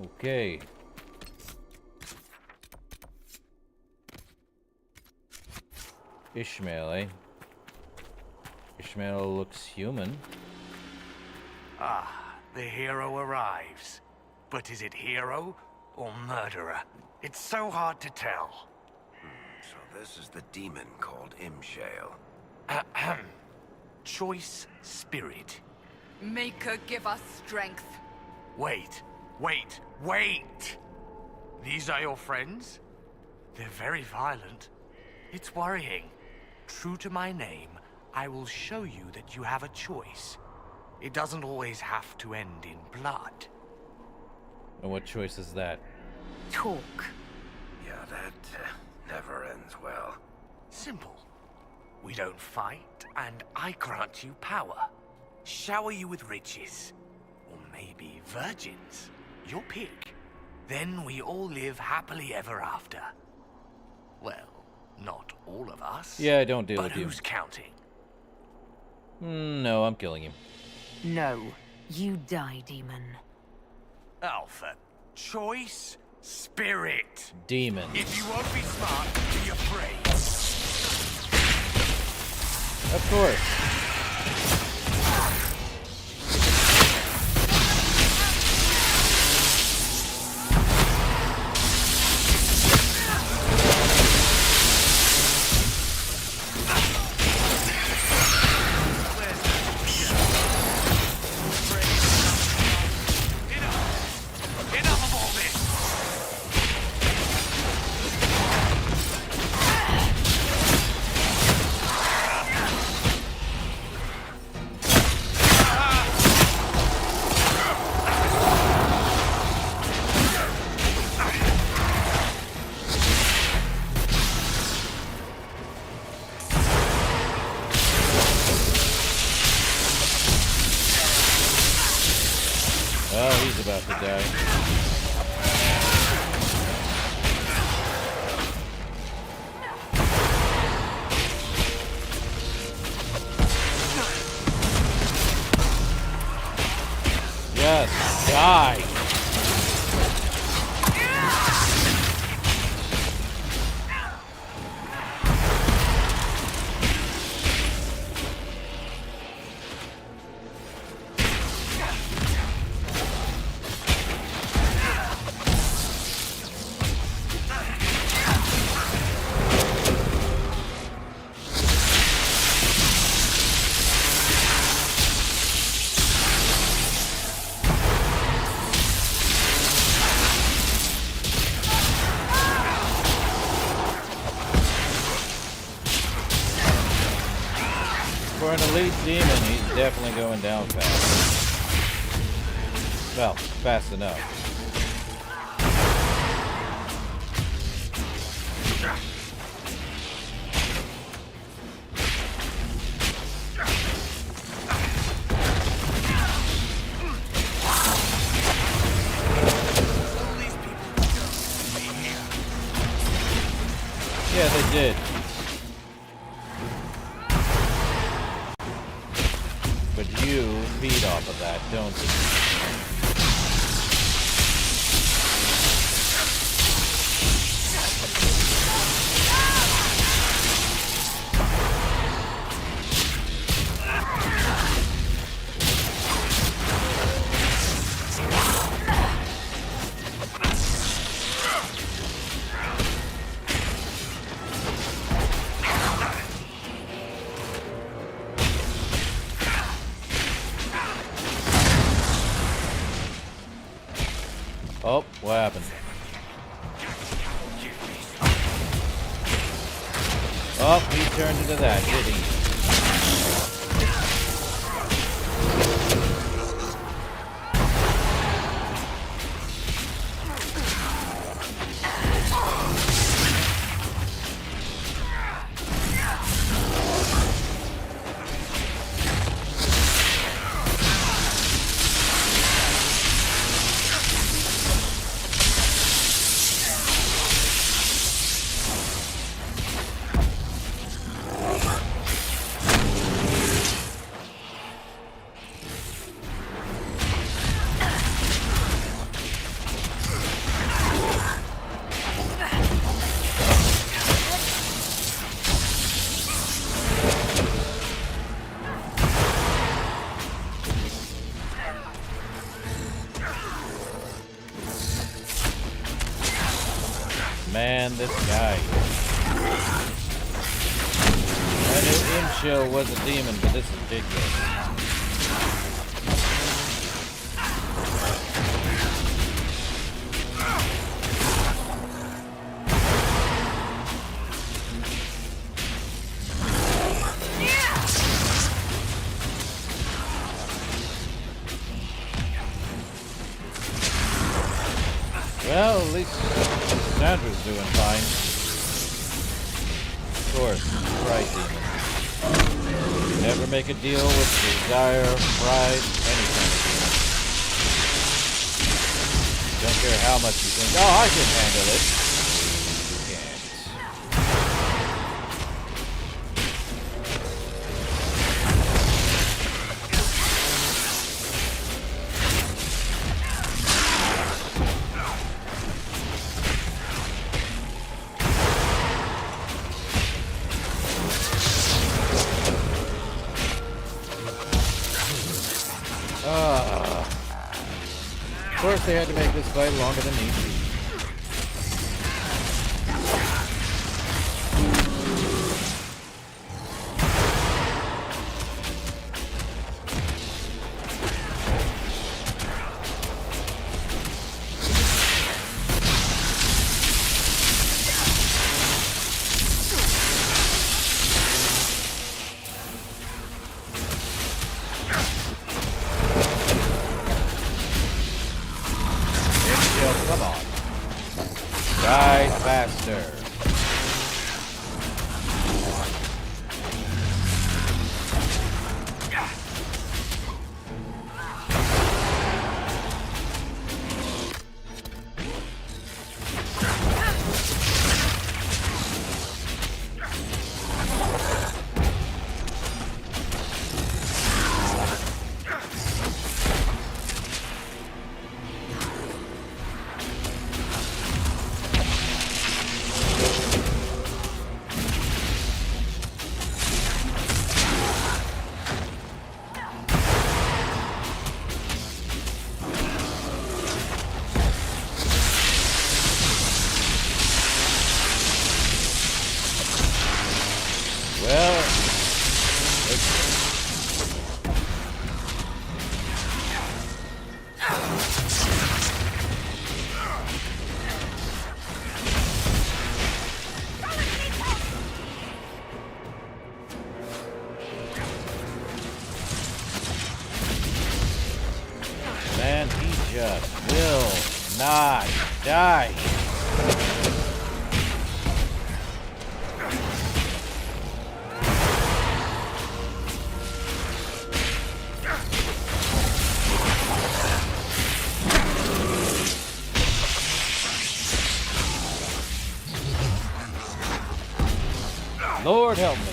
Okay. Ishmael, eh? Ishmael looks human. Ah, the hero arrives. But is it hero or murderer? It's so hard to tell. So this is the demon called Imshale. Ahem. Choice spirit. Make her give us strength. Wait, wait, wait! These are your friends? They're very violent. It's worrying. True to my name, I will show you that you have a choice. It doesn't always have to end in blood. And what choice is that? Talk. Yeah, that never ends well. Simple. We don't fight, and I grant you power. Shower you with riches. Or maybe virgins. Your pick. Then we all live happily ever after. Well, not all of us. Yeah, I don't deal but with you. who's counting? No, I'm killing him. No. You die, demon. Alpha. Choice. Spirit. Demon. If you won't be smart, be afraid. Of course. Oh, he's about to die. Yes, die! For an elite demon, he's definitely going down fast. Well, fast enough. Yeah, they did. But you feed off of that, don't you? Oh, what happened? Oh, he turned into that, did he? Man, this guy. I knew Imchill was a demon, but this is ridiculous. Well, at least Sandra's doing fine. Of course, pride demon. Never make a deal with desire, pride, any kind of demon. Don't care how much you think, oh, I can handle it. You can't. Of course they had to make this fight longer than need be. Come on. Die faster. Well, man, he just will not die. Lord help me.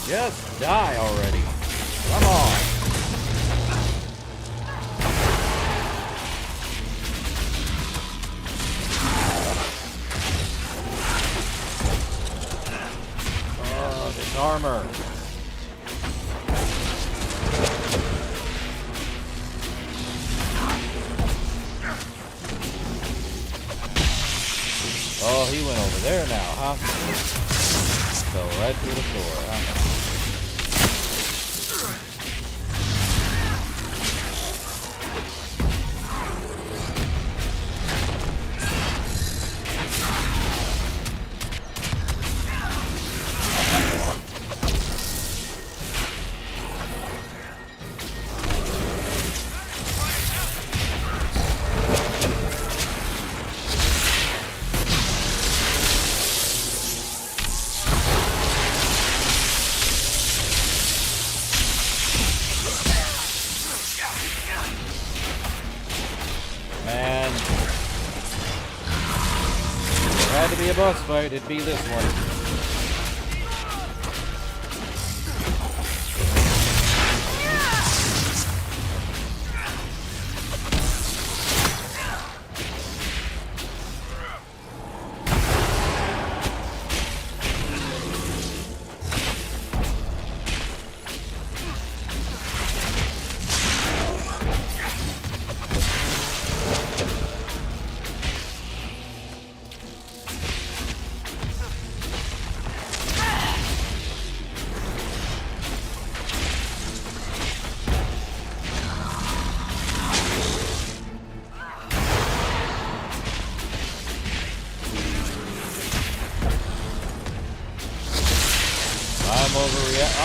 Just die already. Come on. Nice armor. Oh, he went over there now, huh? Fell right through the floor, huh? A boss fight, it'd be this one.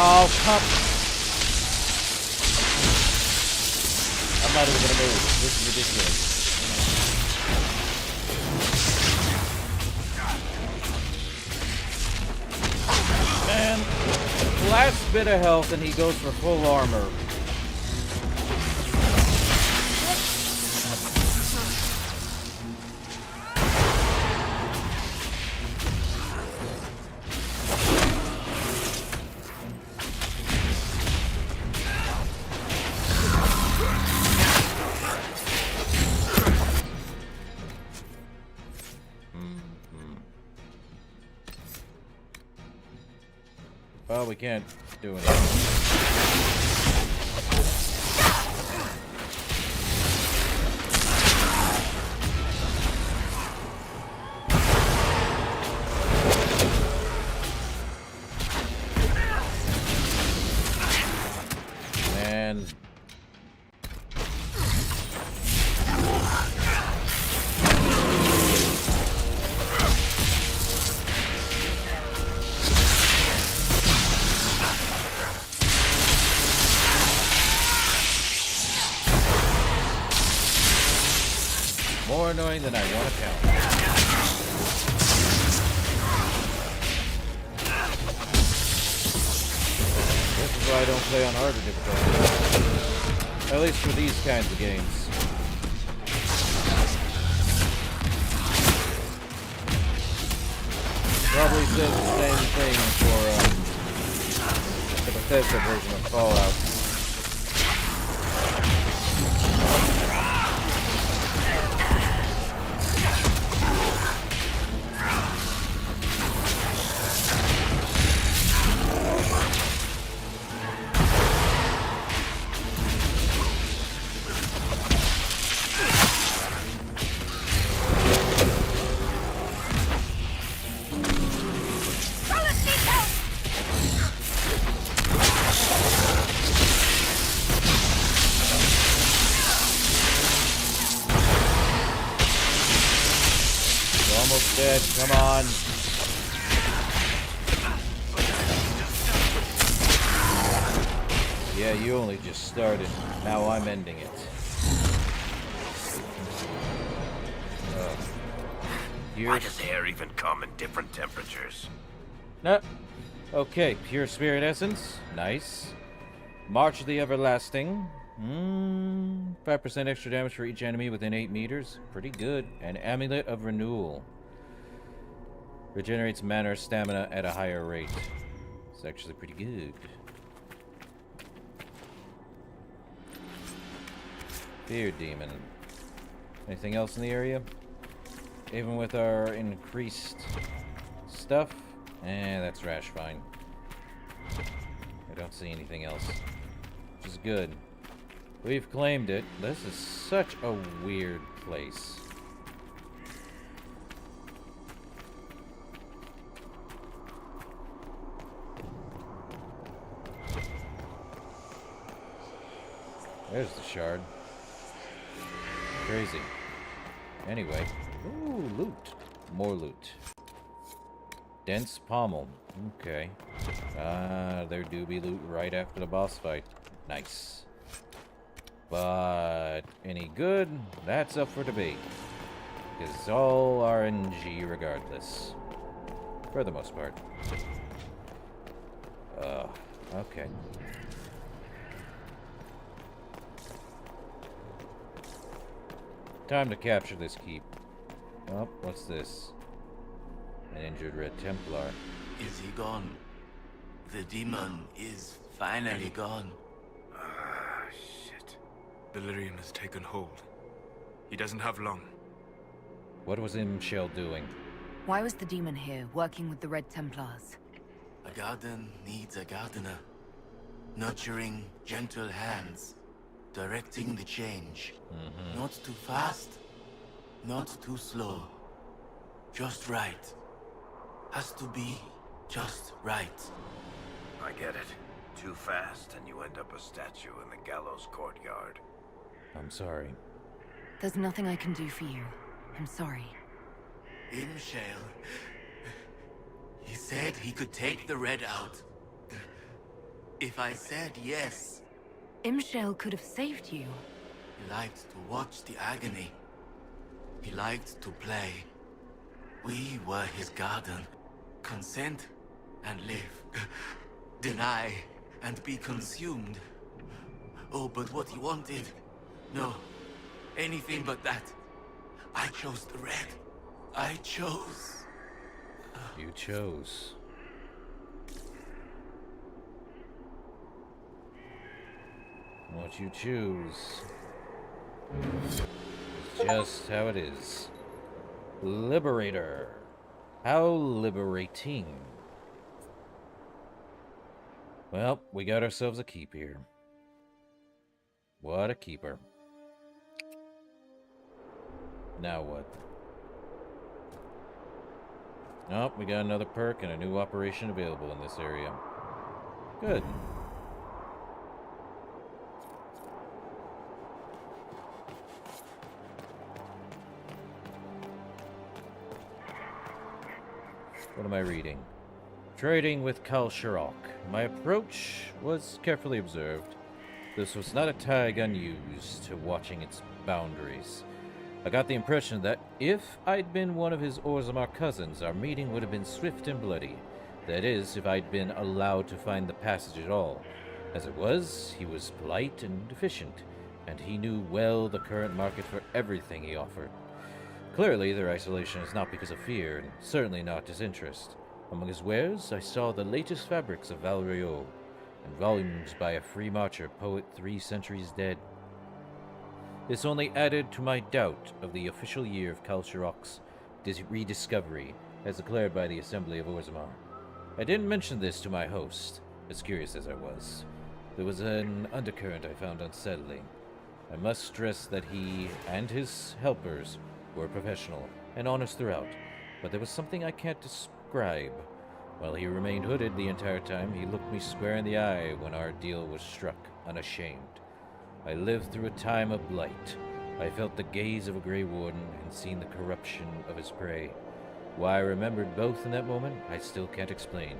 Oh, come. I'm not even gonna move. This is ridiculous. Man, last bit of health and he goes for full armor. Well, we can't do anything. Man. More annoying than I want to count. This is why I don't play on harder difficulty. At least for these kinds of games. Probably says the same thing for the Bethesda version of Fallout. Dead. Come on. Yeah, you only just started. Now I'm ending it. Why does air even come in different temperatures? Nah. Okay, pure spirit essence. Nice. March of the Everlasting. 5% extra damage for each enemy within 8 meters. Pretty good. And Amulet of Renewal. Regenerates mana or stamina at a higher rate. It's actually pretty good. Fear Demon. Anything else in the area? Even with our increased stuff? That's rash fine. I don't see anything else, which is good. We've claimed it. This is such a weird place. There's the shard. Crazy. Anyway. Ooh, loot. More loot. Dense pommel. Okay. There do be loot right after the boss fight. Nice. But any good? That's up for debate. It's all RNG regardless. For the most part. Okay. Time to capture this keep. Oh, what's this? An injured Red Templar. Is he gone? The demon is finally gone. Shit. Delirium has taken hold. He doesn't have long. What was Imshell doing? Why was the demon here, working with the Red Templars? A garden needs a gardener. Nurturing, gentle hands. Directing the change. Not too fast, not too slow. Just right. Has to be just right. I get it. Too fast and you end up a statue in the gallows courtyard. I'm sorry. There's nothing I can do for you. I'm sorry. Imshale. He said he could take the red out. If I said yes. Imshale could have saved you. He liked to watch the agony. He liked to play. We were his garden. Consent and live. Deny and be consumed. Oh, but what he wanted? No. Anything but that. I chose the red. I chose. You chose. What you choose is just how it is. Liberator. How liberating. Well, we got ourselves a keep here. What a keeper. Now what? Oh, we got another perk and a new operation available in this area. Good. What am I reading? Trading with Kal Shirok. My approach was carefully observed. This was not a tag unused to watching its boundaries. I got the impression that if I'd been one of his Orzammar cousins, our meeting would have been swift and bloody. That is, if I'd been allowed to find the passage at all. As it was, he was polite and efficient, and he knew well the current market for everything he offered. Clearly, their isolation is not because of fear, and certainly not disinterest. Among his wares, I saw the latest fabrics of Valrio, and volumes by a free marcher poet 3 centuries dead. This only added to my doubt of the official year of Kal Shirok's rediscovery, as declared by the Assembly of Orzammar. I didn't mention this to my host, as curious as I was. There was an undercurrent I found unsettling. I must stress that he and his helpers were professional and honest throughout, but there was something I can't describe. While he remained hooded the entire time, he looked me square in the eye when our deal was struck, unashamed. I lived through a time of blight. I felt the gaze of a Grey Warden and seen the corruption of his prey. Why I remembered both in that moment, I still can't explain.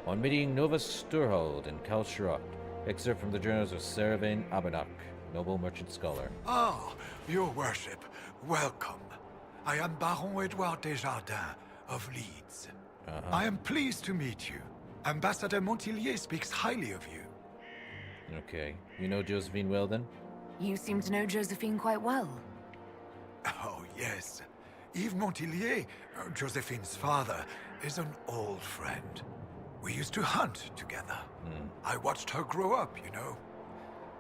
On meeting Nova Sturhold and Kal Shirok, excerpt from the journals of Seravain Abennak, noble merchant scholar. Ah, your worship, welcome. I am Baron Edouard Desjardins of Leeds. I am pleased to meet you. Ambassador Montillier speaks highly of you. Okay. You know Josephine well, then? You seem to know Josephine quite well. Oh, yes. Yves Montillier, Josephine's father, is an old friend. We used to hunt together. I watched her grow up, you know.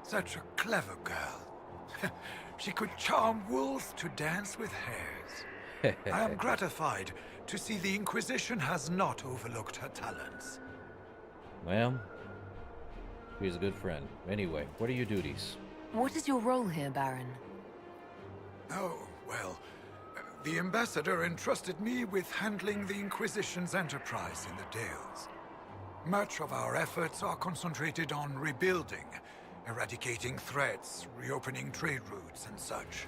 Such a clever girl. She could charm wolves to dance with hares. I am gratified to see the Inquisition has not overlooked her talents. Well, he's a good friend. Anyway, what are your duties? What is your role here, Baron? Oh, well, the ambassador entrusted me with handling the Inquisition's enterprise in the Dales. Much of our efforts are concentrated on rebuilding, eradicating threats, reopening trade routes and such.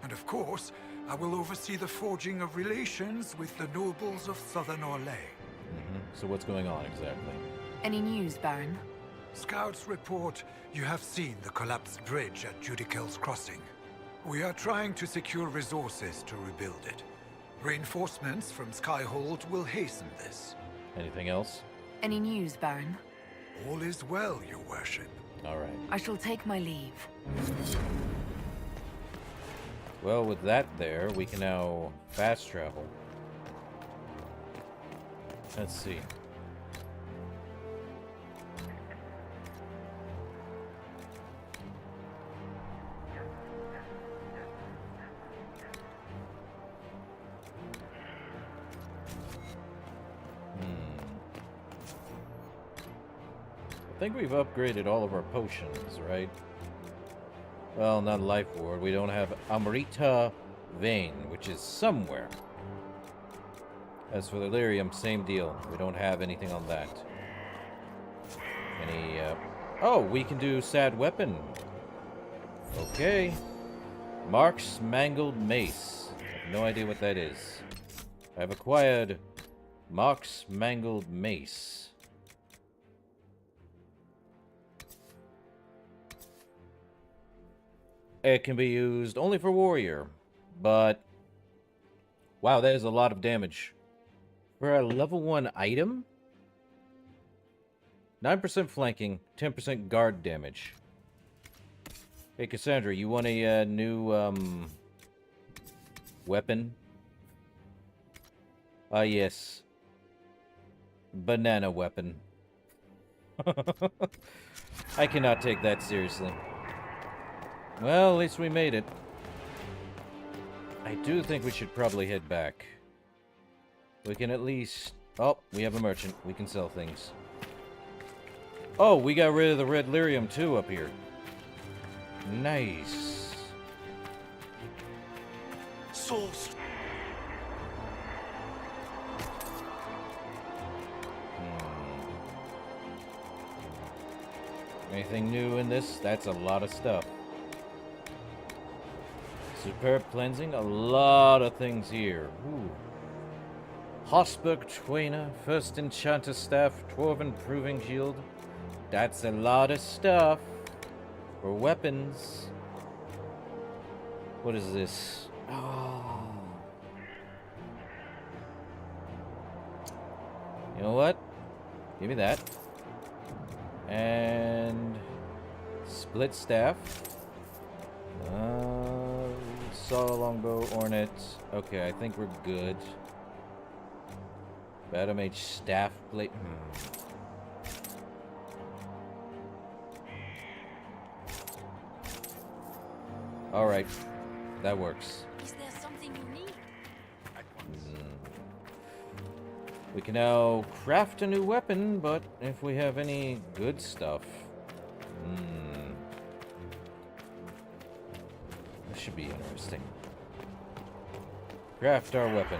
And of course, I will oversee the forging of relations with the nobles of Southern Orlais. So what's going on exactly? Any news, Baron? Scouts report you have seen the collapsed bridge at Judical's Crossing. We are trying to secure resources to rebuild it. Reinforcements from Skyhold will hasten this. Anything else? Any news, Baron? All is well, your worship. All right. I shall take my leave. Well, with that there, we can now fast travel. Let's see. I think we've upgraded all of our potions, right? Well, not Life Ward. We don't have Amrita Vein, which is somewhere. As for the lyrium, same deal. We don't have anything on that. Any, Oh, we can do Sad Weapon. Okay. Mark's Mangled Mace. I have no idea what that is. I've acquired Mark's Mangled Mace. It can be used only for warrior, but wow, that is a lot of damage. For a level 1 item? 9% flanking, 10% guard damage. Hey Cassandra, you want a new weapon? Ah yes. Banana weapon. I cannot take that seriously. Well, at least we made it. I do think we should probably head back. We can at least... Oh, we have a merchant. We can sell things. Oh, we got rid of the red lyrium too up here. Nice. Source. Anything new in this? That's a lot of stuff. Superb cleansing, a lot of things here. Ooh. Hosberg Twainer, first enchanter staff, Dwarven proving shield. That's a lot of stuff. For weapons. What is this? Oh. You know what? Give me that. And split staff. Saw longbow, ornate. Okay, I think we're good. Battle mage staff plate. All right, that works. Is there something you need? We can now craft a new weapon, but if we have any good stuff, this should be interesting. Craft our weapon.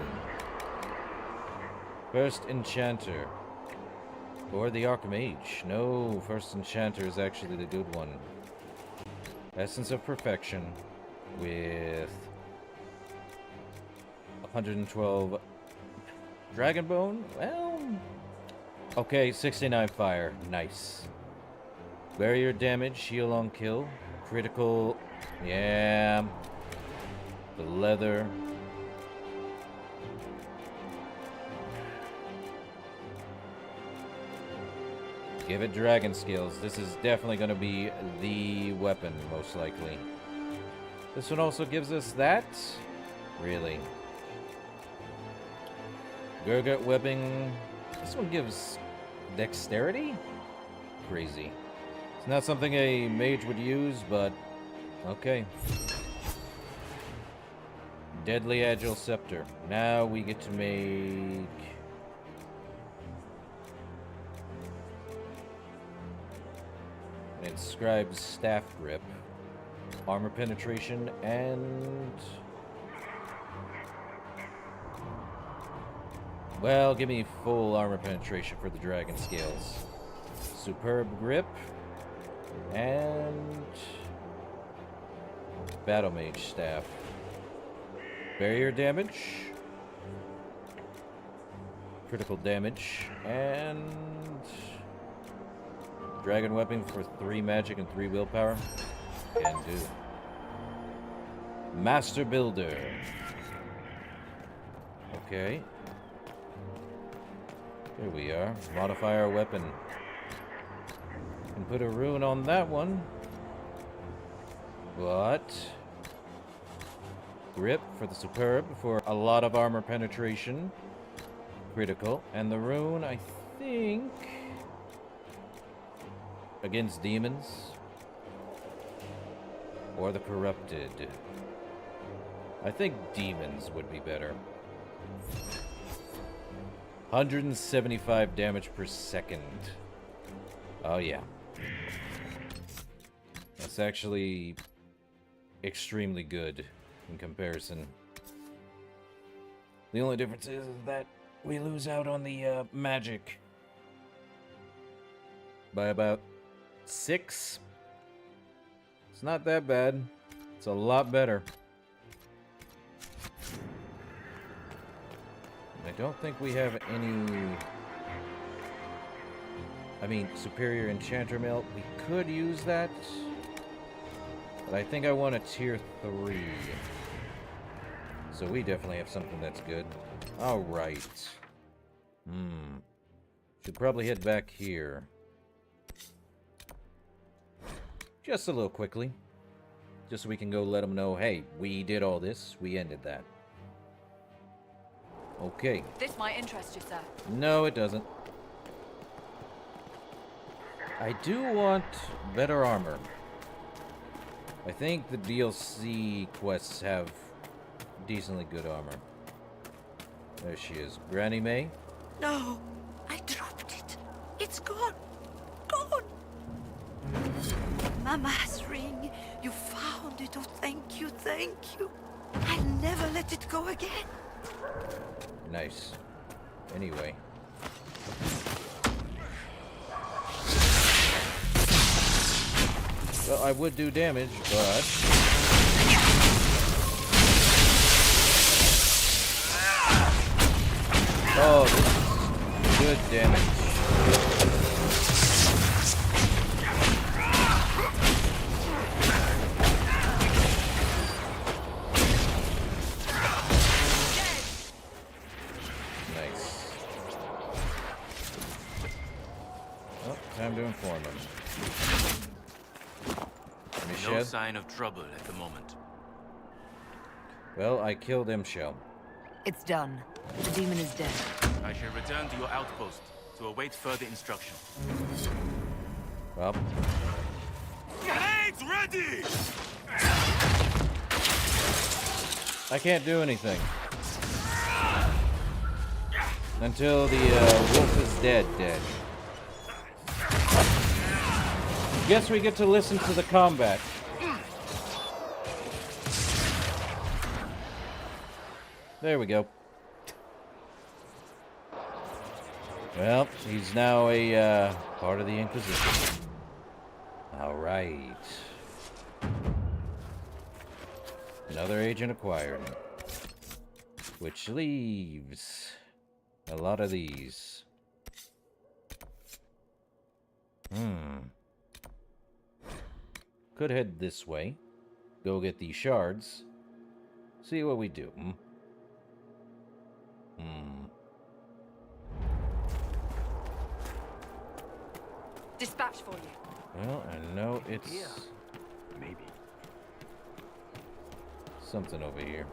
First Enchanter. Or the Archmage. No, First Enchanter is actually the good one. Essence of Perfection with 112 Dragonbone. Well, okay, 69 fire. Nice. Barrier damage, heal on kill, critical. Yeah. The leather. Give it dragon skills. This is definitely going to be the weapon, most likely. This one also gives us that. Really. Gurgut webbing. This one gives dexterity? Crazy. It's not something a mage would use, but okay. Deadly Agile Scepter. Now we get to make... Inscribed staff grip, armor penetration, and... well, give me full armor penetration for the dragon scales. Superb grip, and... battle mage staff. Barrier damage, critical damage, and... dragon weapon for 3 magic and 3 willpower. Can do. Master Builder. Okay. Here we are. Modify our weapon. Can put a rune on that one. But... grip for the superb for a lot of armor penetration. Critical. And the rune, I think... against demons. Or the corrupted. I think demons would be better. 175 damage per second. Oh yeah. That's actually extremely good in comparison. The only difference is that we lose out on the magic by about 6. It's not that bad. It's a lot better. I don't think we have any... I mean, superior enchanter mail. We could use that. But I think I want a tier 3. So we definitely have something that's good. Alright. Should probably head back here. Just a little quickly. Just so we can go let them know, hey, we did all this. We ended that. Okay. This might interest you, sir. No, it doesn't. I do want better armor. I think the DLC quests have decently good armor. There she is. Granny May? No, I dropped it. It's gone. Gone. Mama's ring. You found it. Oh, thank you, thank you. I'll never let it go again. Nice. Anyway. Well, I would do damage, but... oh, this is good damage. Nice. Oh, time to inform him. No sign of trouble at the moment. Well, I killed Imshell. It's done. The demon is dead. I shall return to your outpost to await further instruction. Well. Grenades ready! I can't do anything. Until the wolf is dead. Guess we get to listen to the combat. There we go. Well, he's now a part of the Inquisition. Alright. Another agent acquired. Which leaves a lot of these. Could head this way. Go get these shards. See what we do. Dispatch for you. Well, I know it's... yeah. Maybe. something over here.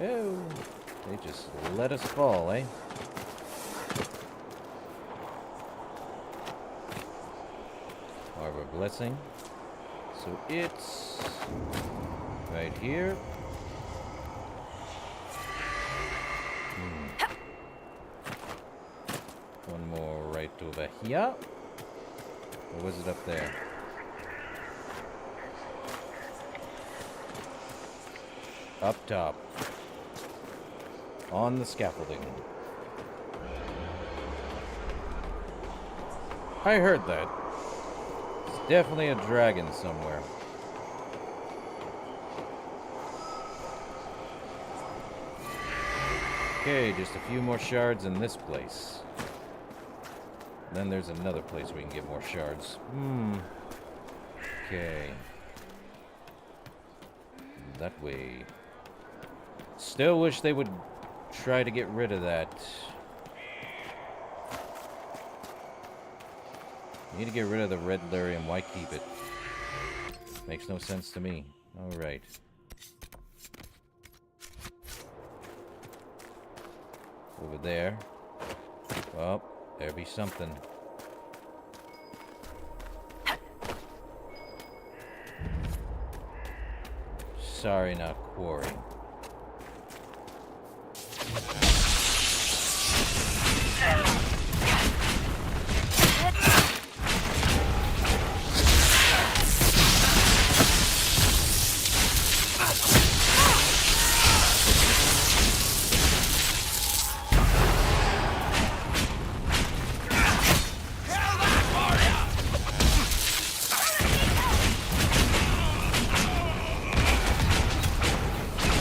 Oh, they just let us fall, eh? Harbor Blessing. So it's right here. One more right over here. Or was it up there? Up top. On the scaffolding. I heard that. It's definitely a dragon somewhere. Okay, just a few more shards in this place. Then there's another place we can get more shards. Okay. That way. Still wish they would try to get rid of that. Need to get rid of the red lyrium. Why keep it? Makes no sense to me. Alright. Over there. Oh, there be something. Sorry, not quarry.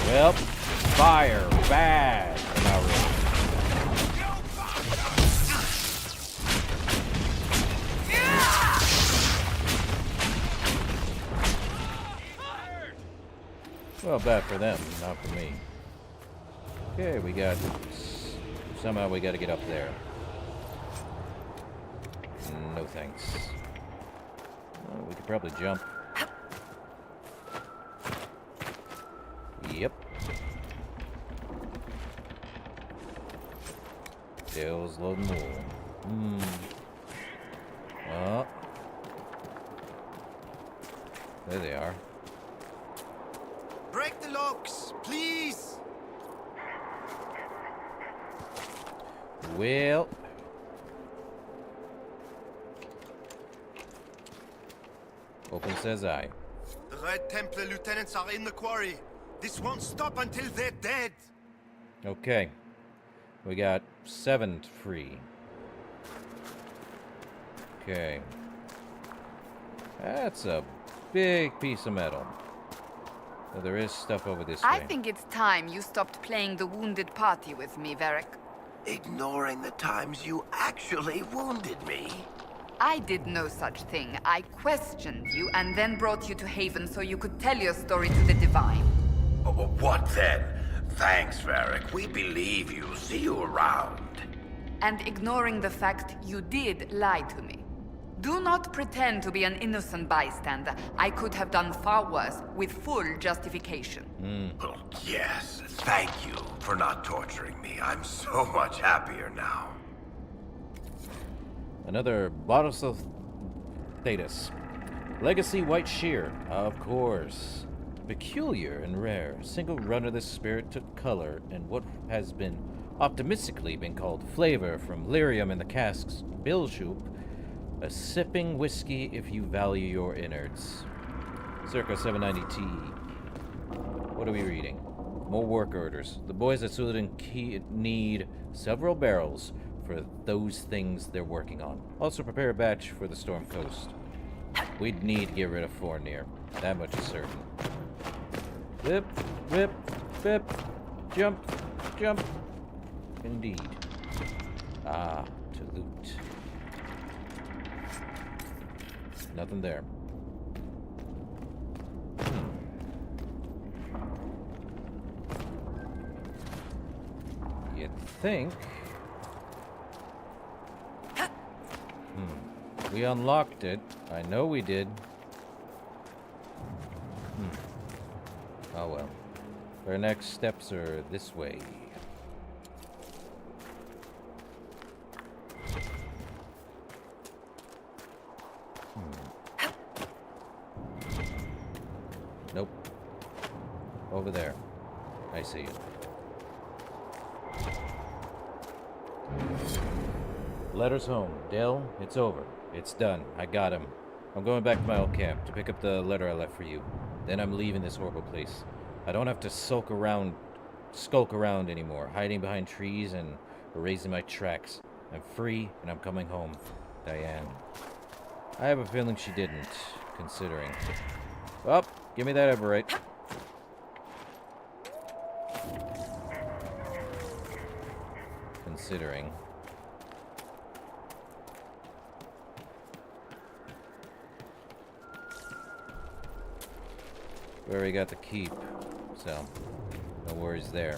Well, fire, bad. Not really. Well, bad for them, not for me. Okay, we got... Somehow we gotta get up there. No thanks. Well, we could probably jump. Yep. Dale's loading wool. Oh. There they are. Break the locks, please! Well. Open says I. The Red Templar lieutenants are in the quarry. This won't stop until they're dead. Okay. We got 7 free. Okay. That's a big piece of metal. So there is stuff over this I way. think it's time you stopped playing the wounded party with me, Varric. Ignoring the times you actually wounded me. I did no such thing. I questioned you and then brought you to Haven so you could tell your story to the Divine. What then? Thanks, Varric. We believe you. See you around. And ignoring the fact you did lie to me. Do not pretend to be an innocent bystander. I could have done far worse, with full justification. Oh, yes. Thank you for not torturing me. I'm so much happier now. Another Bottle of Thetis. Legacy White Shear, of course. Peculiar and rare. Single run of this spirit took color in what has been optimistically been called flavor from lyrium in the cask's bilshoop. A sipping whiskey if you value your innards. Circa 790 T. What are we reading? More work orders. The boys at Sullivan need several barrels for those things they're working on. Also prepare a batch for the Storm Coast. We'd need to get rid of Fournier. That much is certain. Whip, whip, whip. Jump, jump. Indeed. Ah, to loot. Nothing there. You'd think... We unlocked it. I know we did. Oh well. Our next steps are this way. Nope. Over there. I see it. Letters home. Dell, it's over. It's done. I got him. I'm going back to my old camp to pick up the letter I left for you. Then I'm leaving this horrible place. I don't have to skulk around anymore, hiding behind trees and erasing my tracks. I'm free, and I'm coming home. Diane. I have a feeling she didn't, considering. Well, give me that Everite. Considering. We already got the keep, so no worries there.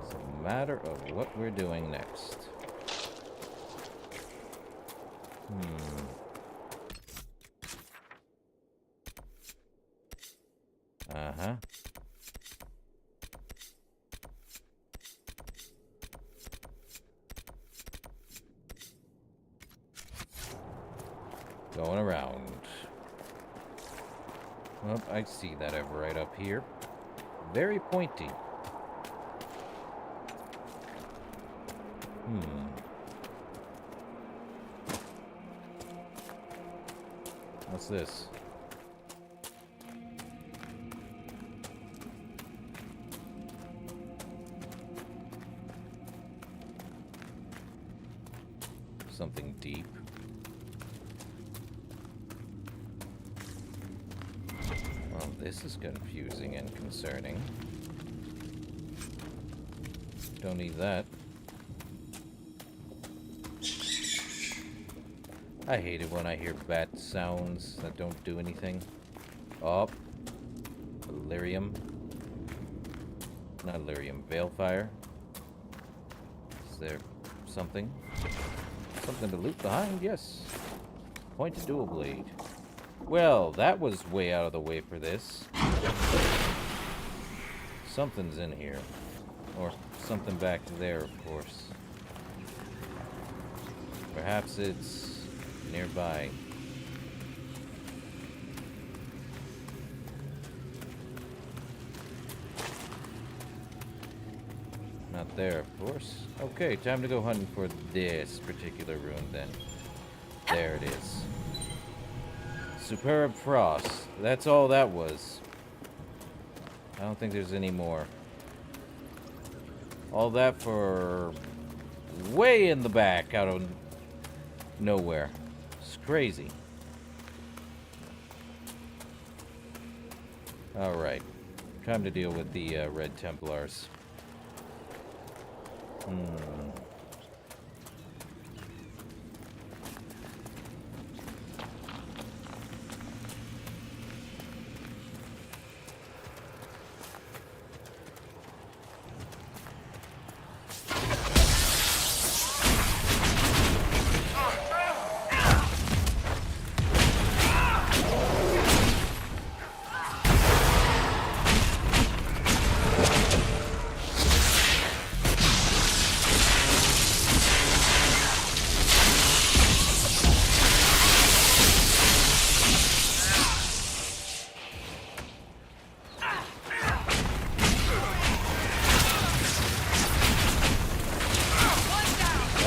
It's a matter of what we're doing next. Uh-huh. Going around. Well, I see that Everite up here. Very pointy. What's this? Something deep. Well, this is confusing and concerning. Don't need that. I hate it when I hear bat sounds that don't do anything. Oh. Lyrium. Not Lyrium. Veilfire. Is there something? Something to loot behind? Yes. Pointed dual blade. Well, that was way out of the way for this. Something's in here. Or something back there, of course. Perhaps it's nearby. Not there, of course. Okay, time to go hunting for this particular rune then. There it is. Superb Frost. That's all that was. I don't think there's any more. All that for way in the back out of nowhere. It's crazy. Alright. Time to deal with the Red Templars.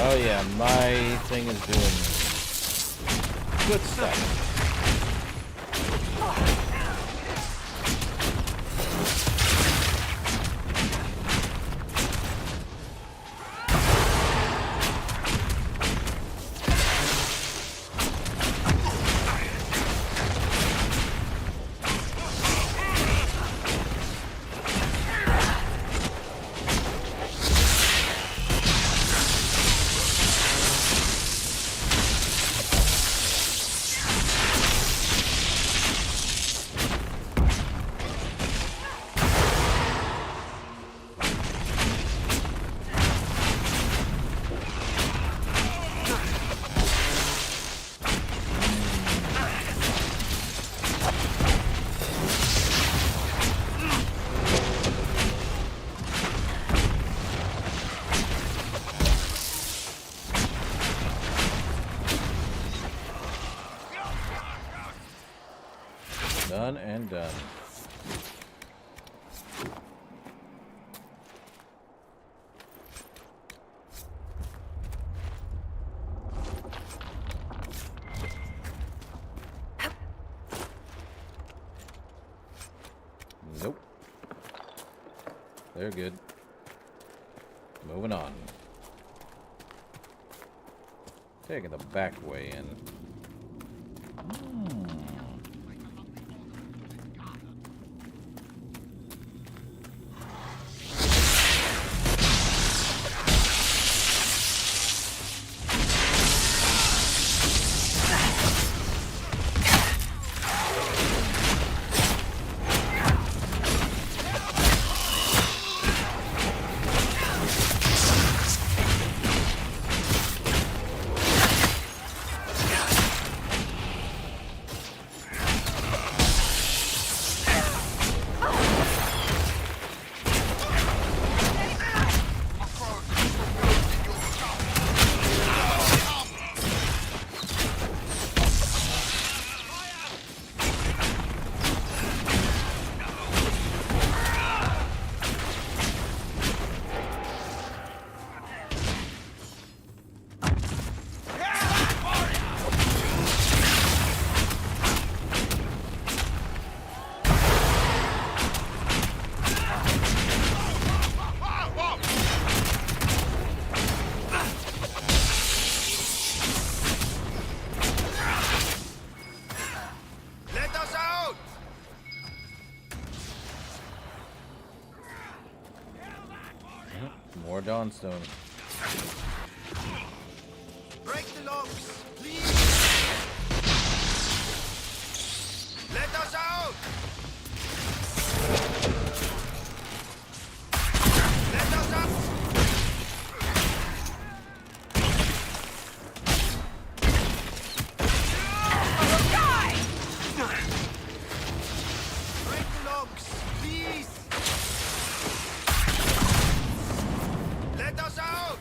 Oh yeah, my thing is doing good stuff. Done and done. they're good. Moving on. Taking the back way in. More Dawnstone. Break the locks, please! Let us out! Let us out! Break the locks, please! Let us out!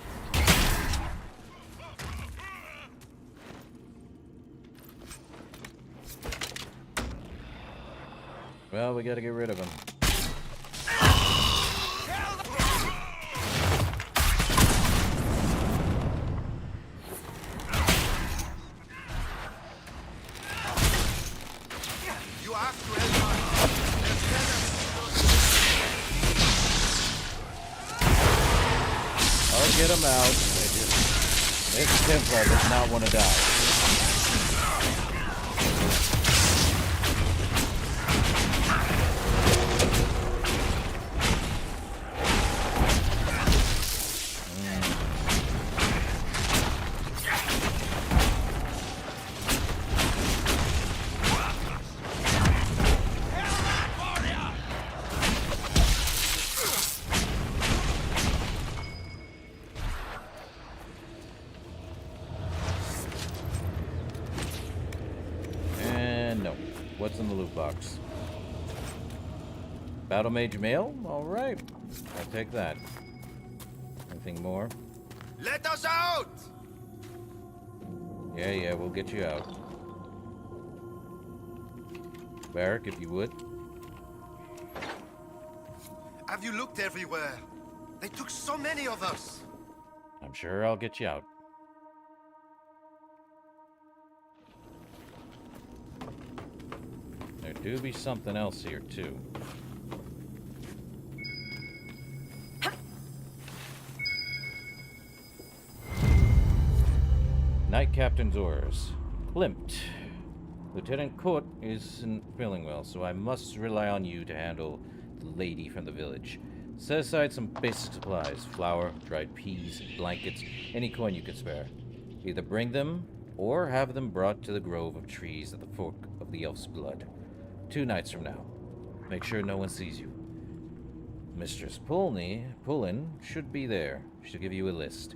Well, we gotta get rid of him. You have to help us. I'll get him out. This Templar does not want to die. What's in the loot box? Battle Mage Mail? Alright. I'll take that. Anything more? Let us out! Yeah, we'll get you out. Barrack, if you would. Have you looked everywhere? They took so many of us. I'm sure I'll get you out. There do be something else here, too. Knight Captain's orders. Klimt. Lieutenant Court isn't feeling well, so I must rely on you to handle the lady from the village. Set aside some basic supplies. Flour, dried peas, blankets, any coin you can spare. Either bring them, or have them brought to the grove of trees at the fork of the Elf's Blood. 2 nights from now. Make sure no one sees you. Mistress Pullin should be there. She'll give you a list.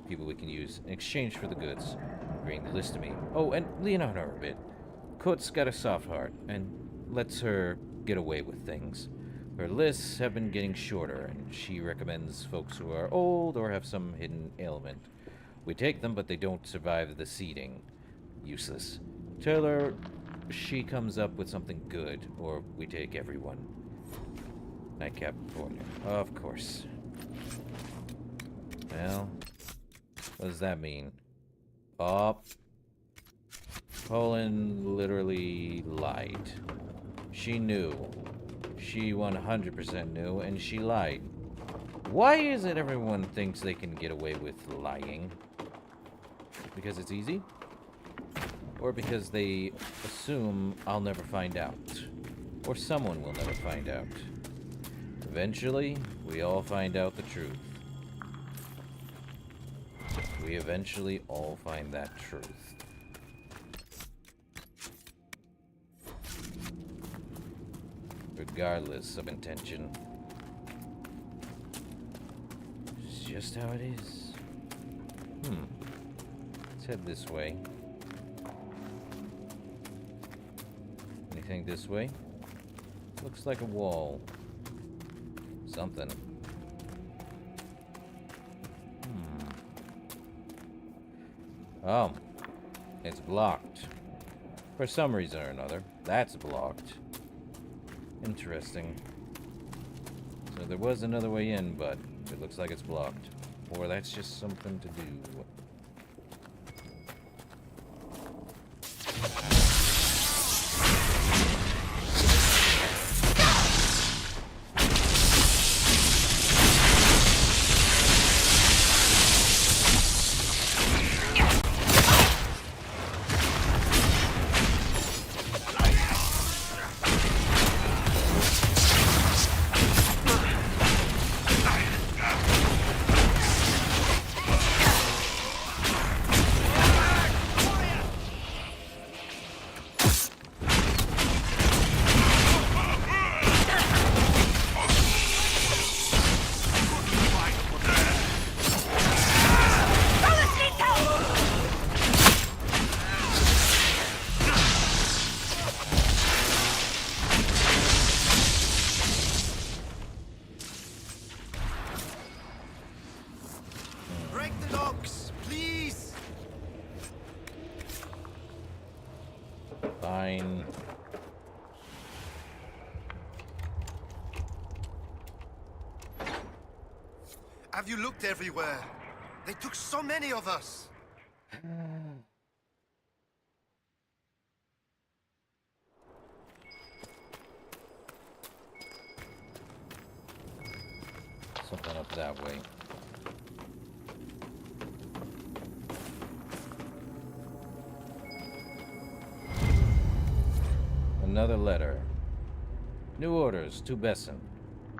People we can use in exchange for the goods. Bring the list to me. Oh, and lean on her a bit. Kut's got a soft heart, and lets her get away with things. Her lists have been getting shorter, and she recommends folks who are old or have some hidden ailment. We take them, but they don't survive the seeding. Useless. Tell her she comes up with something good, or we take everyone. Nightcap California. Of course. Well, what does that mean? Oh. Poland literally lied. She knew. She 100% knew, and she lied. Why is it everyone thinks they can get away with lying? Because it's easy? Or because they assume I'll never find out? Or someone will never find out? Eventually, we all find out the truth. We eventually all find that truth. Regardless of intention. It's just how it is. Let's head this way. Anything this way? Looks like a wall. Something. Oh. It's blocked. For some reason or another. That's blocked. Interesting. So there was another way in, but it looks like it's blocked. Or that's just something to do. Fine. Have you looked everywhere? They took so many of us. Something up that way. Another letter. New orders to Besson.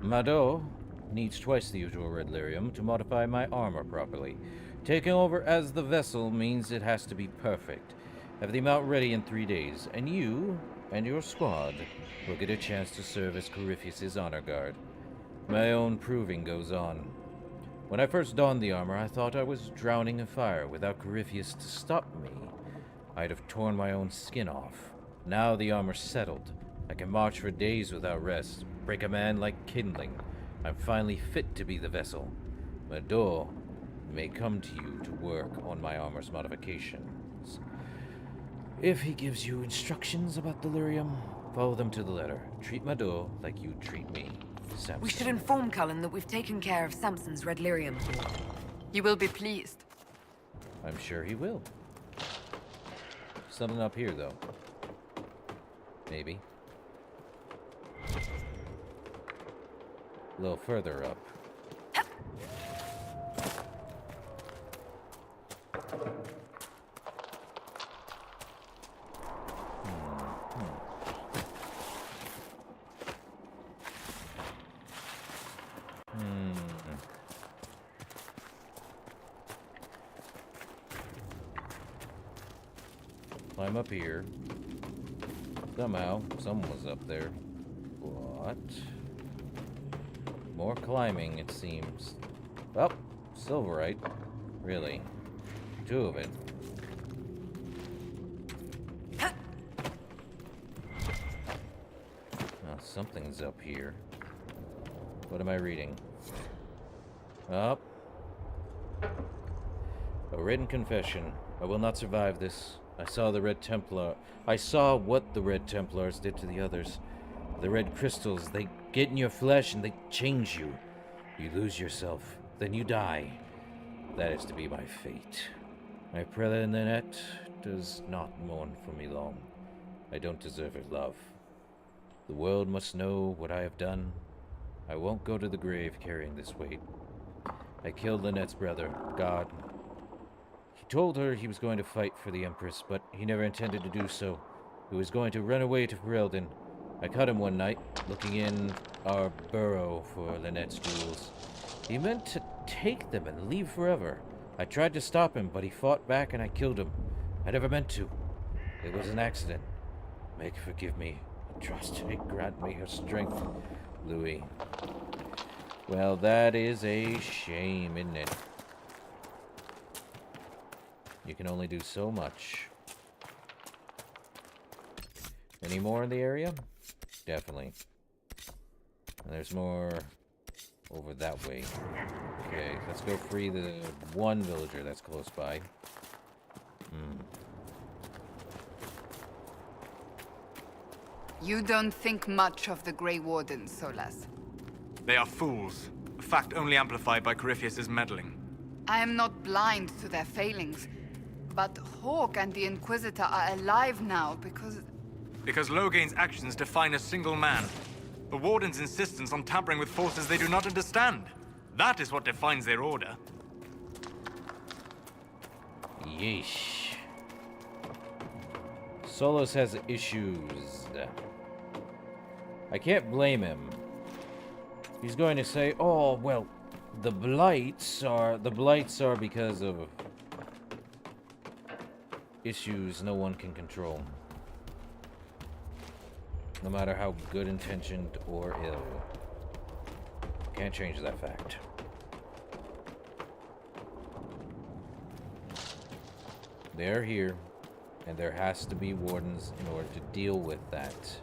Mado needs twice the usual red lyrium to modify my armor properly. Taking over as the vessel means it has to be perfect. Have the amount ready in 3 days, and you and your squad will get a chance to serve as Corypheus's honor guard. My own proving goes on. When I first donned the armor, I thought I was drowning in fire. Without Corypheus to stop me, I'd have torn my own skin off. Now the armor's settled. I can march for days without rest, break a man like kindling. I'm finally fit to be the vessel. Mado may come to you to work on my armor's modifications. If he gives you instructions about delirium, follow them to the letter. Treat Mado like you treat me, Samson. We should inform Cullen that we've taken care of Samson's red lyrium. He will be pleased. I'm sure he will. Something up here, though. Maybe. A little further up. Climb up here. Somehow, someone was up there. What? More climbing, it seems. Oh, silverite. Really? 2 of it. Oh, something's up here. What am I reading? Oh. A written confession. I will not survive this. I saw what the Red Templars did to the others. The red crystals, they get in your flesh and they change you. You lose yourself, then you die. That is to be my fate. My prelate does not mourn for me long. I don't deserve her love. The world must know what I have done. I won't go to the grave carrying this weight. I killed Lynette's brother, God. He told her he was going to fight for the Empress, but he never intended to do so. He was going to run away to Ferelden. I caught him one night, looking in our burrow for Lynette's jewels. He meant to take them and leave forever. I tried to stop him, but he fought back and I killed him. I never meant to. It was an accident. Make forgive me, and trust me, grant me her strength, Louis. Well, that is a shame, isn't it? You can only do so much. Any more in the area? Definitely. And there's more over that way. Okay, let's go free the one villager that's close by. You don't think much of the Grey Wardens, Solas. They are fools. A fact only amplified by Corypheus' meddling. I am not blind to their failings, but Hawk and the Inquisitor are alive now because Logain's actions define a single man. The Warden's insistence on tampering with forces they do not understand. That is what defines their order. Yeesh. Solos has issues. I can't blame him. He's going to say, oh, well, the blights are because of issues no one can control. No matter how good intentioned or ill. Can't change that fact. They're here, and there has to be wardens in order to deal with that.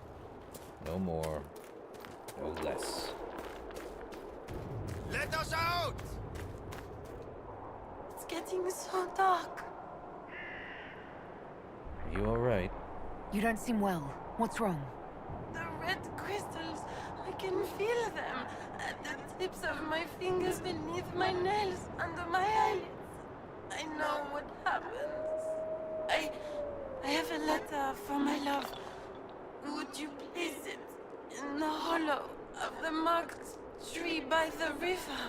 No more, no less. Let us out! It's getting so dark. Are you alright? You don't seem well. What's wrong? The red crystals, I can feel them at the tips of my fingers, beneath my nails, under my eyelids. I know what happens. I have a letter from my love. Would you place it in the hollow of the marked tree by the river?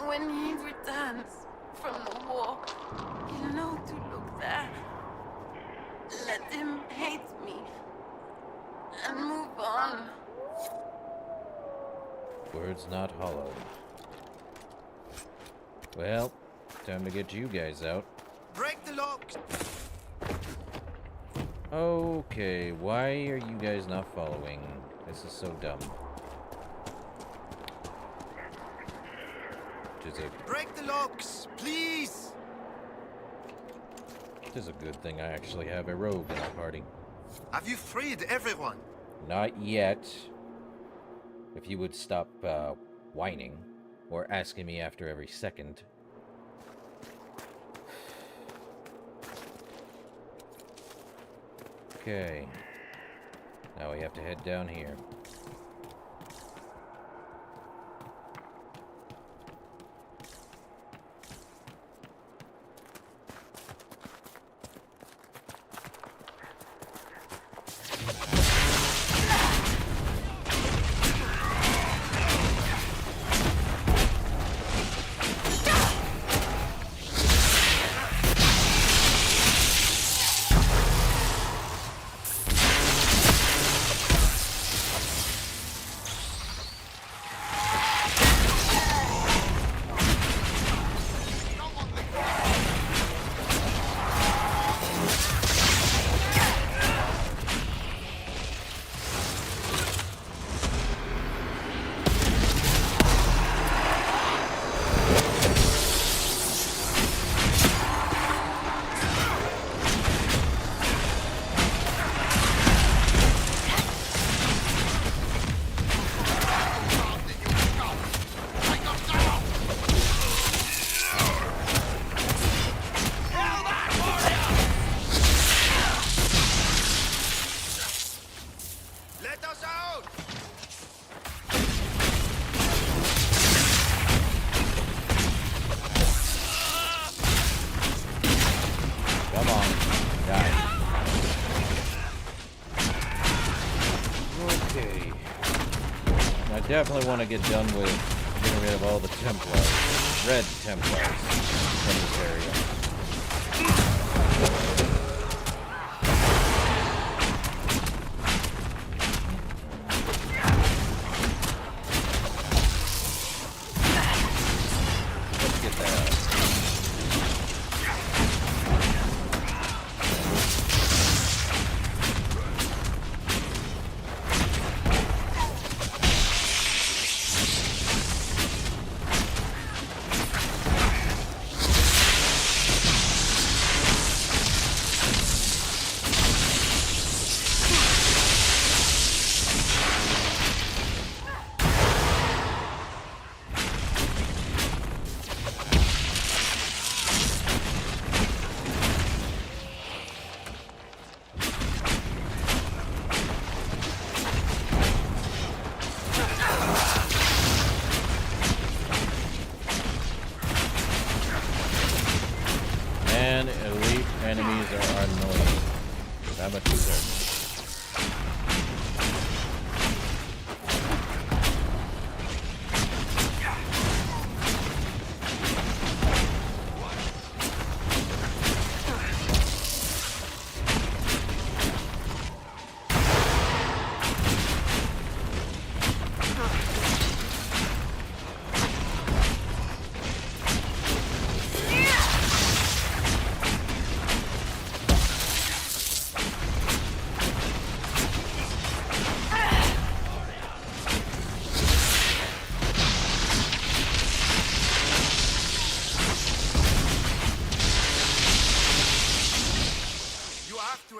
When he returns from the war, he'll know to look there. Let him hate me and move on. Words not hollow. Well, time to get you guys out. Break the lock! Okay, why are you guys not following? This is so dumb. Break the locks, please! It is a good thing I actually have a rogue in our party. Have you freed everyone? Not yet. If you would stop whining or asking me after every second. Okay. Now we have to head down here. definitely want to get done with getting rid of all the Templars, red Templars from this area. Let's get that out. And elite enemies are annoying. That much is certain.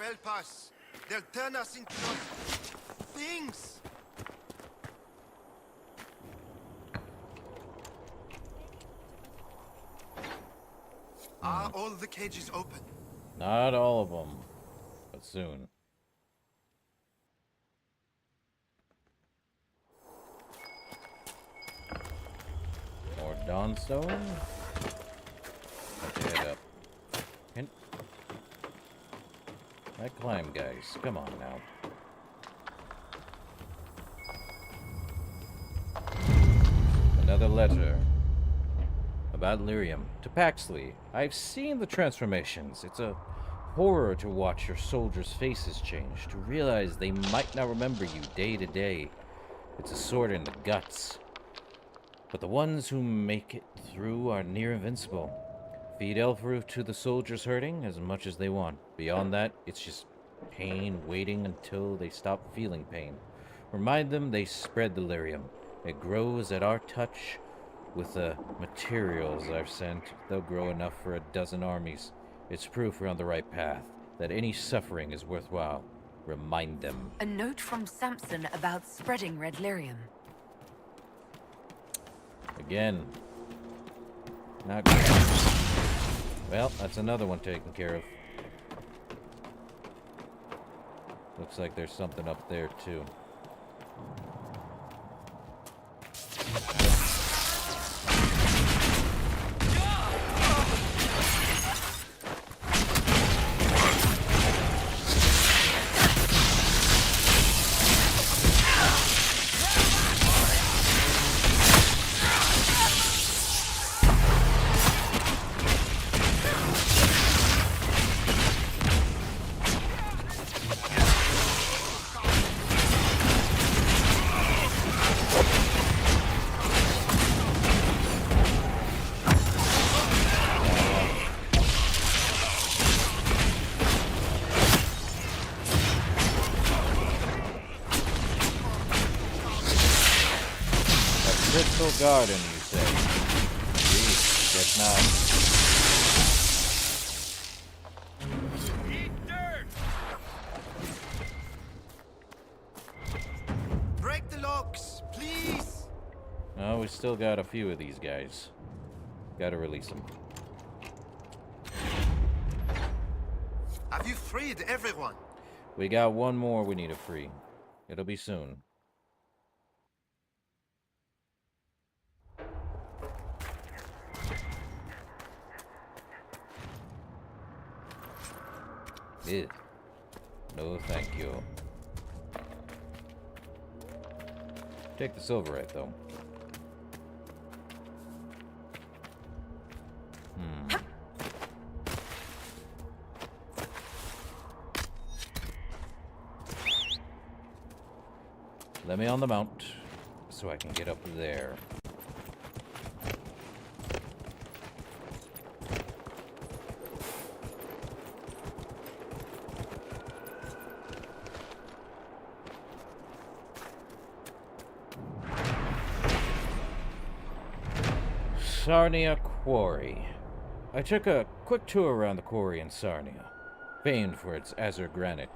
Help us. They'll turn us into things. Are all the cages open? Not all of them, but soon. More Dawnstone. Let's head up. I climb, guys. Come on now. Another letter. About Lyrium. To Paxley. I've seen the transformations. It's a horror to watch your soldiers' faces change. To realize they might not remember you day to day. It's a sword in the guts. But the ones who make it through are near invincible. Feed Elfroof to the soldiers hurting as much as they want. Beyond that, it's just pain waiting until they stop feeling pain. Remind them they spread the lyrium. It grows at our touch. With the materials I've sent, they'll grow enough for a dozen armies. It's proof we're on the right path, that any suffering is worthwhile. Remind them. A note from Samson about spreading red lyrium. Again. Not good. Well, that's another one taken care of. Looks like there's something up there, too. Garden, you say? Jeez, guess not. Eat dirt! Break the locks, please! Oh, we still got a few of these guys. Gotta release them. Have you freed everyone? We got one more we need to free. It'll be soon. Ew. No, thank you. Take the silverite, though. Let me on the mount, so I can get up there. Sarnia Quarry. I took a quick tour around the quarry in Sarnia, famed for its azure granite.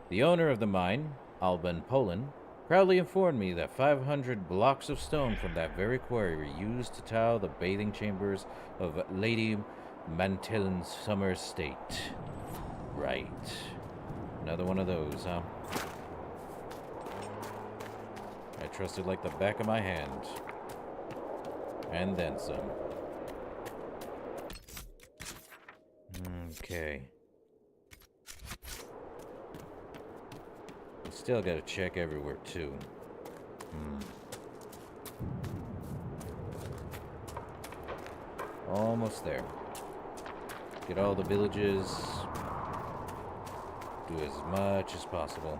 The owner of the mine, Alban Polan, proudly informed me that 500 blocks of stone from that very quarry were used to tile the bathing chambers of Lady Mantillin's summer estate. Right. Another one of those, huh? I trusted like the back of my hand. And then some. Okay. Still gotta check everywhere, too. Almost there. Get all the villages. Do as much as possible.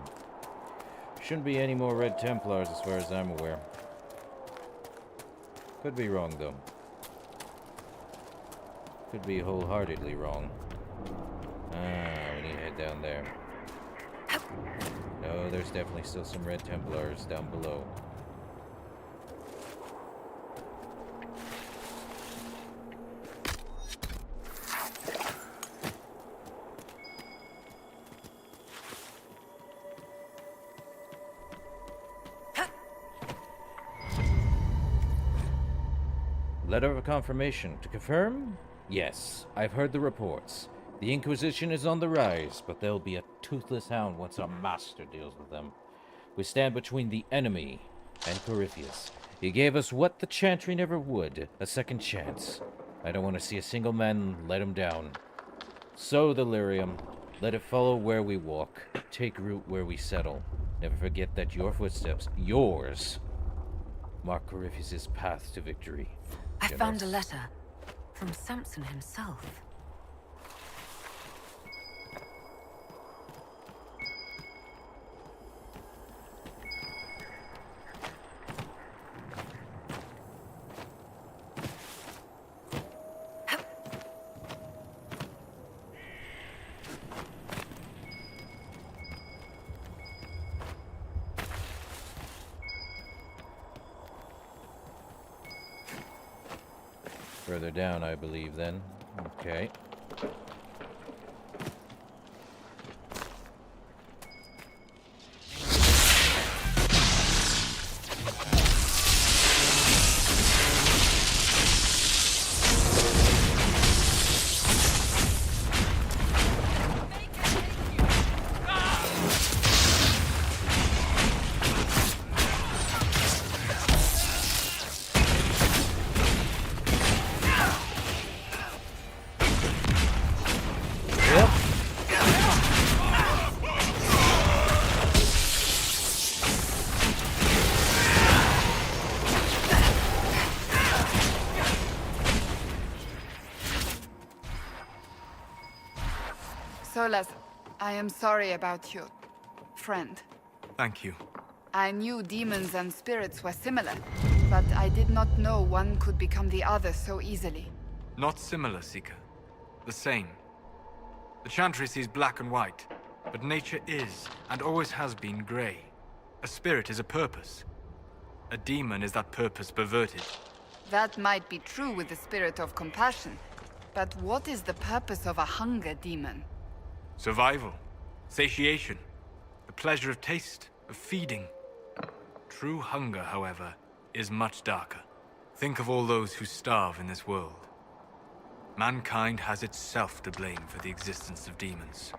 Shouldn't be any more Red Templars as far as I'm aware. Could be wrong, though. Could be wholeheartedly wrong. We need to head down there. No, there's definitely still some Red Templars down below. Letter of confirmation. To confirm? Yes, I've heard the reports. The Inquisition is on the rise, but there'll be a toothless hound once our master deals with them. We stand between the enemy and Corypheus. He gave us what the Chantry never would, a second chance. I don't want to see a single man let him down. Sow the lyrium. Let it follow where we walk. Take root where we settle. Never forget that your footsteps, yours, mark Corypheus' path to victory. I found a letter from Samson himself. Further down, I believe, then. Okay. Solas, I am sorry about you, friend. Thank you. I knew demons and spirits were similar, but I did not know one could become the other so easily. Not similar, Seeker. The same. The Chantry sees black and white, but nature is, and always has been, grey. A spirit is a purpose. A demon is that purpose perverted. That might be true with the spirit of compassion, but what is the purpose of a hunger demon? Survival. Satiation. The pleasure of taste, of feeding. True hunger, however, is much darker. Think of all those who starve in this world. Mankind has itself to blame for the existence of demons.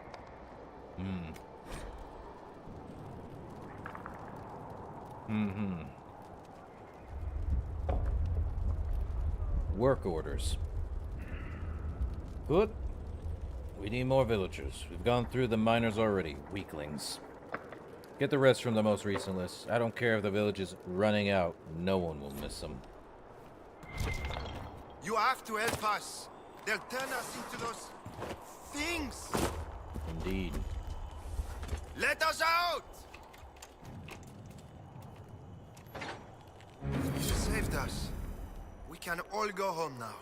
Work orders. Good. We need more villagers. We've gone through the miners already, weaklings. Get the rest from the most recent list. I don't care if the village is running out. No one will miss them. You have to help us. They'll turn us into those things. Indeed. Let us out! You saved us. We can all go home now.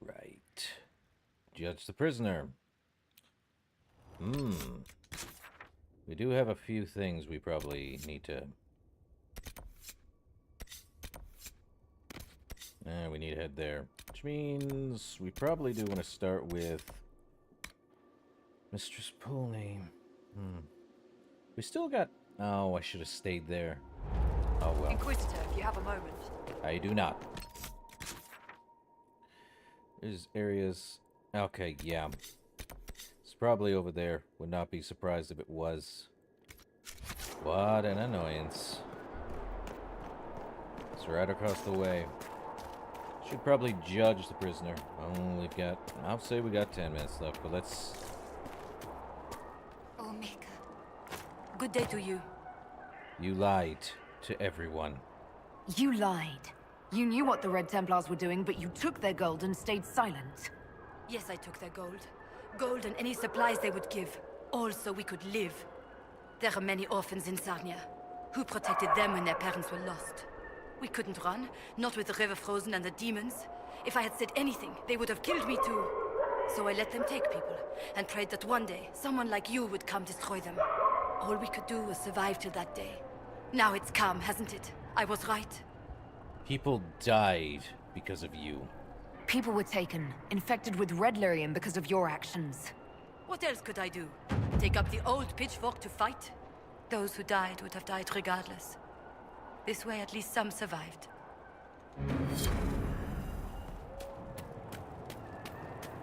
Right. Judge the prisoner. We do have a few things we probably need to... we need to head there. Which means we probably do want to start with... Mistress Poolney. We still got... Oh, I should have stayed there. Oh, well. Inquisitor, if you have a moment. I do not. There's areas... Okay, yeah. It's probably over there. Would not be surprised if it was. What an annoyance. It's right across the way. Should probably judge the prisoner. Oh, we've got... I'll say we got 10 minutes left, but let's... Omega. Good day to you. You lied to everyone. You lied. You knew what the Red Templars were doing, but you took their gold and stayed silent. Yes, I took their gold. Gold and any supplies they would give. All so we could live. There are many orphans in Sarnia. Who protected them when their parents were lost? We couldn't run, not with the river frozen and the demons. If I had said anything, they would have killed me too. So I let them take people, and prayed that one day, someone like you would come destroy them. All we could do was survive till that day. Now it's calm, hasn't it? I was right. People died because of you. People were taken, infected with red lyrium because of your actions. What else could I do? Take up the old pitchfork to fight? Those who died would have died regardless. This way, at least some survived.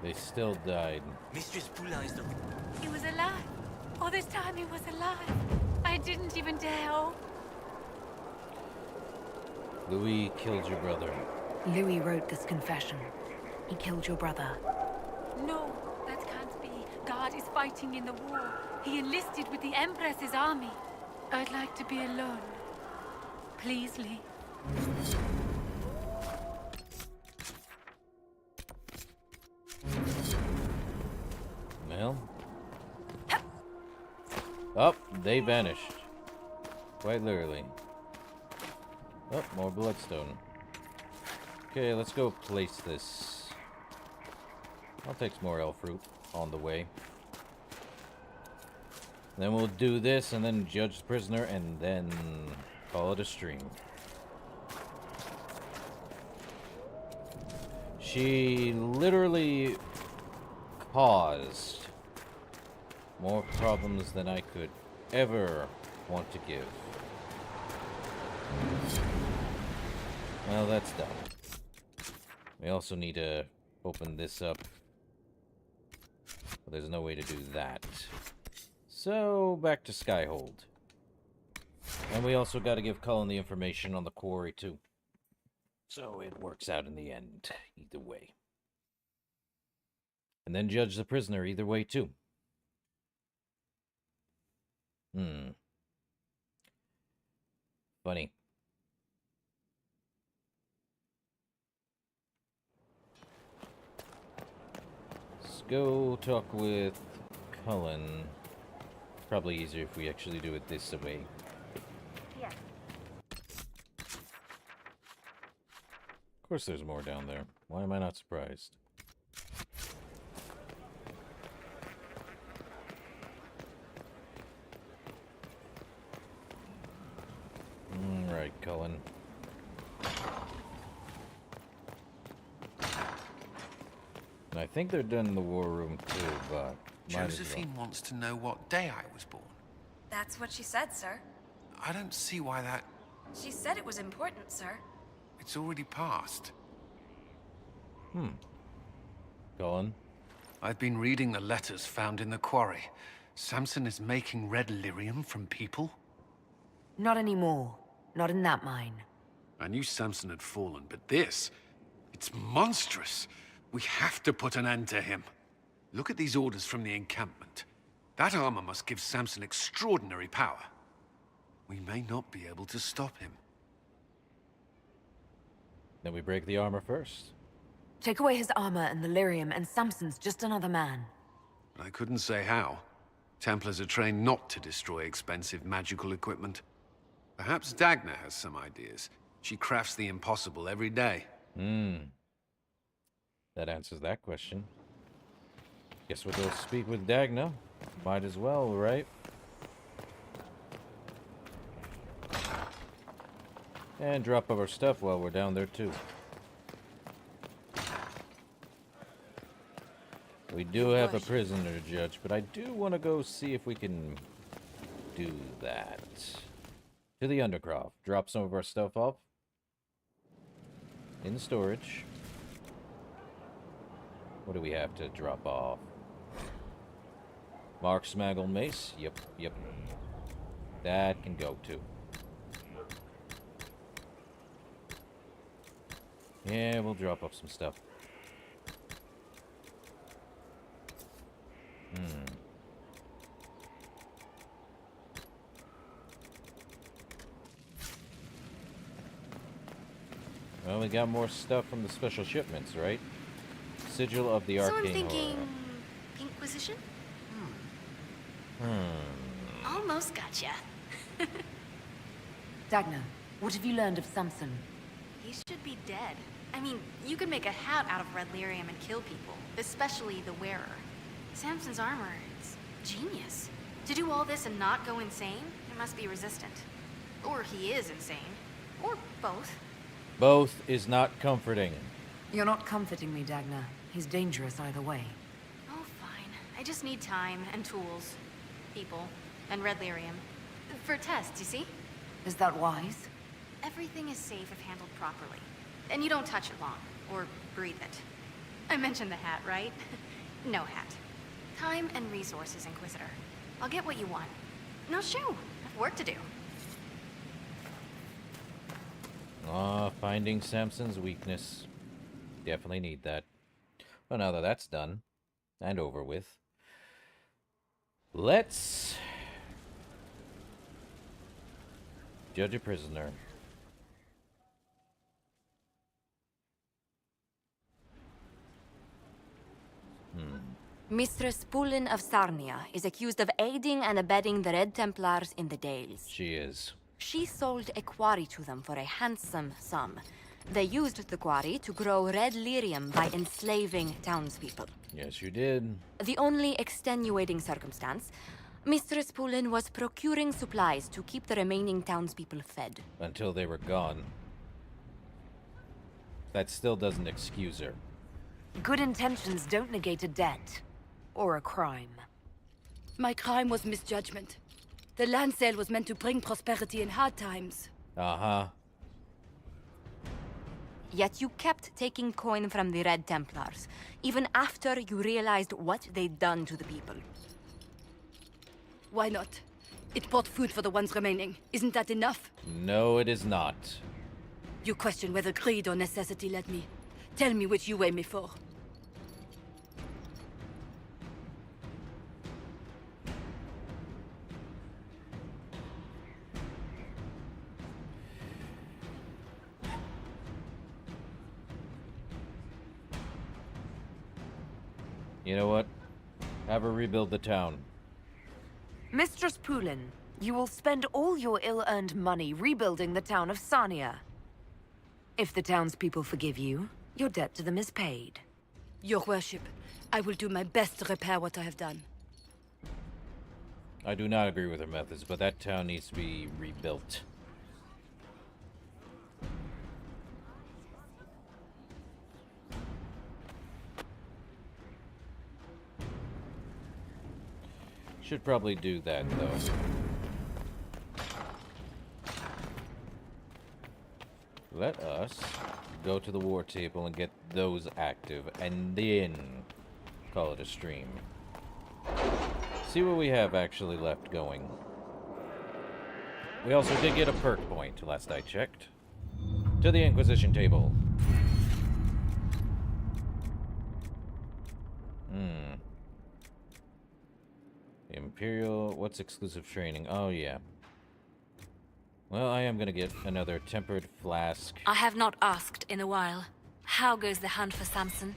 They still died. Mistress Poulin is the... He was alive. All this time he was alive. I didn't even dare. Oh. Louis killed your brother. Louis wrote this confession. He killed your brother. No, that can't be. God is fighting in the war. He enlisted with the Empress's army. I'd like to be alone. Please, Lee. Well. Oh, they vanished. Quite literally. Oh, more bloodstone. Okay, let's go place this. I'll take some more elf fruit on the way. Then we'll do this, and then judge the prisoner, and then call it a stream. She literally caused more problems than I could ever want to give. Well, that's done. We also need to open this up. But there's no way to do that. So, back to Skyhold. And we also got to give Cullen the information on the quarry, too. So it works out in the end, either way. And then judge the prisoner either way, too. Funny. Let's go talk with Cullen. Probably easier if we actually do it this way. Yeah. Of course there's more down there. Why am I not surprised? Right, Cullen. And I think they're done in the war room too, but might as well. Josephine wants to know what day I was born. That's what she said, sir. I don't see why that... She said it was important, sir. It's already passed. Cullen? I've been reading the letters found in the quarry. Samson is making red lyrium from people? Not anymore. Not in that mine. I knew Samson had fallen, but this... it's monstrous. We have to put an end to him. Look at these orders from the encampment. That armor must give Samson extraordinary power. We may not be able to stop him. Then we break the armor first. Take away his armor and the lyrium, and Samson's just another man. I couldn't say how. Templars are trained not to destroy expensive magical equipment. Perhaps Dagna has some ideas. She crafts the impossible every day. That answers that question. Guess we'll go speak with Dagna. Might as well, right? And drop off our stuff while we're down there too. We do have a prisoner to judge, but I do want to go see if we can do that. To the Undercroft. Drop some of our stuff off. In storage. What do we have to drop off? Mark Smaggle Mace. Yep. That can go too. Yeah, we'll drop off some stuff. Well, we got more stuff from the special shipments, right? Sigil of the So Arcane I'm thinking... Horror. Inquisition? Almost gotcha. Dagna, what have you learned of Samson? He should be dead. I mean, you could make a hat out of red lyrium and kill people, especially the wearer. Samson's armor, it's genius. To do all this and not go insane, it must be resistant. Or he is insane. Or both. Both is not comforting. You're not comforting me, Dagna. He's dangerous either way. Oh, fine. I just need time and tools, people, and red lyrium. For tests, you see? Is that wise? Everything is safe if handled properly. And you don't touch it long, or breathe it. I mentioned the hat, right? No hat. Time and resources, Inquisitor. I'll get what you want. Now shoo, I have work to do. Finding Samson's weakness. Definitely need that. Well, now that that's done, and over with, let's judge a prisoner. Mistress Pulin of Sarnia is accused of aiding and abetting the Red Templars in the Dales. She is. She sold a quarry to them for a handsome sum. They used the quarry to grow red lyrium by enslaving townspeople. Yes, you did. The only extenuating circumstance, Mistress Pulin was procuring supplies to keep the remaining townspeople fed. Until they were gone. That still doesn't excuse her. Good intentions don't negate a debt. Or a crime. My crime was misjudgment. The land sale was meant to bring prosperity in hard times. Uh-huh. Yet you kept taking coin from the Red Templars, even after you realized what they'd done to the people. Why not? It bought food for the ones remaining. Isn't that enough? No, it is not. You question whether greed or necessity led me. Tell me which you weigh me for. You know what? Have her rebuild the town. Mistress Pulin, you will spend all your ill-earned money rebuilding the town of Sarnia. If the townspeople forgive you, your debt to them is paid. Your worship, I will do my best to repair what I have done. I do not agree with her methods, but that town needs to be rebuilt. Should probably do that, though. Let us go to the war table and get those active, and then call it a stream. See what we have actually left going. We also did get a perk point, last I checked. To the Inquisition table. Imperial... What's exclusive training? Oh, yeah. Well, I am gonna get another tempered flask. I have not asked in a while. How goes the hunt for Samson?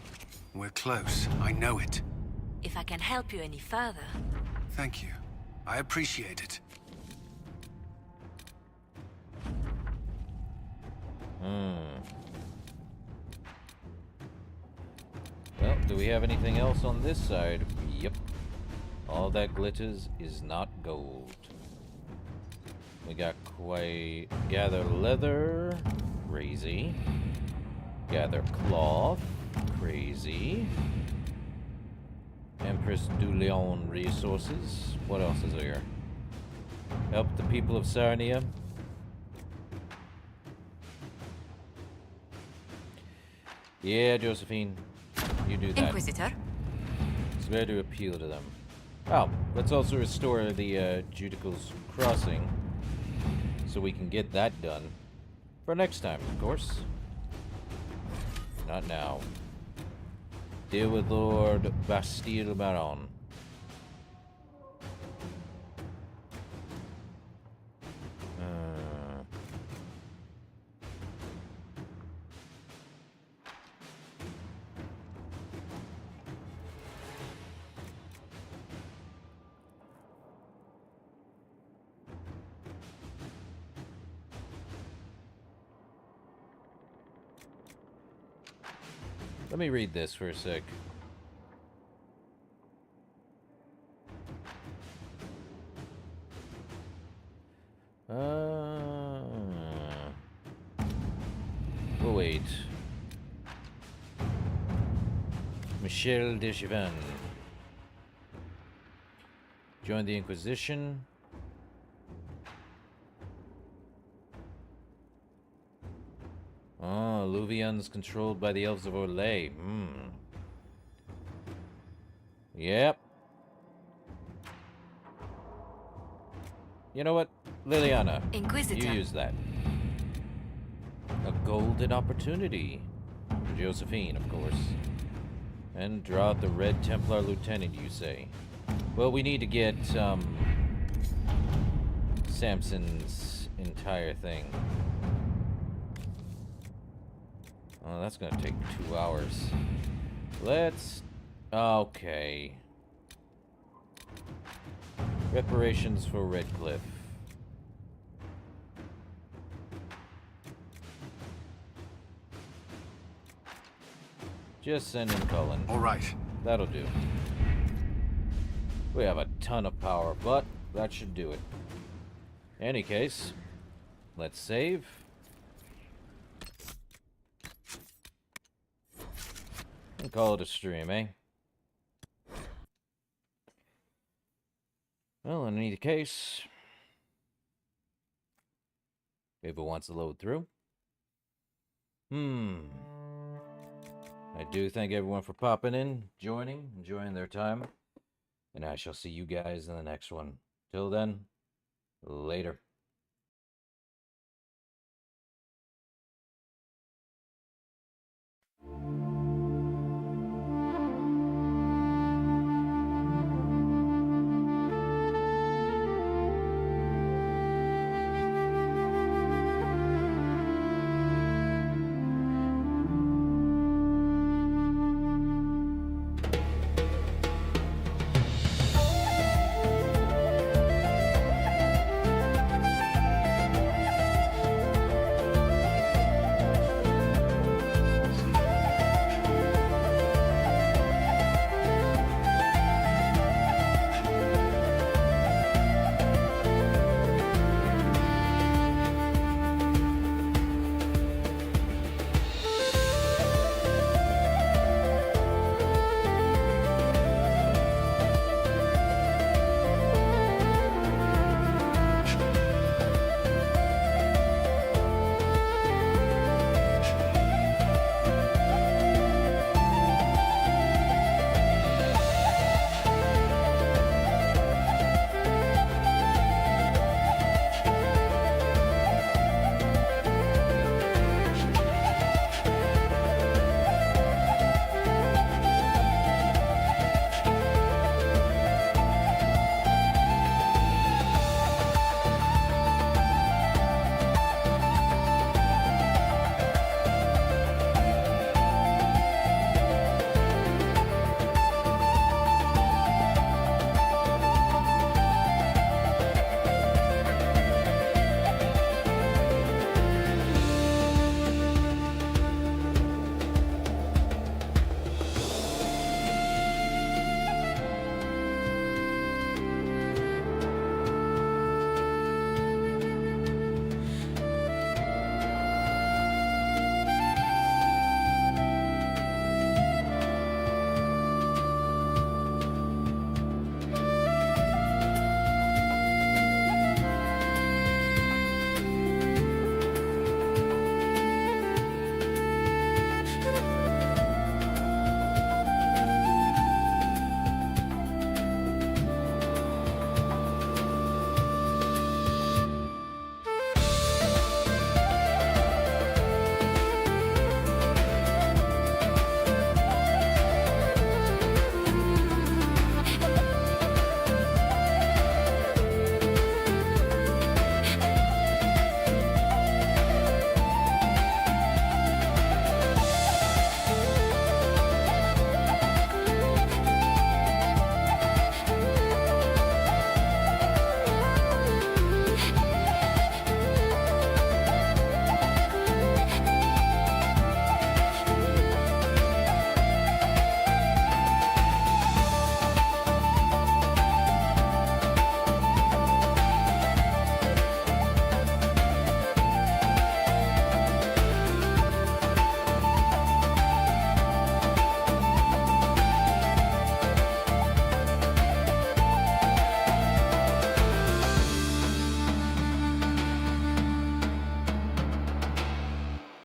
We're close. I know it. If I can help you any further... Thank you. I appreciate it. Well, do we have anything else on this side? Yep. All that glitters is not gold. We got quite... Gather leather. Crazy. Gather cloth. Crazy. Empress du Leon resources. What else is there? Help the people of Sarnia. Yeah, Josephine. You do that. Inquisitor? It's better to appeal to them. Oh, let's also restore the Judical's Crossing. So we can get that done. For next time, of course. Not now. Deal with Lord Bastille Baron. Let me read this for a sec. We'll wait. Michel de Chavannes. Joined the Inquisition. Oh, Luvian's controlled by the Elves of Orlais. Yep. You know what? Liliana, Inquisitor. you use that. A golden opportunity. For Josephine, of course. And draw out the Red Templar Lieutenant, you say. Well, we need to get, Samson's entire thing. Oh, that's gonna take 2 hours. Let's... Okay. Reparations for Redcliffe. Just send in Cullen. All right. That'll do. We have a ton of power, but that should do it. Any case, let's save. And call it a stream, eh? Well, in any case, if it wants to load through. I do thank everyone for popping in, joining, enjoying their time. And I shall see you guys in the next one. Till then, later.